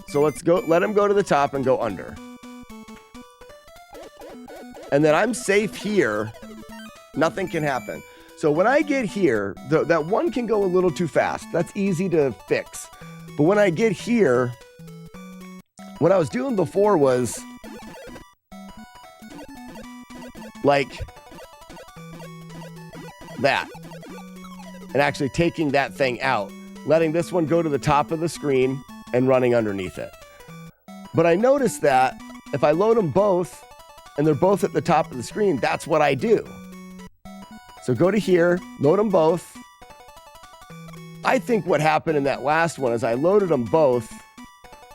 So let's go, let him go to the top and go under. And then I'm safe here. Nothing can happen. So when I get here, that one can go a little too fast. That's easy to fix. But when I get here, what I was doing before was like that. And actually taking that thing out. Letting this one go to the top of the screen and running underneath it. But I noticed that if I load them both and they're both at the top of the screen, that's what I do. So go to here, load them both. I think what happened in that last one is I loaded them both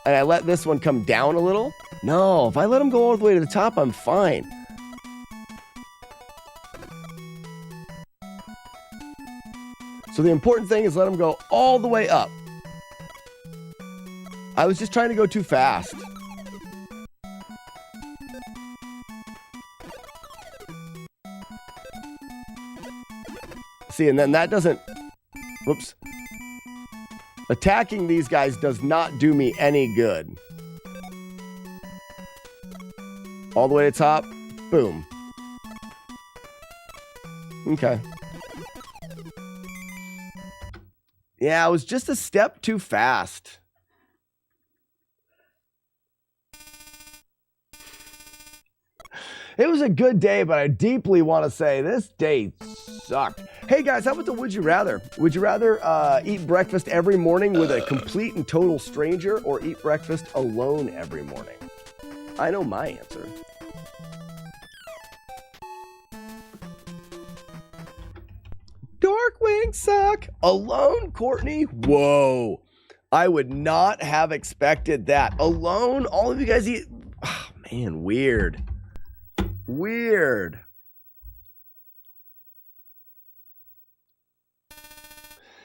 and I let this one come down a little. No, if I let them go all the way to the top, I'm fine. So the important thing is let them go all the way up. I was just trying to go too fast. See, and then that doesn't, whoops. Attacking these guys does not do me any good. All the way to top, boom. Okay. Yeah, I was just a step too fast. It was a good day, but I deeply want to say this day sucked. Hey guys, how about the would you rather? Would you rather eat breakfast every morning with a complete and total stranger or eat breakfast alone every morning? I know my answer. Darkwing suck. Alone, Courtney? Whoa. I would not have expected that. Alone? All of you guys eat... Oh, man, weird. Weird.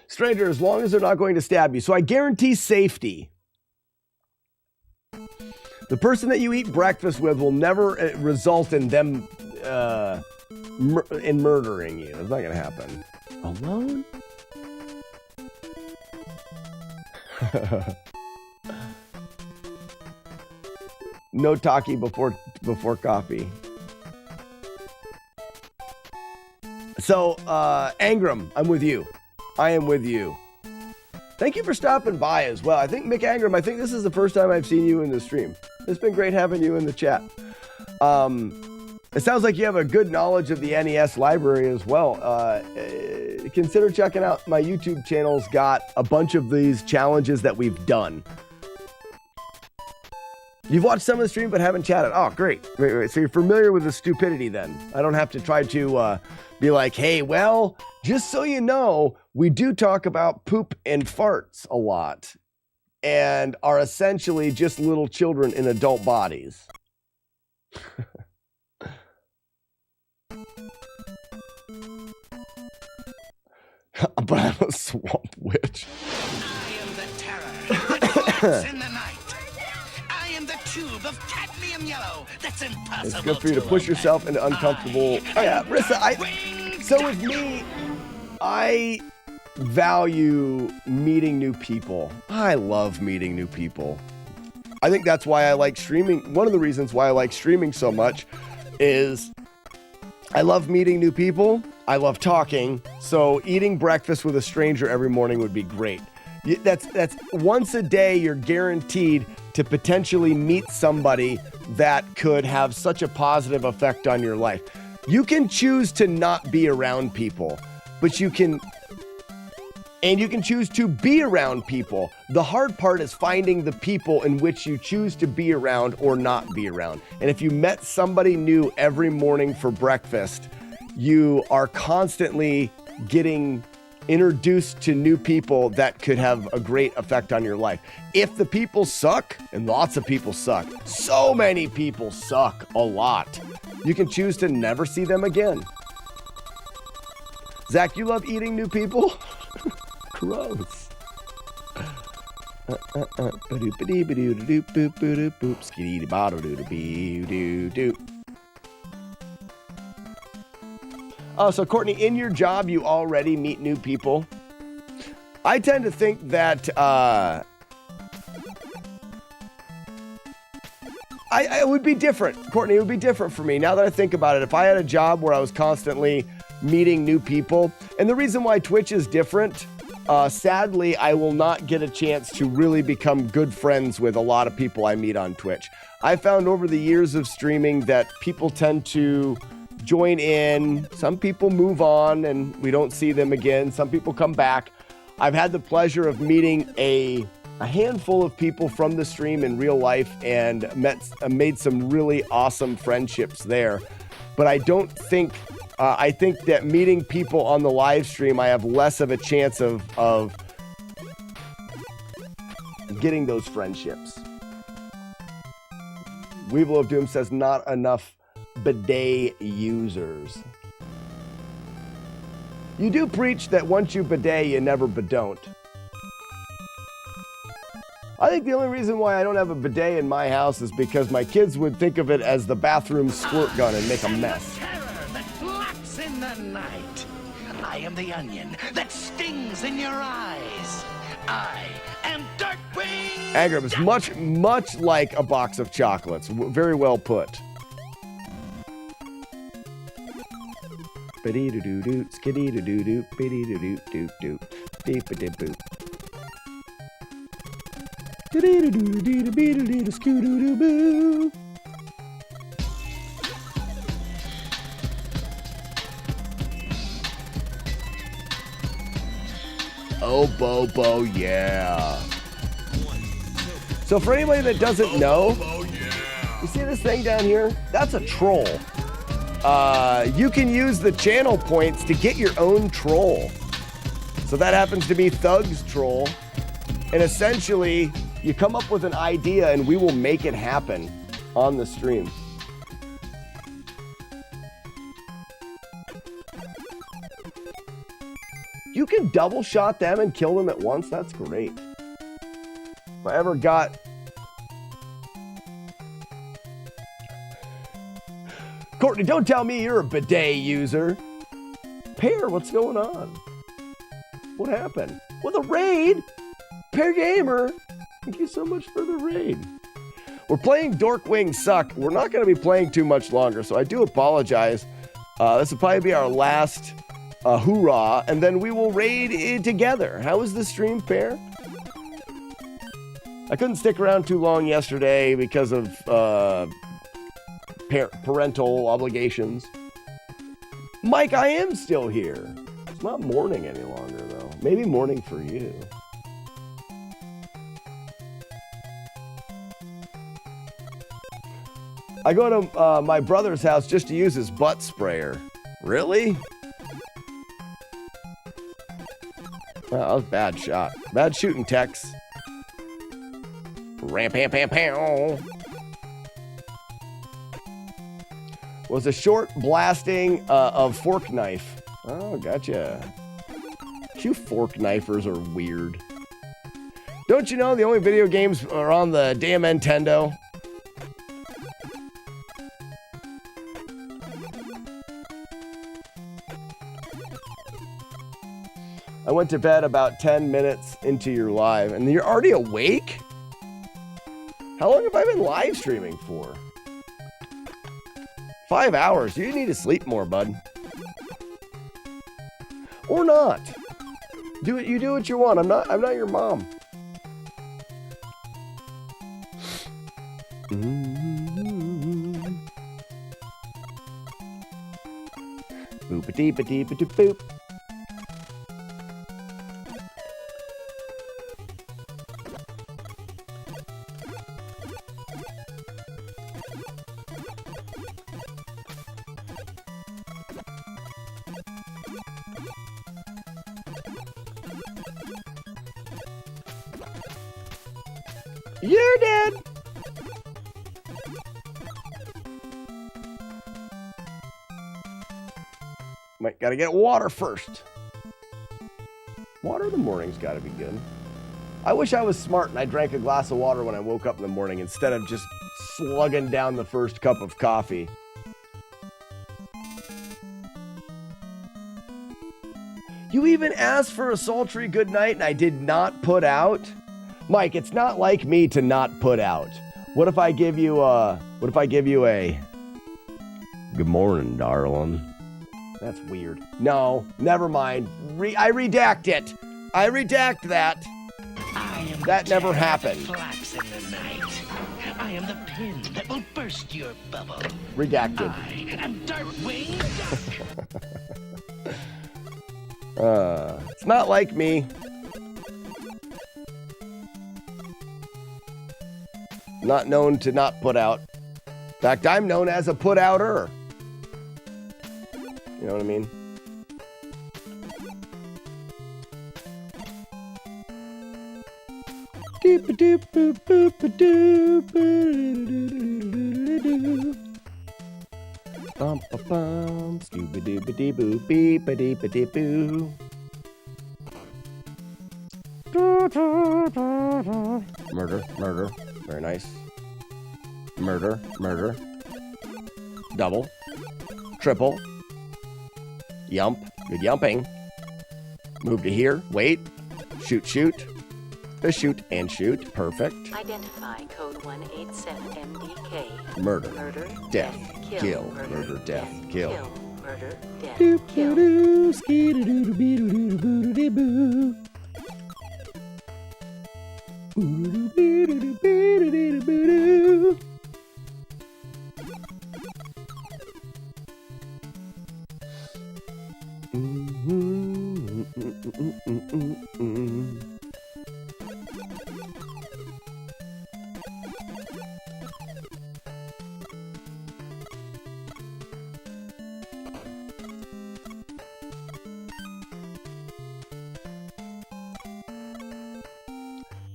Stranger, as long as they're not going to stab you. So I guarantee safety. The person that you eat breakfast with will never result in them in murdering you. It's not going to happen. Alone? No talkie before coffee. So, Angram, I'm with you. I am with you. Thank you for stopping by as well. I think, Mick Angram, I think this is the first time I've seen you in the stream. It's been great having you in the chat. It sounds like you have a good knowledge of the NES library as well. Consider checking out my YouTube channel's got a bunch of these challenges that we've done. You've watched some of the stream but haven't chatted. Oh, great. Great. So you're familiar with the stupidity then. I don't have to try to be like, hey, well, just so you know, we do talk about poop and farts a lot and are essentially just little children in adult bodies. But I'm a swamp witch. I am the terror that flaps in the night. I am the tube of cadmium yellow that's impossible. It's good for you to push yourself into uncomfortable. Oh yeah, Rissa, so with me, I value meeting new people. I love meeting new people. I think that's why I like streaming. One of the reasons why I like streaming so much is I love meeting new people. I love talking. So eating breakfast with a stranger every morning would be great. That's once a day you're guaranteed to potentially meet somebody that could have such a positive effect on your life. You can choose to not be around people, but you can choose to be around people. The hard part is finding the people in which you choose to be around or not be around. And if you met somebody new every morning for breakfast, you are constantly getting introduced to new people that could have a great effect on your life. If the people suck, and lots of people suck, so many people suck a lot, you can choose to never see them again. Zach, you love eating new people? Gross. Oh, so Courtney, in your job, you already meet new people. I tend to think that it would be different. Courtney, it would be different for me. Now that I think about it, if I had a job where I was constantly meeting new people, and the reason why Twitch is different, sadly, I will not get a chance to really become good friends with a lot of people I meet on Twitch. I found over the years of streaming that people tend to join in. Some people move on and we don't see them again. Some people come back. I've had the pleasure of meeting a handful of people from the stream in real life and made some really awesome friendships there. But I don't think, I think that meeting people on the live stream, I have less of a chance of getting those friendships. Weevil of Doom says not enough bidet users. You do preach that once you bidet, you never bedon't. I think the only reason why I don't have a bidet in my house is because my kids would think of it as the bathroom squirt gun and make a mess. That flaps in the night. I am the onion that stings in your eyes. I am Darkwing. Agram is much like a box of chocolates. Very well put. Biddy-doo-doo-doo, skiddy-doo-doo-doo, biddy-doo-doo-doo-doo, beep-a-dip-boop. Skiddy-doo-doo-doo-doo-doo-doo-skoo-doo-doo-boo. Bo, yeah. So for anybody that doesn't know, you see this thing down here? That's a troll. You can use the channel points to get your own troll. So that happens to be Thug's troll. And essentially, you come up with an idea and we will make it happen on the stream. You can double shot them and kill them at once. That's great. If I ever got... Courtney, don't tell me you're a bidet user. Pear, what's going on? What happened? Well, the raid? Pear Gamer, thank you so much for the raid. We're playing Dorkwing Suck. We're not going to be playing too much longer, so I do apologize. This will probably be our last hoorah, and then we will raid it together. How was the stream, Pear? I couldn't stick around too long yesterday because of parental obligations. Mike, I am still here. It's not morning any longer, though. Maybe morning for you. I go to my brother's house just to use his butt sprayer. Really? Well, that was a bad shot. Bad shooting, Tex. Ram pam pam pam. Was a short blasting of fork knife. Oh, gotcha. You fork knifers are weird. Don't you know the only video games are on the damn Nintendo? I went to bed about 10 minutes into your live, and you're already awake? How long have I been live streaming for? 5 hours. You need to sleep more, bud. Or not. You do what you want. I'm not your mom. Boop-a-dee-ba-dee-ba-dee-boop. You're dead. Might gotta get water first. Water in the morning's gotta be good. I wish I was smart and I drank a glass of water when I woke up in the morning instead of just slugging down the first cup of coffee. You even asked for a sultry good night and I did not put out? Mike, it's not like me to not put out. What if I give you a good morning, darling? That's weird. No, never mind. I redact it. I redact that. That never happened. Flaps in the night. I am the pin that will burst your bubble. Redacted. I am Darkwing Duck. It's not like me. Not known to not put out. In fact, I'm known as a put-outer. You know what I mean? Bum-ba-bum, scooby-dooby-dee-boo, beep-a-dee-ba-dee-boo. Murder, murder. Very nice. Murder, murder. Double. Triple. Yump. Good yumping. Move to here. Wait. Shoot, shoot. Shoot and shoot. Perfect. Identify code 187MDK. Murder. Murder. Death. Kill. Kill. Murder. Death. Kill. Murder. Death. Kill. Skee-doo-doo-doo-bee-doo-doo-boo-doo-boo. Boo-doo-bee-doo-doo-bee-doo-doo-boo-doo.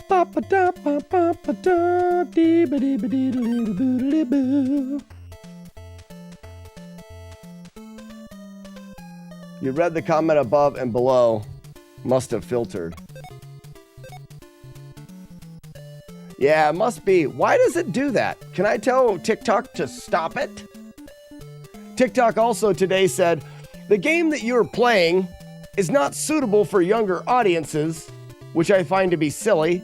You read the comment above and below. Must have filtered. Yeah, it must be. Why does it do that? Can I tell TikTok to stop it? TikTok also today said, the game that you're playing is not suitable for younger audiences, which I find to be silly.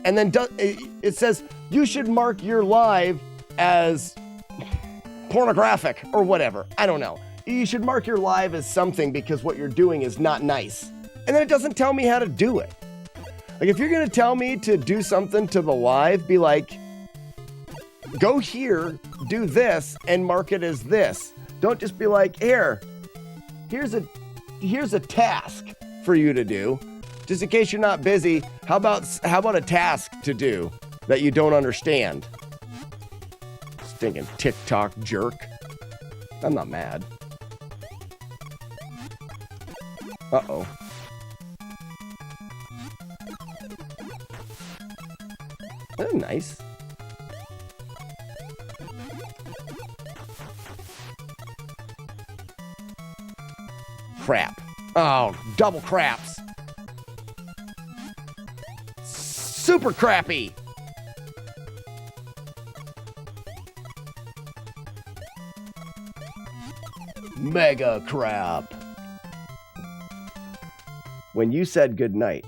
And then it says, you should mark your live as pornographic or whatever. I don't know. You should mark your live as something because what you're doing is not nice. And then it doesn't tell me how to do it. Like, if you're going to tell me to do something to the live, be like, go here, do this, and mark it as this. Don't just be like, here's a task for you to do. Just in case you're not busy, how about a task to do that you don't understand? Stinking TikTok jerk. I'm not mad. Uh-oh. That's nice. Crap. Oh, double craps. Super crappy. Mega crap. When you said good night.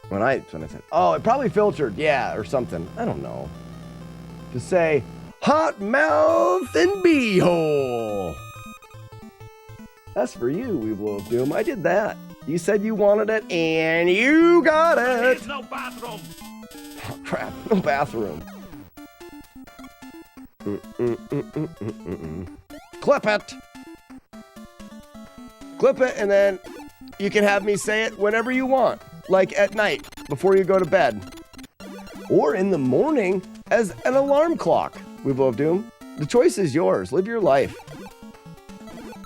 When I said, oh, it probably filtered, yeah, or something. I don't know. To say, hot mouth and beehole. That's for you, Weevil of Doom. I did that. You said you wanted it, and you got it. There's no bathroom. Oh, crap, no bathroom. Clip it. Clip it, and then you can have me say it whenever you want. Like at night, before you go to bed. Or in the morning as an alarm clock, Weevil of Doom. The choice is yours. Live your life.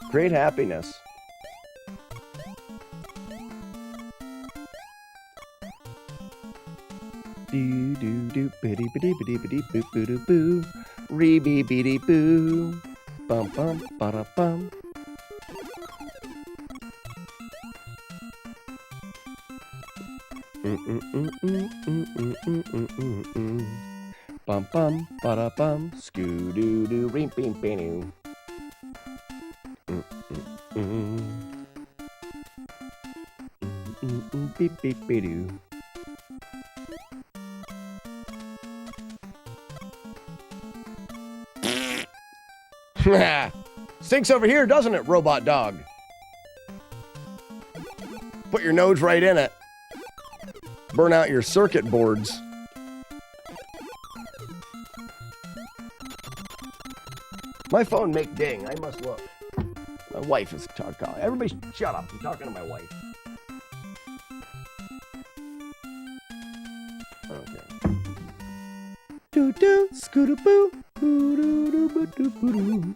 Great happiness. Do do do biddy biddy biddy biddy boo boo doo boo. Ree bee biddy boo. Bum bum ba da bum. Bum bum ba da bum. Scoo doo doo ring bing bing. Beep beep beep doo. Stinks over here, doesn't it, robot dog? Put your nose right in it. Burn out your circuit boards. My phone make ding. I must look. My wife is talking. Everybody shut up. I'm talking to my wife. Okay. Doo doo scooter boo. Doo doo doo boo doo boo doo.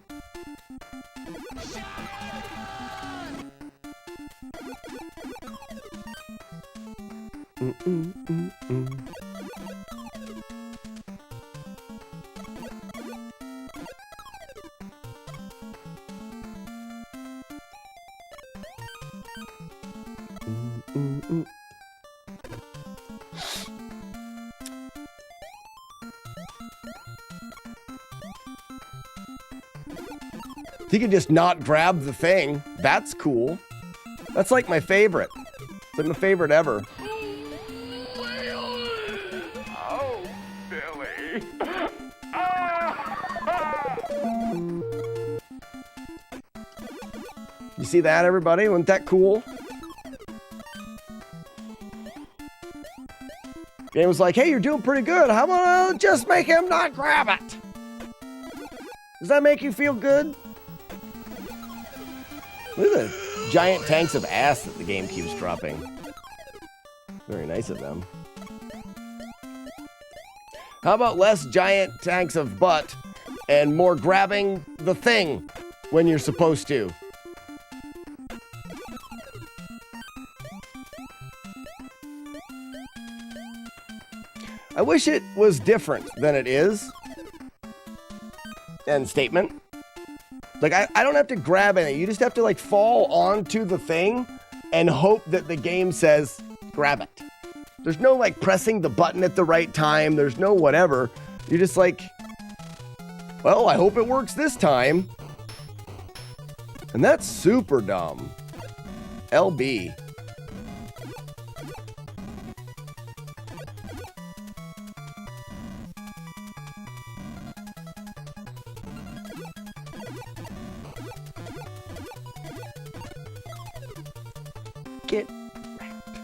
You can just not grab the thing. That's cool. That's like my favorite. It's like my favorite ever. Oh, Billy. You see that, everybody? Wasn't that cool? Game was like, hey, you're doing pretty good. How about I just make him not grab it? Does that make you feel good? Look at the giant tanks of ass that the game keeps dropping. Very nice of them. How about less giant tanks of butt and more grabbing the thing when you're supposed to? I wish it was different than it is. End statement. Like, I don't have to grab anything. You just have to, like, fall onto the thing and hope that the game says, grab it. There's no, like, pressing the button at the right time. There's no whatever. You're just like, well, I hope it works this time. And that's super dumb. LB. Get wrecked.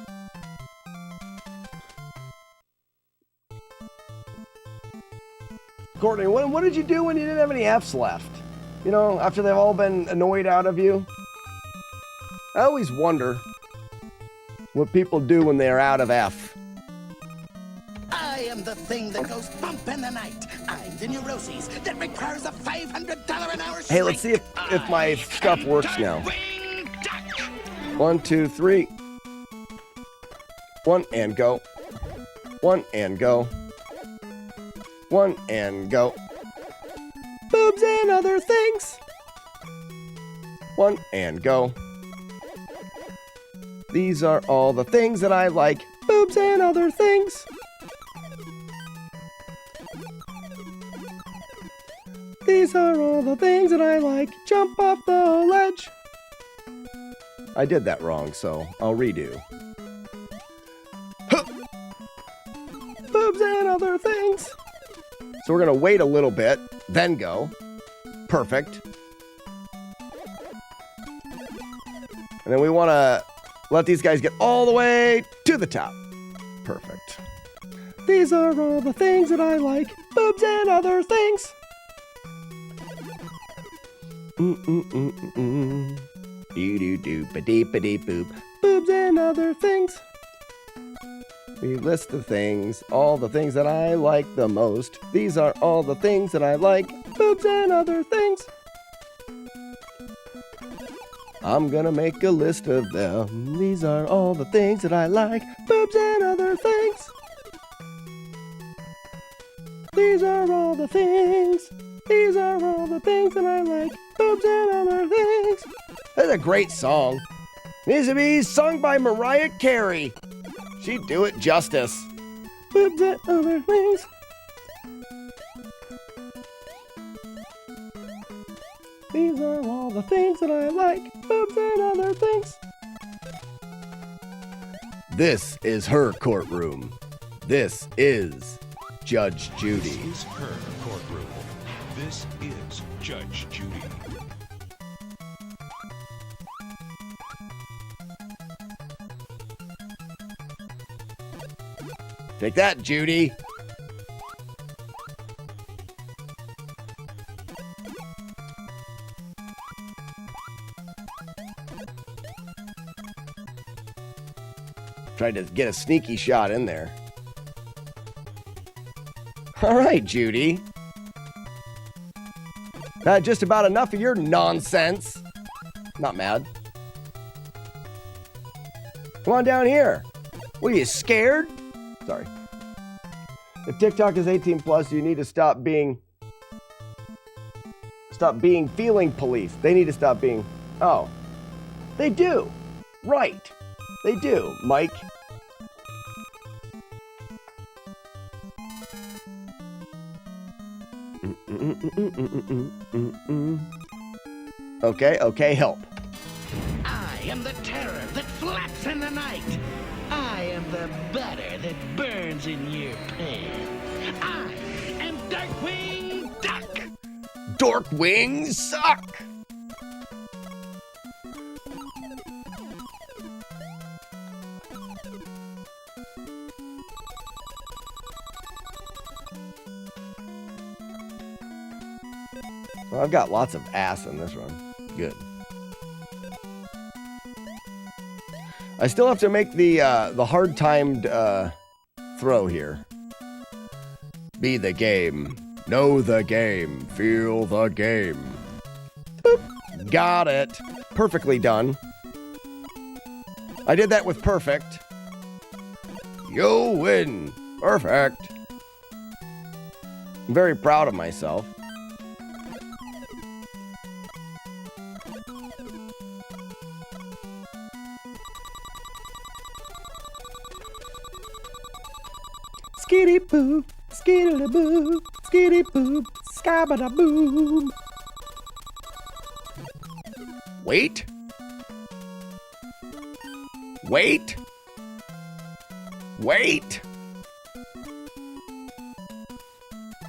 Courtney, what did you do when you didn't have any Fs left? You know, after they've all been annoyed out of you? I always wonder what people do when they're out of F. I am the thing that goes bump in the night. I'm the neuroses that requires a $500 an hour. Hey, let's see if my stuff works now. 1, 2, 3. 1 and go. 1 and go. 1 and go. Boobs and other things. 1 and go. These are all the things that I like. Boobs and other things. These are all the things that I like. Jump off the ledge. I did that wrong, so I'll redo. Huh. Boobs and other things. So we're going to wait a little bit, then go. Perfect. And then we want to let these guys get all the way to the top. Perfect. These are all the things that I like. Boobs and other things. Doo-doo-doo-ba-dee-ba-dee-boop. Boobs and other things. We list the things, all the things that I like the most. These are all the things that I like. Boobs and other things. I'm gonna make a list of them. These are all the things that I like. Boobs and other things. These are all the things. These are all the things that I like. Boobs and other things. That's a great song. Needs to be sung by Mariah Carey. She'd do it justice. Boobs and other things. These are all the things that I like. Boobs and other things. This is her courtroom. This is Judge Judy. This is her courtroom. This is Judge Judy. Take that, Judy. Tried to get a sneaky shot in there. All right, Judy. Just about enough of your nonsense. Not mad. Come on down here. What are you, scared? Sorry. If TikTok is 18 plus, you need to stop being feeling police. They need to stop being, oh, they do. Right. They do, Mike. Okay, help. I am the terror that flaps in the night. I am the butter that burns in your pan. I am Darkwing Duck. Dorkwing suck. Well, I've got lots of ass in this one. Good. I still have to make the hard-timed throw here. Be the game. Know the game. Feel the game. Boop. Got it. Perfectly done. I did that with perfect. You win. Perfect. I'm very proud of myself. Skitty boo, skitty boo, skitty boo, skabada boom. Wait. Wait. Wait.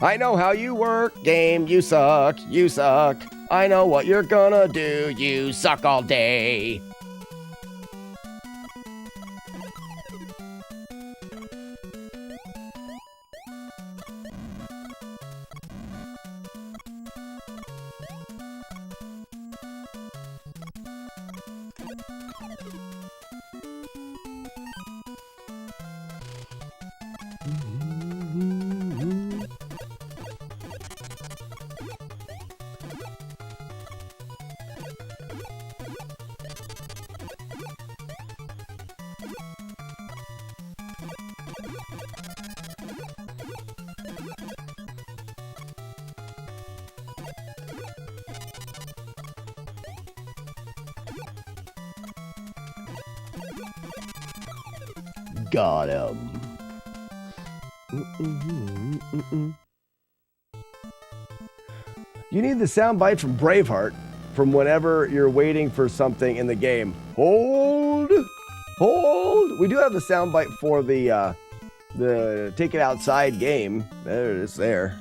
I know how you work, game. You suck. You suck. I know what you're gonna do. You suck all day. Got him. You need the soundbite from Braveheart from whenever you're waiting for something in the game. Hold. Hold. We do have the soundbite for the Take It Outside game. There it is there.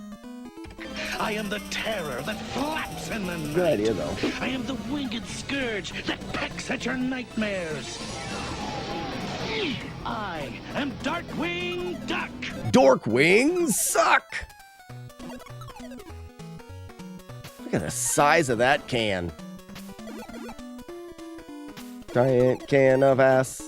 I am the terror that flaps in the night. Good idea, though. I am the winged scourge that pecks at your nightmares. I am Darkwing Duck. Dorkwings suck. Look at the size of that can. Giant can of ass.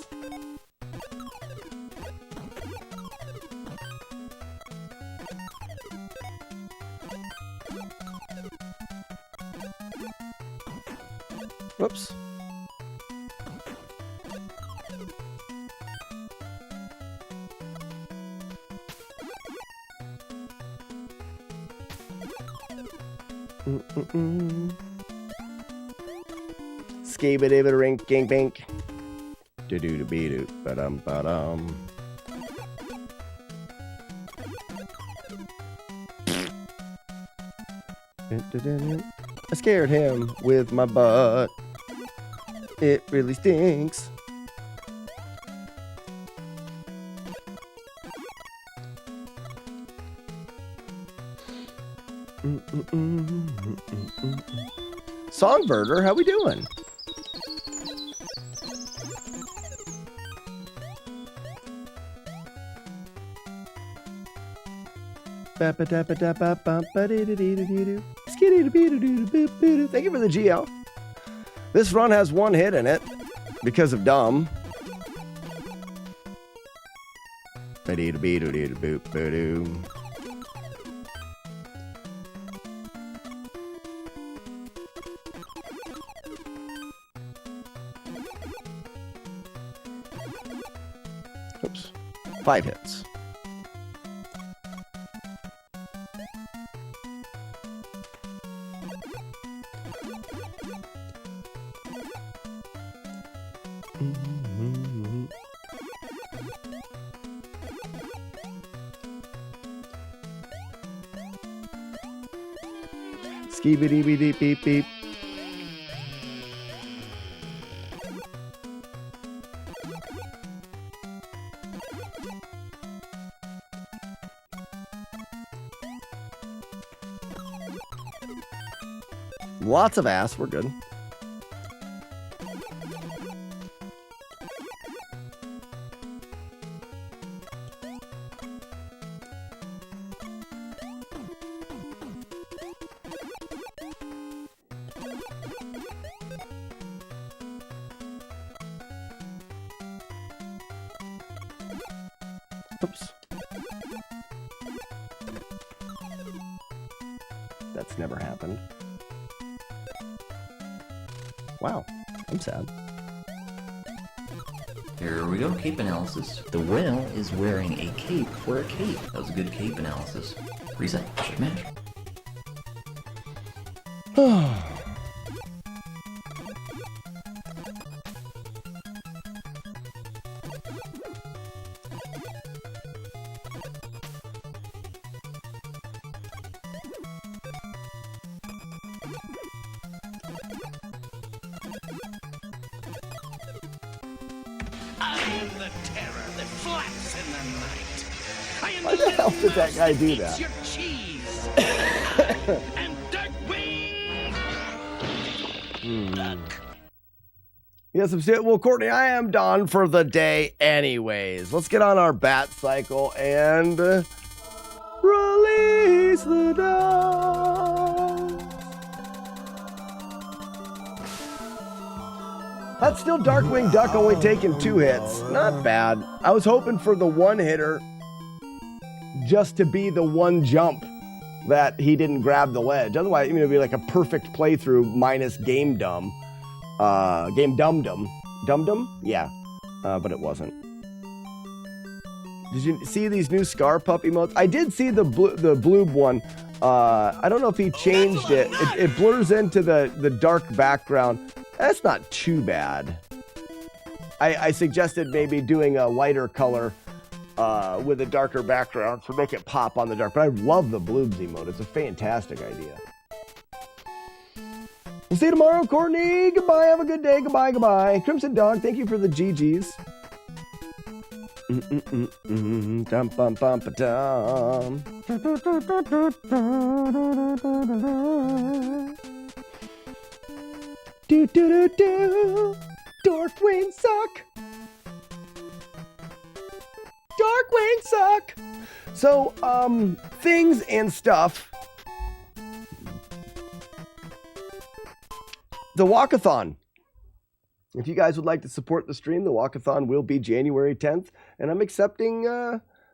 Whoops. Skibidi rink ging bink. Do do do be do ba-dum ba-dum. I scared him with my butt. It really stinks. Songbirder, how we doing? Thank you for the GL. This run has one hit in it because of dumb. Oops. 5 hits. Skibidi beep beep beep. Lots of ass, we're good. Oops. That's never happened. Wow, I'm sad. Here we go, cape analysis. The whale is wearing a cape for a cape. That was a good cape analysis. Reset. Check match. I am the terror that flaps in the night. I am Why the hell did that guy do that? your cheese. And Darkwing. Yes, I'm still. Well, Courtney, I am done for the day anyways. Let's get on our bat cycle and release the dog. That's still Darkwing Duck only taking 2 hits. Not bad. I was hoping for the 1-hitter just to be the 1 jump that he didn't grab the ledge. Otherwise, it would be like a perfect playthrough minus Game Dumb. Game Dum-Dum. Dum-Dum? Yeah. But it wasn't. Did you see these new Scar Pup emotes? I did see the Bloob one. I don't know if he changed it. It blurs into the dark background. That's not too bad. I suggested maybe doing a lighter color with a darker background to make it pop on the dark. But I love the Bloobs emote. It's a fantastic idea. We'll see you tomorrow, Courtney. Goodbye. Have a good day. Goodbye. Goodbye. Crimson Dog, thank you for the GGs. Dum bum bum ba dum. Do do do do. Darkwing suck. Darkwing suck. So, things and stuff. The walkathon. If you guys would like to support the stream, the walkathon will be January 10th, and I'm accepting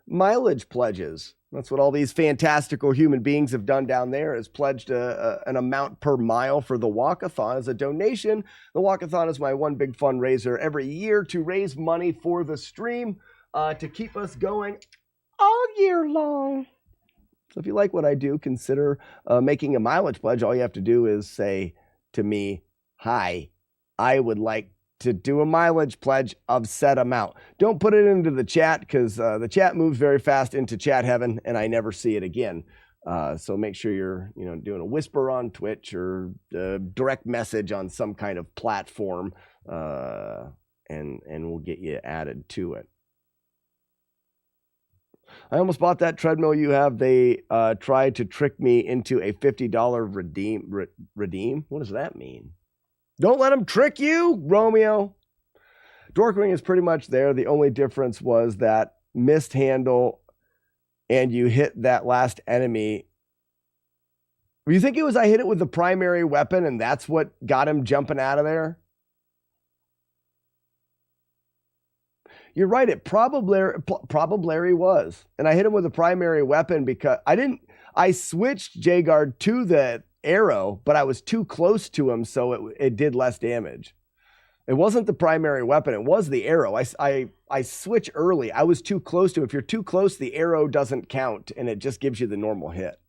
mileage pledges. That's what all these fantastical human beings have done down there, is pledged an amount per mile for the walkathon as a donation. The walkathon is my one big fundraiser every year to raise money for the stream to keep us going all year long. So if you like what I do, consider making a mileage pledge. All you have to do is say to me, "Hi, I would like to do a mileage pledge of said amount." Don't put it into the chat because the chat moves very fast into chat heaven and I never see it again. So make sure you're doing a whisper on Twitch or direct message on some kind of platform and we'll get you added to it. I almost bought that treadmill you have. They tried to trick me into a $50 redeem. What does that mean? Don't let them trick you, Romeo. Dorkwing is pretty much there. The only difference was that missed handle and you hit that last enemy. You think it was I hit it with the primary weapon and that's what got him jumping out of there? You're right. It probably was. And I hit him with a primary weapon because I switched J-Guard to the arrow, but I was too close to him, so it did less damage. It wasn't the primary weapon, it was the arrow. I switch early. I was too close to him. If you're too close, the arrow doesn't count and it just gives you the normal hit.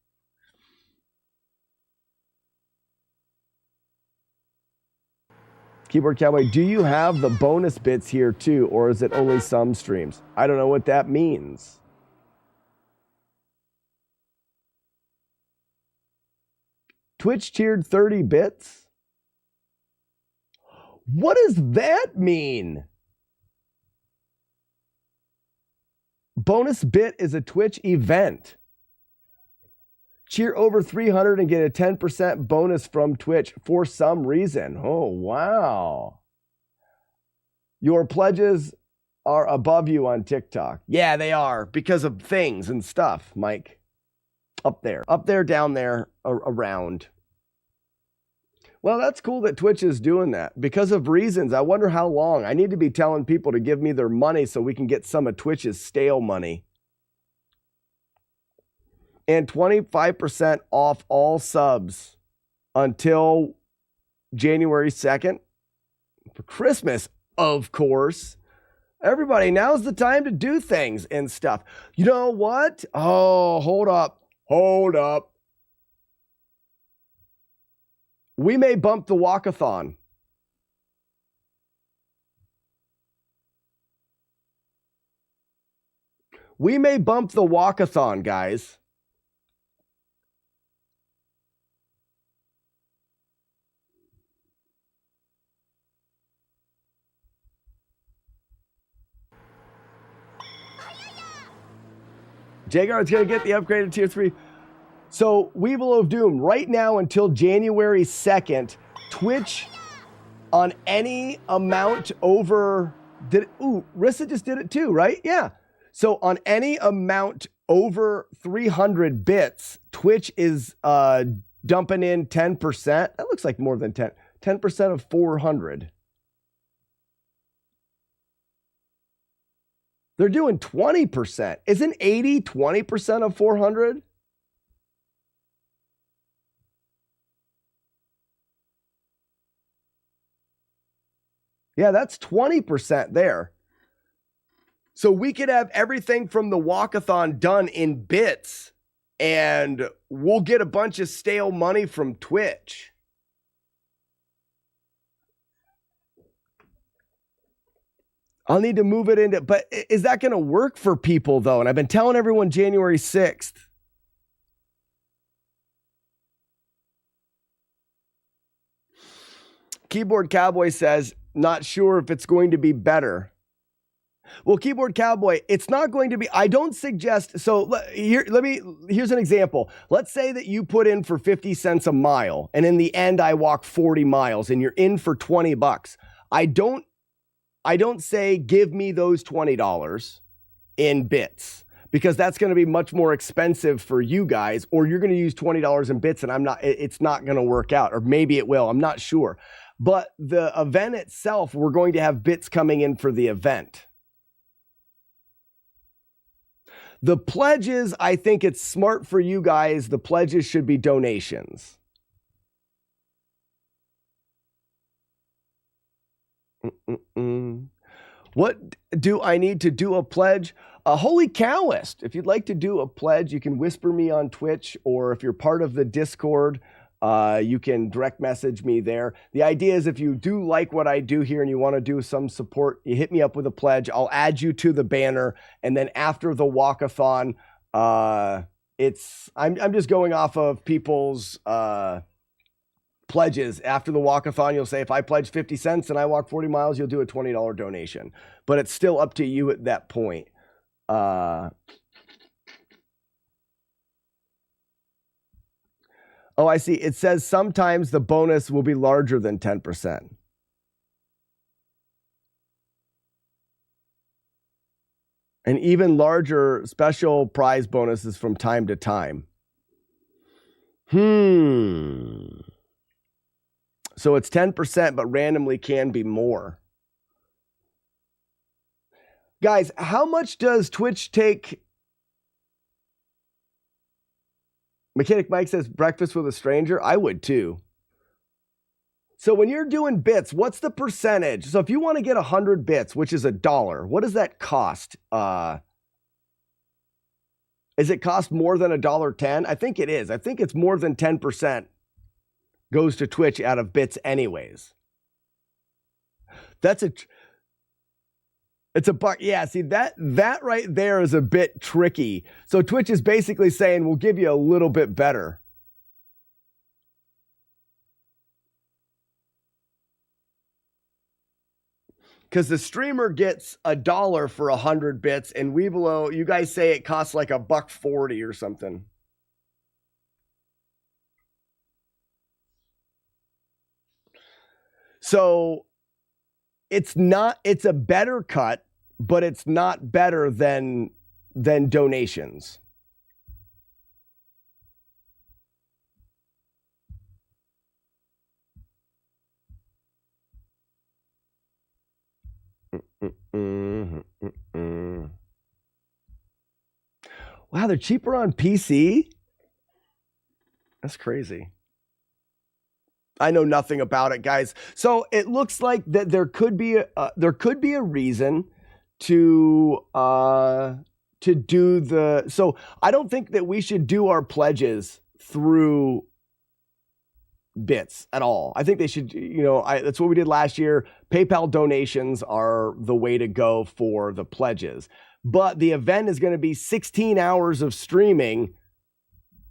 Keyboard Cowboy, do you have the bonus bits here too, or is it only some streams? I don't know what that means. Twitch tiered 30 bits? What does that mean? Bonus bit is a Twitch event. Cheer over 300 and get a 10% bonus from Twitch for some reason. Oh, wow. Your pledges are above you on TikTok. Yeah, they are because of things and stuff, Mike. Up there, down there, around. Well, that's cool that Twitch is doing that. Because of reasons, I wonder how long. I need to be telling people to give me their money so we can get some of Twitch's stale money. And 25% off all subs until January 2nd. For Christmas, of course. Everybody, now's the time to do things and stuff. You know what? Oh, hold up. Hold up. We may bump the walkathon. We may bump the walkathon, guys. Jaguar's going to get the upgraded tier 3. So, Weevil of Doom, right now until January 2nd, Twitch on any amount over... Rissa just did it too, right? Yeah. So, on any amount over 300 bits, Twitch is dumping in 10%. That looks like more than 10. 10% of 400. They're doing 20%. Isn't 80 20% of 400? Yeah, that's 20% there. So we could have everything from the walkathon done in bits, and we'll get a bunch of stale money from Twitch. I'll need to move it into, but is that going to work for people though? And I've been telling everyone January 6th. Keyboard Cowboy says, not sure if it's going to be better. Well, Keyboard Cowboy, it's not going to be, I don't suggest, so here's an example. Let's say that you put in for 50 cents a mile, and in the end I walk 40 miles, and you're in for $20. I don't say give me those $20 in bits, because that's going to be much more expensive for you guys, or you're going to use $20 in bits and it's not going to work out, or maybe it will, I'm not sure. But the event itself, we're going to have bits coming in for the event. The pledges, I think it's smart for you guys. The pledges should be donations. What do I need to do a pledge? Holy Cowist, if you'd like to do a pledge, you can whisper me on Twitch, or if you're part of the Discord, you can direct message me there. The idea is if you do like what I do here and you want to do some support, you hit me up with a pledge. I'll add you to the banner. And then after the walkathon, I'm just going off of people's pledges. After the walkathon, you'll say, if I pledge 50 cents and I walk 40 miles, you'll do a $20 donation. But it's still up to you at that point. Oh, I see. It says sometimes the bonus will be larger than 10%. And even larger special prize bonuses from time to time. So it's 10%, but randomly can be more. Guys, how much does Twitch take? Mechanic Mike says breakfast with a stranger. I would too. So when you're doing bits, what's the percentage? So if you want to get 100 bits, which is $1, what does that cost? Is it cost more than $1.10? I think it is. I think it's more than 10% goes to Twitch out of bits anyways. It's a buck. Yeah, see, that right there is a bit tricky. So Twitch is basically saying, we'll give you a little bit better. Because the streamer gets $1 for 100 bits, and Weeblo, you guys say it costs like $1.40 or something. So it's a better cut, but it's not better than donations. Wow, they're cheaper on PC? That's crazy. I know nothing about it, guys. So it looks like that there could be a reason to to do so I don't think that we should do our pledges through bits at all. I think they should, that's what we did last year. PayPal donations are the way to go for the pledges. But the event is going to be 16 hours of streaming.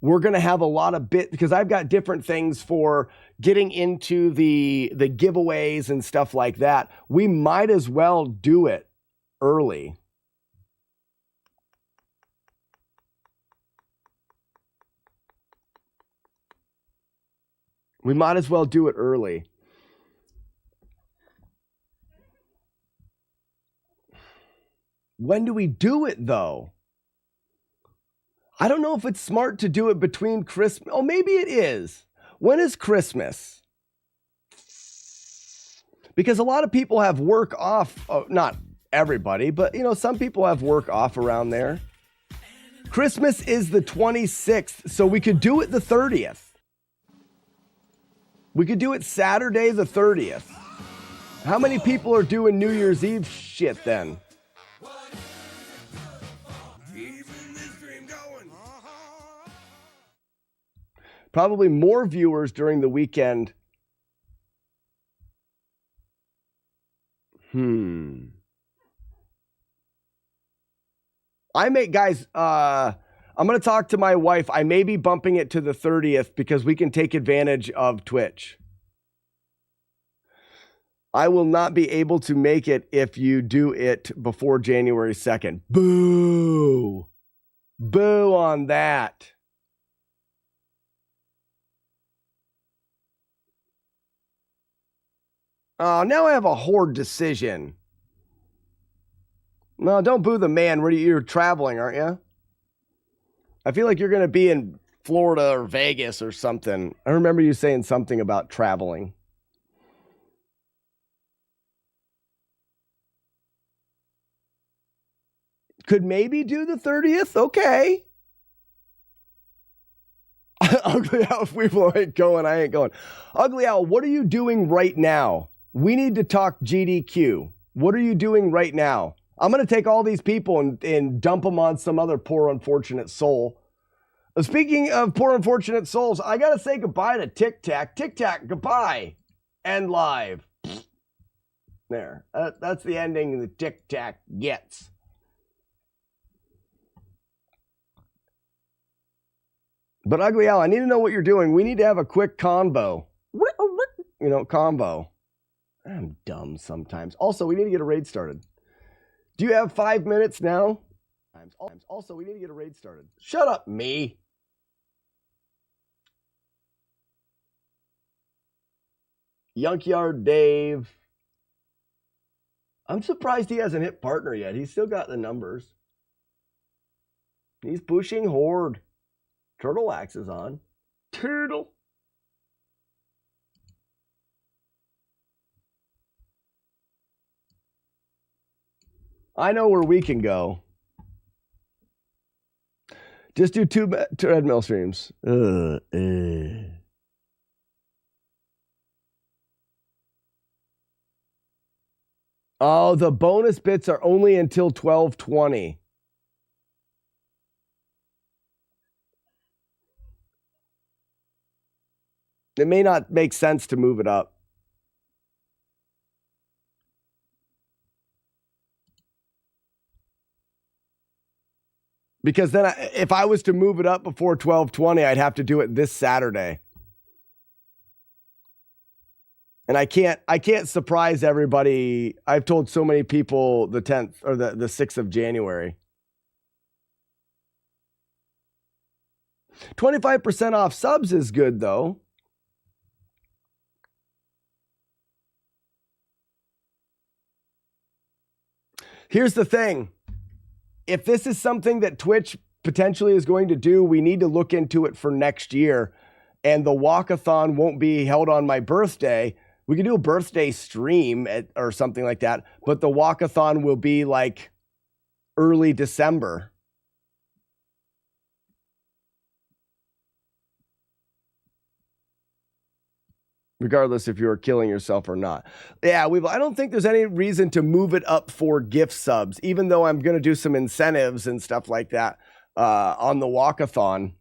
We're going to have a lot of bits because I've got different things for getting into the giveaways and stuff like that. We might as well do it early. We might as well do it early. When do we do it, though? I don't know if it's smart to do it between Christmas. Oh, maybe it is. When is Christmas? Because a lot of people have work off. Oh, not everybody, but, some people have work off around there. Christmas is the 26th, so we could do it the 30th. We could do it Saturday the 30th. How many people are doing New Year's Eve shit then? Probably more viewers during the weekend. Guys, I'm going to talk to my wife. I may be bumping it to the 30th because we can take advantage of Twitch. I will not be able to make it if you do it before January 2nd. Boo. Boo on that. Oh, now I have a horde decision. No, don't boo the man. You're traveling, aren't you? I feel like you're going to be in Florida or Vegas or something. I remember you saying something about traveling. Could maybe do the 30th? Okay. Ugly Owl, if people ain't going, I ain't going. Ugly Owl, what are you doing right now? We need to talk GDQ. What are you doing right now? I'm going to take all these people and dump them on some other poor, unfortunate soul. Speaking of poor, unfortunate souls, I got to say goodbye to Tic Tac. Tic Tac, goodbye. End live. There. That's the ending the Tic Tac gets. But Ugly Owl, I need to know what you're doing. We need to have a quick combo. Combo. I'm dumb sometimes. Also, we need to get a raid started. Do you have 5 minutes now? Also, we need to get a raid started. Shut up, me. Junkyard Dave. I'm surprised he hasn't hit partner yet. He's still got the numbers. He's pushing horde. Turtle Axe is on. Turtle. I know where we can go. Just do 2 treadmill streams. Oh, the bonus bits are only until 12:20. It may not make sense to move it up. Because then if I was to move it up before 12:20, I'd have to do it this Saturday. And I can't surprise everybody. I've told so many people the 10th or the 6th of January. 25% off subs is good though. Here's the thing. If this is something that Twitch potentially is going to do, we need to look into it for next year. And the walkathon won't be held on my birthday. We can do a birthday stream or something like that. But the walkathon will be like early December. regardless if you're killing yourself or not. Yeah, I don't think there's any reason to move it up for gift subs, even though I'm going to do some incentives and stuff like that on the walkathon.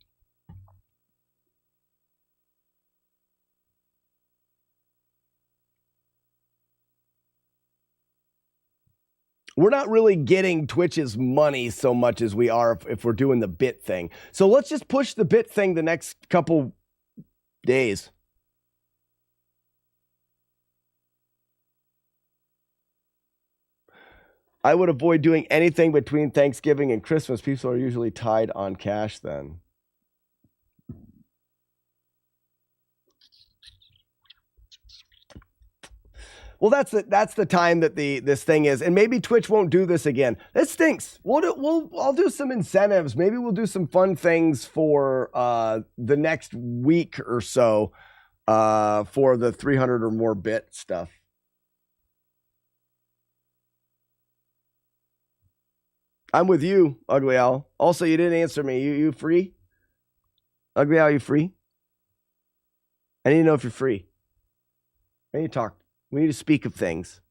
We're not really getting Twitch's money so much as we are if we're doing the bit thing. So let's just push the bit thing the next couple days. I would avoid doing anything between Thanksgiving and Christmas. People are usually tied on cash then. Well, that's the time that this thing is, and maybe Twitch won't do this again. It stinks. I'll do some incentives. Maybe we'll do some fun things for the next week or so for the 300 or more bit stuff. I'm with you, Ugly Owl. Also, you didn't answer me. You free? Ugly Owl, you free? I need to know if you're free. I need to talk. We need to speak of things.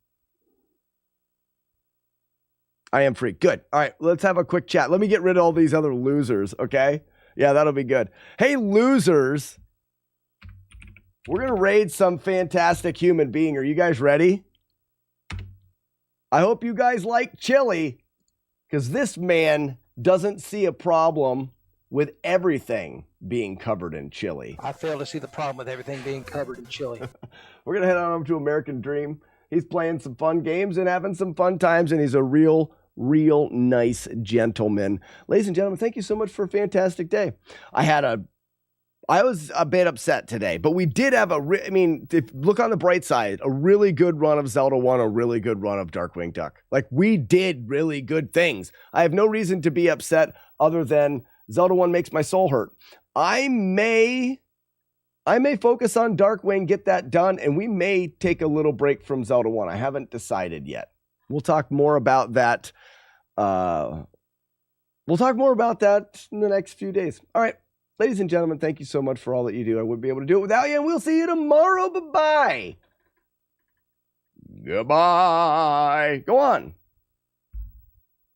I am free. Good. All right, let's have a quick chat. Let me get rid of all these other losers, okay? Yeah, that'll be good. Hey, losers. We're going to raid some fantastic human being. Are you guys ready? I hope you guys like chili, because this man doesn't see a problem with everything being covered in chili. I fail to see the problem with everything being covered in chili. We're going to head on over to American Dream. He's playing some fun games and having some fun times, and he's a real nice gentleman. Ladies and gentlemen, thank you so much for a fantastic day. I was a bit upset today, but we did have look on the bright side, a really good run of Zelda 1, a really good run of Darkwing Duck. Like, we did really good things. I have no reason to be upset other than Zelda 1 makes my soul hurt. I may focus on Darkwing, get that done, and we may take a little break from Zelda 1. I haven't decided yet. We'll talk more about that. In the next few days. All right. Ladies and gentlemen, thank you so much for all that you do. I wouldn't be able to do it without you, and we'll see you tomorrow. Bye-bye. Goodbye. Go on.